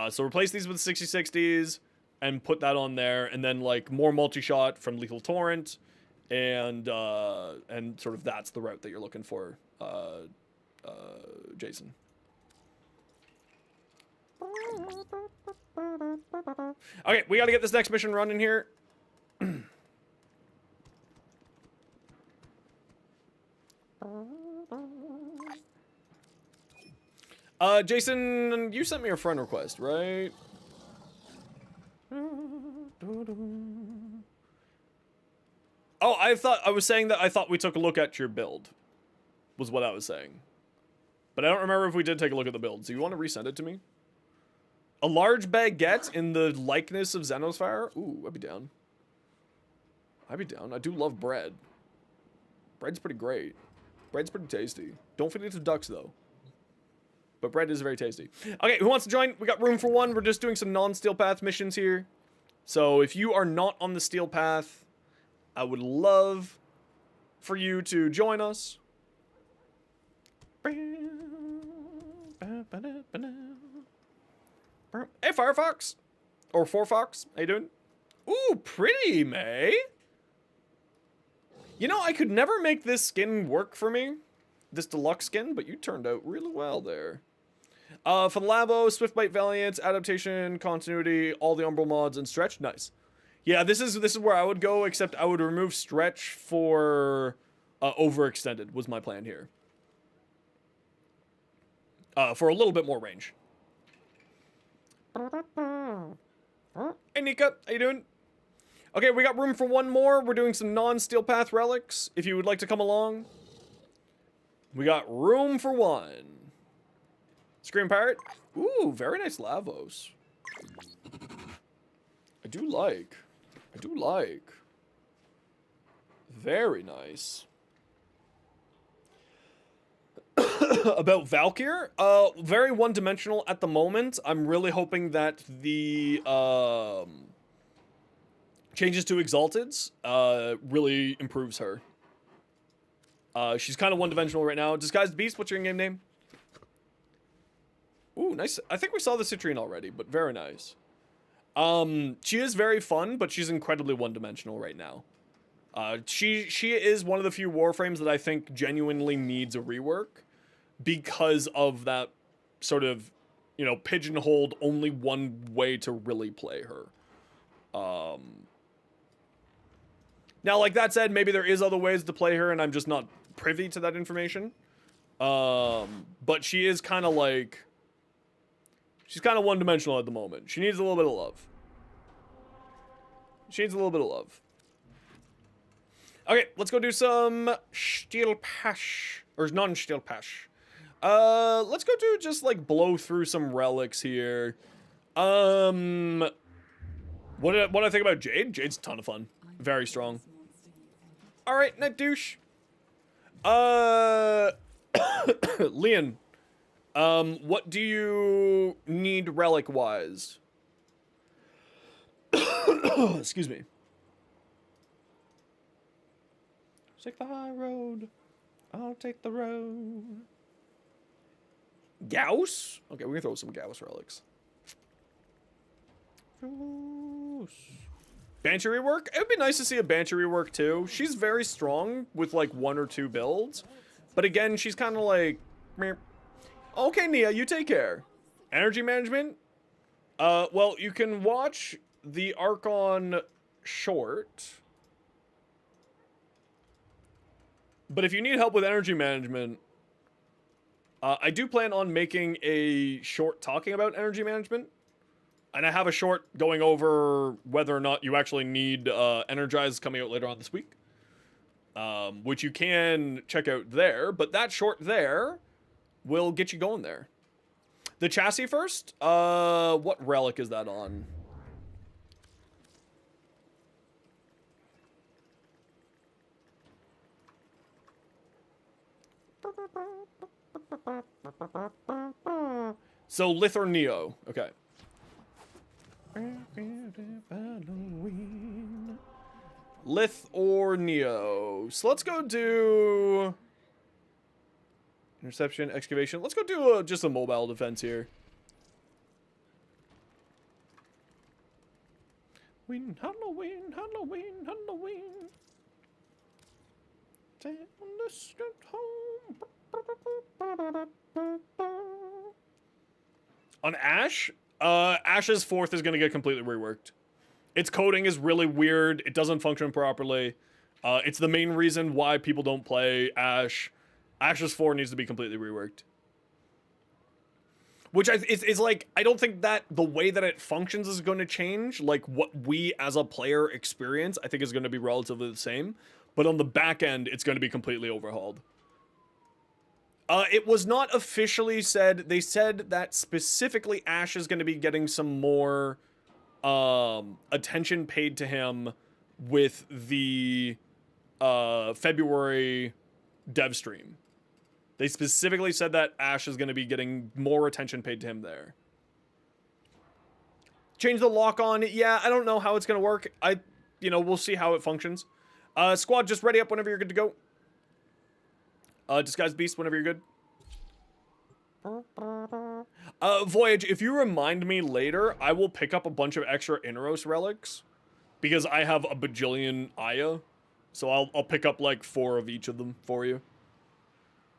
So replace these with 60-60s and put that on there. And then like more multi-shot from Lethal Torrent. And sort of that's the route that you're looking for, Jason. Okay, we got to get this next mission running here. Jason, you sent me a friend request, right? Oh, I was saying that I thought we took a look at your build, was what I was saying. But I don't remember if we did take a look at the build. So you want to resend it to me? A large baguette in the likeness of Zenosfire? Ooh, I'd be down. I'd be down. I do love bread. Bread's pretty great. Bread's pretty tasty. Don't feed it to ducks, though. But bread is very tasty. Okay, who wants to join? We got room for one. We're just doing some non-steel path missions here. So if you are not on the steel path, I would love for you to join us. Hey, Firefox. Or Forefox. How you doing? Ooh, pretty, May. You know, I could never make this skin work for me. This deluxe skin, but you turned out really well there. For the Lavo, Swiftbite Valiant, Adaptation, Continuity, all the Umbral mods, and Stretch. Nice. Yeah, this is where I would go, except I would remove Stretch for Overextended, was my plan here. for a little bit more range. Hey, Nika, how you doing? Okay, we got room for one more. We're doing some non-Steel Path relics, if you would like to come along. We got room for one. Scream Pirate. Ooh, very nice Lavos. I do like. Very nice. About Valkyr, very one-dimensional at the moment. I'm really hoping that the changes to Exalteds really improves her. She's kind of one-dimensional right now. Disguised Beast, what's your in-game name? Ooh, nice. I think we saw the Citrine already, but very nice. She is very fun, but she's incredibly one-dimensional right now. She is one of the few Warframes that I think genuinely needs a rework because of that sort of, you know, pigeonholed only one way to really play her. Now, like that said, maybe there is other ways to play her and I'm just not privy to that information. But she is kind of like... She's kind of one-dimensional at the moment. She needs a little bit of love. Okay, let's go do some Steel Pash. Or non-Steel Pash. Let's go do just, like, blow through some relics here. What do I think about Jade? Jade's a ton of fun. Very strong. Alright, Night Douche. Leon. What do you need relic-wise? Excuse me. Take the high road. I'll take the road. Gauss? Okay, we're gonna throw some Gauss relics. Banshee rework? It would be nice to see a Banshee rework too. She's very strong with like 1 or 2 builds. But again, she's kind of like... Meh. Okay, Nia, you take care. Energy management? Well, you can watch the Archon short. But if you need help with energy management, I do plan on making a short talking about energy management. And I have a short going over whether or not you actually need Energize coming out later on this week. Which you can check out there. But that short there will get you going there. The chassis first? What relic is that on? So, Lith or Neo. Okay. Lith or Neo. So let's go do... Interception, excavation. Let's go do just a mobile defense here. Win, Halloween, Halloween, Halloween. Down the street home. On Ash, Ash's 4th is going to get completely reworked. Its coding is really weird. It doesn't function properly. It's the main reason why people don't play Ash. Ash's 4 needs to be completely reworked. Which is like, I don't think that the way that it functions is going to change. Like, what we as a player experience, I think is going to be relatively the same. But on the back end, it's going to be completely overhauled. It was not officially said. They said that specifically Ash is going to be getting some more attention paid to him with the February dev stream. They specifically said that Ash is going to be getting more attention paid to him there. Change the lock on. Yeah, I don't know how it's going to work. We'll see how it functions. Squad, just ready up whenever you're good to go. Disguised Beast, whenever you're good. Voyage, if you remind me later, I will pick up a bunch of extra Inros relics. Because I have a bajillion Aya. So I'll pick up like 4 of each of them for you.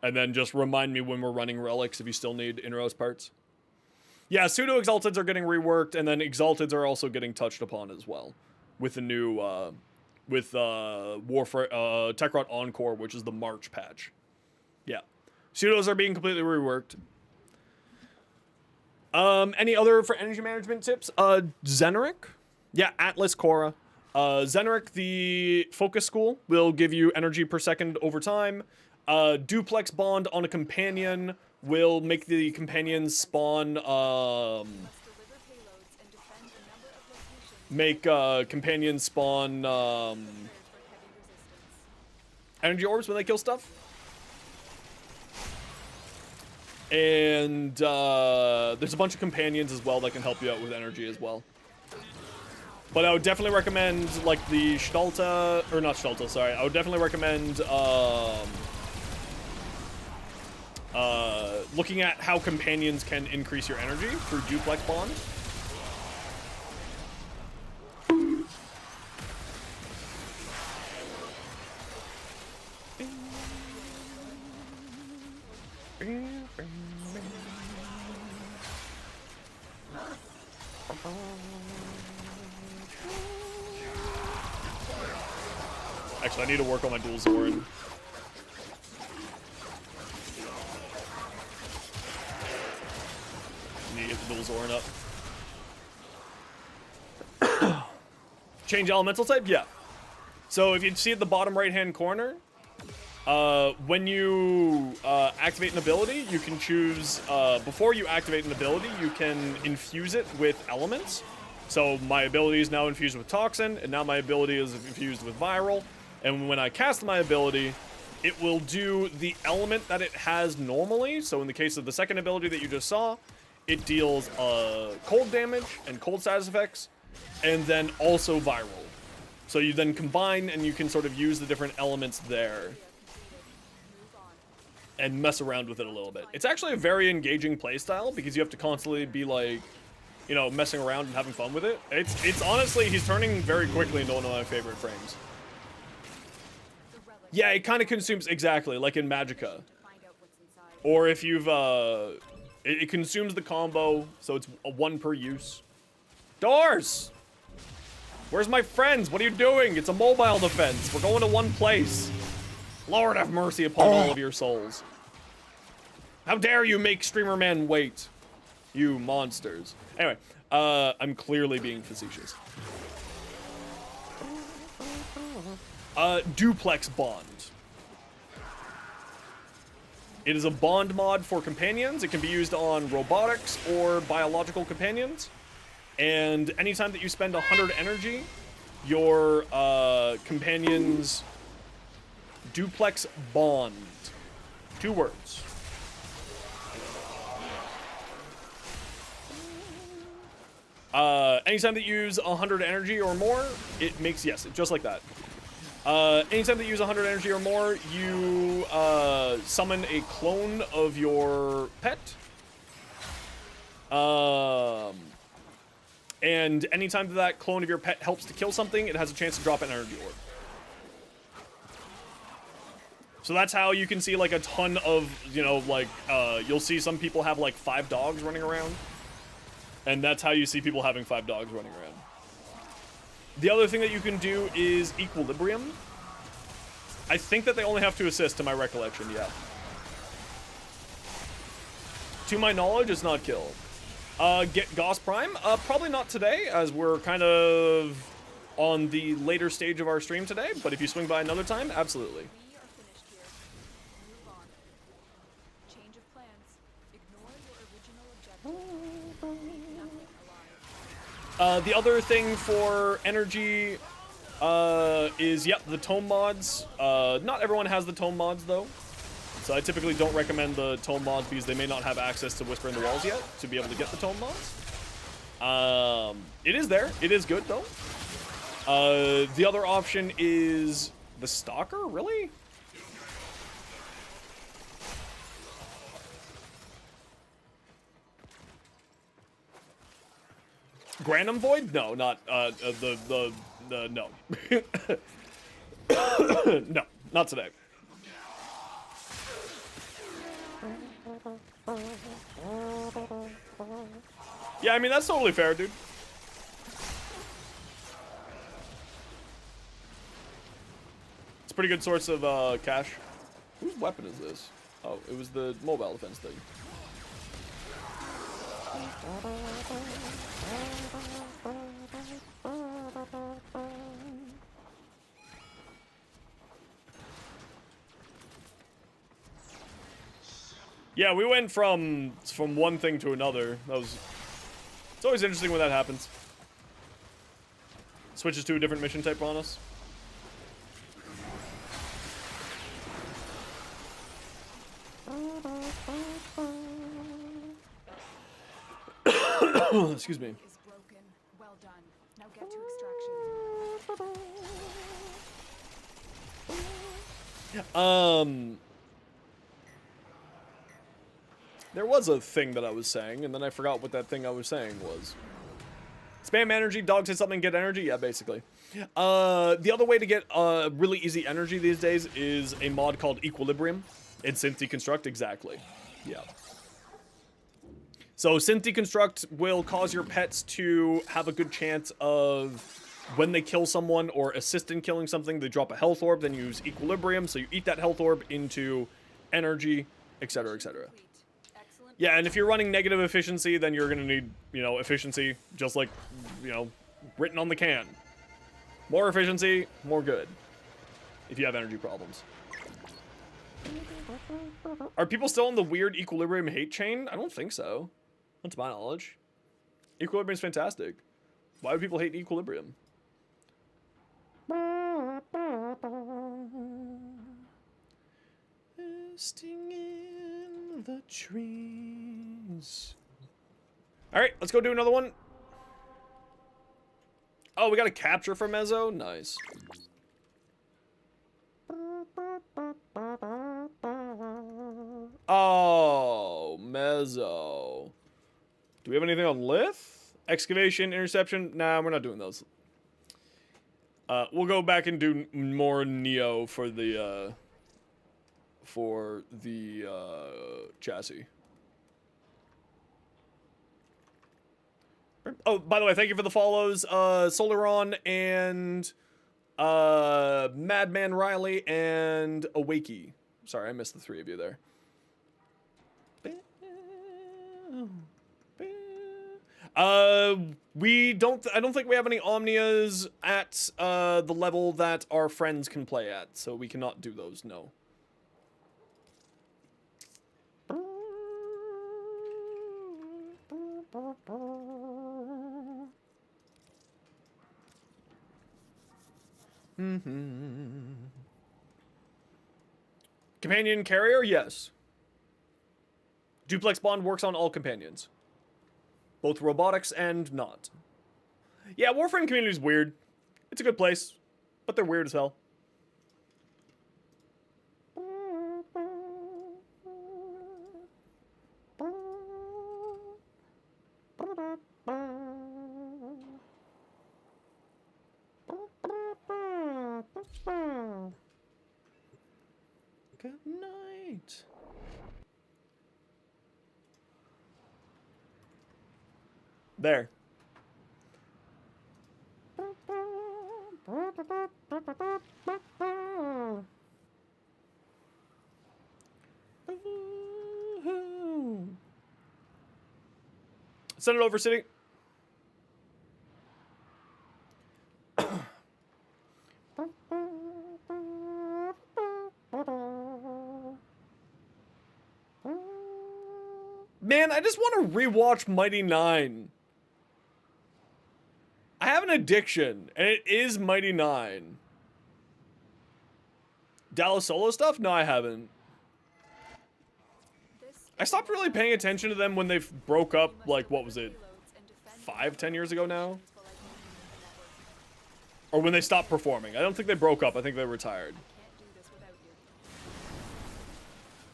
And then just remind me when we're running relics if you still need Inros parts. Yeah, pseudo-exalteds are getting reworked, and then exalteds are also getting touched upon as well. With the new, Warframe, Techrot Encore, which is the March patch. Yeah. Pseudos are being completely reworked. Any other for energy management tips? Zenoric? Yeah, Atlas Cora. Zenoric, the focus school, will give you energy per second over time. Duplex bond on a companion will make the companion spawn, companions spawn, energy orbs when they kill stuff. And, there's a bunch of companions as well that can help you out with energy as well. But I would definitely recommend, like, the Stalta, or not Stalta, sorry. I would definitely recommend, looking at how companions can increase your energy through duplex bond. Actually, I need to work on my dual Zorin. Need to get the dual Zorin up. Change elemental type? Yeah. So if you see at the bottom right-hand corner, when you activate an ability, you can choose, before you activate an ability, you can infuse it with elements. So my ability is now infused with Toxin, and now my ability is infused with Viral. And when I cast my ability, it will do the element that it has normally. So in the case of the second ability that you just saw, it deals cold damage and cold status effects, and then also Viral. So you then combine, and you can sort of use the different elements there and mess around with it a little bit. It's actually a very engaging playstyle because you have to constantly be like, you know, messing around and having fun with it. It's honestly, he's turning very quickly into one of my favorite frames. Yeah, it kind of consumes, exactly, like in Magica. Or if you've, it consumes the combo, so it's a 1 per use. Doors! Where's my friends? What are you doing? It's a mobile defense. We're going to one place. Lord have mercy upon all of your souls. How dare you make Streamer Man wait? You monsters. Anyway, I'm clearly being facetious. Duplex Bond. It is a bond mod for companions. It can be used on robotics or biological companions. And anytime that you spend 100 energy, your companions duplex bond. 2 words. Anytime that you use 100 energy or more, it makes, yes, just like that. Anytime that you use 100 energy or more, you summon a clone of your pet. And anytime that clone of your pet helps to kill something, it has a chance to drop an energy orb. So that's how you can see like a ton of, you know, like, you'll see some people have like 5 dogs running around. And that's how you see people having 5 dogs running around. The other thing that you can do is Equilibrium. I think that they only have to assist, to my recollection, yeah. To my knowledge, it's not kill. Get Gauss Prime? Probably not today, as we're kind of on the later stage of our stream today, but if you swing by another time, absolutely. We are finished here. Move on. Change of plans. Ignore your original objective. Nothing alive. The other thing for energy is, yep, the tome mods. Not everyone has the tome mods, though. So I typically don't recommend the tome mods because they may not have access to Whisper in the Walls yet to be able to get the tome mods. It is there. It is good, though. The other option is the Stalker, really? Granum Void? No, not, no. No, not today. Yeah, I mean, that's totally fair, dude. It's a pretty good source of, cash. Whose weapon is this? Oh, it was the mobile defense thing. Yeah, we went from one thing to another. It's always interesting when that happens. Switches to a different mission type on us. Excuse me. Is broken. Well done. Now get to extraction. There was a thing that I was saying, and then I forgot what that thing I was saying was. Spam energy, dog say something, get energy? Yeah, basically. The other way to get really easy energy these days is a mod called Equilibrium in Synth Deconstruct, exactly. Yeah. So Synth Deconstruct will cause your pets to have a good chance of, when they kill someone or assist in killing something, they drop a health orb, then you use Equilibrium, so you eat that health orb into energy, etc., etc. Excellent. Yeah, and if you're running negative efficiency, then you're gonna need, you know, efficiency, just like, you know, written on the can. More efficiency, more good. If you have energy problems. Are people still on the weird Equilibrium hate chain? I don't think so. Not to my knowledge. Equilibrium's fantastic. Why would people hate Equilibrium? Resting in the trees. Alright, let's go do another one. Oh, we got a capture for Mezzo? Nice. Oh, Mezzo. Do we have anything on Lith? Excavation, interception? Nah, we're not doing those. We'll go back and do more Neo for the chassis. Oh, by the way, thank you for the follows, Solaron and Madman Riley and Awakey. Sorry, I missed the three of you there. I don't think we have any Omnias at the level that our friends can play at, so we cannot do those, no. Companion carrier? Yes. Duplex bond works on all companions. Both robotics and not. Yeah, Warframe community is weird. It's a good place, but they're weird as hell. Good night. There. Send it over, City. Man, I just want to rewatch Mighty Nine. I have an addiction, and it is Mighty Nine. Dallas Solo stuff? No, I haven't. I stopped really paying attention to them when they broke up, like, what was it, 5-10 years ago now? Or when they stopped performing. I don't think they broke up, I think they retired.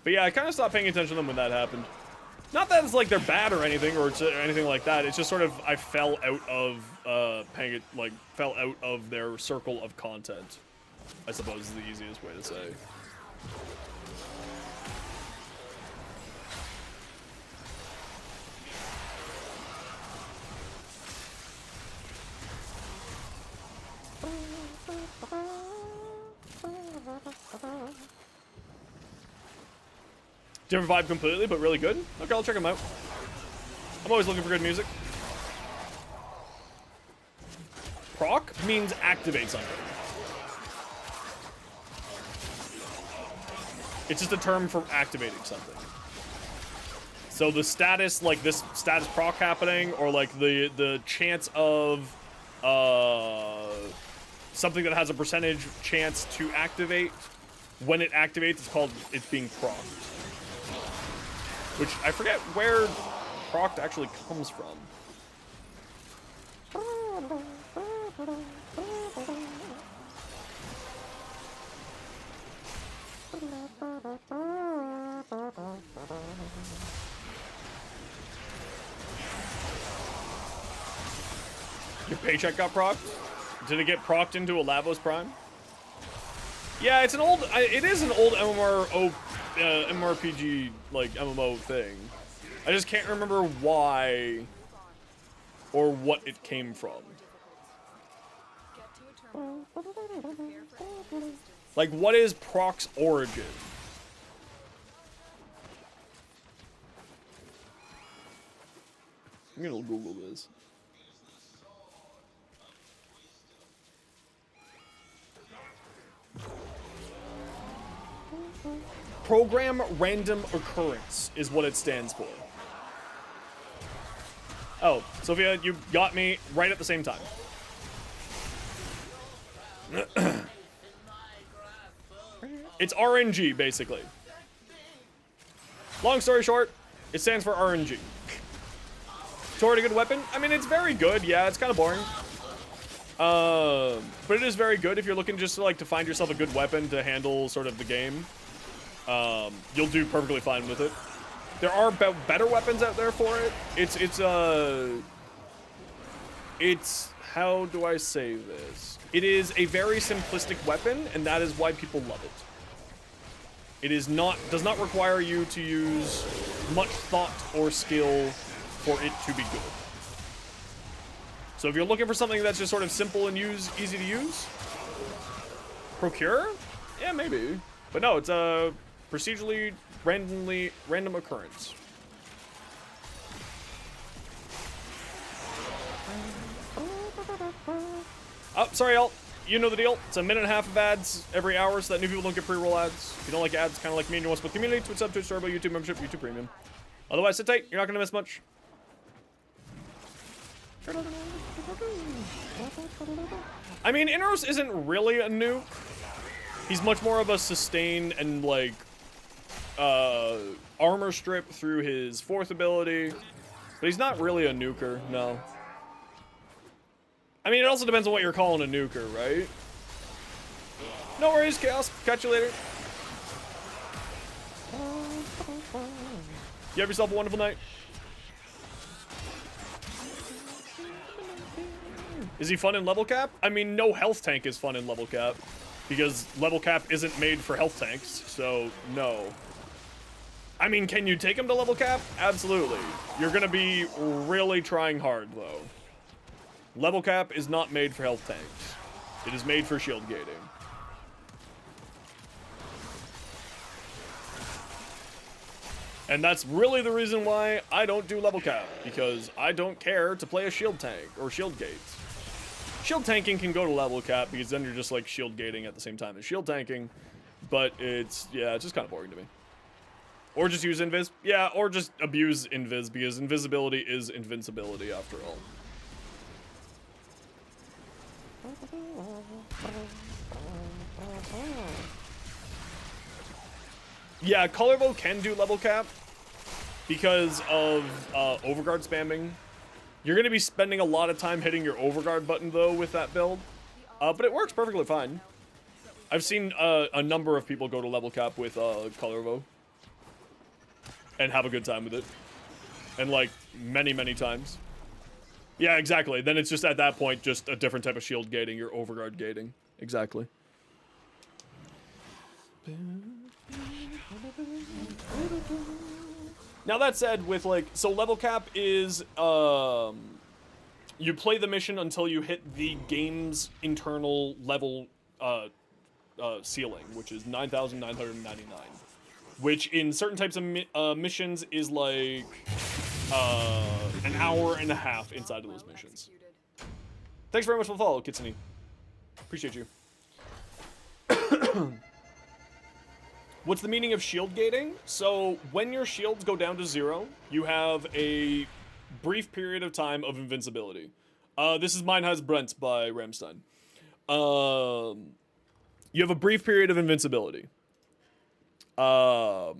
But yeah, I kind of stopped paying attention to them when that happened. Not that it's like they're bad or anything, or it's anything like that. It's just sort of I fell out of fell out of their circle of content. I suppose is the easiest way to say. Different vibe completely, but really good. Okay, I'll check them out. I'm always looking for good music. Proc means activate something. It's just a term for activating something. So the status, like this status proc happening, or like the chance of something that has a percentage chance to activate, when it activates, it's called it's being procced. Which I forget where procced actually comes from. Your paycheck got procced? Did it get procced into a Lavos Prime? Yeah, it's an old. It is an old MMORPG like MMO thing. I just can't remember why or what it came from. Get to a terminal. Prepare for any resistance. Like, what is proc's origin? I'm gonna Google this. Program random occurrence is what it stands for. Oh, Sophia, you got me right at the same time. It's RNG, basically. Long story short, it stands for RNG. Toward a good weapon? I mean, it's very good. Yeah, it's kind of boring. But it is very good if you're looking just to, like, to find yourself a good weapon to handle sort of the game. You'll do perfectly fine with it. There are better weapons out there for it. It's how do I say this? It is a very simplistic weapon, and that is why people love it. It is does not require you to use much thought or skill for it to be good. So if you're looking for something that's just sort of simple and easy to use, procure? Yeah, maybe. But no, it's a procedurally random occurrence. Oh, sorry, y'all. You know the deal. It's a minute and a half of ads every hour so that new people don't get pre-roll ads. If you don't like ads, kind of like me, and you want to support the community, Twitch sub, Twitch Turbo, YouTube membership, YouTube Premium. Otherwise, sit tight. You're not going to miss much. I mean, Inros isn't really a nuke. He's much more of a sustain and, like, armor strip through his 4th ability. But he's not really a nuker, no. I mean, it also depends on what you're calling a nuker, right? No worries, Chaos. Catch you later. You have yourself a wonderful night. Is he fun in level cap? I mean, no health tank is fun in level cap. Because level cap isn't made for health tanks, so no. I mean, can you take him to level cap? Absolutely. You're gonna be really trying hard, though. Level cap is not made for health tanks. It is made for shield gating. And that's really the reason why I don't do level cap, because I don't care to play a shield tank or shield gates. Shield tanking can go to level cap because then you're just like shield gating at the same time as shield tanking, but it's just kind of boring to me. Or just use invis. Yeah, or just abuse invis because invisibility is invincibility after all. Yeah, Colorbo can do level cap because of overguard spamming. You're going to be spending a lot of time hitting your overguard button, though, with that build. But it works perfectly fine. I've seen a number of people go to level cap with Colorbo and have a good time with it. And, like, many, many times. Yeah, exactly. Then it's just, at that point, just a different type of shield gating. Your overguard gating. Exactly. Now that said, with like, so level cap is, you play the mission until you hit the game's internal level, ceiling, which is 9,999. Which in certain types of missions is like an hour and a half inside of those missions. Executed. Thanks very much for the follow, Kitsune. Appreciate you. What's the meaning of shield gating? So, when your shields go down to 0, you have a brief period of time of invincibility. This is Mine Has Brent by Ramstein. You have a brief period of invincibility. We'll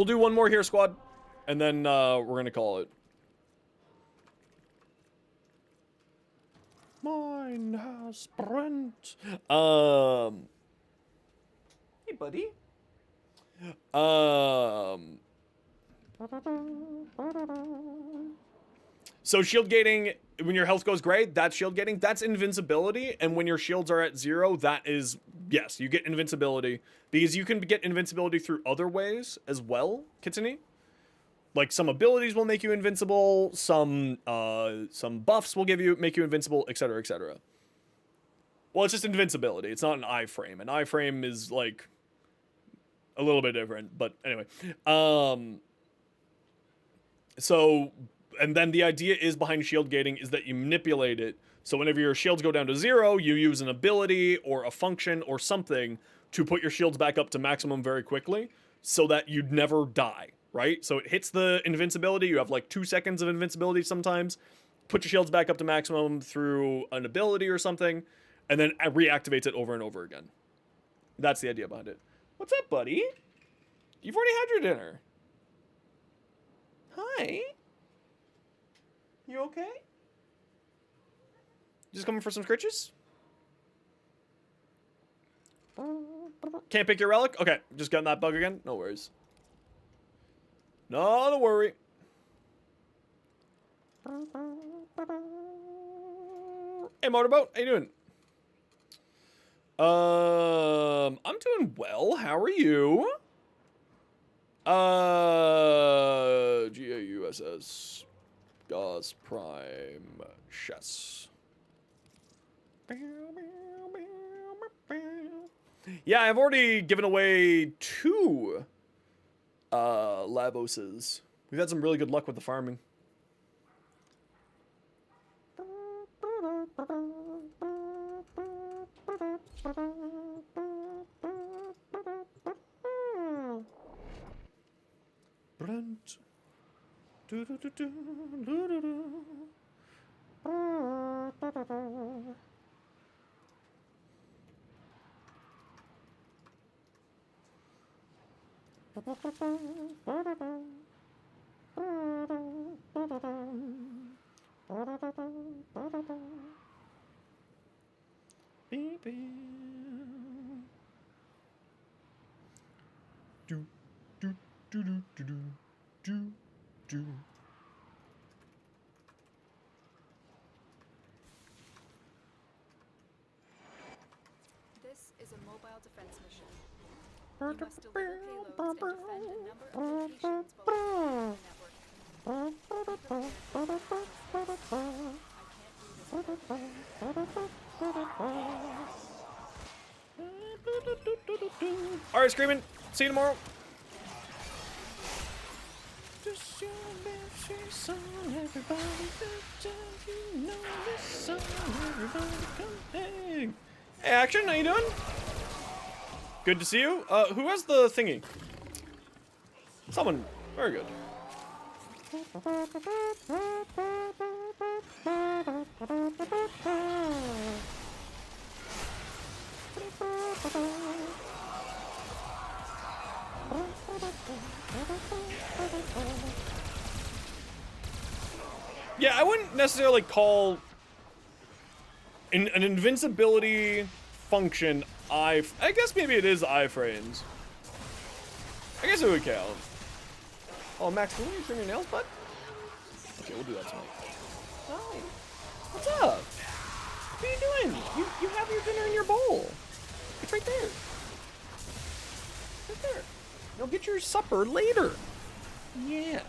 do one more here, squad, and then we're gonna call it. Mine has Brent. Hey, buddy. So shield gating, when your health goes gray, that's shield gating. That's invincibility, and when your shields are at 0, that is, yes, you get invincibility. Because you can get invincibility through other ways as well, Kitsune. Like, some abilities will make you invincible, some buffs will make you invincible, etc., etc. Well, it's just invincibility. It's not an iframe. An iframe is, like, a little bit different, but anyway. So, and then the idea is behind shield gating is that you manipulate it. So whenever your shields go down to 0, you use an ability or a function or something to put your shields back up to maximum very quickly so that you'd never die, right? So it hits the invincibility. You have like 2 seconds of invincibility sometimes. Put your shields back up to maximum through an ability or something, and then it reactivates it over and over again. That's the idea behind it. What's up, buddy? You've already had your dinner. Hi. You okay? Just coming for some scritches? Can't pick your relic? Okay, just getting that bug again? No worries. Not a worry. Hey, Motorboat, how you doing? I'm doing well. How are you? GAUSS. Gauss Prime Chess. Yeah, I've already given away 2 Lavoses. We've had some really good luck with the farming. Brent. This is a mobile defense mission. You must deliver payloads and defend a number of locations below the network. Alright, Screaming. See you tomorrow. Hey, Action, how you doing? Good to see you. Who has the thingy? Someone. Very good. Yeah, I wouldn't necessarily call an invincibility function I guess maybe it is iframes. I guess it would count. Oh, Max, can you trim your nails, bud? Okay, we'll do that tonight. Hi. What's up? What are you doing? You have your dinner in your bowl. It's right there. Right there. You'll get your supper later. Yeah.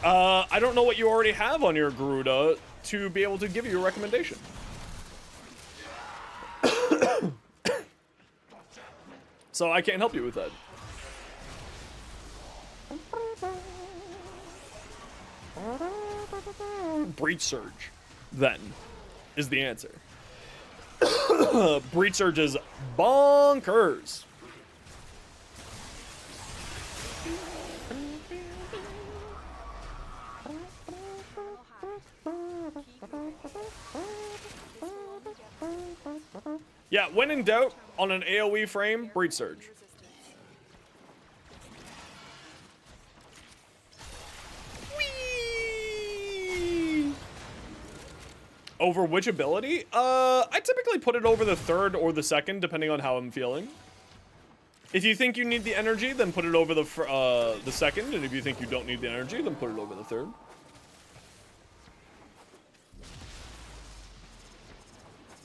I don't know what you already have on your Garuda to be able to give you a recommendation. So I can't help you with that. Breach Surge, then, is the answer. Breach Surge is bonkers. Yeah, when in doubt, on an AoE frame, Breach Surge. Whee! Over which ability? I typically put it over the third or the second, depending on how I'm feeling. If you think you need the energy, then put it over the second, and if you think you don't need the energy, then put it over the third.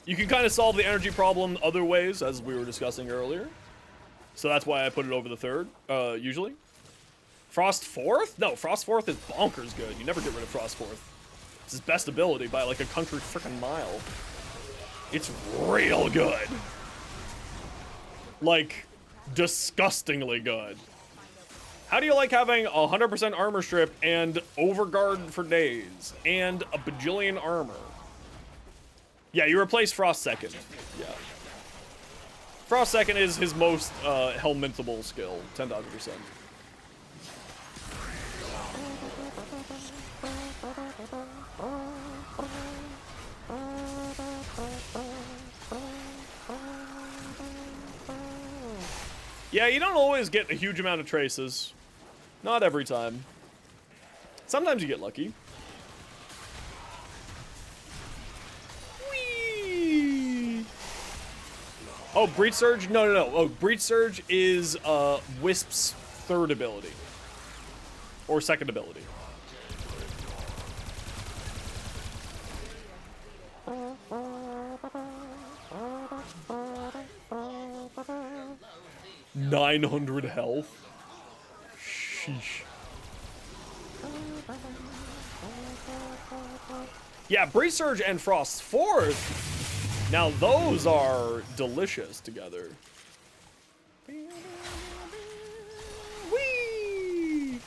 You can kind of solve the energy problem other ways, as we were discussing earlier. So that's why I put it over the third, usually. Frost 4th? No, Frost 4th is bonkers good. You never get rid of Frost 4th. It's his best ability by like a country freaking mile. It's real good. Like, disgustingly good. How do you like having 100% armor strip and overguard for days and a bajillion armor? Yeah, you replace Frost 2nd. Yeah. Frost 2nd is his most helmetable skill, 10,000%. Yeah, you don't always get a huge amount of traces. Not every time. Sometimes you get lucky. Oh, Breach Surge? No. Oh, Breach Surge is Wisp's third ability. Or second ability. $900 health. Sheesh. Yeah, Breach Surge and Frost 4th. Now those are delicious together. Whee!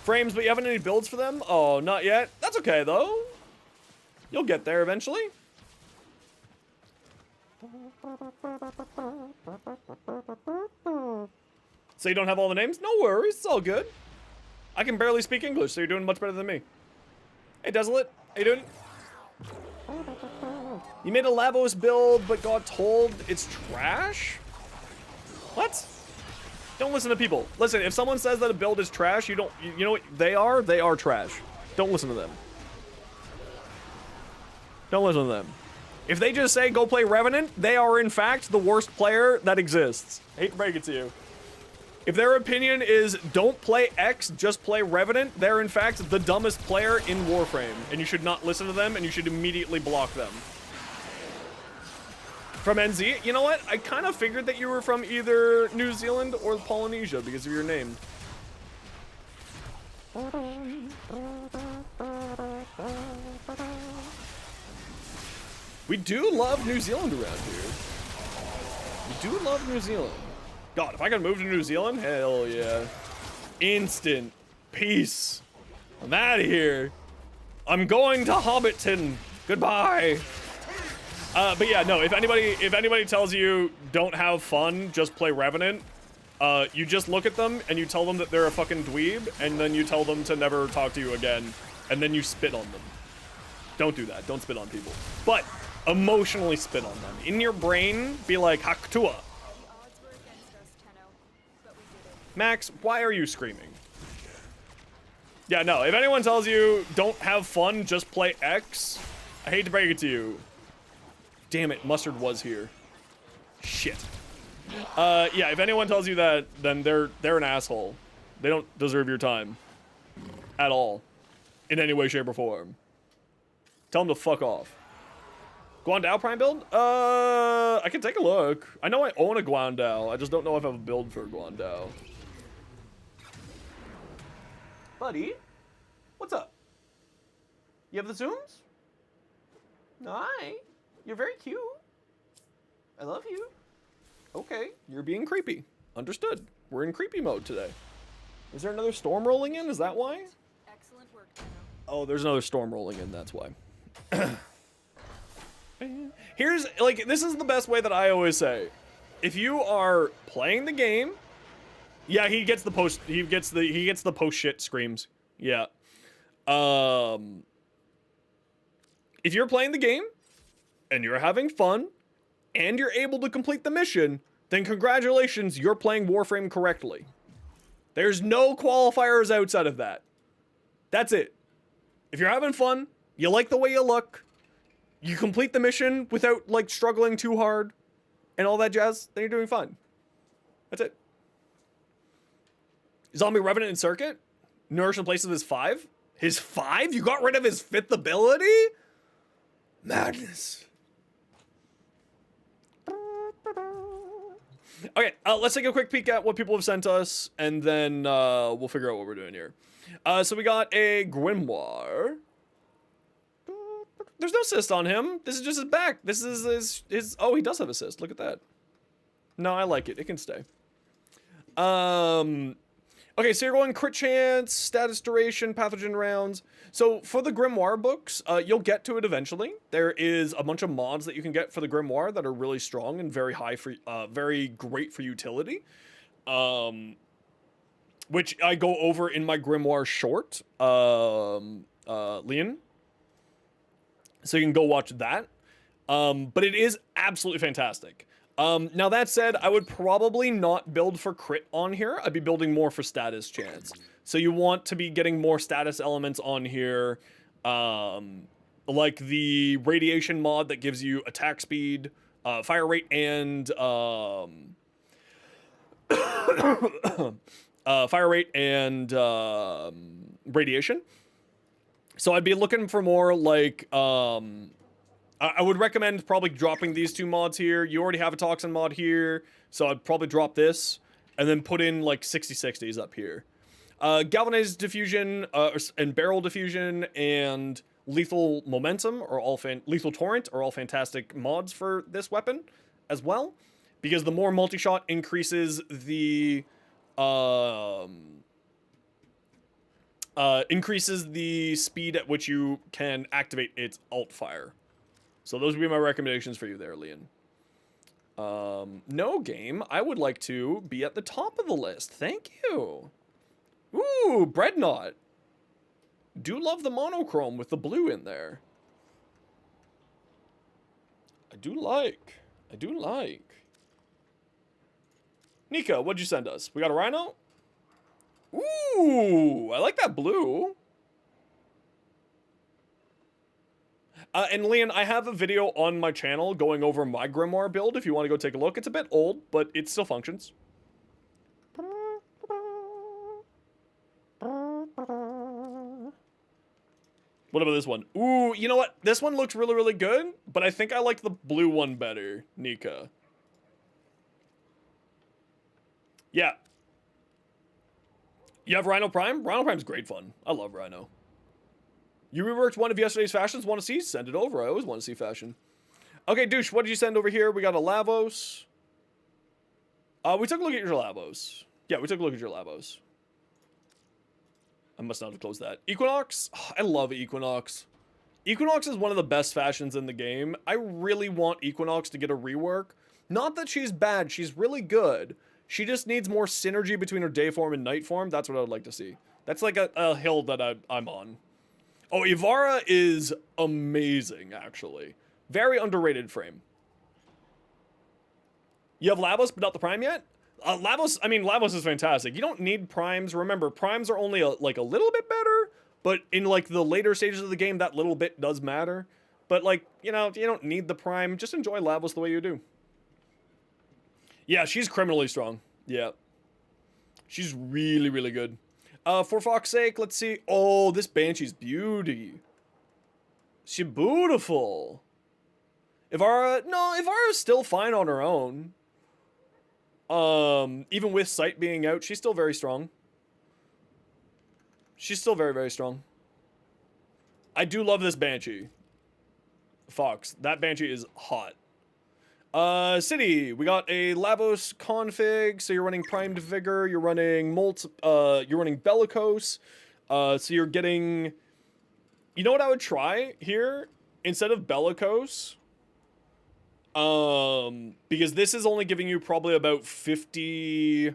Frames, but you haven't any builds for them? Oh, not yet. That's okay though. You'll get there eventually. So you don't have all the names? No worries, it's all good. I can barely speak English, so you're doing much better than me. Hey, Desolate, how you doing? You made a Lavos build, but got told it's trash? What? Don't listen to people. Listen, if someone says that a build is trash, you know what they are? They are trash. Don't listen to them. Don't listen to them. If they just say go play Revenant, they are in fact the worst player that exists. I hate to break it to you. If their opinion is don't play X, just play Revenant, they're in fact the dumbest player in Warframe, and you should not listen to them, and you should immediately block them. From NZ, you know what? I kind of figured that you were from either New Zealand or Polynesia because of your name. We do love New Zealand around here. We do love New Zealand. God, if I could move to New Zealand, hell yeah. Instant peace. I'm out of here. I'm going to Hobbiton. Goodbye. But yeah, no, if anybody tells you don't have fun, just play Revenant, you just look at them and you tell them that they're a fucking dweeb, and then you tell them to never talk to you again, and then you spit on them. Don't do that. Don't spit on people. But emotionally spit on them. In your brain, be like, Haktua. Max, why are you screaming? Yeah, no, if anyone tells you don't have fun, just play X, I hate to break it to you. Damn it, Mustard was here. Shit. Yeah, if anyone tells you that, then they're an asshole. They don't deserve your time. At all. In any way, shape, or form. Tell them to fuck off. Guandao Prime build? I can take a look. I know I own a Guandao. I just don't know if I have a build for a Guandao. Buddy? What's up? You have the zooms? Hi. You're very cute. I love you. Okay, you're being creepy. Understood. We're in creepy mode today. Is there another storm rolling in? Is that why? Excellent work, Zeno. Oh, there's another storm rolling in, that's why. Here's, like, this is the best way that I always say. If you are playing the game, yeah, he gets the post shit screams. Yeah. If you're playing the game and you're having fun and you're able to complete the mission, then congratulations, you're playing Warframe correctly. There's no qualifiers outside of that. That's it. If you're having fun, you like the way you look, you complete the mission without, like, struggling too hard and all that jazz, then you're doing fine. That's it. Zombie Revenant in Circuit? Nourish in place of his 5? His 5? You got rid of his 5th ability? Madness. Okay, let's take a quick peek at what people have sent us, and then we'll figure out what we're doing here. So we got a Grimoire. There's no assist on him. This is just his back. This is his oh, he does have assist. Look at that. No, I like it. It can stay. Okay, so you're going crit chance, status duration, pathogen rounds. So for the Grimoire books, you'll get to it eventually. There is a bunch of mods that you can get for the Grimoire that are really strong and very high for, very great for utility. Which I go over in my Grimoire short, Leon. So you can go watch that. But it is absolutely fantastic. Now that said, I would probably not build for crit on here. I'd be building more for status chance. So you want to be getting more status elements on here, like the radiation mod that gives you attack speed, fire rate, and radiation. So I'd be looking for more like I would recommend probably dropping these two mods here. You already have a Toxin mod here, so I'd probably drop this and then put in like 60/60s up here. Galvanized Diffusion and Barrel Diffusion and Lethal Momentum are all Lethal Torrent are all fantastic mods for this weapon as well, because the more multi-shot increases the speed at which you can activate its alt fire. So those would be my recommendations for you there, Leon. No game. I would like to be at the top of the list. Thank you. Ooh, Breadnought. Do love the monochrome with the blue in there. I do like. Nika, what'd you send us? We got a Rhino? Ooh, I like that blue. And Leon, I have a video on my channel going over my Grimoire build if you want to go take a look. It's a bit old, but it still functions. What about this one? Ooh, you know what? This one looks really, really good, but I think I like the blue one better, Nika. Yeah. You have Rhino Prime? Rhino Prime's great fun. I love Rhino. You reworked one of yesterday's fashions. Want to see? Send it over. I always want to see fashion. Okay, Douche, what did you send over here? We got a Lavos. We took a look at your Lavos. Yeah, we took a look at your Lavos. I must not have closed that. Equinox? Oh, I love Equinox. Equinox is one of the best fashions in the game. I really want Equinox to get a rework. Not that she's bad. She's really good. She just needs more synergy between her day form and night form. That's what I would like to see. That's like a hill that I'm on. Oh, Ivara is amazing, actually. Very underrated frame. You have Lavos, but not the Prime yet? Lavos is fantastic. You don't need Primes. Remember, Primes are only like a little bit better, but in like the later stages of the game, that little bit does matter. But like, you know, you don't need the Prime. Just enjoy Lavos the way you do. Yeah, she's criminally strong. Yeah. She's really, really good. For Fox's sake, let's see. Oh, this Banshee's beauty. She's beautiful. Ivara's still fine on her own. Even with Sight being out, she's still very strong. She's still very, very strong. I do love this Banshee. Fox, that Banshee is hot. City, we got a Lavos config, so you're running Primed Vigor, you're running you're running Bellicose, so you're getting, you know what I would try here? Instead of Bellicose, because this is only giving you probably about 53%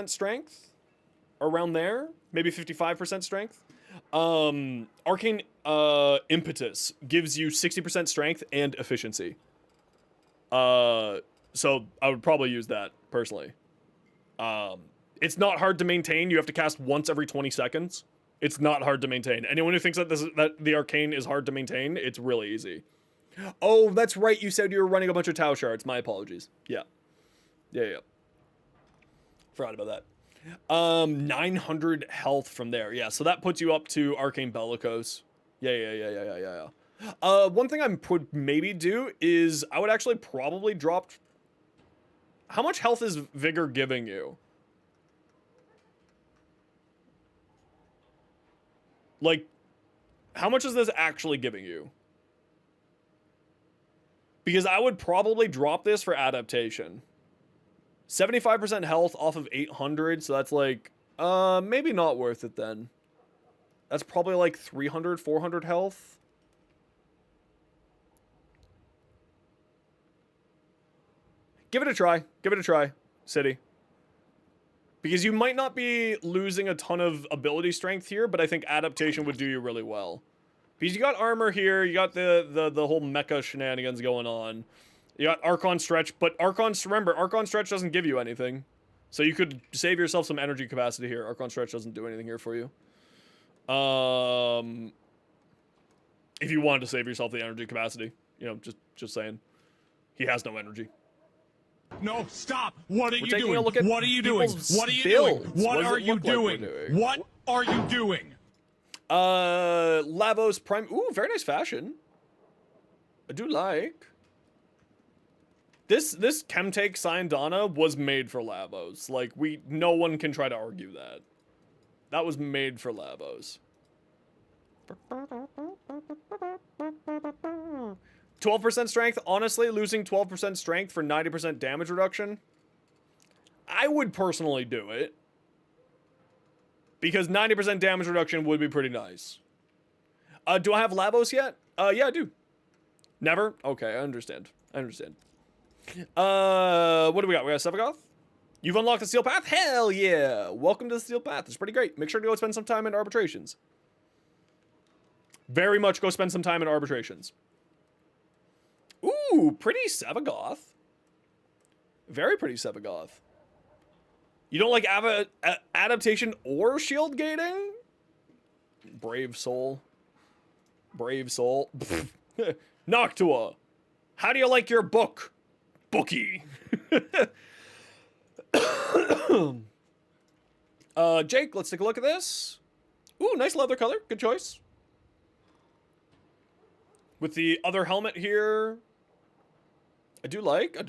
strength, around there, maybe 55% strength. Arcane Impetus gives you 60% strength and efficiency. So I would probably use that personally. It's not hard to maintain. You have to cast once every 20 seconds. It's not hard to maintain. Anyone who thinks that that the arcane is hard to maintain, it's really easy. Oh, that's right. You said you were running a bunch of Tau shards. My apologies. Yeah. Forgot about that. 900 health from there. Yeah, so that puts you up to Arcane Bellicose. Yeah. One thing I would maybe do is I would actually probably drop... How much health is Vigor giving you? Like, how much is this actually giving you? Because I would probably drop this for adaptation. 75% health off of 800, so that's like, maybe not worth it then. That's probably like 300, 400 health. Give it a try. Give it a try, City. Because you might not be losing a ton of ability strength here, but I think adaptation would do you really well. Because you got armor here, you got the whole mecha shenanigans going on. You got Archon Stretch, but remember, Archon Stretch doesn't give you anything. So you could save yourself some energy capacity here. Archon Stretch doesn't do anything here for you. If you wanted to save yourself the energy capacity. You know, just saying. He has no energy. No, stop! What are you taking a doing? look at What are you doing? people's What are you doing? builds. What What does are it you look like we're doing? doing? What are you doing? Lavos Prime. Ooh, very nice fashion. I do like. This Chemtake Syndana was made for Lavos. Like, no one can try to argue that. That was made for Lavos. 12% strength. Honestly, losing 12% strength for 90% damage reduction, I would personally do it. Because 90% damage reduction would be pretty nice. Do I have Lavos yet? Yeah, I do. Never? Okay, I understand. What do we got? We got Sevagoth? You've unlocked the Steel Path? Hell yeah! Welcome to the Steel Path. It's pretty great. Make sure to go spend some time in arbitrations. Very much go spend some time in arbitrations. Ooh, pretty Sevagoth. Very pretty Sevagoth. You don't like adaptation or shield gating? Brave soul. Brave soul. Noctua. How do you like your book? Bookie. Jake, let's take a look at this. Ooh, nice leather color. Good choice. With the other helmet here. I do like. I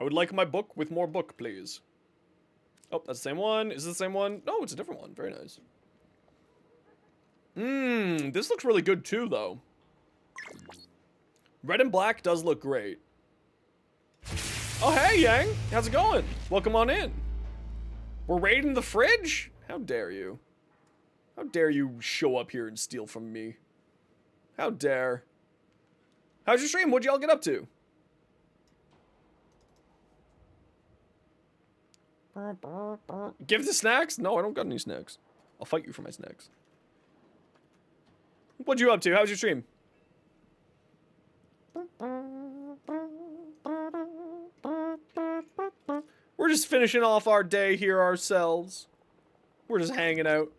would like my book with more book, please. Oh, that's the same one. Is it the same one? No, it's a different one. Very nice. This looks really good too, though. Red and black does look great. Oh, hey, Yang. How's it going? Welcome on in. We're raiding the fridge? How dare you? How dare you show up here and steal from me? How dare. How's your stream? What'd y'all get up to? Give the snacks? No, I don't got any snacks. I'll fight you for my snacks. What'd you up to? How's your stream? We're just finishing off our day here ourselves. We're just hanging out.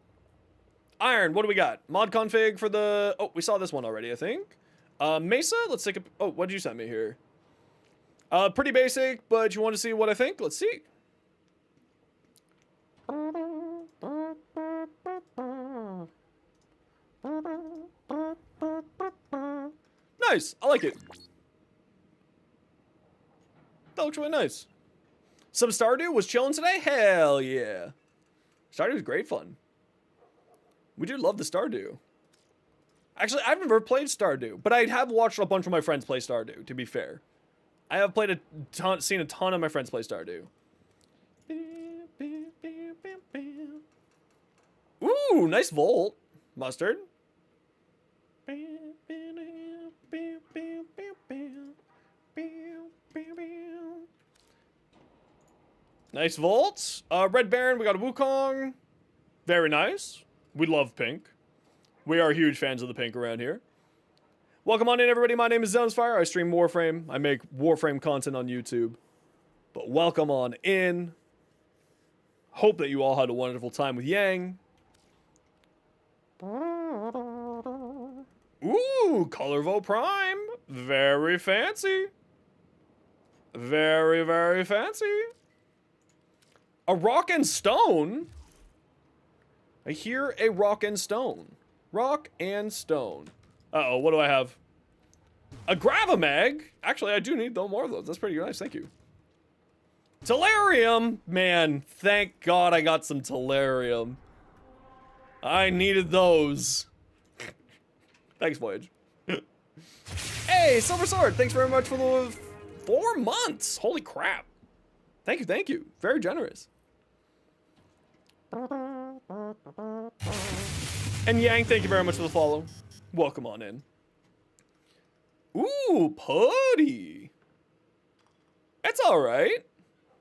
Iron, what do we got? Mod config for the... Oh, we saw this one already, I think. Mesa, let's take a... Oh, what did you send me here? Pretty basic, but you want to see what I think? Let's see. Nice, I like it. That looks really nice. Some Stardew was chilling today? Hell yeah. Stardew was great fun. We do love the Stardew. Actually, I've never played Stardew, but I have watched a bunch of my friends play Stardew, to be fair. I have played seen a ton of my friends play Stardew. Ooh, nice Volt. Mustard. Nice Volts. Red Baron, we got a Wukong. Very nice. We love pink. We are huge fans of the pink around here. Welcome on in, everybody. My name is Zenosfire. I stream Warframe. I make Warframe content on YouTube. But welcome on in. Hope that you all had a wonderful time with Yang. Ooh, Colorvo Prime. Very fancy. Very, very fancy. A rock and stone? I hear a rock and stone. Rock and stone. Uh-oh, what do I have? A Gravamag? Actually, I do need more of those. That's pretty nice, thank you. Tellurium! Man, thank God I got some Tellurium. I needed those. Thanks, Voyage. Hey, Silver Sword, thanks very much for the 4 months. Holy crap. Thank you, thank you. Very generous. And Yang, thank you very much for the follow. Welcome on in. Ooh, Putty. That's alright.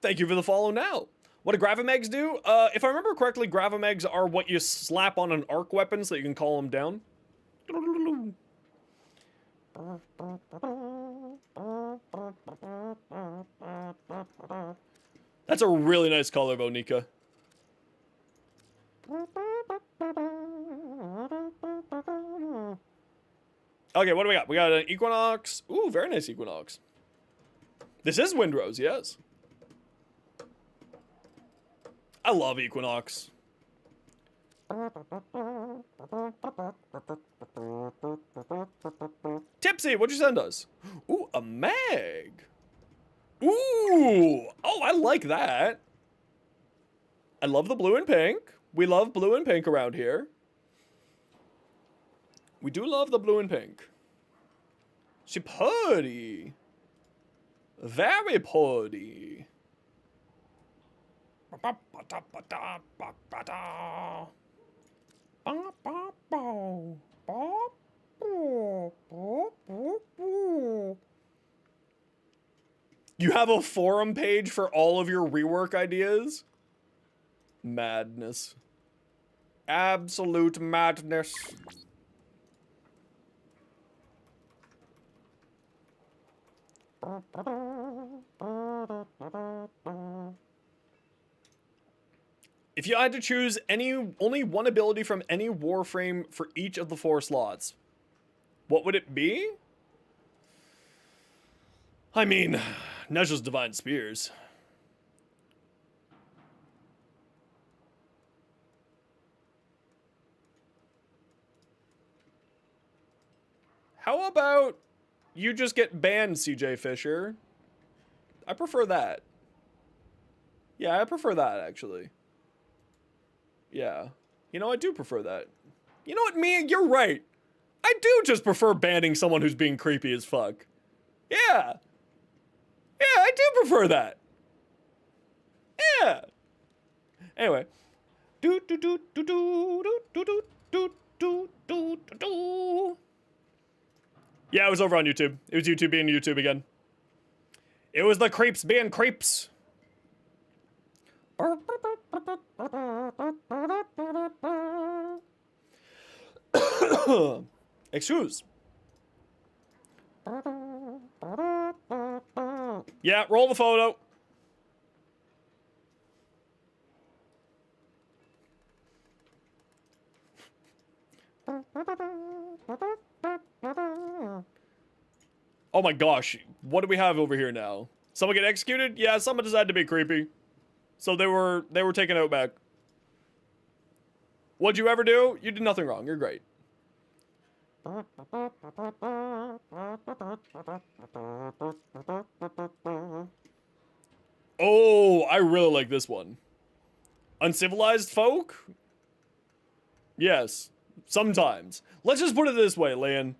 Thank you for the follow now. What do Gravamags do? If I remember correctly, Gravamags are what you slap on an arc weapon so you can call them down. That's a really nice color, Bonica. Okay, what do we got? We got an Equinox. Ooh, very nice Equinox. This is Windrose, yes. I love Equinox. Tipsy, what'd you send us? Ooh, a mag. Ooh, oh, I like that. I love the blue and pink. We love blue and pink around here. We do love the blue and pink. She putty. Very putty. You have a forum page for all of your rework ideas? Madness. Absolute madness. If you had to choose only one ability from any Warframe for each of the 4 slots, what would it be? I mean, Nezha's Divine Spears. How about you just get banned, CJ Fisher? I prefer that. Yeah, I prefer that, actually. Yeah. You know, I do prefer that. You know what, Mia? You're right. I do just prefer banning someone who's being creepy as fuck. Yeah. Yeah, I do prefer that. Yeah. Anyway. Do do do do do do do do do do do. Yeah, it was over on YouTube. It was YouTube being YouTube again. It was the creeps being creeps. Excuse. Yeah, roll the photo. Oh my gosh, what do we have over here now? Someone get executed? Yeah, someone decided to be creepy. So they were taken out back. What'd you ever do? You did nothing wrong. You're great. Oh, I really like this one. Uncivilized folk? Yes. Sometimes. Let's just put it this way, Lian.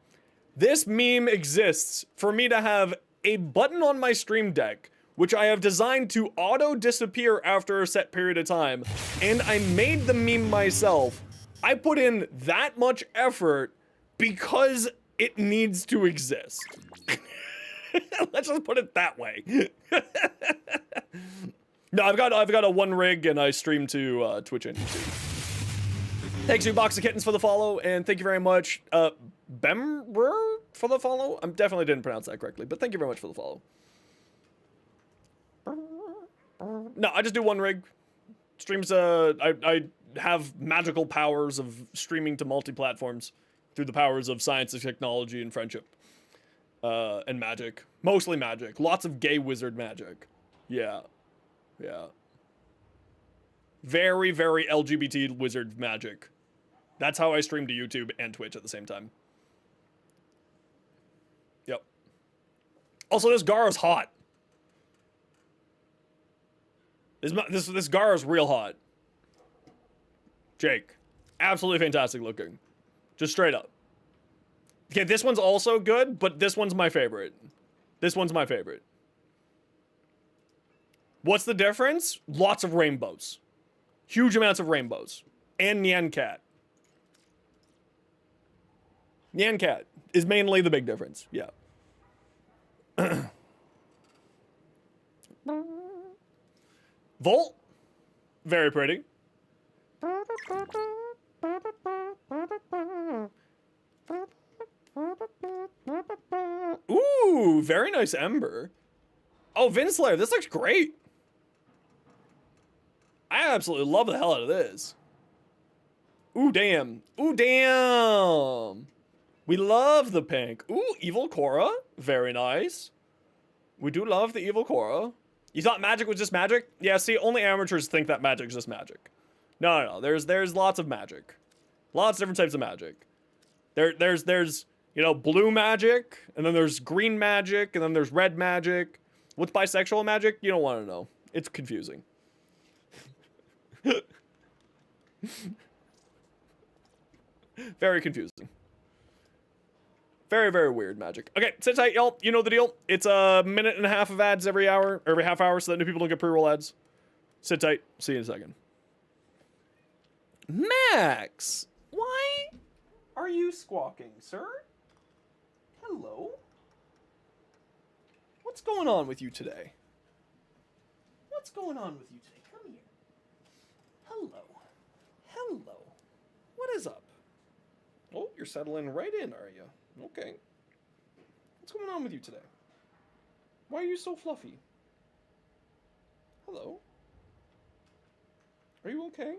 This meme exists for me to have a button on my Stream Deck, which I have designed to auto-disappear after a set period of time, and I made the meme myself. I put in that much effort because it needs to exist. Let's just put it that way. No, I've got a one rig and I stream to Twitch and YouTube. Thanks to Box of Kittens for the follow, and thank you very much, Bemrer for the follow. I definitely didn't pronounce that correctly, but thank you very much for the follow. No, I just do one rig. Streams, I have magical powers of streaming to multi-platforms through the powers of science and technology and friendship. And magic. Mostly magic. Lots of gay wizard magic. Yeah. Yeah. Very, very LGBT wizard magic. That's how I stream to YouTube and Twitch at the same time. Yep. Also, this Gara's hot. This Gara's real hot. Jake. Absolutely fantastic looking. Just straight up. Okay, this one's also good, but this one's my favorite. This one's my favorite. What's the difference? Lots of rainbows. Huge amounts of rainbows. And Nyan Cat. Nyan Cat is mainly the big difference. Yeah. Volt. Very pretty. Ooh, very nice ember. Oh, Vinslayer, this looks great. I absolutely love the hell out of this. Ooh, damn. Ooh, damn. We love the pink. Ooh, Evil Korra. Very nice. We do love the Evil Korra. You thought magic was just magic? Yeah, see, only amateurs think that magic is just magic. No. There's lots of magic. Lots of different types of magic. There's, you know, blue magic, and then there's green magic, and then there's red magic. What's bisexual magic? You don't want to know. It's confusing. Very confusing. Very, very weird magic. Okay, sit tight, y'all. You know the deal. It's a minute and a half of ads every hour, or every half hour, so that new people don't get pre-roll ads. Sit tight. See you in a second. Max! Why are you squawking, sir? Hello? What's going on with you today? What's going on with you today? Come here. Hello. Hello. What is up? Oh, you're settling right in, are you? Okay. What's going on with you today? Why are you so fluffy? Hello? Are you okay?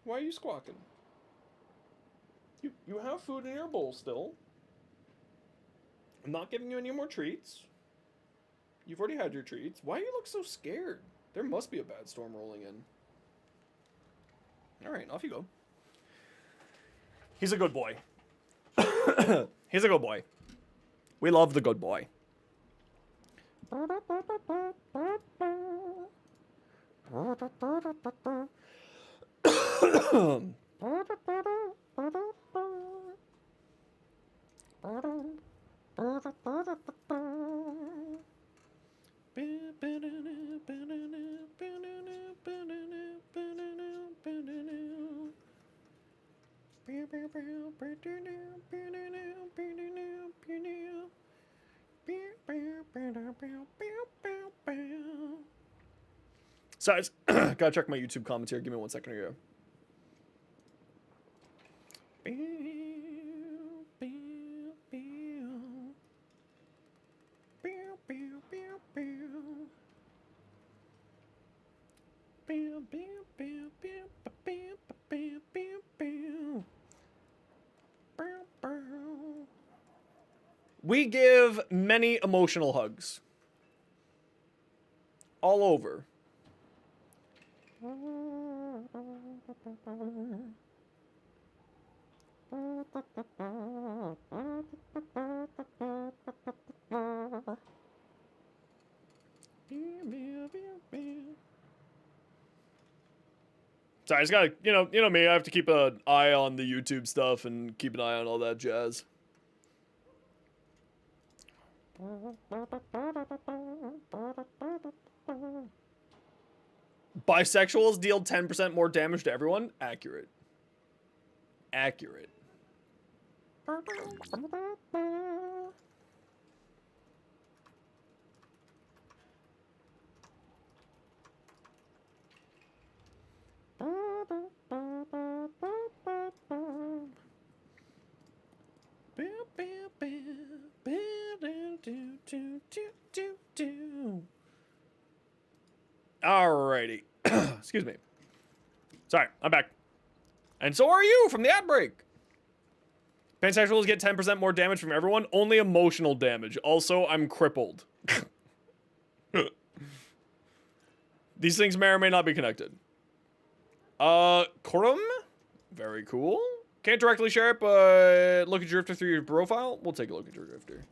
Why are you squawking? You have food in your bowl still. I'm not giving you any more treats. You've already had your treats. Why do you look so scared? There must be a bad storm rolling in. Alright, off you go. He's a good boy. He's a good boy. We love the good boy. So, gotta check my YouTube comments here. Give me 1 second here. We give many emotional hugs. All over. Sorry, I just gotta, you know me, I have to keep an eye on the YouTube stuff and keep an eye on all that jazz. Bisexuals deal 10% more damage to everyone? Accurate. Accurate. Alrighty. Excuse me. Sorry, I'm back. And so are you from the ad break. Pansexuals get 10% more damage from everyone. Only emotional damage. Also, I'm crippled. These things may or may not be connected. Kurum? Very cool. Can't directly share it, but look at your drifter through your profile. We'll take a look at your drifter.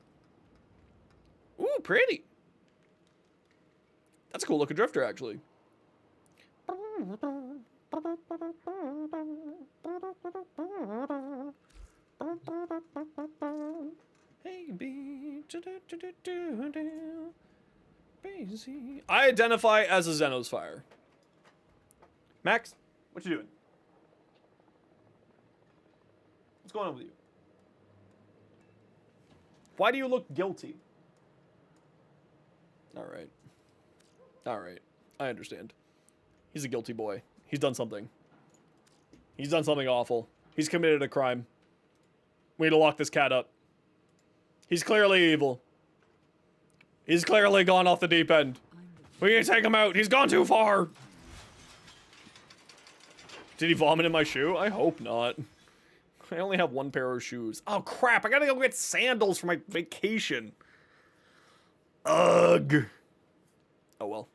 Ooh, pretty. That's a cool looking drifter, actually. Hey, I identify as a Zenosfire. Max, what you doing? What's going on with you? Why do you look guilty? Alright. Alright. I understand. He's a guilty boy. He's done something. He's done something awful. He's committed a crime. We need to lock this cat up. He's clearly evil. He's clearly gone off the deep end. We need to take him out. He's gone too far. Did he vomit in my shoe? I hope not. I only have one pair of shoes. Oh crap, I gotta go get sandals for my vacation. Ugh. Oh well.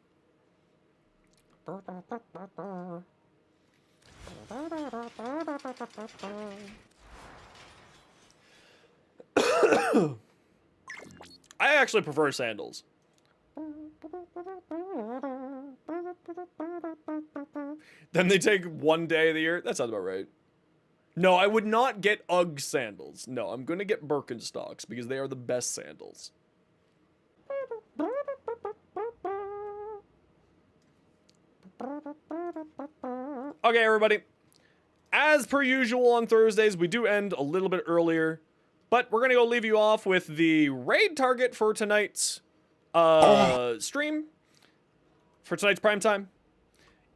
I actually prefer sandals. Then they take one day of the year. That sounds about right. No, I would not get UGG sandals. No, I'm going to get Birkenstocks because they are the best sandals. Okay, everybody. As per usual on Thursdays, we do end a little bit earlier. But we're going to go leave you off with the raid target for tonight's stream. For tonight's prime time.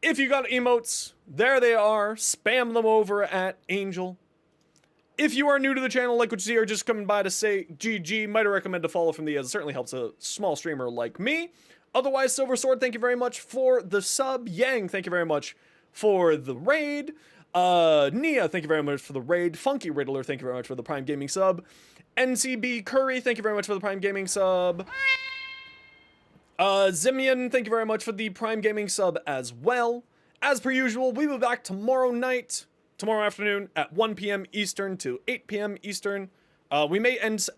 If you got emotes, there they are. Spam them over at Angel. If you are new to the channel, like what you see, or just coming by to say GG, might I recommend a follow from the, as it certainly helps a small streamer like me. Otherwise, Silver Sword, thank you very much for the sub. Yang, thank you very much for the raid. Nia, thank you very much for the raid. Funky Riddler, thank you very much for the Prime Gaming sub. NCB Curry, thank you very much for the Prime Gaming sub. Zimian, thank you very much for the Prime Gaming sub as well. As per usual, we will be back tomorrow afternoon at 1 p.m. Eastern to 8 p.m. Eastern. We may end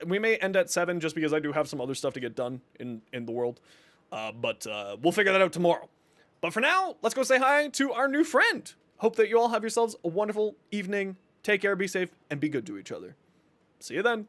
at 7 just because I do have some other stuff to get done in the world. But we'll figure that out tomorrow. But for now, let's go say hi to our new friend. Hope that you all have yourselves a wonderful evening. Take care, be safe, and be good to each other. See you then.